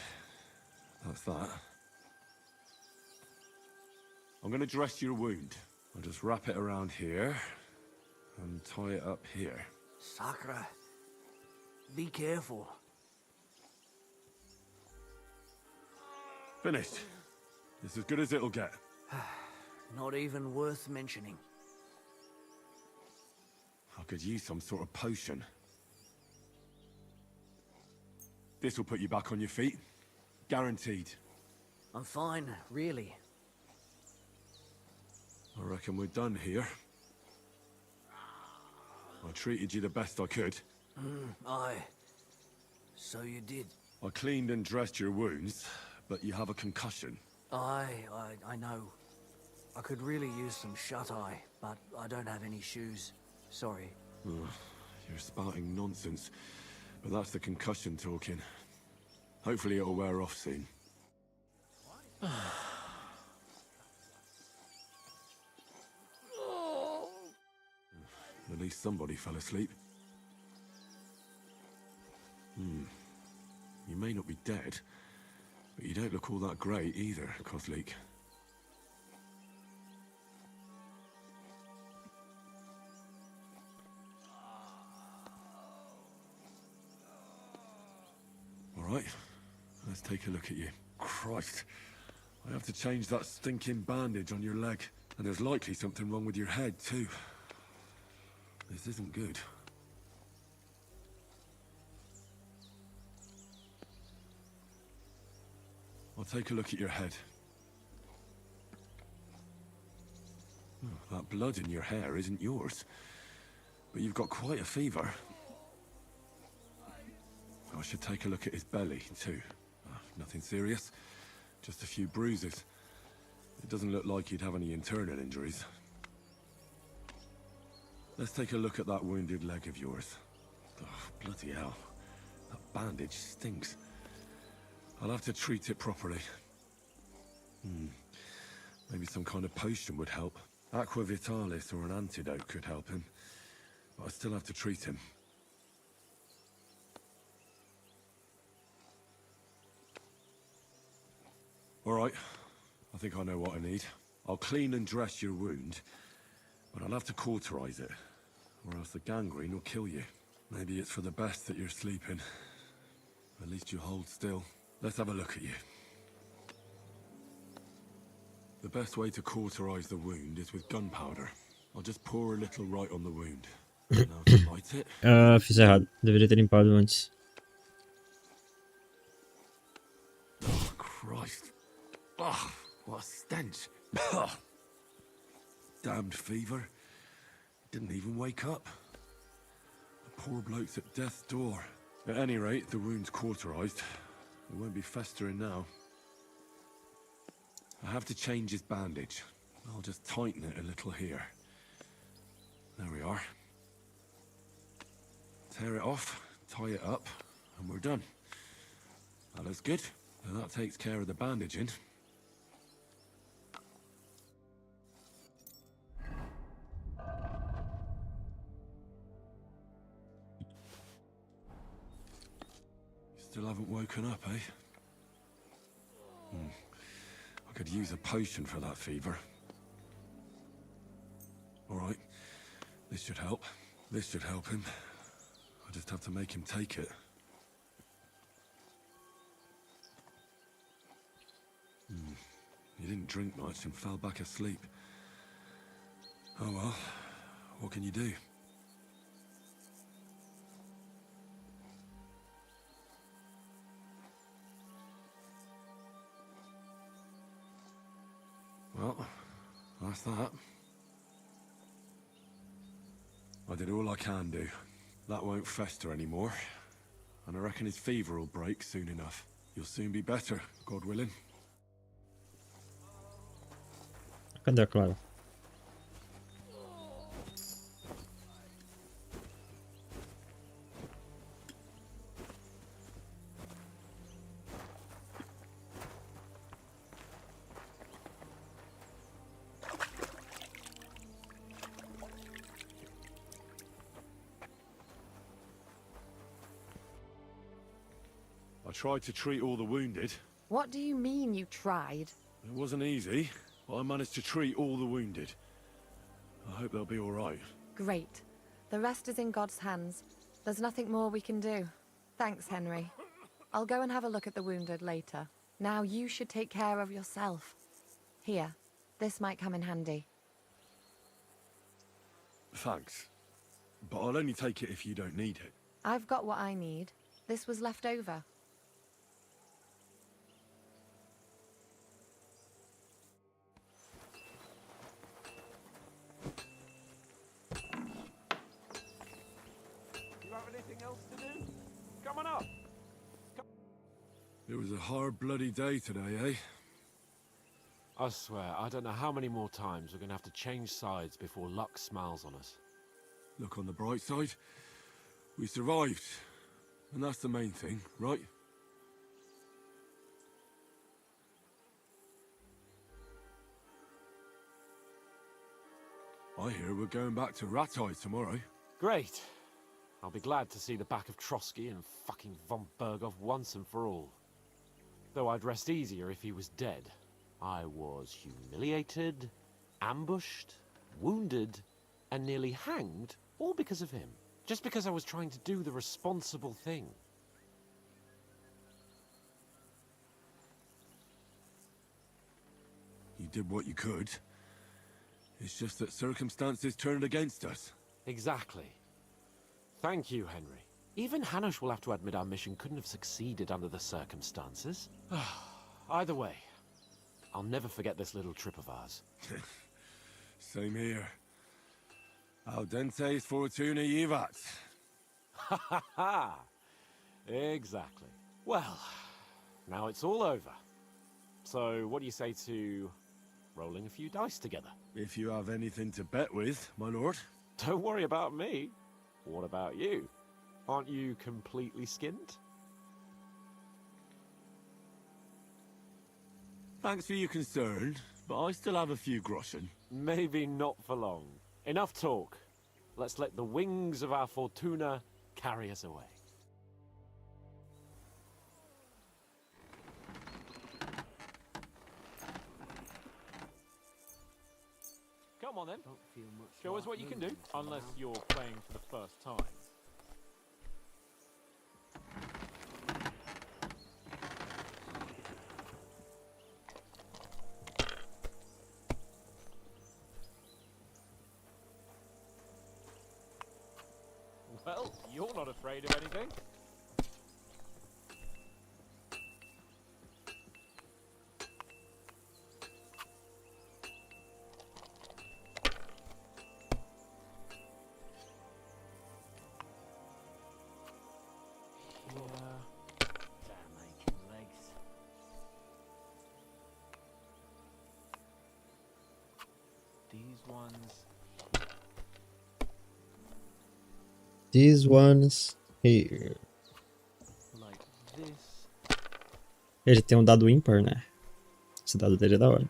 That's that. I'm going to dress your wound. I'll just wrap it around here and tie it up here. Sakra, be careful. Finished. It's as good as it'll get. Not even worth mentioning. I could use some sort of potion. This will put you back on your feet. Guaranteed. I'm fine, really. I reckon we're done here. I treated you the best I could. Aye. So you did. I cleaned and dressed your wounds, but you have a concussion. I know. I could really use some shut-eye, but I don't have any shoes. Sorry. You're spouting nonsense, but that's the concussion talking. Hopefully it'll wear off soon. At least somebody fell asleep. You may not be dead, but you don't look all that great either, Kozlik. All right, let's take a look at you. Christ, I have to change that stinking bandage on your leg, and there's likely something wrong with your head too. This isn't good. I'll take a look at your head. That blood in your hair isn't yours, but you've got quite a fever. I should take a look at his belly, too. Nothing serious, just a few bruises. It doesn't look like he'd have any internal injuries. Let's take a look at that wounded leg of yours. Oh, bloody hell. That bandage stinks. I'll have to treat it properly. Maybe some kind of potion would help. Aqua Vitalis or an antidote could help him. But I still have to treat him. All right. I think I know what I need. I'll clean and dress your wound, but I'll have to cauterize it, or else the gangrene will kill you. Maybe it's for the best that you're sleeping. At least you hold still. Let's have a look at you. The best way to cauterize the wound is with gunpowder. I'll just pour a little right on the wound. Now to light it. Fiz errado. Deveria ter limpado antes. Oh, Christ. Oh, what a stench. Damned fever. Didn't even wake up. The poor bloke's at death's door. At any rate, the wound's cauterized. It won't be festering now. I have to change his bandage. I'll just tighten it a little here. There we are. Tear it off, tie it up, and we're done. That looks good. And that takes care of the bandaging. Still haven't woken up, eh? I could use a potion for that fever. All right. This should help. This should help him. I just have to make him take it. He didn't drink much and fell back asleep. Oh well. What can you do? Well, that's that. I did all I can do. That won't fester anymore. And I reckon his fever will break soon enough. You'll soon be better, God willing. Cadê a Clara? I tried to treat all the wounded. What do you mean you tried? It wasn't easy, but I managed to treat all the wounded. I hope they'll be all right. Great. The rest is in God's hands. There's nothing more we can do. Thanks, Henry. I'll go and have a look at the wounded later. Now you should take care of yourself. Here, this might come in handy. Thanks. But I'll only take it if you don't need it. I've got what I need. This was left over. It was a hard bloody day today, eh? I swear, I don't know how many more times we're gonna have to change sides before luck smiles on us. Look on the bright side. We survived. And that's the main thing, right? I hear we're going back to Rattay tomorrow. Great. I'll be glad to see the back of Trotsky and fucking von Berghoff once and for all. Though I'd rest easier if he was dead. I was humiliated, ambushed, wounded, and nearly hanged, all because of him. Just because I was trying to do the responsible thing. You did what you could. It's just that circumstances turned against us. Exactly. Thank you, Henry. Even Hanush will have to admit our mission couldn't have succeeded under the circumstances. Either way, I'll never forget this little trip of ours. Same here. Al dente fortuna ivat. Ha ha ha! Exactly. Well, now it's all over. So, what do you say to rolling a few dice together? If you have anything to bet with, my lord. Don't worry about me. What about you? Aren't you completely skinned? Thanks for your concern, but I still have a few groschen. Maybe not for long. Enough talk. Let's let the wings of our Fortuna carry us away. Come on then. Show us what you can do. Unless you're playing for the first time. Well, you're not afraid of anything. These ones here. Ele tem um dado ímpar, né? Esse dado dele é da hora.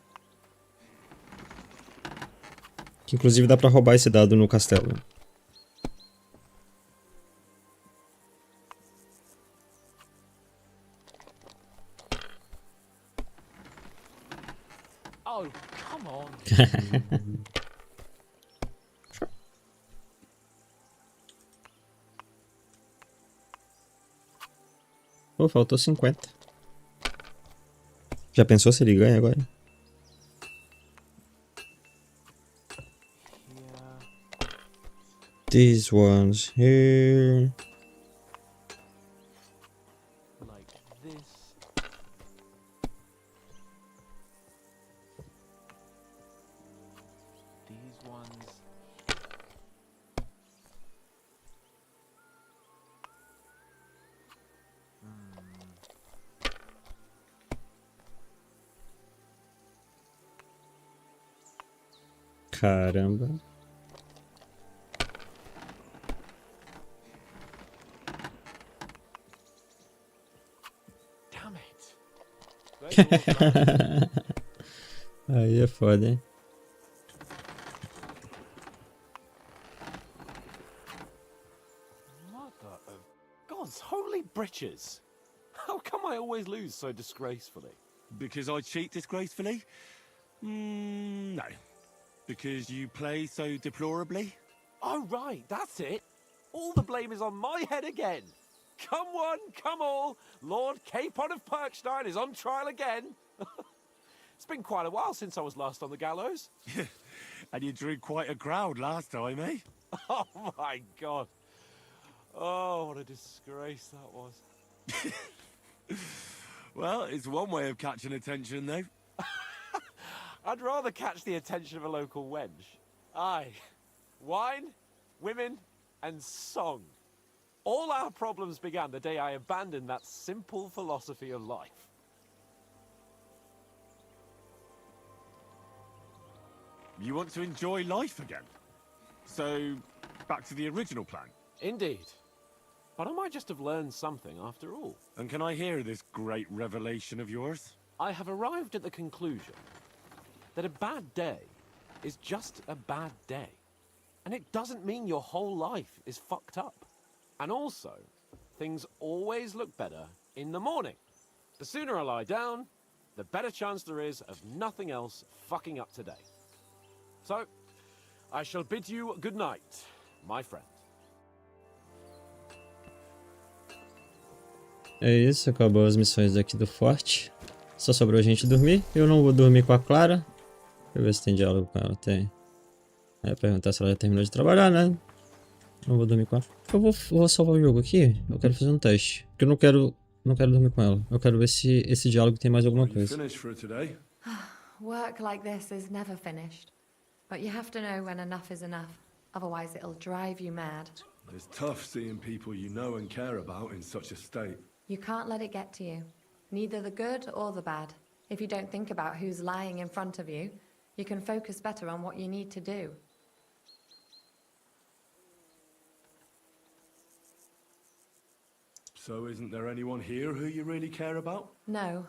Que inclusive dá pra roubar esse dado no castelo. Oh, come on. Pô, faltou 50. Já pensou se ele ganha agora? These ones here. Like this. These ones. Caramba. Damn it. Aí é foda, hein? Mother of God's holy britches! How come I always lose so disgracefully? Because I cheat disgracefully? No. Because you play so deplorably? Oh, right, that's it. All the blame is on my head again. Come one, come all. Lord Capon of Perkstein is on trial again. It's been quite a while since I was last on the gallows. And you drew quite a crowd last time, eh? Oh, my God. Oh, what a disgrace that was. Well, it's one way of catching attention, though. I'd rather catch the attention of a local wench. Aye. Wine, women, and song. All our problems began the day I abandoned that simple philosophy of life. You want to enjoy life again? So, back to the original plan? Indeed. But I might just have learned something after all. And can I hear this great revelation of yours? I have arrived at the conclusion that a bad day is just a bad day. And it doesn't mean your whole life is fucked up. And also, things always look better in the morning. The sooner I lie down, the better chance there is of nothing else fucking up today. So, I shall bid you good night, my friend. É isso, acabou as missões daqui do forte. Só sobrou a gente dormir. Eu não vou dormir com a Clara. Deixa eu ver se tem diálogo com ela. Tem. É, perguntar se ela já terminou de trabalhar, né? Não vou dormir com ela. Eu vou salvar o jogo aqui. Eu quero fazer um teste. Porque eu não quero dormir com ela. Eu quero ver se esse diálogo tem mais alguma coisa. Work like this is never finished. But you have to know when enough is enough. Otherwise it'll drive you mad. It's tough seeing people you know and care about in such a state. You can't let it get to you. Neither the good or the bad. If you don't think about who's lying in front of you, you can focus better on what you need to do. So isn't there anyone here who you really care about? No.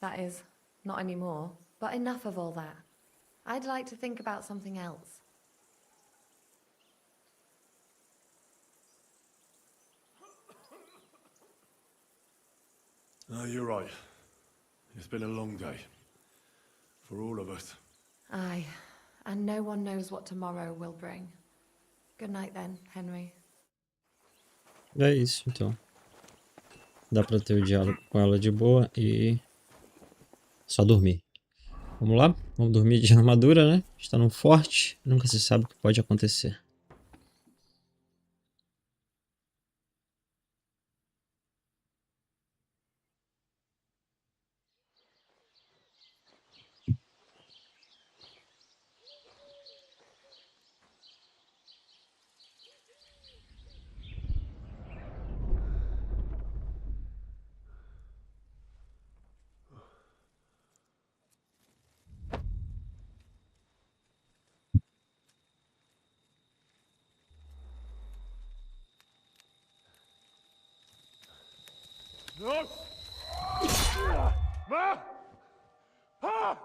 That is, not anymore. But enough of all that. I'd like to think about something else. No, you're right. It's been a long day. For all of us. Aye. And no one knows what tomorrow will bring. Good night then, Henry. É isso, então. Dá pra ter o diálogo com ela de boa e só dormir. Vamos lá? Vamos dormir de armadura, né? Está num forte. Nunca se sabe o que pode acontecer. No! Ma! Pa!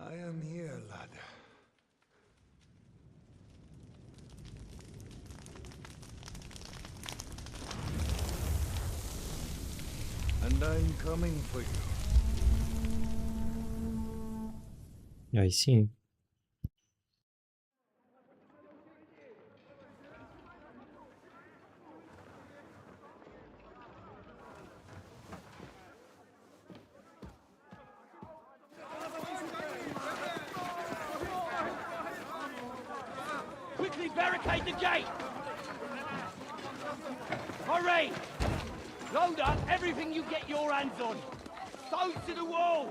I am here, lad. And I'm coming for you. Aí sim. Quickly barricade the gate! Hurry! Load up everything you get your hands on. Stones to the wall!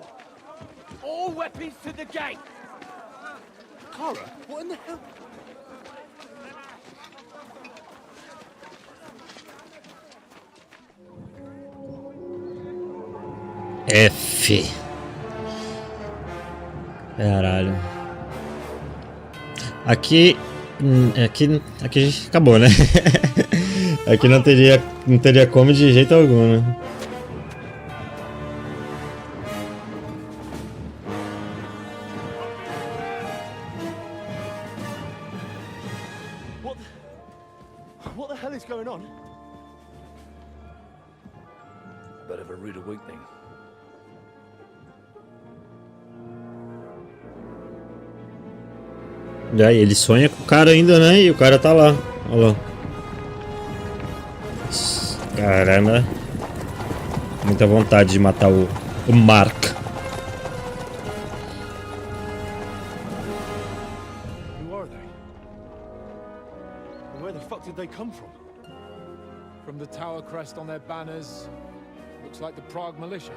All weapons to the gate! Clara, what in the hell? F. Caralho. Aqui acabou, né? Aqui não teria como de jeito algum, né? What the hell is going on? Bit of a rude awakening. E aí, ele sonha com o cara ainda, né? E o cara tá lá. Olha lá. Caramba. Muita vontade de matar o Mark. Who are they? And where the fuck did they come from? From the tower crest on their banners, looks like the Prague militia.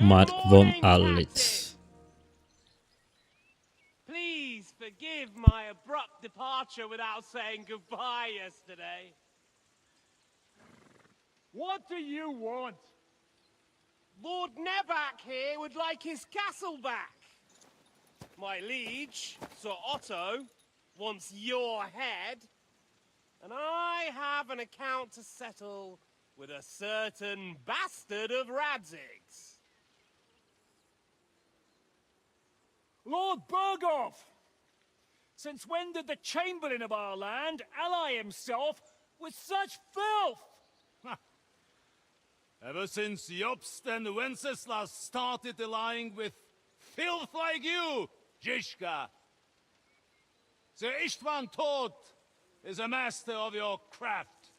Mark von Arlitz. Please forgive my abrupt departure without saying goodbye yesterday. What do you want? Lord Nebak here would like his castle back. My liege, Sir Otto, wants your head. And I have an account to settle with a certain bastard of Radzig's. Lord Berghoff! Since when did the Chamberlain of our land ally himself with such filth? Ever since Jobst and Wenceslas started allying with filth like you, Zizka. Sir Istvan Tod is a master of your craft.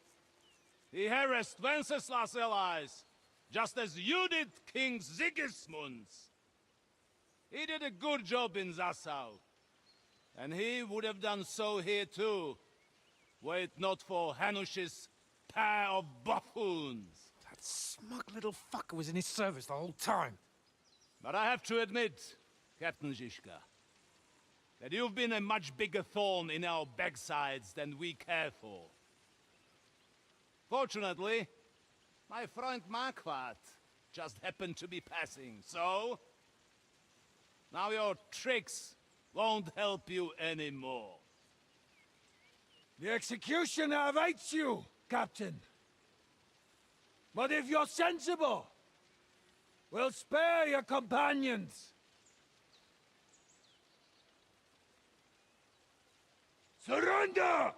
He harassed Wenceslas' allies, just as you did King Sigismund's. He did a good job in Zassau, and he would have done so here too, were it not for Hanush's pair of buffoons. That smug little fucker was in his service the whole time. But I have to admit, Captain Zizka, that you've been a much bigger thorn in our backsides than we care for. Fortunately, my friend Marquardt just happened to be passing, so now your tricks won't help you anymore. The executioner awaits you, Captain. But if you're sensible, we'll spare your companions. Surrender!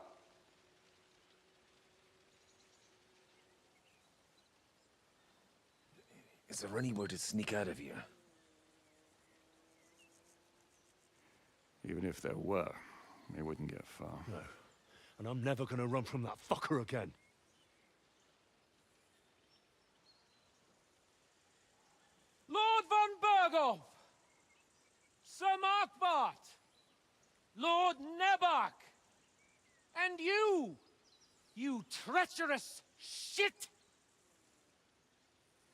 Is there any way to sneak out of here? Even if there were, it wouldn't get far. No. And I'm never gonna run from that fucker again. Lord von Berghoff! Sir Markbart! Lord Nebak! And you treacherous shit!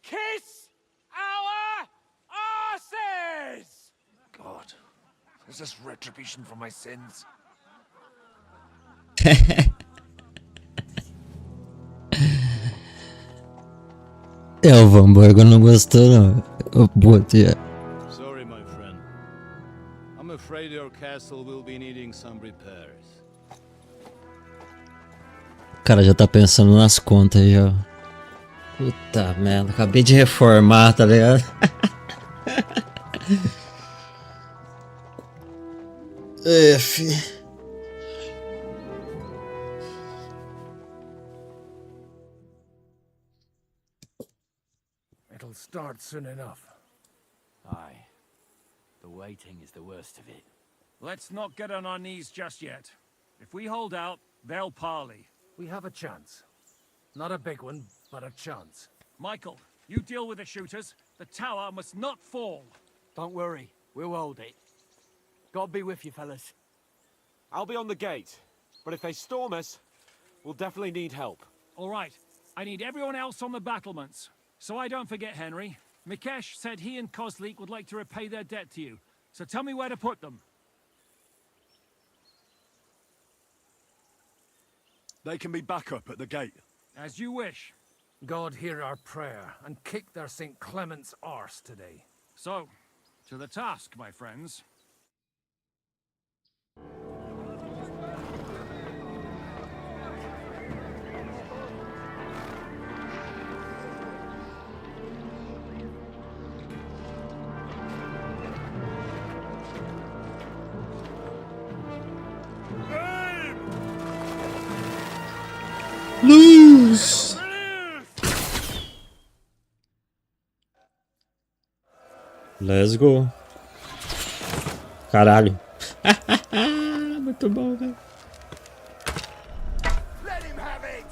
Kiss our asses! God, is this retribution for my sins? O Van Borgo não gostou, não. O puto, Sorry, my friend. I'm afraid your castle will be needing some repairs. O cara já tá pensando nas contas já. Puta merda, acabei de reformar, tá ligado? F. It'll start soon enough. Aye. The waiting is the worst of it. Let's not get on our knees just yet. If we hold out, they'll parley. We have a chance. Not a big one, but a chance. Michael, you deal with the shooters. The tower must not fall. Don't worry, we'll hold it. God be with you, fellas. I'll be on the gate, but if they storm us, we'll definitely need help. All right, I need everyone else on the battlements. So I don't forget, Henry. Mikesh said he and Kozlik would like to repay their debt to you. So tell me where to put them. They can be back up at the gate. As you wish. God hear our prayer and kick their St. Clement's arse today. So, to the task, my friends. Luz! Let's go. Caralho. Muito bom, velho. Let him have it.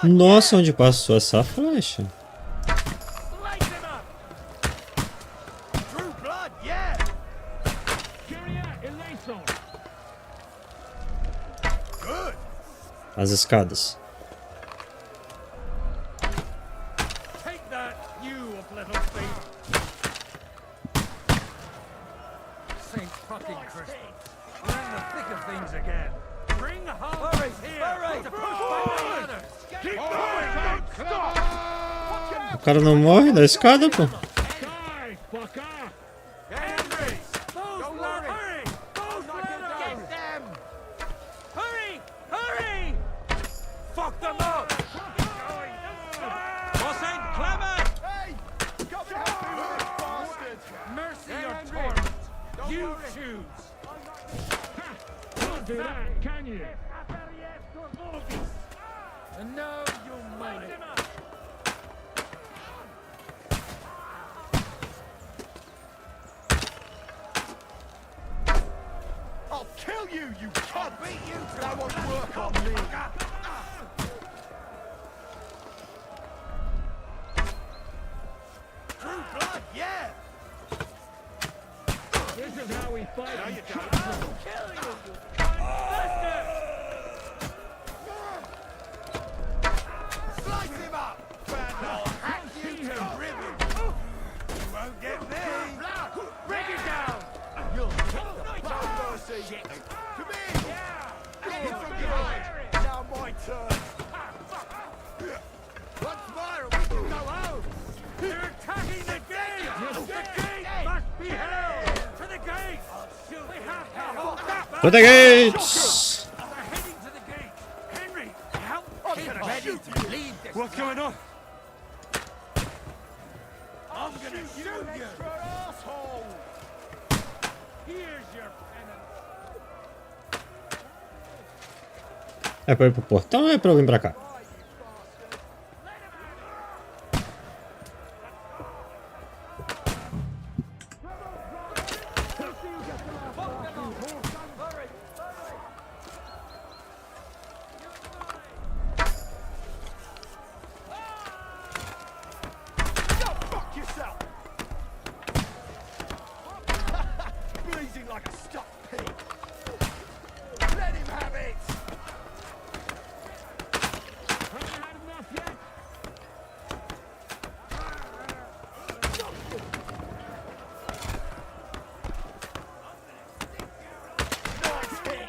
Nossa, onde passou essa flecha? True blood, yeah. As escadas. fucking Christmas. We're in the thick of things again. Bring home here. To push back the others. Keep going! Don't stop! O cara não morre da escada, pô. Die, fucker! Henry! Don't worry! Hurry! Those ladders! Get them! Hurry! Hurry! Fuck them up! Boss ain't clever! Hey! Come and help me with this bastard! Mercy Hey, or Henry! torment. Don't You worry. choose. Can't do that, can you? And now you might. I'll kill you, you cunt! Beat you to that won't work on me! True blood, yeah! This is how we fight. Now you don't. I'll kill you, you Slice him up! And I'll hack you to ribbons! You won't get me! Break it down! You'll take the blood mercy! Come in! Get it from behind! Now my turn! Once more and we can go home! They're attacking the gate! The gate must be held! To the gate! We have to hold that To the gates! They're heading to the gate! Henry, help! I'm gonna shoot you! Leave this! What's going on? I'm gonna shoot you! Asshole! Here's your penance. É pra ir pro portão ou é pra eu vir pra cá? Fuck yourself! Bleeding like a stuffed pig! Let him have it! Haven't had enough yet? Nice hit!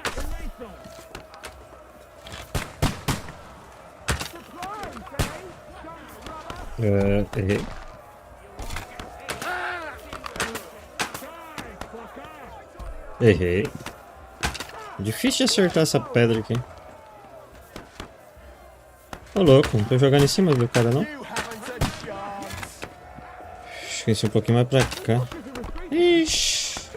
Errei. Errei. Difícil de acertar essa pedra aqui. Ô louco, não tô jogando em cima do cara não. Esqueci um pouquinho mais pra cá. Ixi.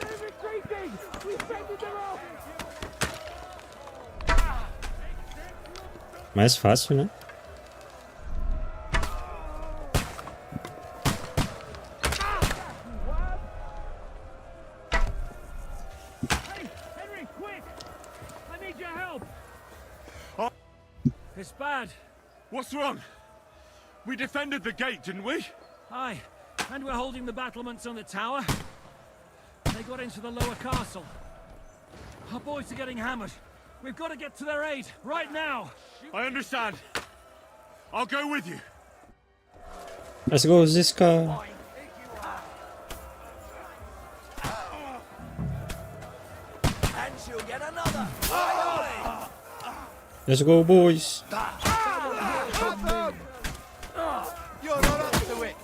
Mais fácil, né? Henry, quick! I need your help! It's bad. What's wrong? We defended the gate, didn't we? Aye, and we're holding the battlements on the tower. They got into the lower castle. Our boys are getting hammered. We've got to get to their aid, right now! I understand. I'll go with you. Let's go, Ziska. And she'll get another! Let's go, boys. You're not up to it!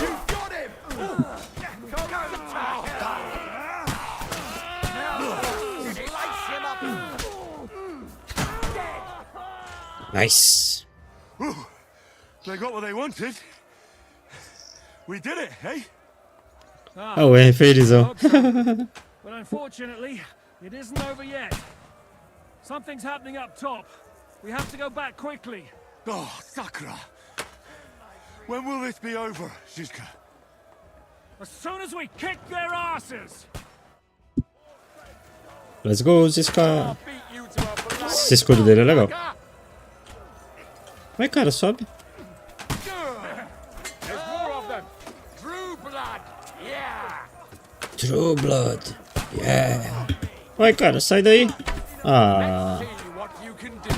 You got him! Come attack! Now, slice him up! Nice. They got what they wanted. We did it, hey? Ah, o R felizão. But unfortunately, it isn't over yet. Something's happening up top. We have to go back quickly. Oh, Sakura. When will this be over, Shizuka? As soon as we kick their asses! Let's go, Ziska. Esse escudo dele é legal. Vai, cara, sobe. There's more of them! True blood! Yeah! True blood. Yeah. Vai, cara, sai daí. Ah. What you can do.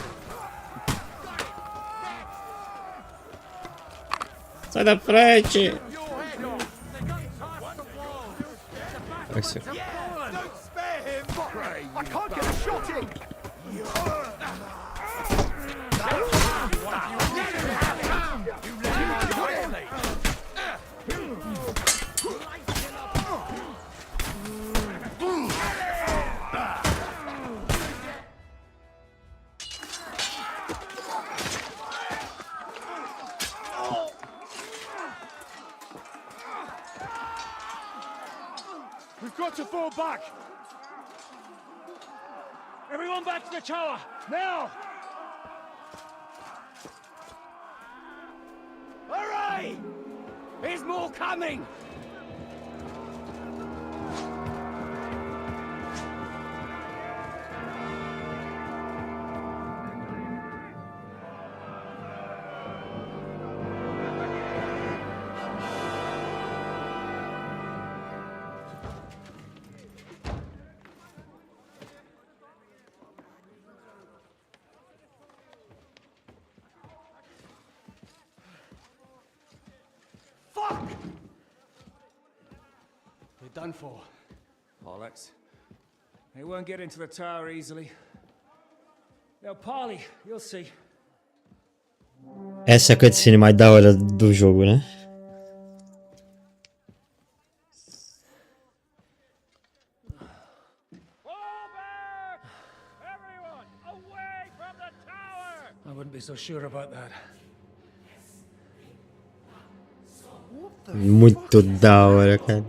Sai da frente. Vai ser. Don't spare him! I can't get a shot in! We've got to fall back! Everyone back to the tower, now! Hurry! There's more coming! Done for. Bollocks. They won't get into the tower easily. They'll parley, you'll see. Essa é a cutscene mais da hora do jogo, né? I wouldn't be so sure about that. Muito da hora, cara.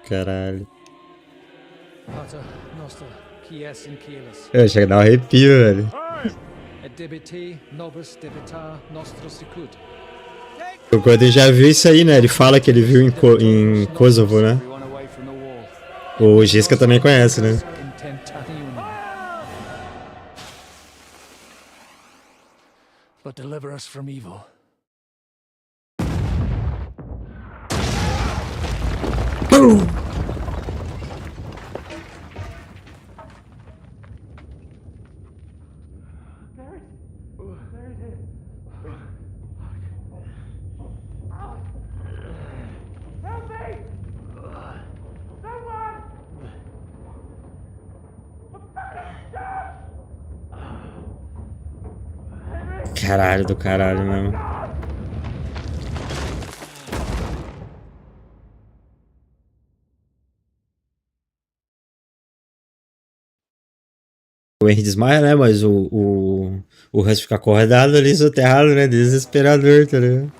Caralho. Pater Noster, Kies in Kielis. Eu chego a dar um arrepio, velho. Et debiti nobis debitar nostro sicut. O Gordon já viu isso aí, né? Ele fala que ele viu em Kosovo, né? O Gisca também conhece, né? But deliver us from evil. Boom! Caralho do caralho mesmo. O Henry desmaia, né? Mas o Hans fica acordado ali, soterrado, né? Desesperador, tá ligado?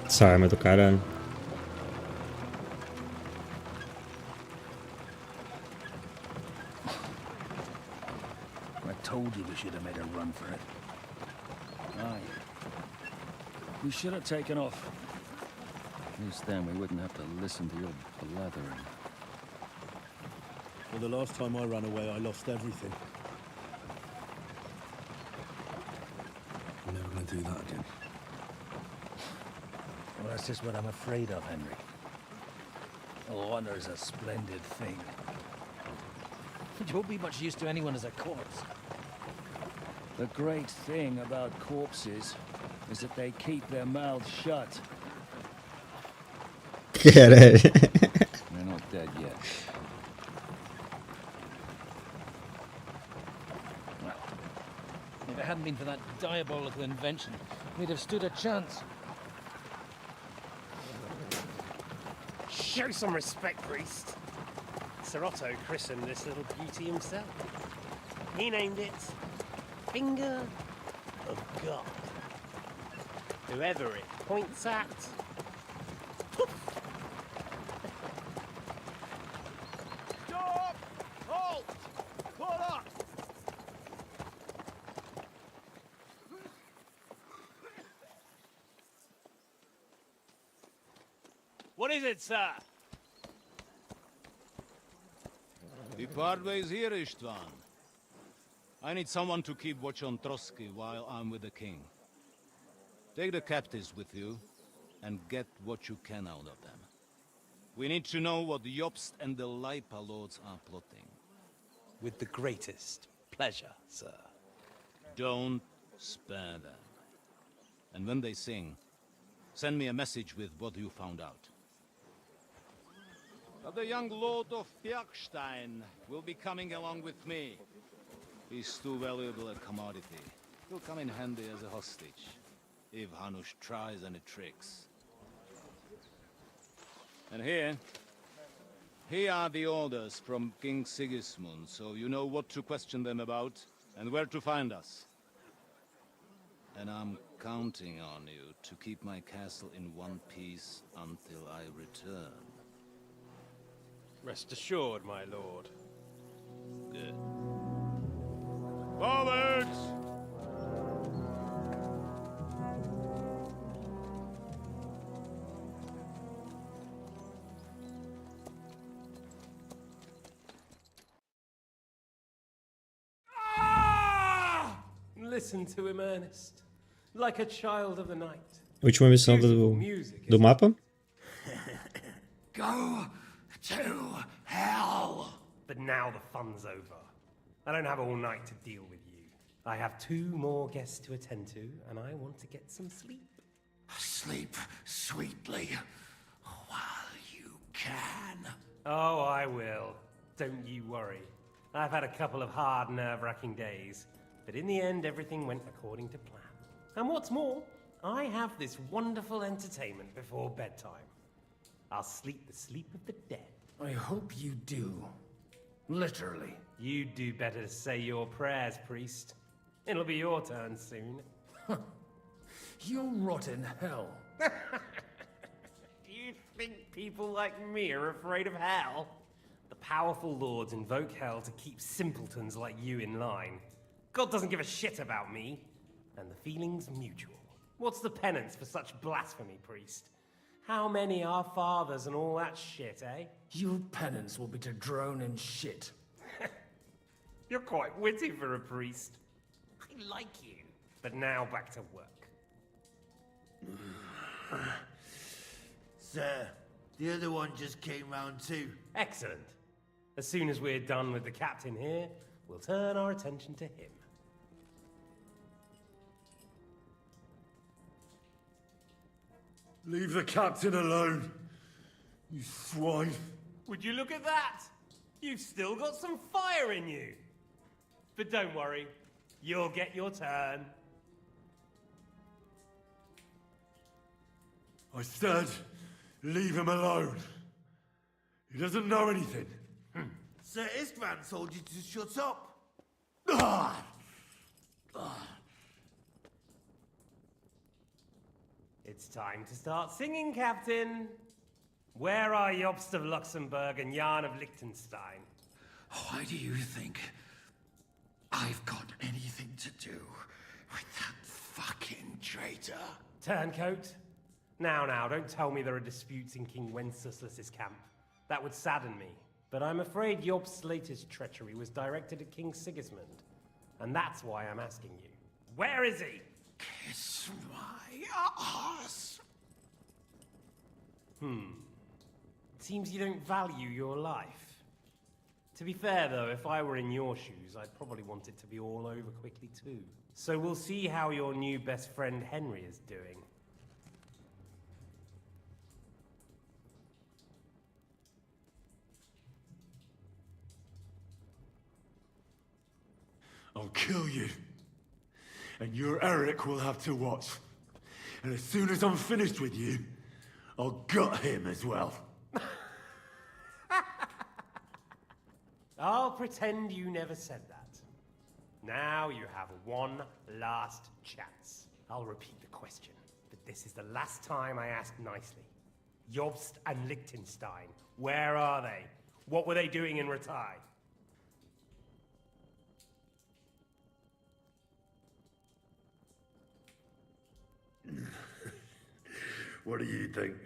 Essa arma do caralho. Told you we should have made a run for it. Aye. We should have taken off. At least then we wouldn't have to listen to your blathering. Well, the last time I ran away, I lost everything. I'm never going to do that again. Well, that's just what I'm afraid of, Henry. Honor is a splendid thing. You won't be much use to anyone as a corpse. The great thing about corpses is that they keep their mouths shut. Caralho. They're not dead yet. If it hadn't been for that diabolical invention, we'd have stood a chance. Show some respect, priest. Sir Otto christened this little beauty himself. He named it Finger of God. Whoever it points at, Stop! Halt! Pull up! what is it, sir? The Parway's here, Istvan. I need someone to keep watch on Trotsky while I'm with the king. Take the captives with you, and get what you can out of them. We need to know what Jobst and the Leipa lords are plotting. With the greatest pleasure, sir. Don't spare them. And when they sing, send me a message with what you found out. The young Lord of Bjergstein will be coming along with me. He's too valuable a commodity. He'll come in handy as a hostage, if Hanush tries any tricks. And here are the orders from King Sigismund, so you know what to question them about and where to find us. And I'm counting on you to keep my castle in one piece until I return. Rest assured, my lord. Good. Forwards! Listen to him, Ernest. Like a child of the night. Última missão do mapa. Go to hell! But now the fun's over. I don't have all night to deal with you. I have 2 more guests to attend to, and I want to get some sleep. Sleep sweetly while you can. Oh, I will. Don't you worry. I've had a couple of hard, nerve-wracking days, but in the end, everything went according to plan. And what's more, I have this wonderful entertainment before bedtime. I'll sleep the sleep of the dead. I hope you do. Literally. You'd do better to say your prayers, priest. It'll be your turn soon. You'll rot in hell. Do you think people like me are afraid of hell? The powerful lords invoke hell to keep simpletons like you in line. God doesn't give a shit about me. And the feeling's mutual. What's the penance for such blasphemy, priest? How many are fathers and all that shit, eh? Your penance will be to drown in shit. You're quite witty for a priest. I like you. But now back to work. Sir, the other one just came round too. Excellent. As soon as we're done with the captain here, we'll turn our attention to him. Leave the captain alone, you swine. Would you look at that? You've still got some fire in you. But don't worry, you'll get your turn. I said, leave him alone. He doesn't know anything. Sir Istvan told you to shut up. It's time to start singing, Captain. Where are Jobst of Luxembourg and Jan of Liechtenstein? Why do you think I've got anything to do with that fucking traitor? Turncoat? Now, don't tell me there are disputes in King Wenceslas's camp. That would sadden me. But I'm afraid Jobst's latest treachery was directed at King Sigismund. And that's why I'm asking you. Where is he? Kiss my ass. Seems you don't value your life. To be fair, though, if I were in your shoes, I'd probably want it to be all over quickly, too. So we'll see how your new best friend Henry is doing. I'll kill you. And your Eric will have to watch. And as soon as I'm finished with you, I'll gut him as well. I'll pretend you never said that. Now you have one last chance. I'll repeat the question, but this is the last time I ask nicely. Jobst and Liechtenstein, where are they? What were they doing in Ratai? What do you think?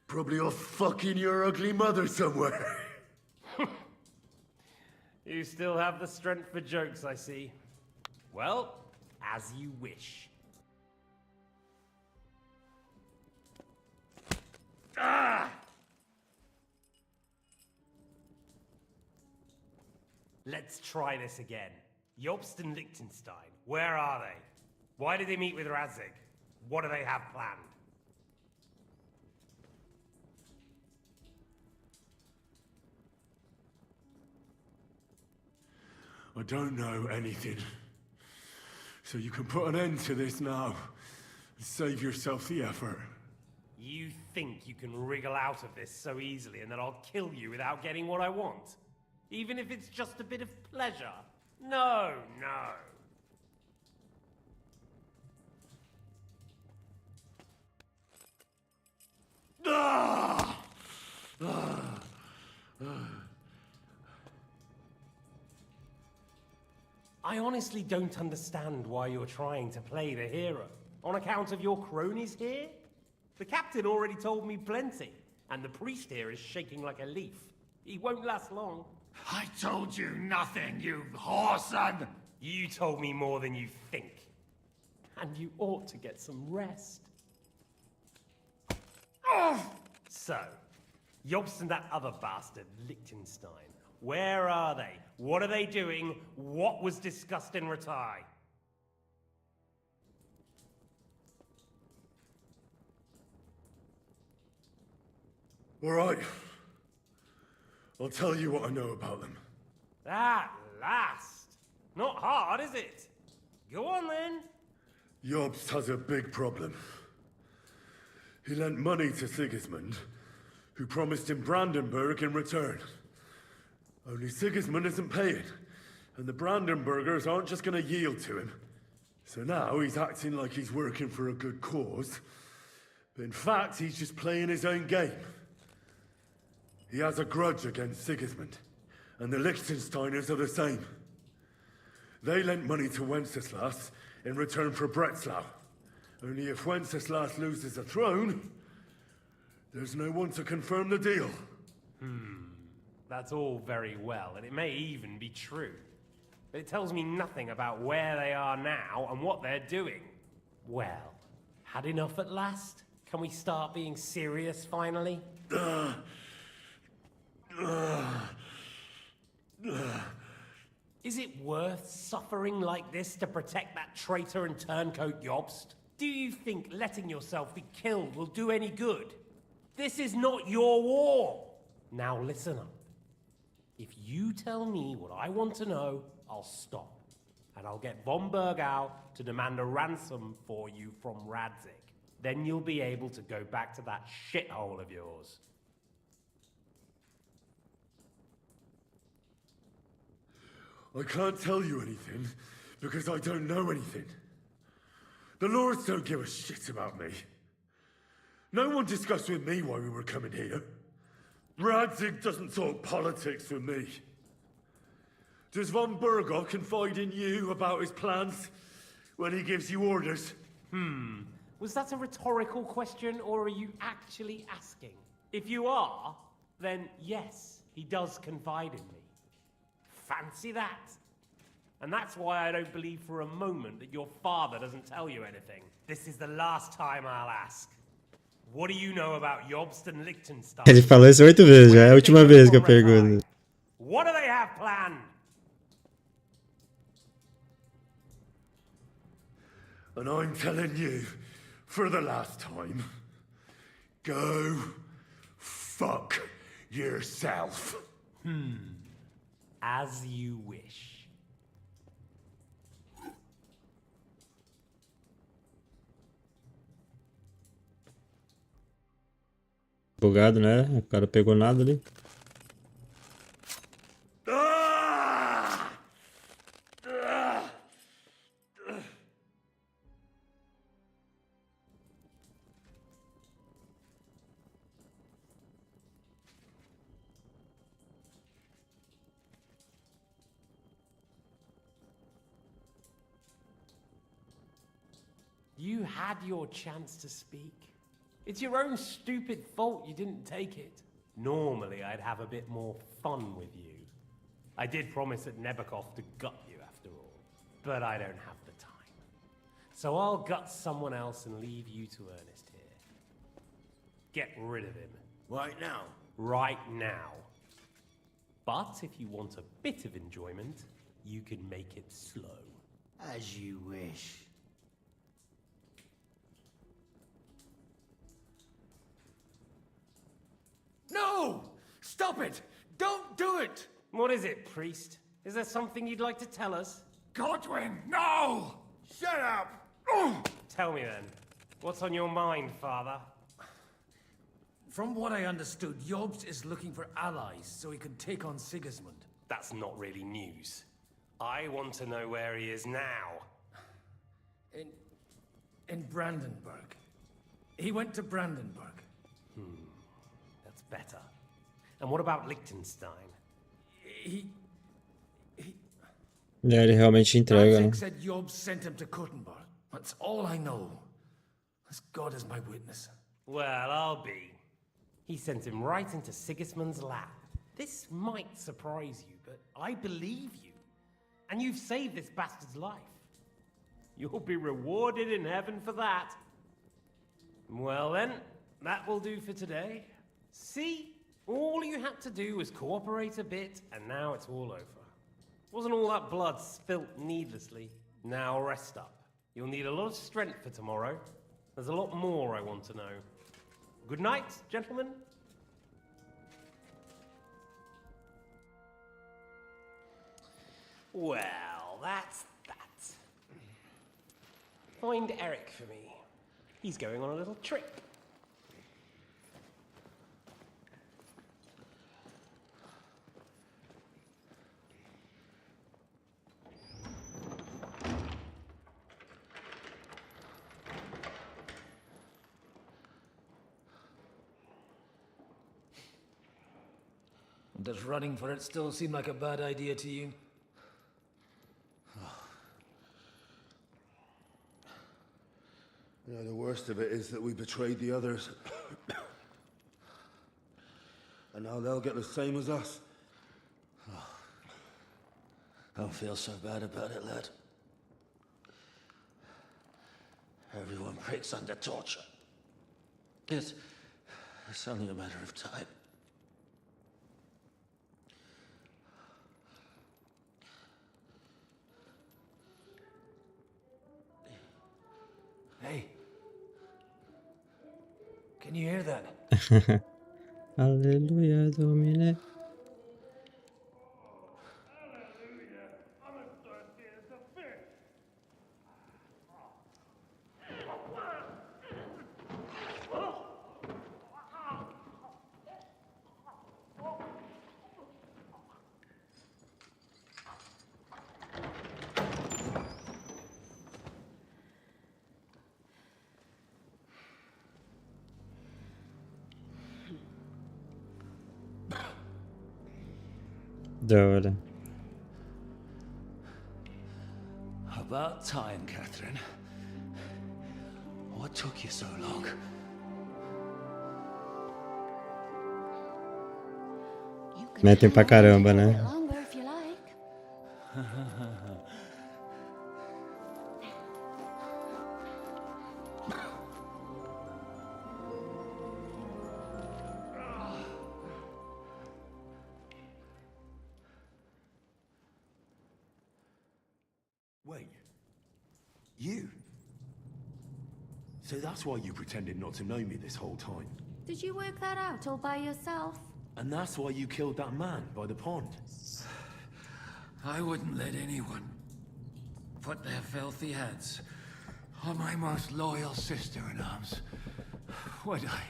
Probably off fucking your ugly mother somewhere. You still have the strength for jokes, I see. Well, as you wish. Let's try this again. Jobst and Liechtenstein, where are they? Why did they meet with Radzig? What do they have planned? I don't know anything. So you can put an end to this now. And save yourself the effort. You think you can wriggle out of this so easily and that I'll kill you without getting what I want? Even if it's just a bit of pleasure? No, no. I honestly don't understand why you're trying to play the hero. On account of your cronies here? The captain already told me plenty, and the priest here is shaking like a leaf. He won't last long. I told you nothing, you whoreson! You told me more than you think. And you ought to get some rest. So, Jobst and that other bastard, Liechtenstein. Where are they? What are they doing? What was discussed in Ratai? All right. I'll tell you what I know about them. At last! Not hard, is it? Go on then. Jobst has a big problem. He lent money to Sigismund, who promised him Brandenburg in return. Only Sigismund isn't paying, and the Brandenburgers aren't just going to yield to him. So now he's acting like he's working for a good cause, but in fact he's just playing his own game. He has a grudge against Sigismund, and the Liechtensteiners are the same. They lent money to Wenceslas in return for Breslau. Only if Wenceslas loses the throne, there's no one to confirm the deal. That's all very well, and it may even be true. But it tells me nothing about where they are now and what they're doing. Well, had enough at last? Can we start being serious finally? Is it worth suffering like this to protect that traitor and turncoat Jobst? Do you think letting yourself be killed will do any good? This is not your war! Now listen up. If you tell me what I want to know, I'll stop. And I'll get von Bergau to demand a ransom for you from Radzig. Then you'll be able to go back to that shithole of yours. I can't tell you anything, because I don't know anything. The Lords don't give a shit about me. No one discussed with me why we were coming here. Radzig doesn't talk politics with me. Does von Bergau confide in you about his plans when he gives you orders? Was that a rhetorical question, or are you actually asking? If you are, then yes, he does confide in me. Fancy that. And that's why I don't believe for a moment that your father doesn't tell you anything. This is the last time I'll ask. What do you know about Jobst and Liechtenstein? Ele falou isso 8 vezes, já é a última vez que eu pergunto. What do they have planned? And I'm telling you, for the last time, go fuck yourself. As you wish. Bugado, né? O cara pegou nada ali. You had your chance to speak. It's your own stupid fault you didn't take it. Normally, I'd have a bit more fun with you. I did promise at Nebakov to gut you after all, but I don't have the time. So I'll gut someone else and leave you to Ernest here. Get rid of him. Right now? Right now. But if you want a bit of enjoyment, you can make it slow. As you wish. No! Stop it! Don't do it! What is it, priest? Is there something you'd like to tell us? Godwin, no! Shut up! Tell me then. What's on your mind, father? From what I understood, Jobst is looking for allies so he can take on Sigismund. That's not really news. I want to know where he is now. In Brandenburg. He went to Brandenburg. That's better. And what about Liechtenstein? Ele realmente entrega, né? Danzig said Jobst sent him to Kuttenberg. That's all I know. As God is my witness. Well, I'll be. He sent him right into Sigismund's lap. This might surprise you, but I believe you. And you've saved this bastard's life. You'll be rewarded in heaven for that. Well then, that will do for today. See? All you had to do was cooperate a bit, and now it's all over. Wasn't all that blood spilt needlessly? Now rest up. You'll need a lot of strength for tomorrow. There's a lot more I want to know. Good night, gentlemen. Well, that's that. Find Eric for me. He's going on a little trip. Does running for it still seem like a bad idea to you? You know, the worst of it is that we betrayed the others. And now they'll get the same as us. Don't feel so bad about it, lad. Everyone breaks under torture. It's only a matter of time. Hey. Can you hear that? Aleluia, Domine. Da hora. About time, Catherine. What took you so long? Metem pra caramba, né? Longer if you like. Wait. You? So that's why you pretended not to know me this whole time? Did you work that out all by yourself? And that's why you killed that man by the pond? I wouldn't let anyone put their filthy heads on my most loyal sister-in-arms, would I?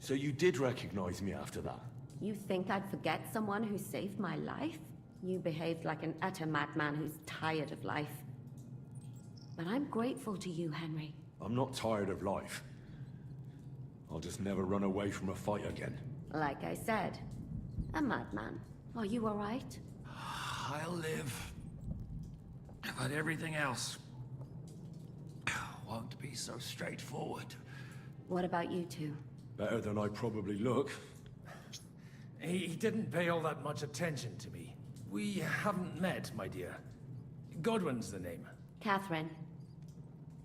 So you did recognize me after that? You think I'd forget someone who saved my life? You behaved like an utter madman who's tired of life. But I'm grateful to you, Henry. I'm not tired of life. I'll just never run away from a fight again. Like I said, a madman. Are you all right? I'll live. But everything else won't be so straightforward. What about you two? Better than I probably look. He didn't pay all that much attention to me. We haven't met, my dear. Godwin's the name. Catherine.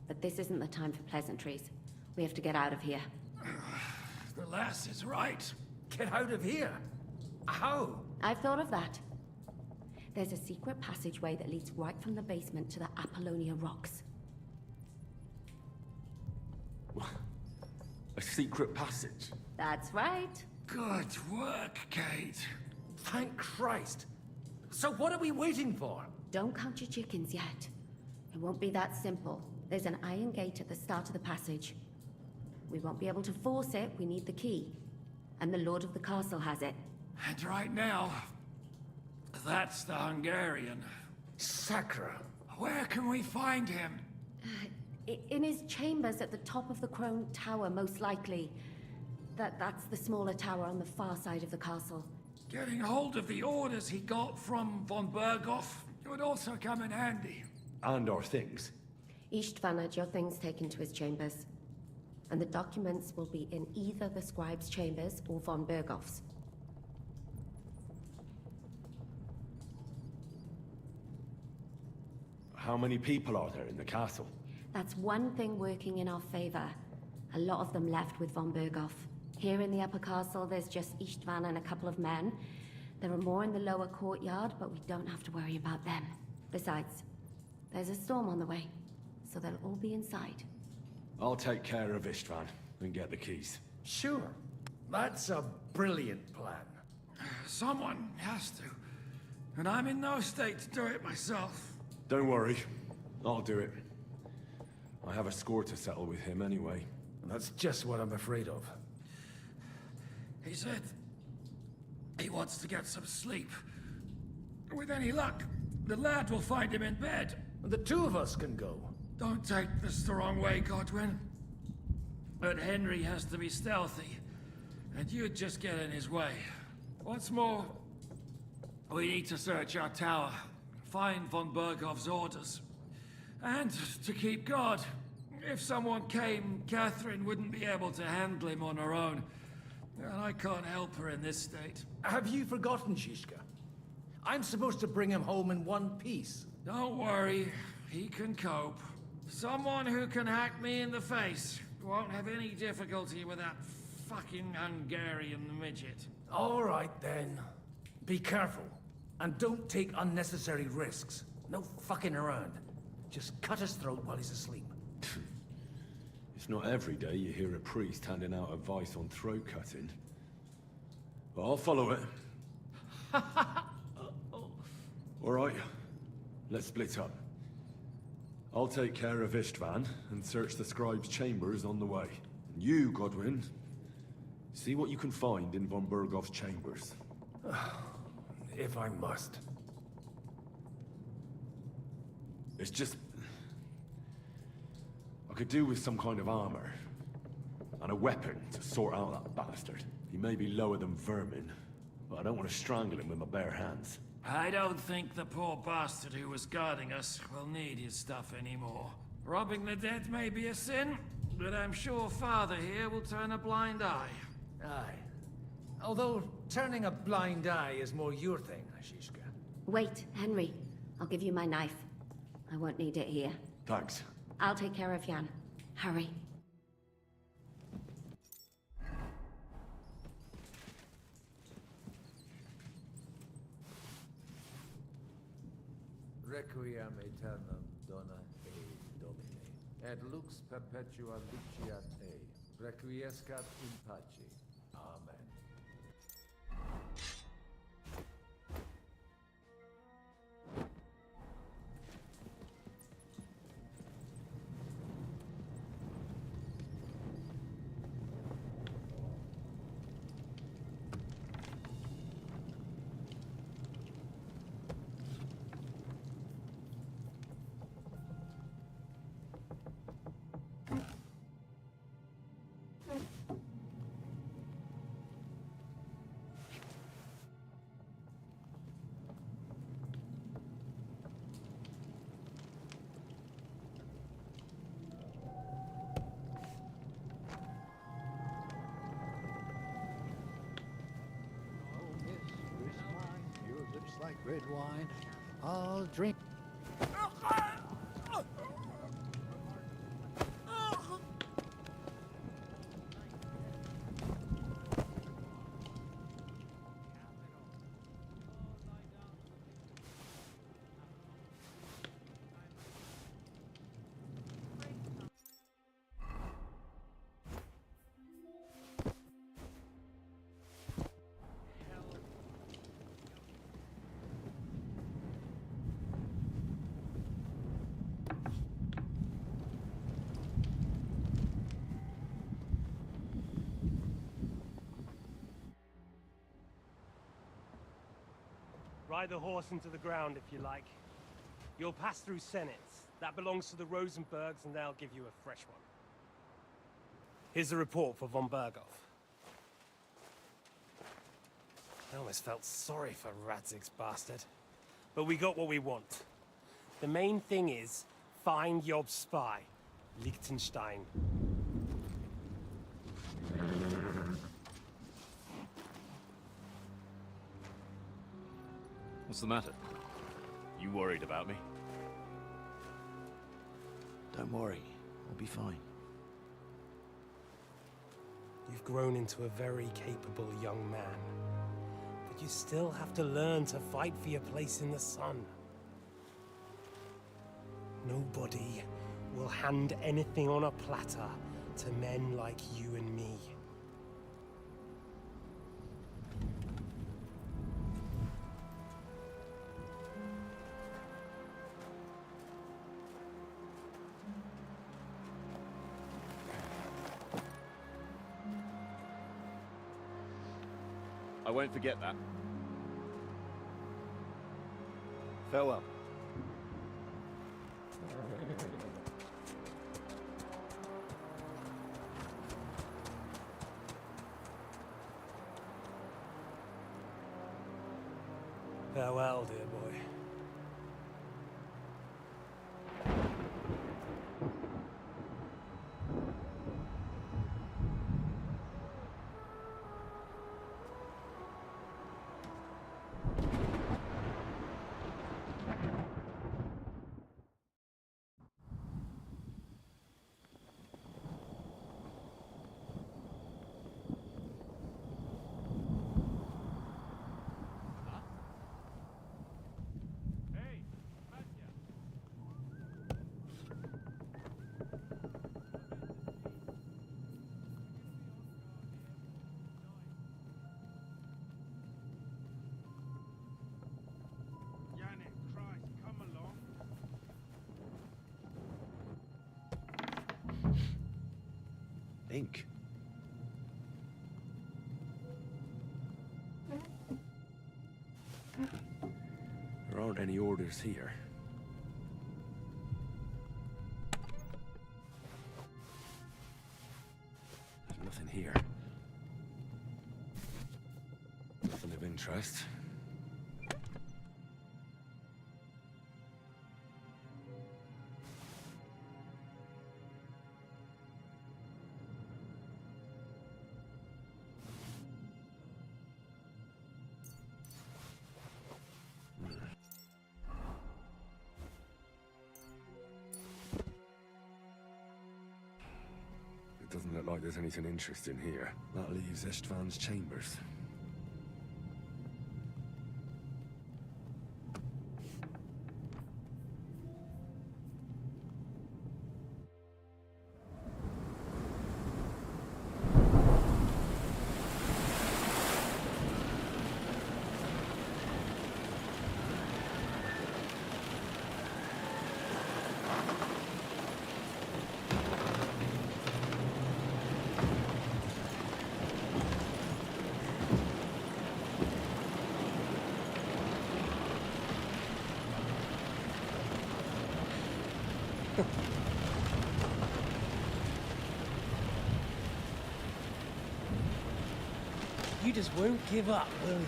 But this isn't the time for pleasantries. We have to get out of here. The lass is right. Get out of here? How? I've thought of that. There's a secret passageway that leads right from the basement to the Apollonia Rocks. A secret passage? That's right. Good work, Kate. Thank Christ. So what are we waiting for? Don't count your chickens yet. It won't be that simple. There's an iron gate at the start of the passage. We won't be able to force it, we need the key. And the Lord of the Castle has it. And right now, that's the Hungarian. Sacra. Where can we find him? In his chambers at the top of the Crone Tower, most likely. That's the smaller tower on the far side of the castle. Getting hold of the orders he got from von Berghoff would also come in handy. And our things. Istvan had your things taken to his chambers. And the documents will be in either the scribe's chambers or von Berghoff's. How many people are there in the castle? That's one thing working in our favor. A lot of them left with von Berghoff. Here in the upper castle, there's just Istvan and a couple of men. There are more in the lower courtyard, but we don't have to worry about them. Besides, there's a storm on the way, so they'll all be inside. I'll take care of Istvan and get the keys. Sure. That's a brilliant plan. Someone has to. And I'm in no state to do it myself. Don't worry. I'll do it. I have a score to settle with him anyway. That's just what I'm afraid of. He said he wants to get some sleep. With any luck, the lad will find him in bed. The two of us can go. Don't take this the wrong way, Godwin. But Henry has to be stealthy, and you'd just get in his way. What's more, we need to search our tower, find von Berghoff's orders, and to keep guard. If someone came, Catherine wouldn't be able to handle him on her own. And I can't help her in this state. Have you forgotten, Shishka? I'm supposed to bring him home in one piece. Don't worry, he can cope. Someone who can hack me in the face won't have any difficulty with that fucking Hungarian midget. All right, then. Be careful. And don't take unnecessary risks. No fucking around. Just cut his throat while he's asleep. It's not every day you hear a priest handing out advice on throat cutting. But I'll follow it. All right, let's split up. I'll take care of Istvan and search the scribe's chambers on the way. And you, Godwin, see what you can find in von Berghoff's chambers. If I must. It's just... I could do with some kind of armor. And a weapon to sort out that bastard. He may be lower than vermin, but I don't want to strangle him with my bare hands. I don't think the poor bastard who was guarding us will need his stuff anymore. Robbing the dead may be a sin, but I'm sure Father here will turn a blind eye. Aye. Although turning a blind eye is more your thing, Shishka. Wait, Henry. I'll give you my knife. I won't need it here. Thanks. I'll take care of Jan. Hurry. Requiem aeternam dona ei Domine, et lux perpetua luceat ei, requiescat in pace. Amen. Like red wine, I'll drink. Ride the horse into the ground if you like. You'll pass through Senates. That belongs to the Rosenbergs, and they'll give you a fresh one. Here's a report for von Berghoff. I almost felt sorry for Radzig's bastard. But we got what we want. The main thing is, find Job's spy, Liechtenstein. What's the matter? You worried about me? Don't worry, I'll be fine. You've grown into a very capable young man. But you still have to learn to fight for your place in the sun. Nobody will hand anything on a platter to men like you and me. I won't forget that. Farewell. Farewell, dear boy. Ink. There aren't any orders here. There's nothing here. Nothing of interest. Doesn't look like there's anything interesting here. That leaves Istvan's chambers. You just won't give up, will you?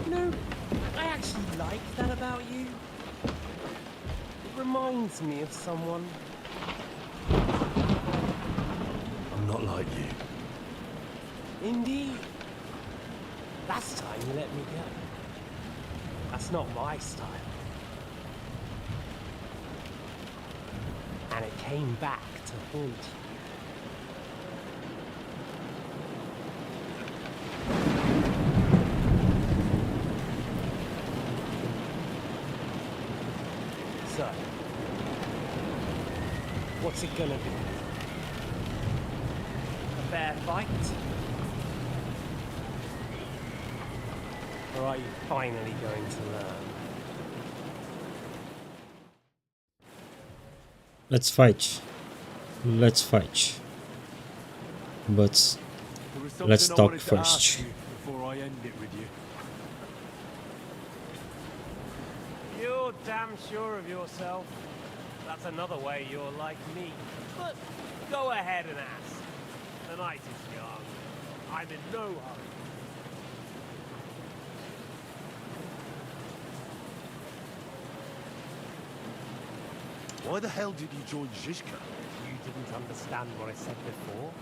You know, I actually like that about you. It reminds me of someone. I'm not like you. Indeed. Last time you let me go. That's not my style. And it came back to haunt you. So, what's it gonna be? A fair fight? Or are you finally going to learn? Let's fight. Let's fight. But There was something let's I talk wanted to ask first. you before I end it with you. You're damn sure of yourself. That's another way you're like me. But go ahead and ask. The night is young. I'm in no hurry. Why the hell did you join Zizka? You didn't understand what I said before?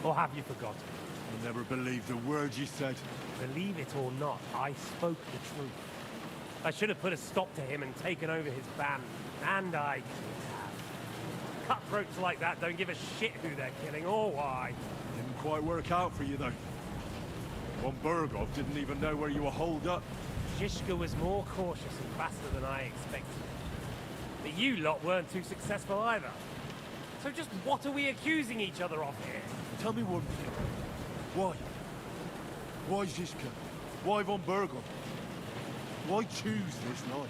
Or have you forgotten? I never believed a word you said. Believe it or not, I spoke the truth. I should have put a stop to him and taken over his band. And I could have. Cutthroats like that don't give a shit who they're killing or why. Didn't quite work out for you, though. Von Berghoff didn't even know where you were holed up. Zizka was more cautious and faster than I expected. But you lot weren't too successful either. So just what are we accusing each other of here? Tell me one thing. Why? Why Zizka? Why Von Berghoff? Why choose this life?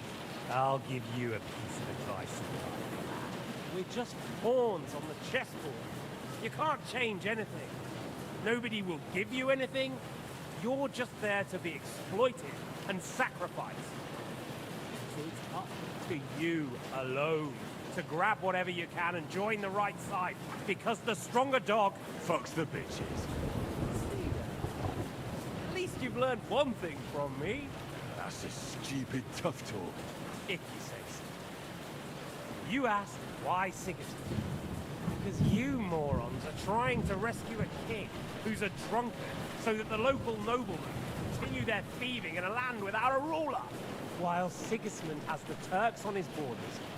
I'll give you a piece of advice. We're just pawns on the chessboard. You can't change anything. Nobody will give you anything. You're just there to be exploited and sacrificed. So it's up to you alone to grab whatever you can and join the right side, because the stronger dog fucks the bitches. At least you've learned one thing from me. That's just stupid tough talk. If you say so. You asked why Sigismund? Because you morons are trying to rescue a king who's a drunkard so that the local noblemen continue their thieving in a land without a ruler. While Sigismund has the Turks on his borders,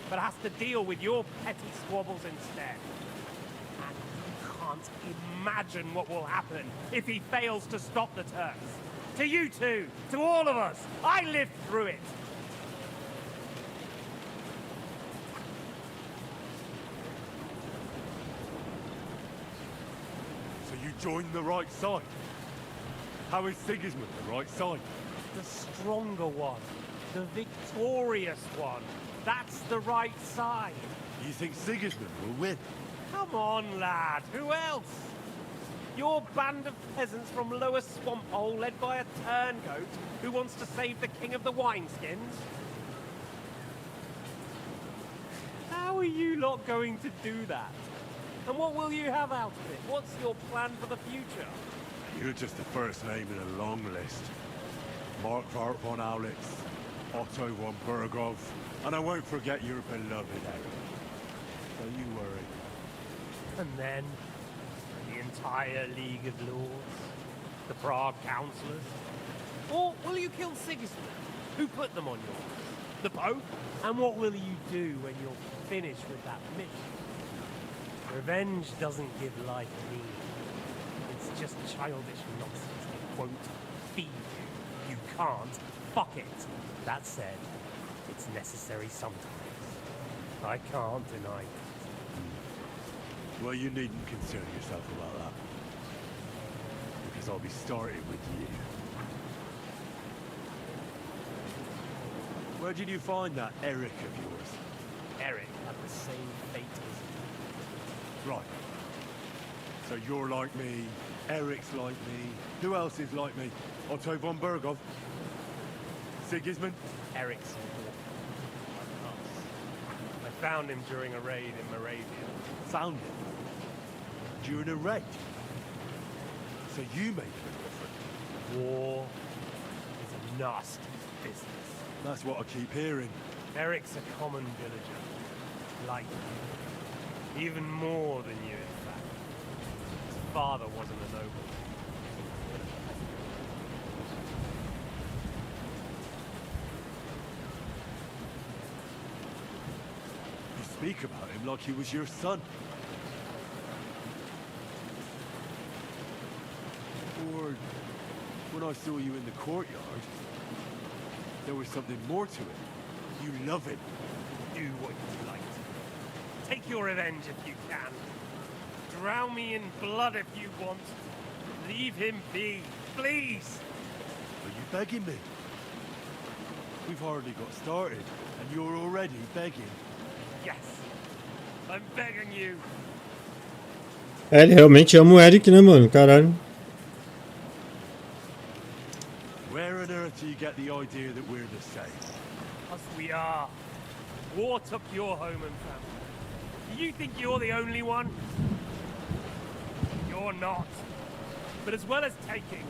but has to deal with your petty squabbles instead. And you can't imagine what will happen if he fails to stop the Turks. To you two, to all of us, I lived through it. So you joined the right side? How is Sigismund the right side? The stronger one. The victorious one. That's the right side. You think Sigismund will win? Come on, lad. Who else? Your band of peasants from Lower Swamphole led by a turncoat who wants to save the king of the wineskins? How are you lot going to do that? And what will you have out of it? What's your plan for the future? You're just the first name in a long list. Mark Vart von Aulitz, Otto von Berghoff, and I won't forget your beloved Eric. Don't you worry. And then, the entire League of Lords? The Prague Councillors? Or will you kill Sigismund? Who put them on yours? The Pope? And what will you do when you're finished with that mission? Revenge doesn't give life meaning. It's just childish nonsense that won't feed you. You can't fuck it. That said, it's necessary sometimes. I can't deny it. Well, you needn't concern yourself about that. Because I'll be starting with you. Where did you find that Eric of yours? Eric had the same fate as Right. So you're like me, Eric's like me. Who else is like me? Otto von Berghoff? Sigismund? Eric's like us. I found him during a raid in Moravia. Found him? During a raid? So you made him a difference? War is a nasty business. That's what I keep hearing. Eric's a common villager. Like you. Even more than you, in fact. His father wasn't a noble. You speak about him like he was your son. Or when I saw you in the courtyard, there was something more to it. You love him. Do what you like. Take your revenge if you can. Drown me in blood if you want. Leave him be, please. Are you begging me? We've hardly got started, and you're already begging. Yes, I'm begging you. É, ele realmente ama o Eric, né, mano? Caralho. Where on earth do you get the idea that we're the same? As we are. War took your home and family. Do you think you're the only one? You're not. But as well as taking,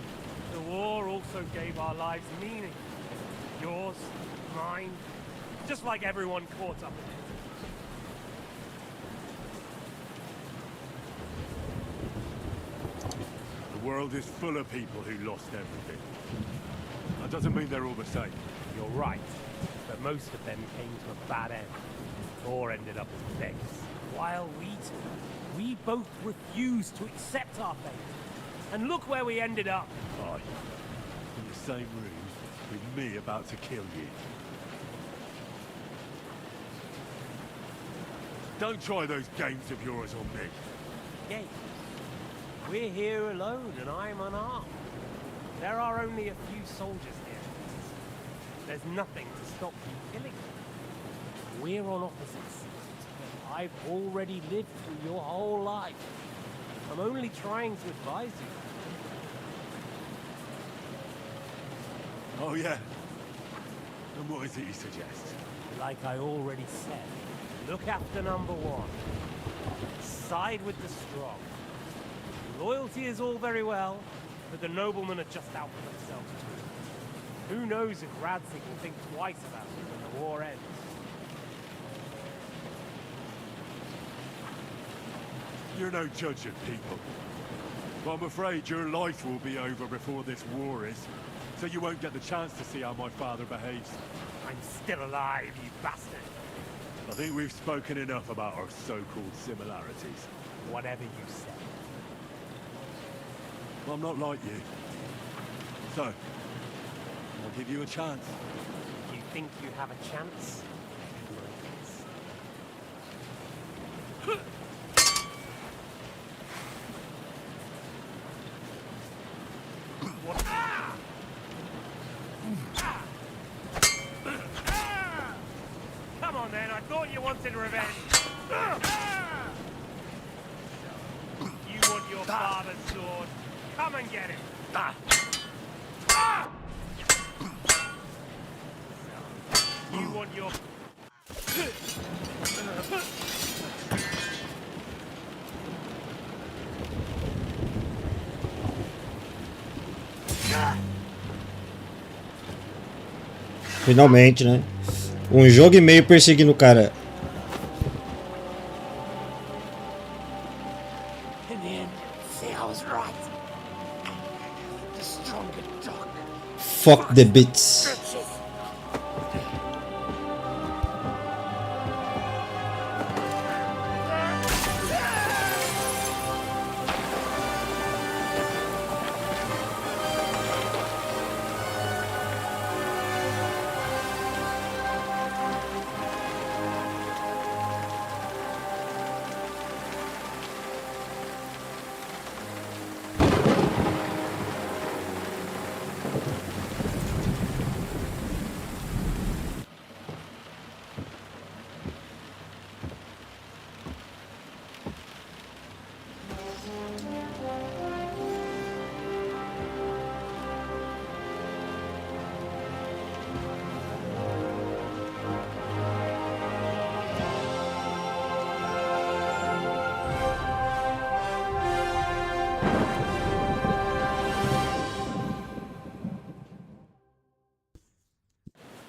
the war also gave our lives meaning. Yours, mine, just like everyone caught up in it. The world is full of people who lost everything. That doesn't mean they're all the same. You're right, but most of them came to a bad end, or ended up as beggars. While we two, we both refused to accept our fate. And look where we ended up. Aye. In the same room, with me about to kill you. Don't try those games of yours on me. Games. We're here alone, and I'm unarmed. There are only a few soldiers here. There's nothing to stop you killing them. We're on opposite sides. I've already lived through your whole life. I'm only trying to advise you. Oh, yeah? And what is it you suggest? Like I already said, look after number one. Side with the strong. Loyalty is all very well, but the noblemen are just out for themselves too. Who knows if Radzig will think twice about it when the war ends. You're no judge of people. But I'm afraid your life will be over before this war is, so you won't get the chance to see how my father behaves. I'm still alive, you bastard. I think we've spoken enough about our so-called similarities. Whatever you say. I'm not like you. So, I'll give you a chance. You think you have a chance? What? Come on then, I thought you wanted revenge. You want your father's sword? Come and get it. You want your... Finalmente, né? Um jogo e meio perseguindo o cara. In the end, see, I was right. The stronger dog. Fuck the bits.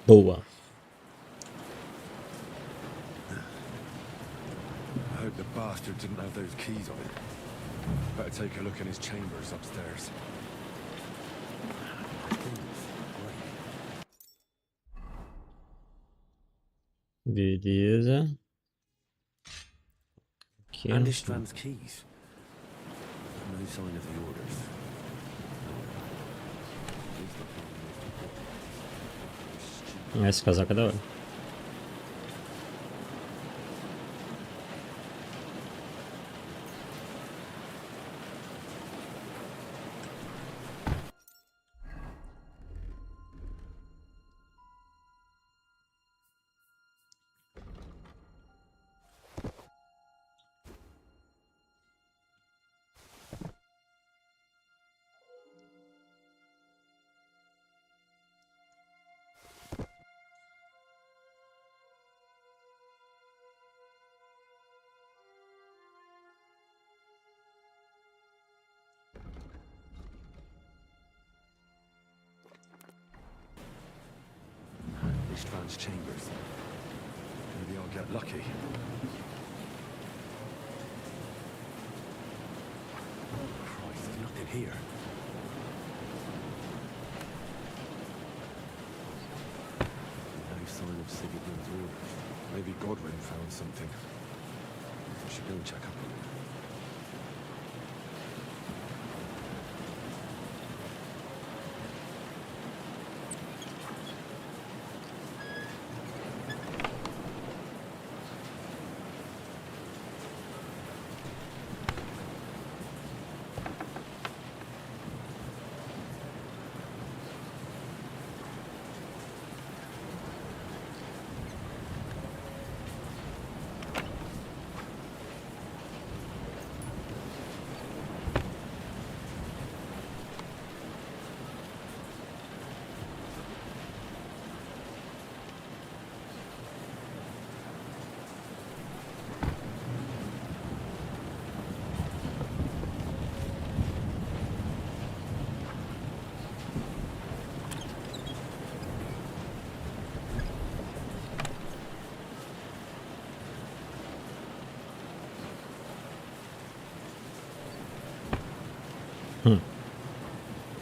Boa. I hope the bastard didn't have those keys on him. Better take a look in his chambers upstairs. Beleza. Aqui. And István's keys. No sign of the orders. Esse casaco é da hora. his chambers. Maybe I'll get lucky. Christ, there's nothing here. No sign of Sigurd's orders. Maybe Godwin found something. I should go and check up on him.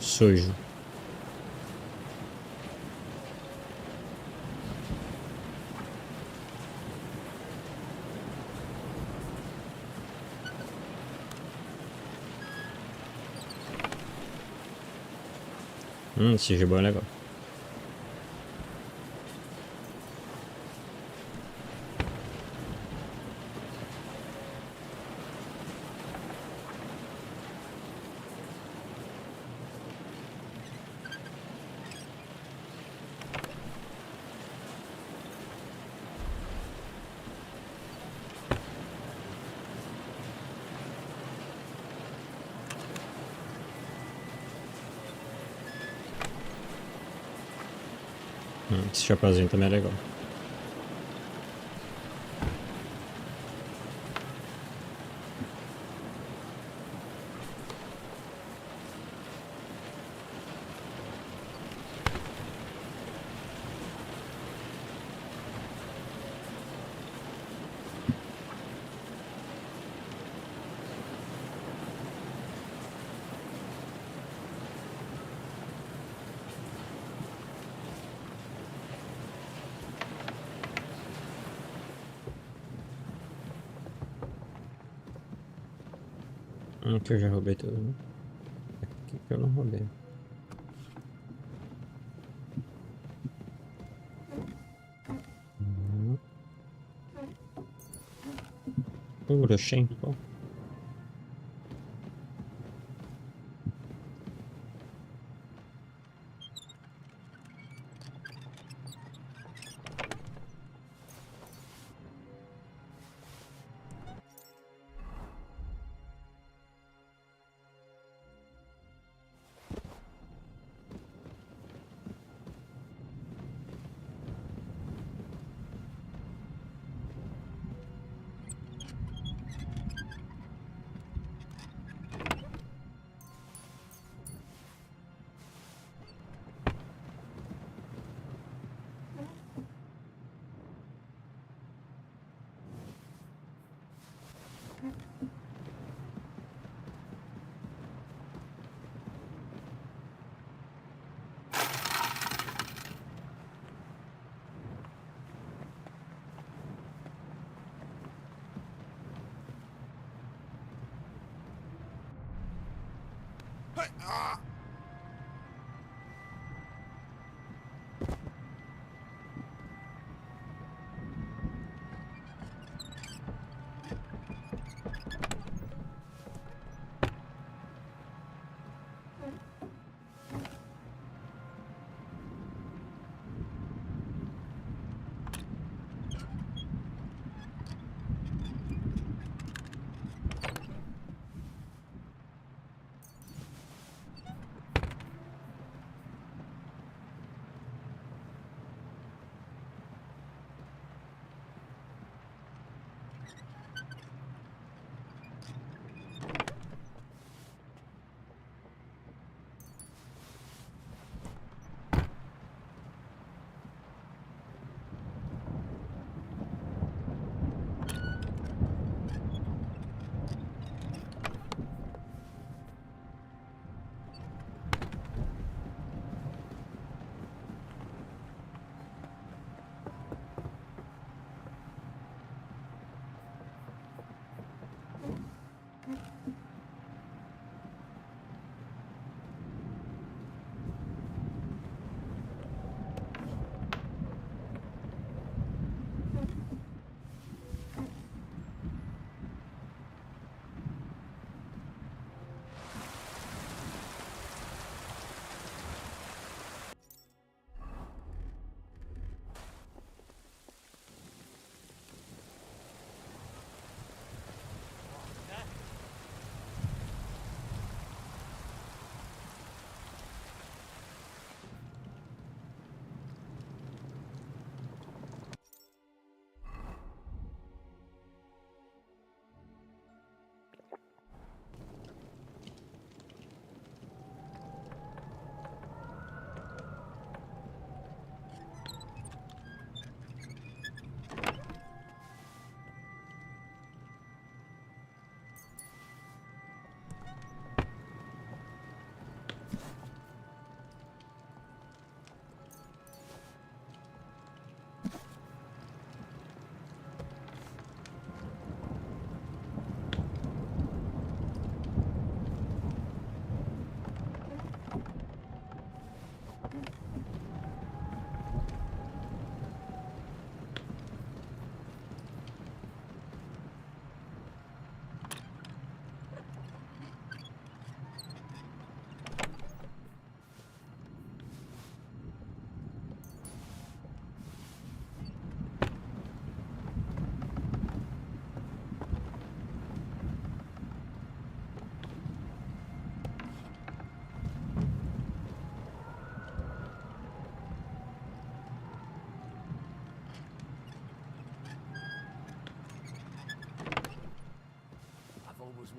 Sujo. Esse gibão é legal. Esse chapeuzinho também é legal. Que eu já roubei tudo, né? Aqui que eu não roubei. Urochenko.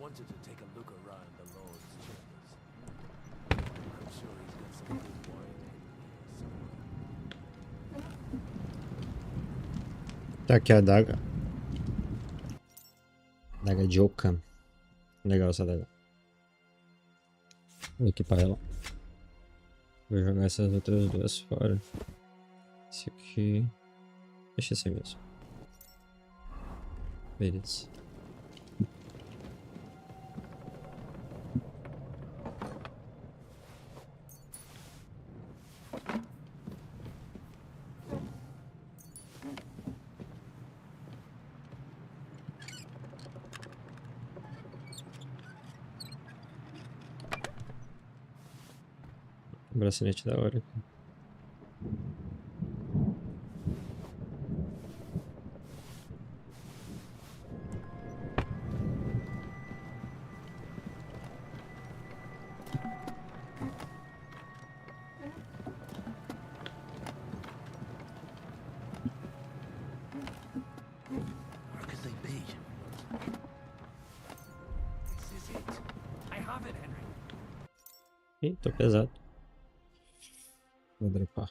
wanted to take a look around the Lord's chambers. I'm sure he's got some good wine in here somewhere. Tá aqui a adaga. Adaga de Okan. Legal essa adaga. Vou equipar ela. Vou jogar essas outras duas fora. Esse aqui. Deixa assim mesmo. Beleza. Bracelete da hora. Where could they be? This is it. I have it, Henry. Ih, tô pesado. Vou dropar.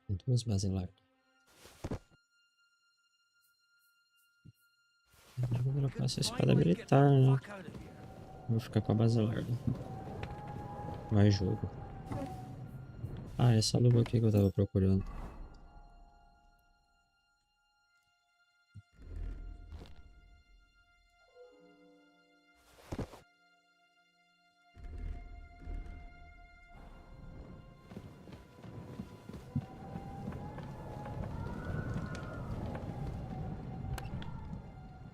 Tem duas bases largas. Eu vou dropar essa espada militar, né? Vou ficar com a base larga. Mais jogo. Ah, essa luva aqui que eu tava procurando.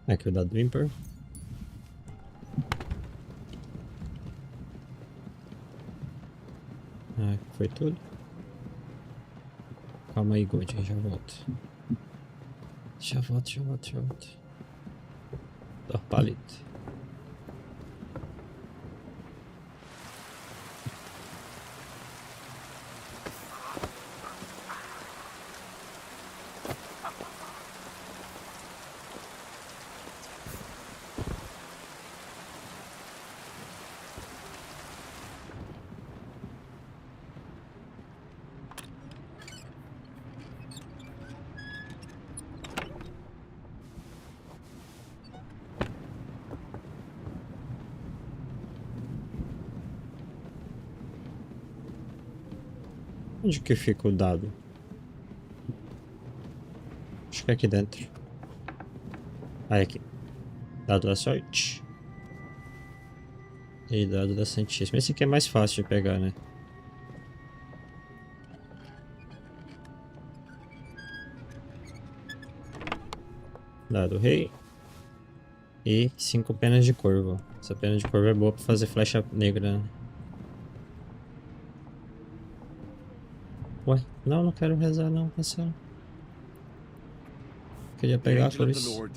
Aqui o da Dwimper. Ah, foi tudo. Calma aí, God, já volto. Já volto. Dá palito. Onde que fica o dado? Acho que é aqui dentro. Ah, é aqui. Dado da sorte. E dado da Santíssima. Esse aqui é mais fácil de pegar, né? Dado rei. E 5 penas de corvo. Essa pena de corvo é boa pra fazer flecha negra, né? Ué, não quero rezar não, cancela. Queria pegar por isso.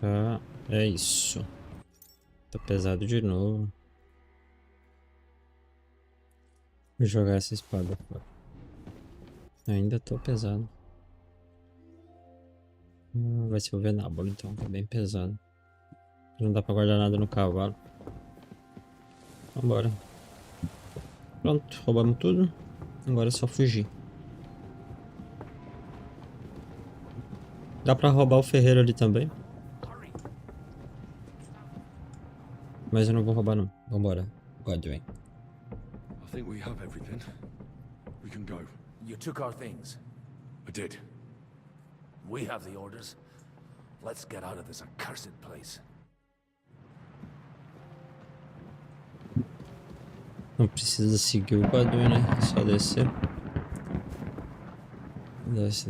Tá, é isso. Tá pesado de novo. Vou jogar essa espada fora. Ainda tô pesado. Vai ser o Venábulo então, que é bem pesado. Não dá pra guardar nada no cavalo. Vambora. Pronto, roubamos tudo. Agora é só fugir. Dá pra roubar o ferreiro ali também. Mas eu não vou roubar não. Vambora. Godwin. I think we have everything. We can go. You took our things. I did. We have the orders. Let's get out of this accursed place. Não precisa seguir o Godwin, né? É só descer. Desce.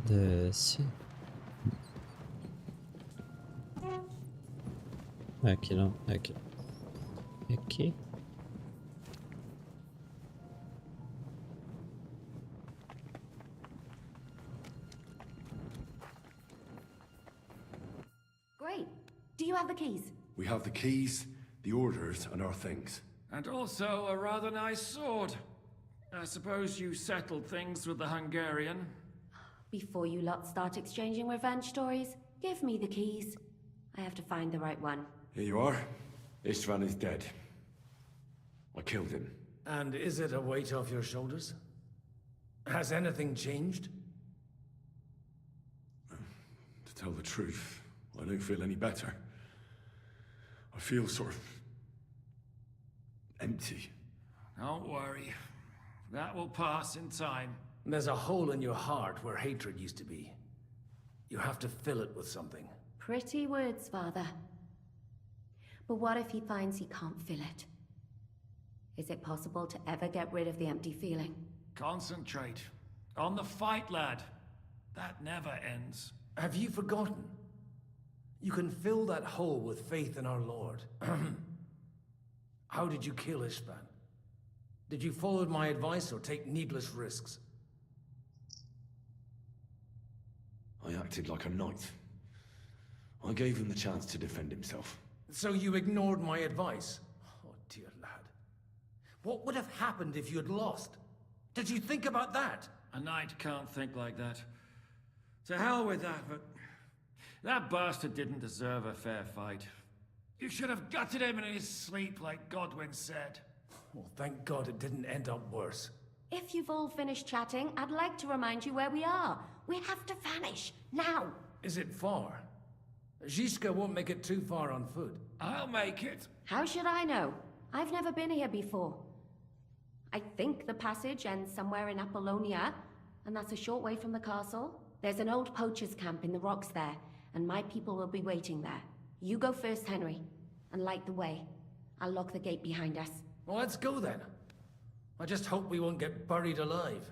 Desce. Aqui não, aqui. Aqui. Do you have the keys? We have the keys, the orders, and our things. And also a rather nice sword. I suppose you settled things with the Hungarian. Before you lot start exchanging revenge stories, give me the keys. I have to find the right one. Here you are. Istvan is dead. I killed him. And is it a weight off your shoulders? Has anything changed? To tell the truth, I don't feel any better. I feel sort of empty. Don't worry. That will pass in time. There's a hole in your heart where hatred used to be. You have to fill it with something. Pretty words, Father. But what if he finds he can't fill it? Is it possible to ever get rid of the empty feeling? Concentrate. On the fight, lad. That never ends. Have you forgotten? You can fill that hole with faith in our Lord. How did you kill Istvan? Did you follow my advice or take needless risks? I acted like a knight. I gave him the chance to defend himself. So you ignored my advice? Oh, dear lad. What would have happened if you had lost? Did you think about that? A knight can't think like that. To hell with that, but that bastard didn't deserve a fair fight. You should have gutted him in his sleep like Godwin said. Well, thank God it didn't end up worse. If you've all finished chatting, I'd like to remind you where we are. We have to vanish, now! Is it far? Zizka won't make it too far on foot. I'll make it. How should I know? I've never been here before. I think the passage ends somewhere in Apollonia, and that's a short way from the castle. There's an old poacher's camp in the rocks there, and my people will be waiting there. You go first, Henry, and light the way. I'll lock the gate behind us. Well, let's go then. I just hope we won't get buried alive.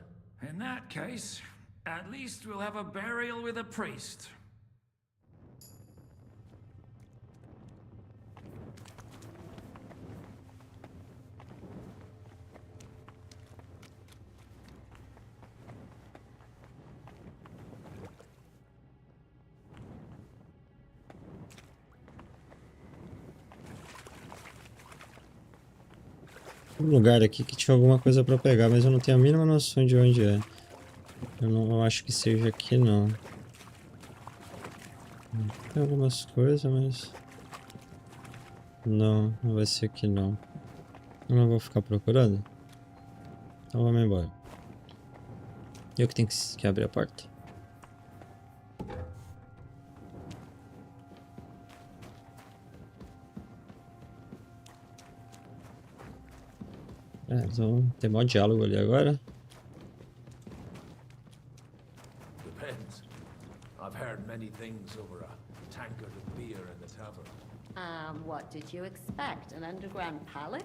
In that case, at least we'll have a burial with a priest. Um lugar aqui que tinha alguma coisa pra pegar, mas eu não tenho a mínima noção de onde é. Eu não acho que seja aqui, não. Tem algumas coisas, mas... Não, não vai ser aqui, não. Eu não vou ficar procurando. Então vamos embora. Eu que tenho que abrir a porta. Então tem mó diálogo ali agora. Depends. I've heard many things over a tankard of beer in the tavern. What did you expect? An underground palace?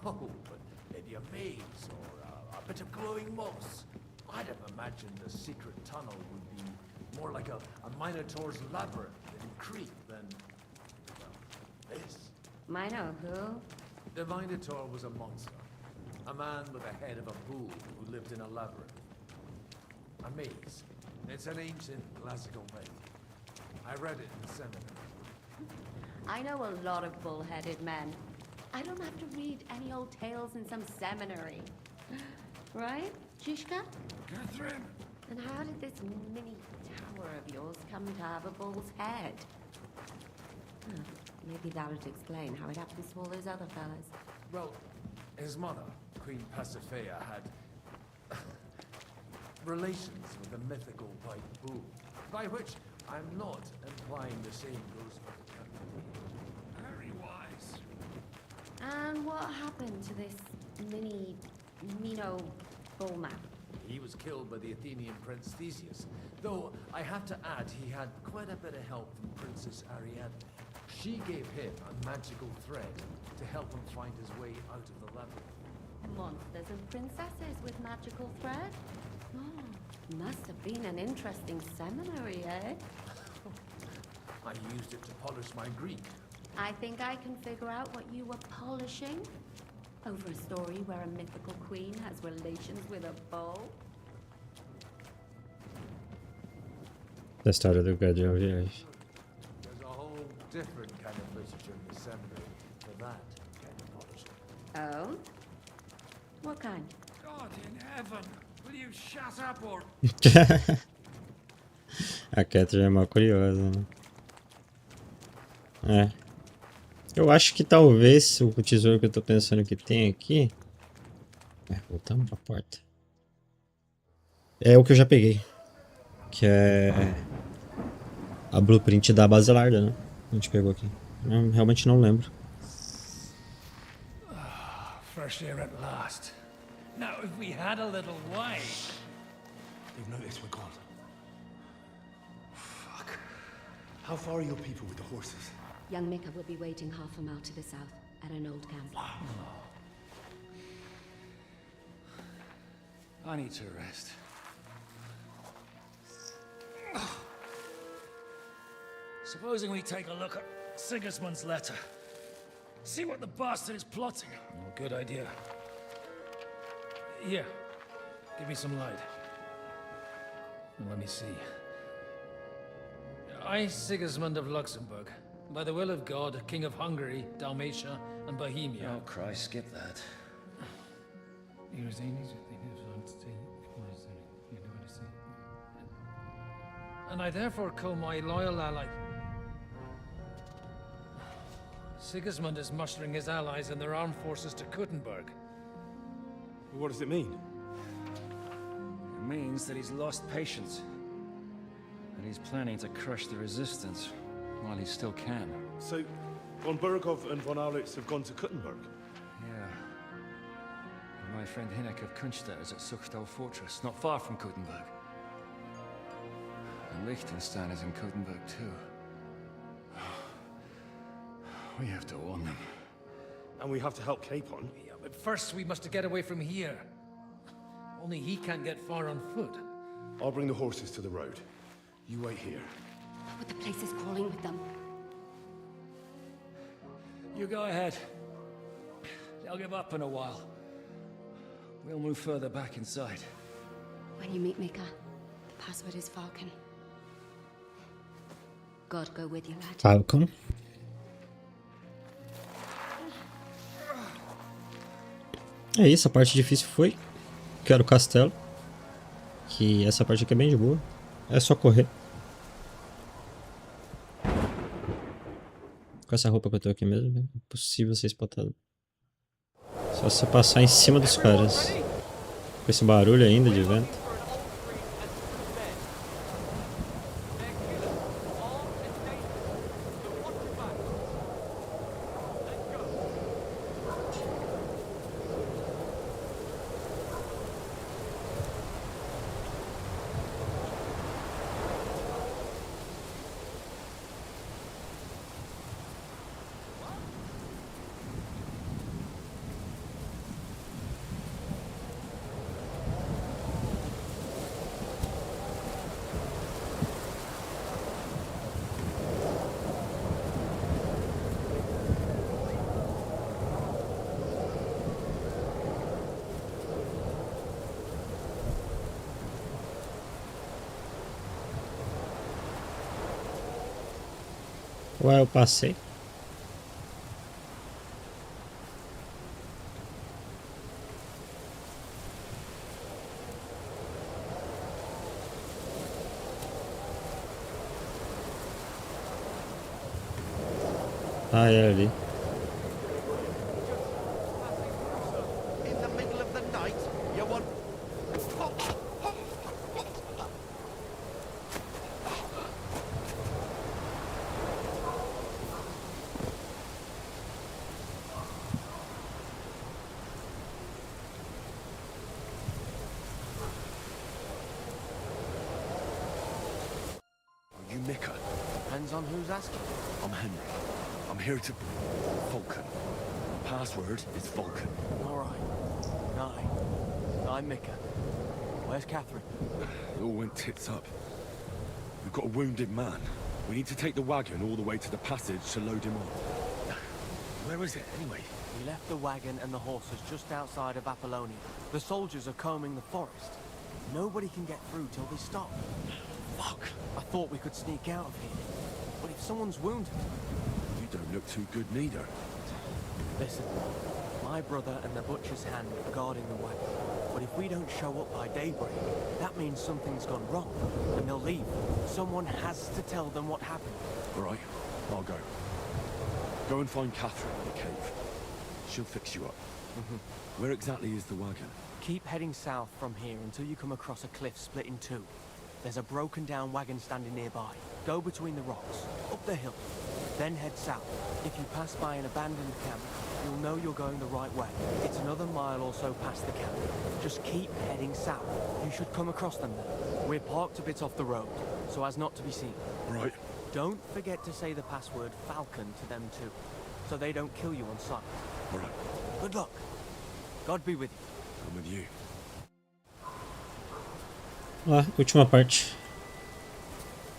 No, but maybe a maze or a bit of glowing moss. I'd have imagined the secret tunnel would be more like a Minotaur's labyrinth in Crete than, well, this. Mino who? The Minotaur was a monster. A man with the head of a bull who lived in a labyrinth. A maze. It's an ancient classical myth. I read it in seminary. I know a lot of bull-headed men. I don't have to read any old tales in some seminary. Right, Zizka? Catherine? And how did this mini tower of yours come to have a bull's head? Huh. Maybe that would explain how it happens to all those other fellas. Well, his mother, Queen Pasiphae, had relations with the mythical white bull. By which I'm not implying the same goes for the captain. Very wise. And what happened to this Mino bullman? He was killed by the Athenian prince Theseus, though I have to add he had quite a bit of help from Princess Ariadne. She gave him a magical thread to help him find his way out of the labyrinth. Monsters and princesses with magical thread? Oh, must have been an interesting seminary, eh? I used it to polish my Greek. I think I can figure out what you were polishing. Over a story where a mythical queen has relations with a bull? Da história do Guardião Viagem. There's a whole different kind of literature and assembly for that kind of polishing. Oh? What kind? God in heaven, will you shut up or... A Catherine é mal curiosa, né? É. Eu acho que talvez o tesouro que eu tô pensando que tem aqui... voltamos pra porta. É o que eu já peguei. Que é... a blueprint da Basilarda, né? A gente pegou aqui. Eu realmente não lembro. Fresh air at last. Now if we had a little wine... They've noticed we're gone. Fuck. How far are your people with the horses? Young Mika will be waiting half a mile to the south, at an old camp. I need to rest. Supposing we take a look at Sigismund's letter. See what the bastard is plotting. Oh, good idea. Here, give me some light. And let me see. I, Sigismund of Luxembourg, by the will of God, King of Hungary, Dalmatia, and Bohemia. Oh, Christ, skip that. And I therefore call my loyal ally... Sigismund is mustering his allies and their armed forces to Kuttenberg. What does it mean? It means that he's lost patience. And he's planning to crush the resistance while he still can. So, von Burgov and von Aulitz have gone to Kuttenberg? Yeah. And my friend Hinnek of Kunstadt is at Suchtal Fortress, not far from Kuttenberg. And Liechtenstein is in Kuttenberg too. We have to warn them. And we have to help Capon? Yeah, but first we must get away from here. Only he can't get far on foot. I'll bring the horses to the road. You wait here. But the place is crawling with them. You go ahead. They'll give up in a while. We'll move further back inside. When you meet Mika, the password is Falcon. God go with you, lad. Falcon. É isso, a parte difícil foi. Que era o castelo. Que essa parte aqui é bem de boa. É só correr. Com essa roupa que eu tô aqui mesmo, é impossível ser spotado. Só você passar em cima dos caras. Com esse barulho ainda de vento. Ué, eu passei. Ah, é ali. In the middle of the night, you want... You Mika? Depends on who's asking. I'm Henry. I'm here to... Vulcan. Password is Vulcan. All right. I'm Mika. Where's Catherine? It all went tits up. We've got a wounded man. We need to take the wagon all the way to the passage to load him on. Where is it, anyway? We left the wagon and the horses just outside of Apollonia. The soldiers are combing the forest. Nobody can get through till they stop. Fuck. I thought we could sneak out of here. But if someone's wounded? You don't look too good neither. Listen, my brother and the butcher's hand are guarding the wagon. But if we don't show up by daybreak, that means something's gone wrong, and they'll leave. Someone has to tell them what happened. All right, I'll go. Go and find Catherine in the cave. She'll fix you up. Where exactly is the wagon? Keep heading south from here until you come across a cliff split in two. There's a broken down wagon standing nearby. Go between the rocks, up the hill, then head south. If you pass by an abandoned camp, you'll know you're going the right way. It's another mile or so past the camp. Just keep heading south. You should come across them then. We're parked a bit off the road, so as not to be seen. Right. Don't forget to say the password Falcon to them too, so they don't kill you on sight. All right. Good luck. God be with you. I'm with you. Lá, última parte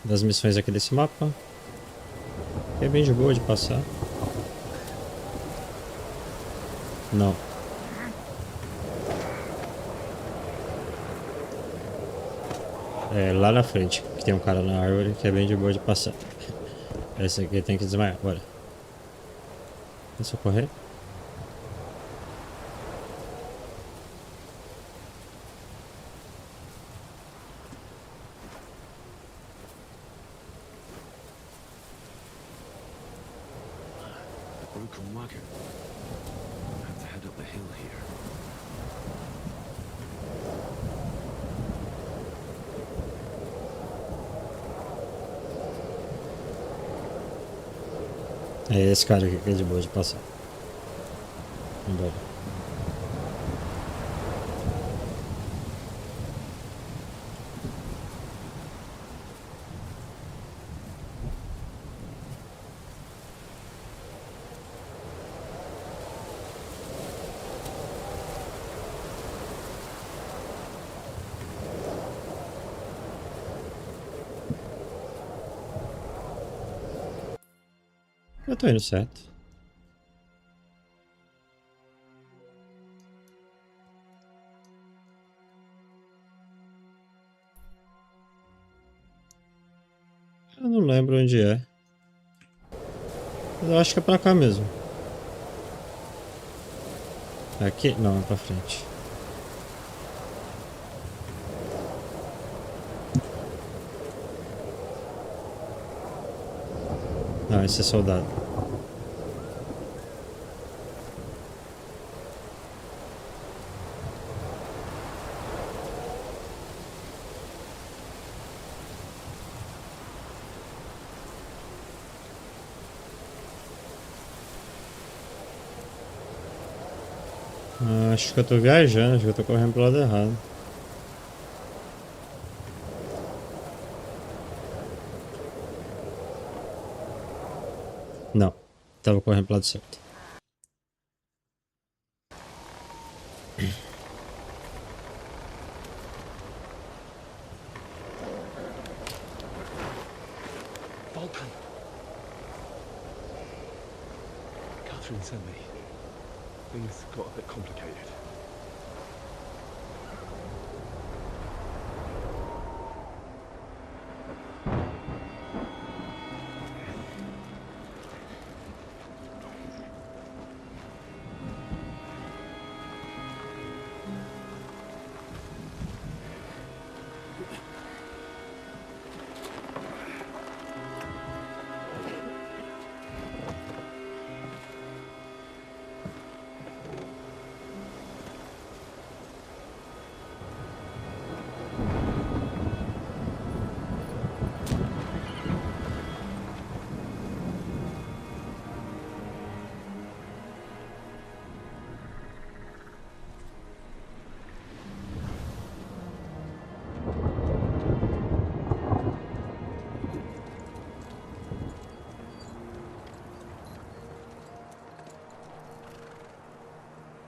das missões aqui desse mapa. Que é bem de boa de passar. Não. É lá na frente, que tem um cara na árvore que é bem de boa de passar. Essa aqui tem que desmaiar, bora. É só correr. Broken wagon. I have to head up the hill here. É esse cara aqui que é de boa de passar. Vambora. Eu tô indo certo. Eu não lembro onde é. Mas eu acho que é pra cá mesmo. Aqui? Não, é pra frente. Não, esse é soldado. Acho que eu tô viajando, acho que eu tô correndo pro lado errado. Não, tava correndo pro lado certo. Vulcan. Catherine sent me. Things got a bit complicated.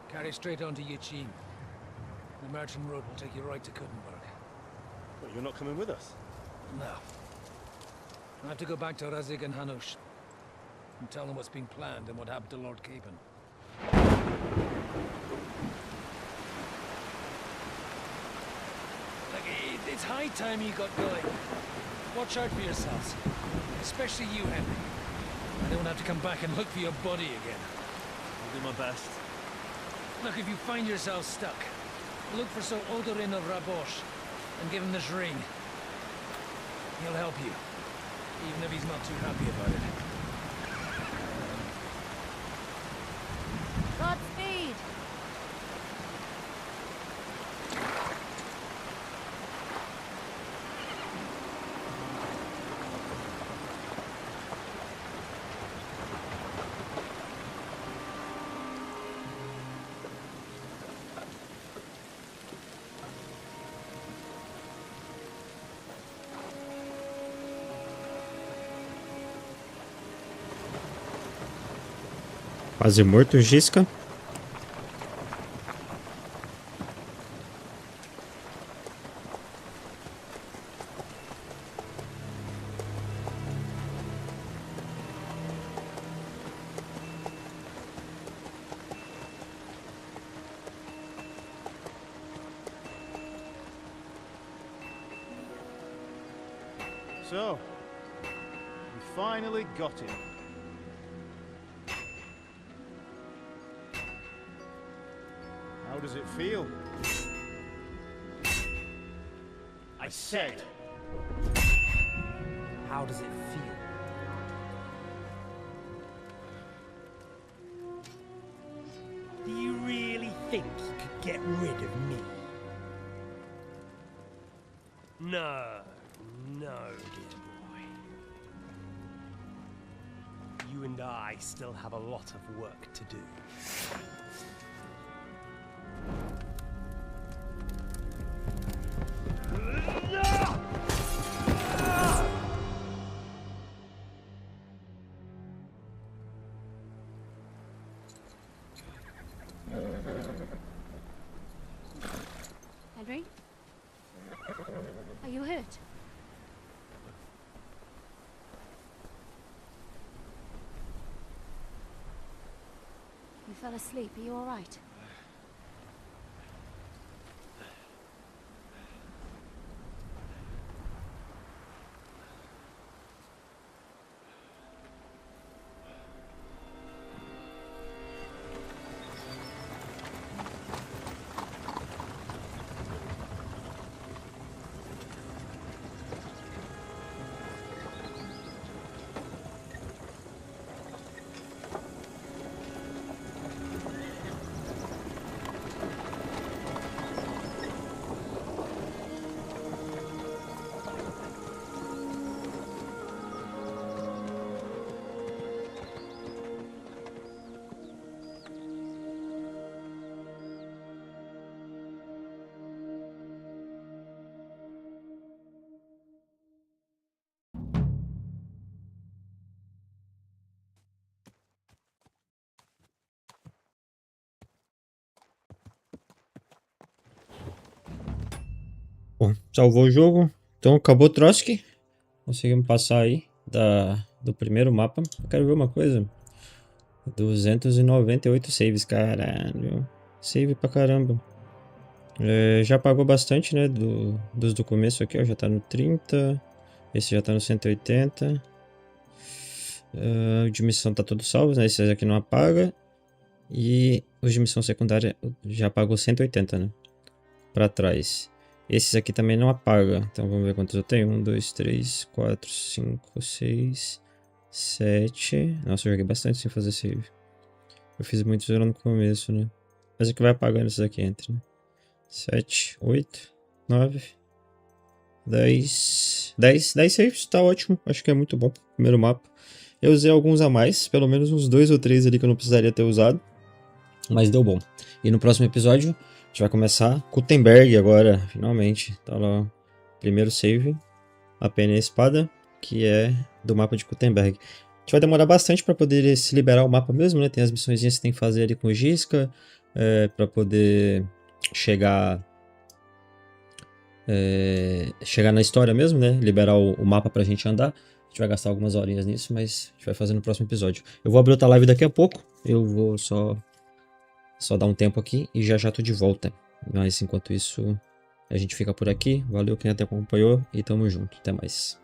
Carry straight on to Yichin. The merchant road will take you right to Kuttenberg. Well, you're not coming with us? No. I have to go back to Razig and Hanush and tell them what's been planned and what happened to Lord Capon. Look, it's high time you got going. Watch out for yourselves. Especially you, Henry. I don't have to come back and look for your body again. I'll do my best. Look, if you find yourselves stuck, look for Sir Odorin of Rabosh and give him this ring. He'll help you, even if he's not too happy about it. Godspeed! Quase morto, Gisca. So, we finally got him. How does it feel? I said, how does it feel? Do you really think you could get rid of me? No, dear boy. You and I still have a lot of work to do. Henry? Are you hurt? You fell asleep. Are you all right? Bom, salvou o jogo. Então acabou o Trotsky. Conseguimos passar aí do primeiro mapa. Eu quero ver uma coisa. 298 saves, caralho. Save pra caramba. Já pagou bastante, né? Dos do começo aqui, ó. Já tá no 30. Esse já tá no 180. De missão tá tudo salvo, né? Esse aqui não apaga. E os de missão secundária já pagou 180, né? Pra trás. Esses aqui também não apaga. Então vamos ver quantos eu tenho. 1, 2, 3, 4, 5, 6, 7. Nossa, eu joguei bastante sem fazer save. Eu fiz muito zero no começo, né? Mas é que vai apagando esses aqui entre, né? 7, 8, 9, 10. 10 saves, tá ótimo. Acho que é muito bom. Primeiro mapa. Eu usei alguns a mais. Pelo menos uns 2 ou 3 ali que eu não precisaria ter usado. Mas deu bom. E no próximo episódio a gente vai começar Gutenberg agora, finalmente. Tá lá o primeiro save, a pena e a espada, que é do mapa de Gutenberg. A gente vai demorar bastante para poder se liberar o mapa mesmo, né? Tem as missões que tem que fazer ali com o Gisca, para poder chegar na história mesmo, né? Liberar o mapa pra gente andar. A gente vai gastar algumas horinhas nisso, mas a gente vai fazer no próximo episódio. Eu vou abrir outra live daqui a pouco. Eu vou só dar um tempo aqui e já tô de volta. Mas enquanto isso, a gente fica por aqui. Valeu quem até acompanhou e tamo junto. Até mais.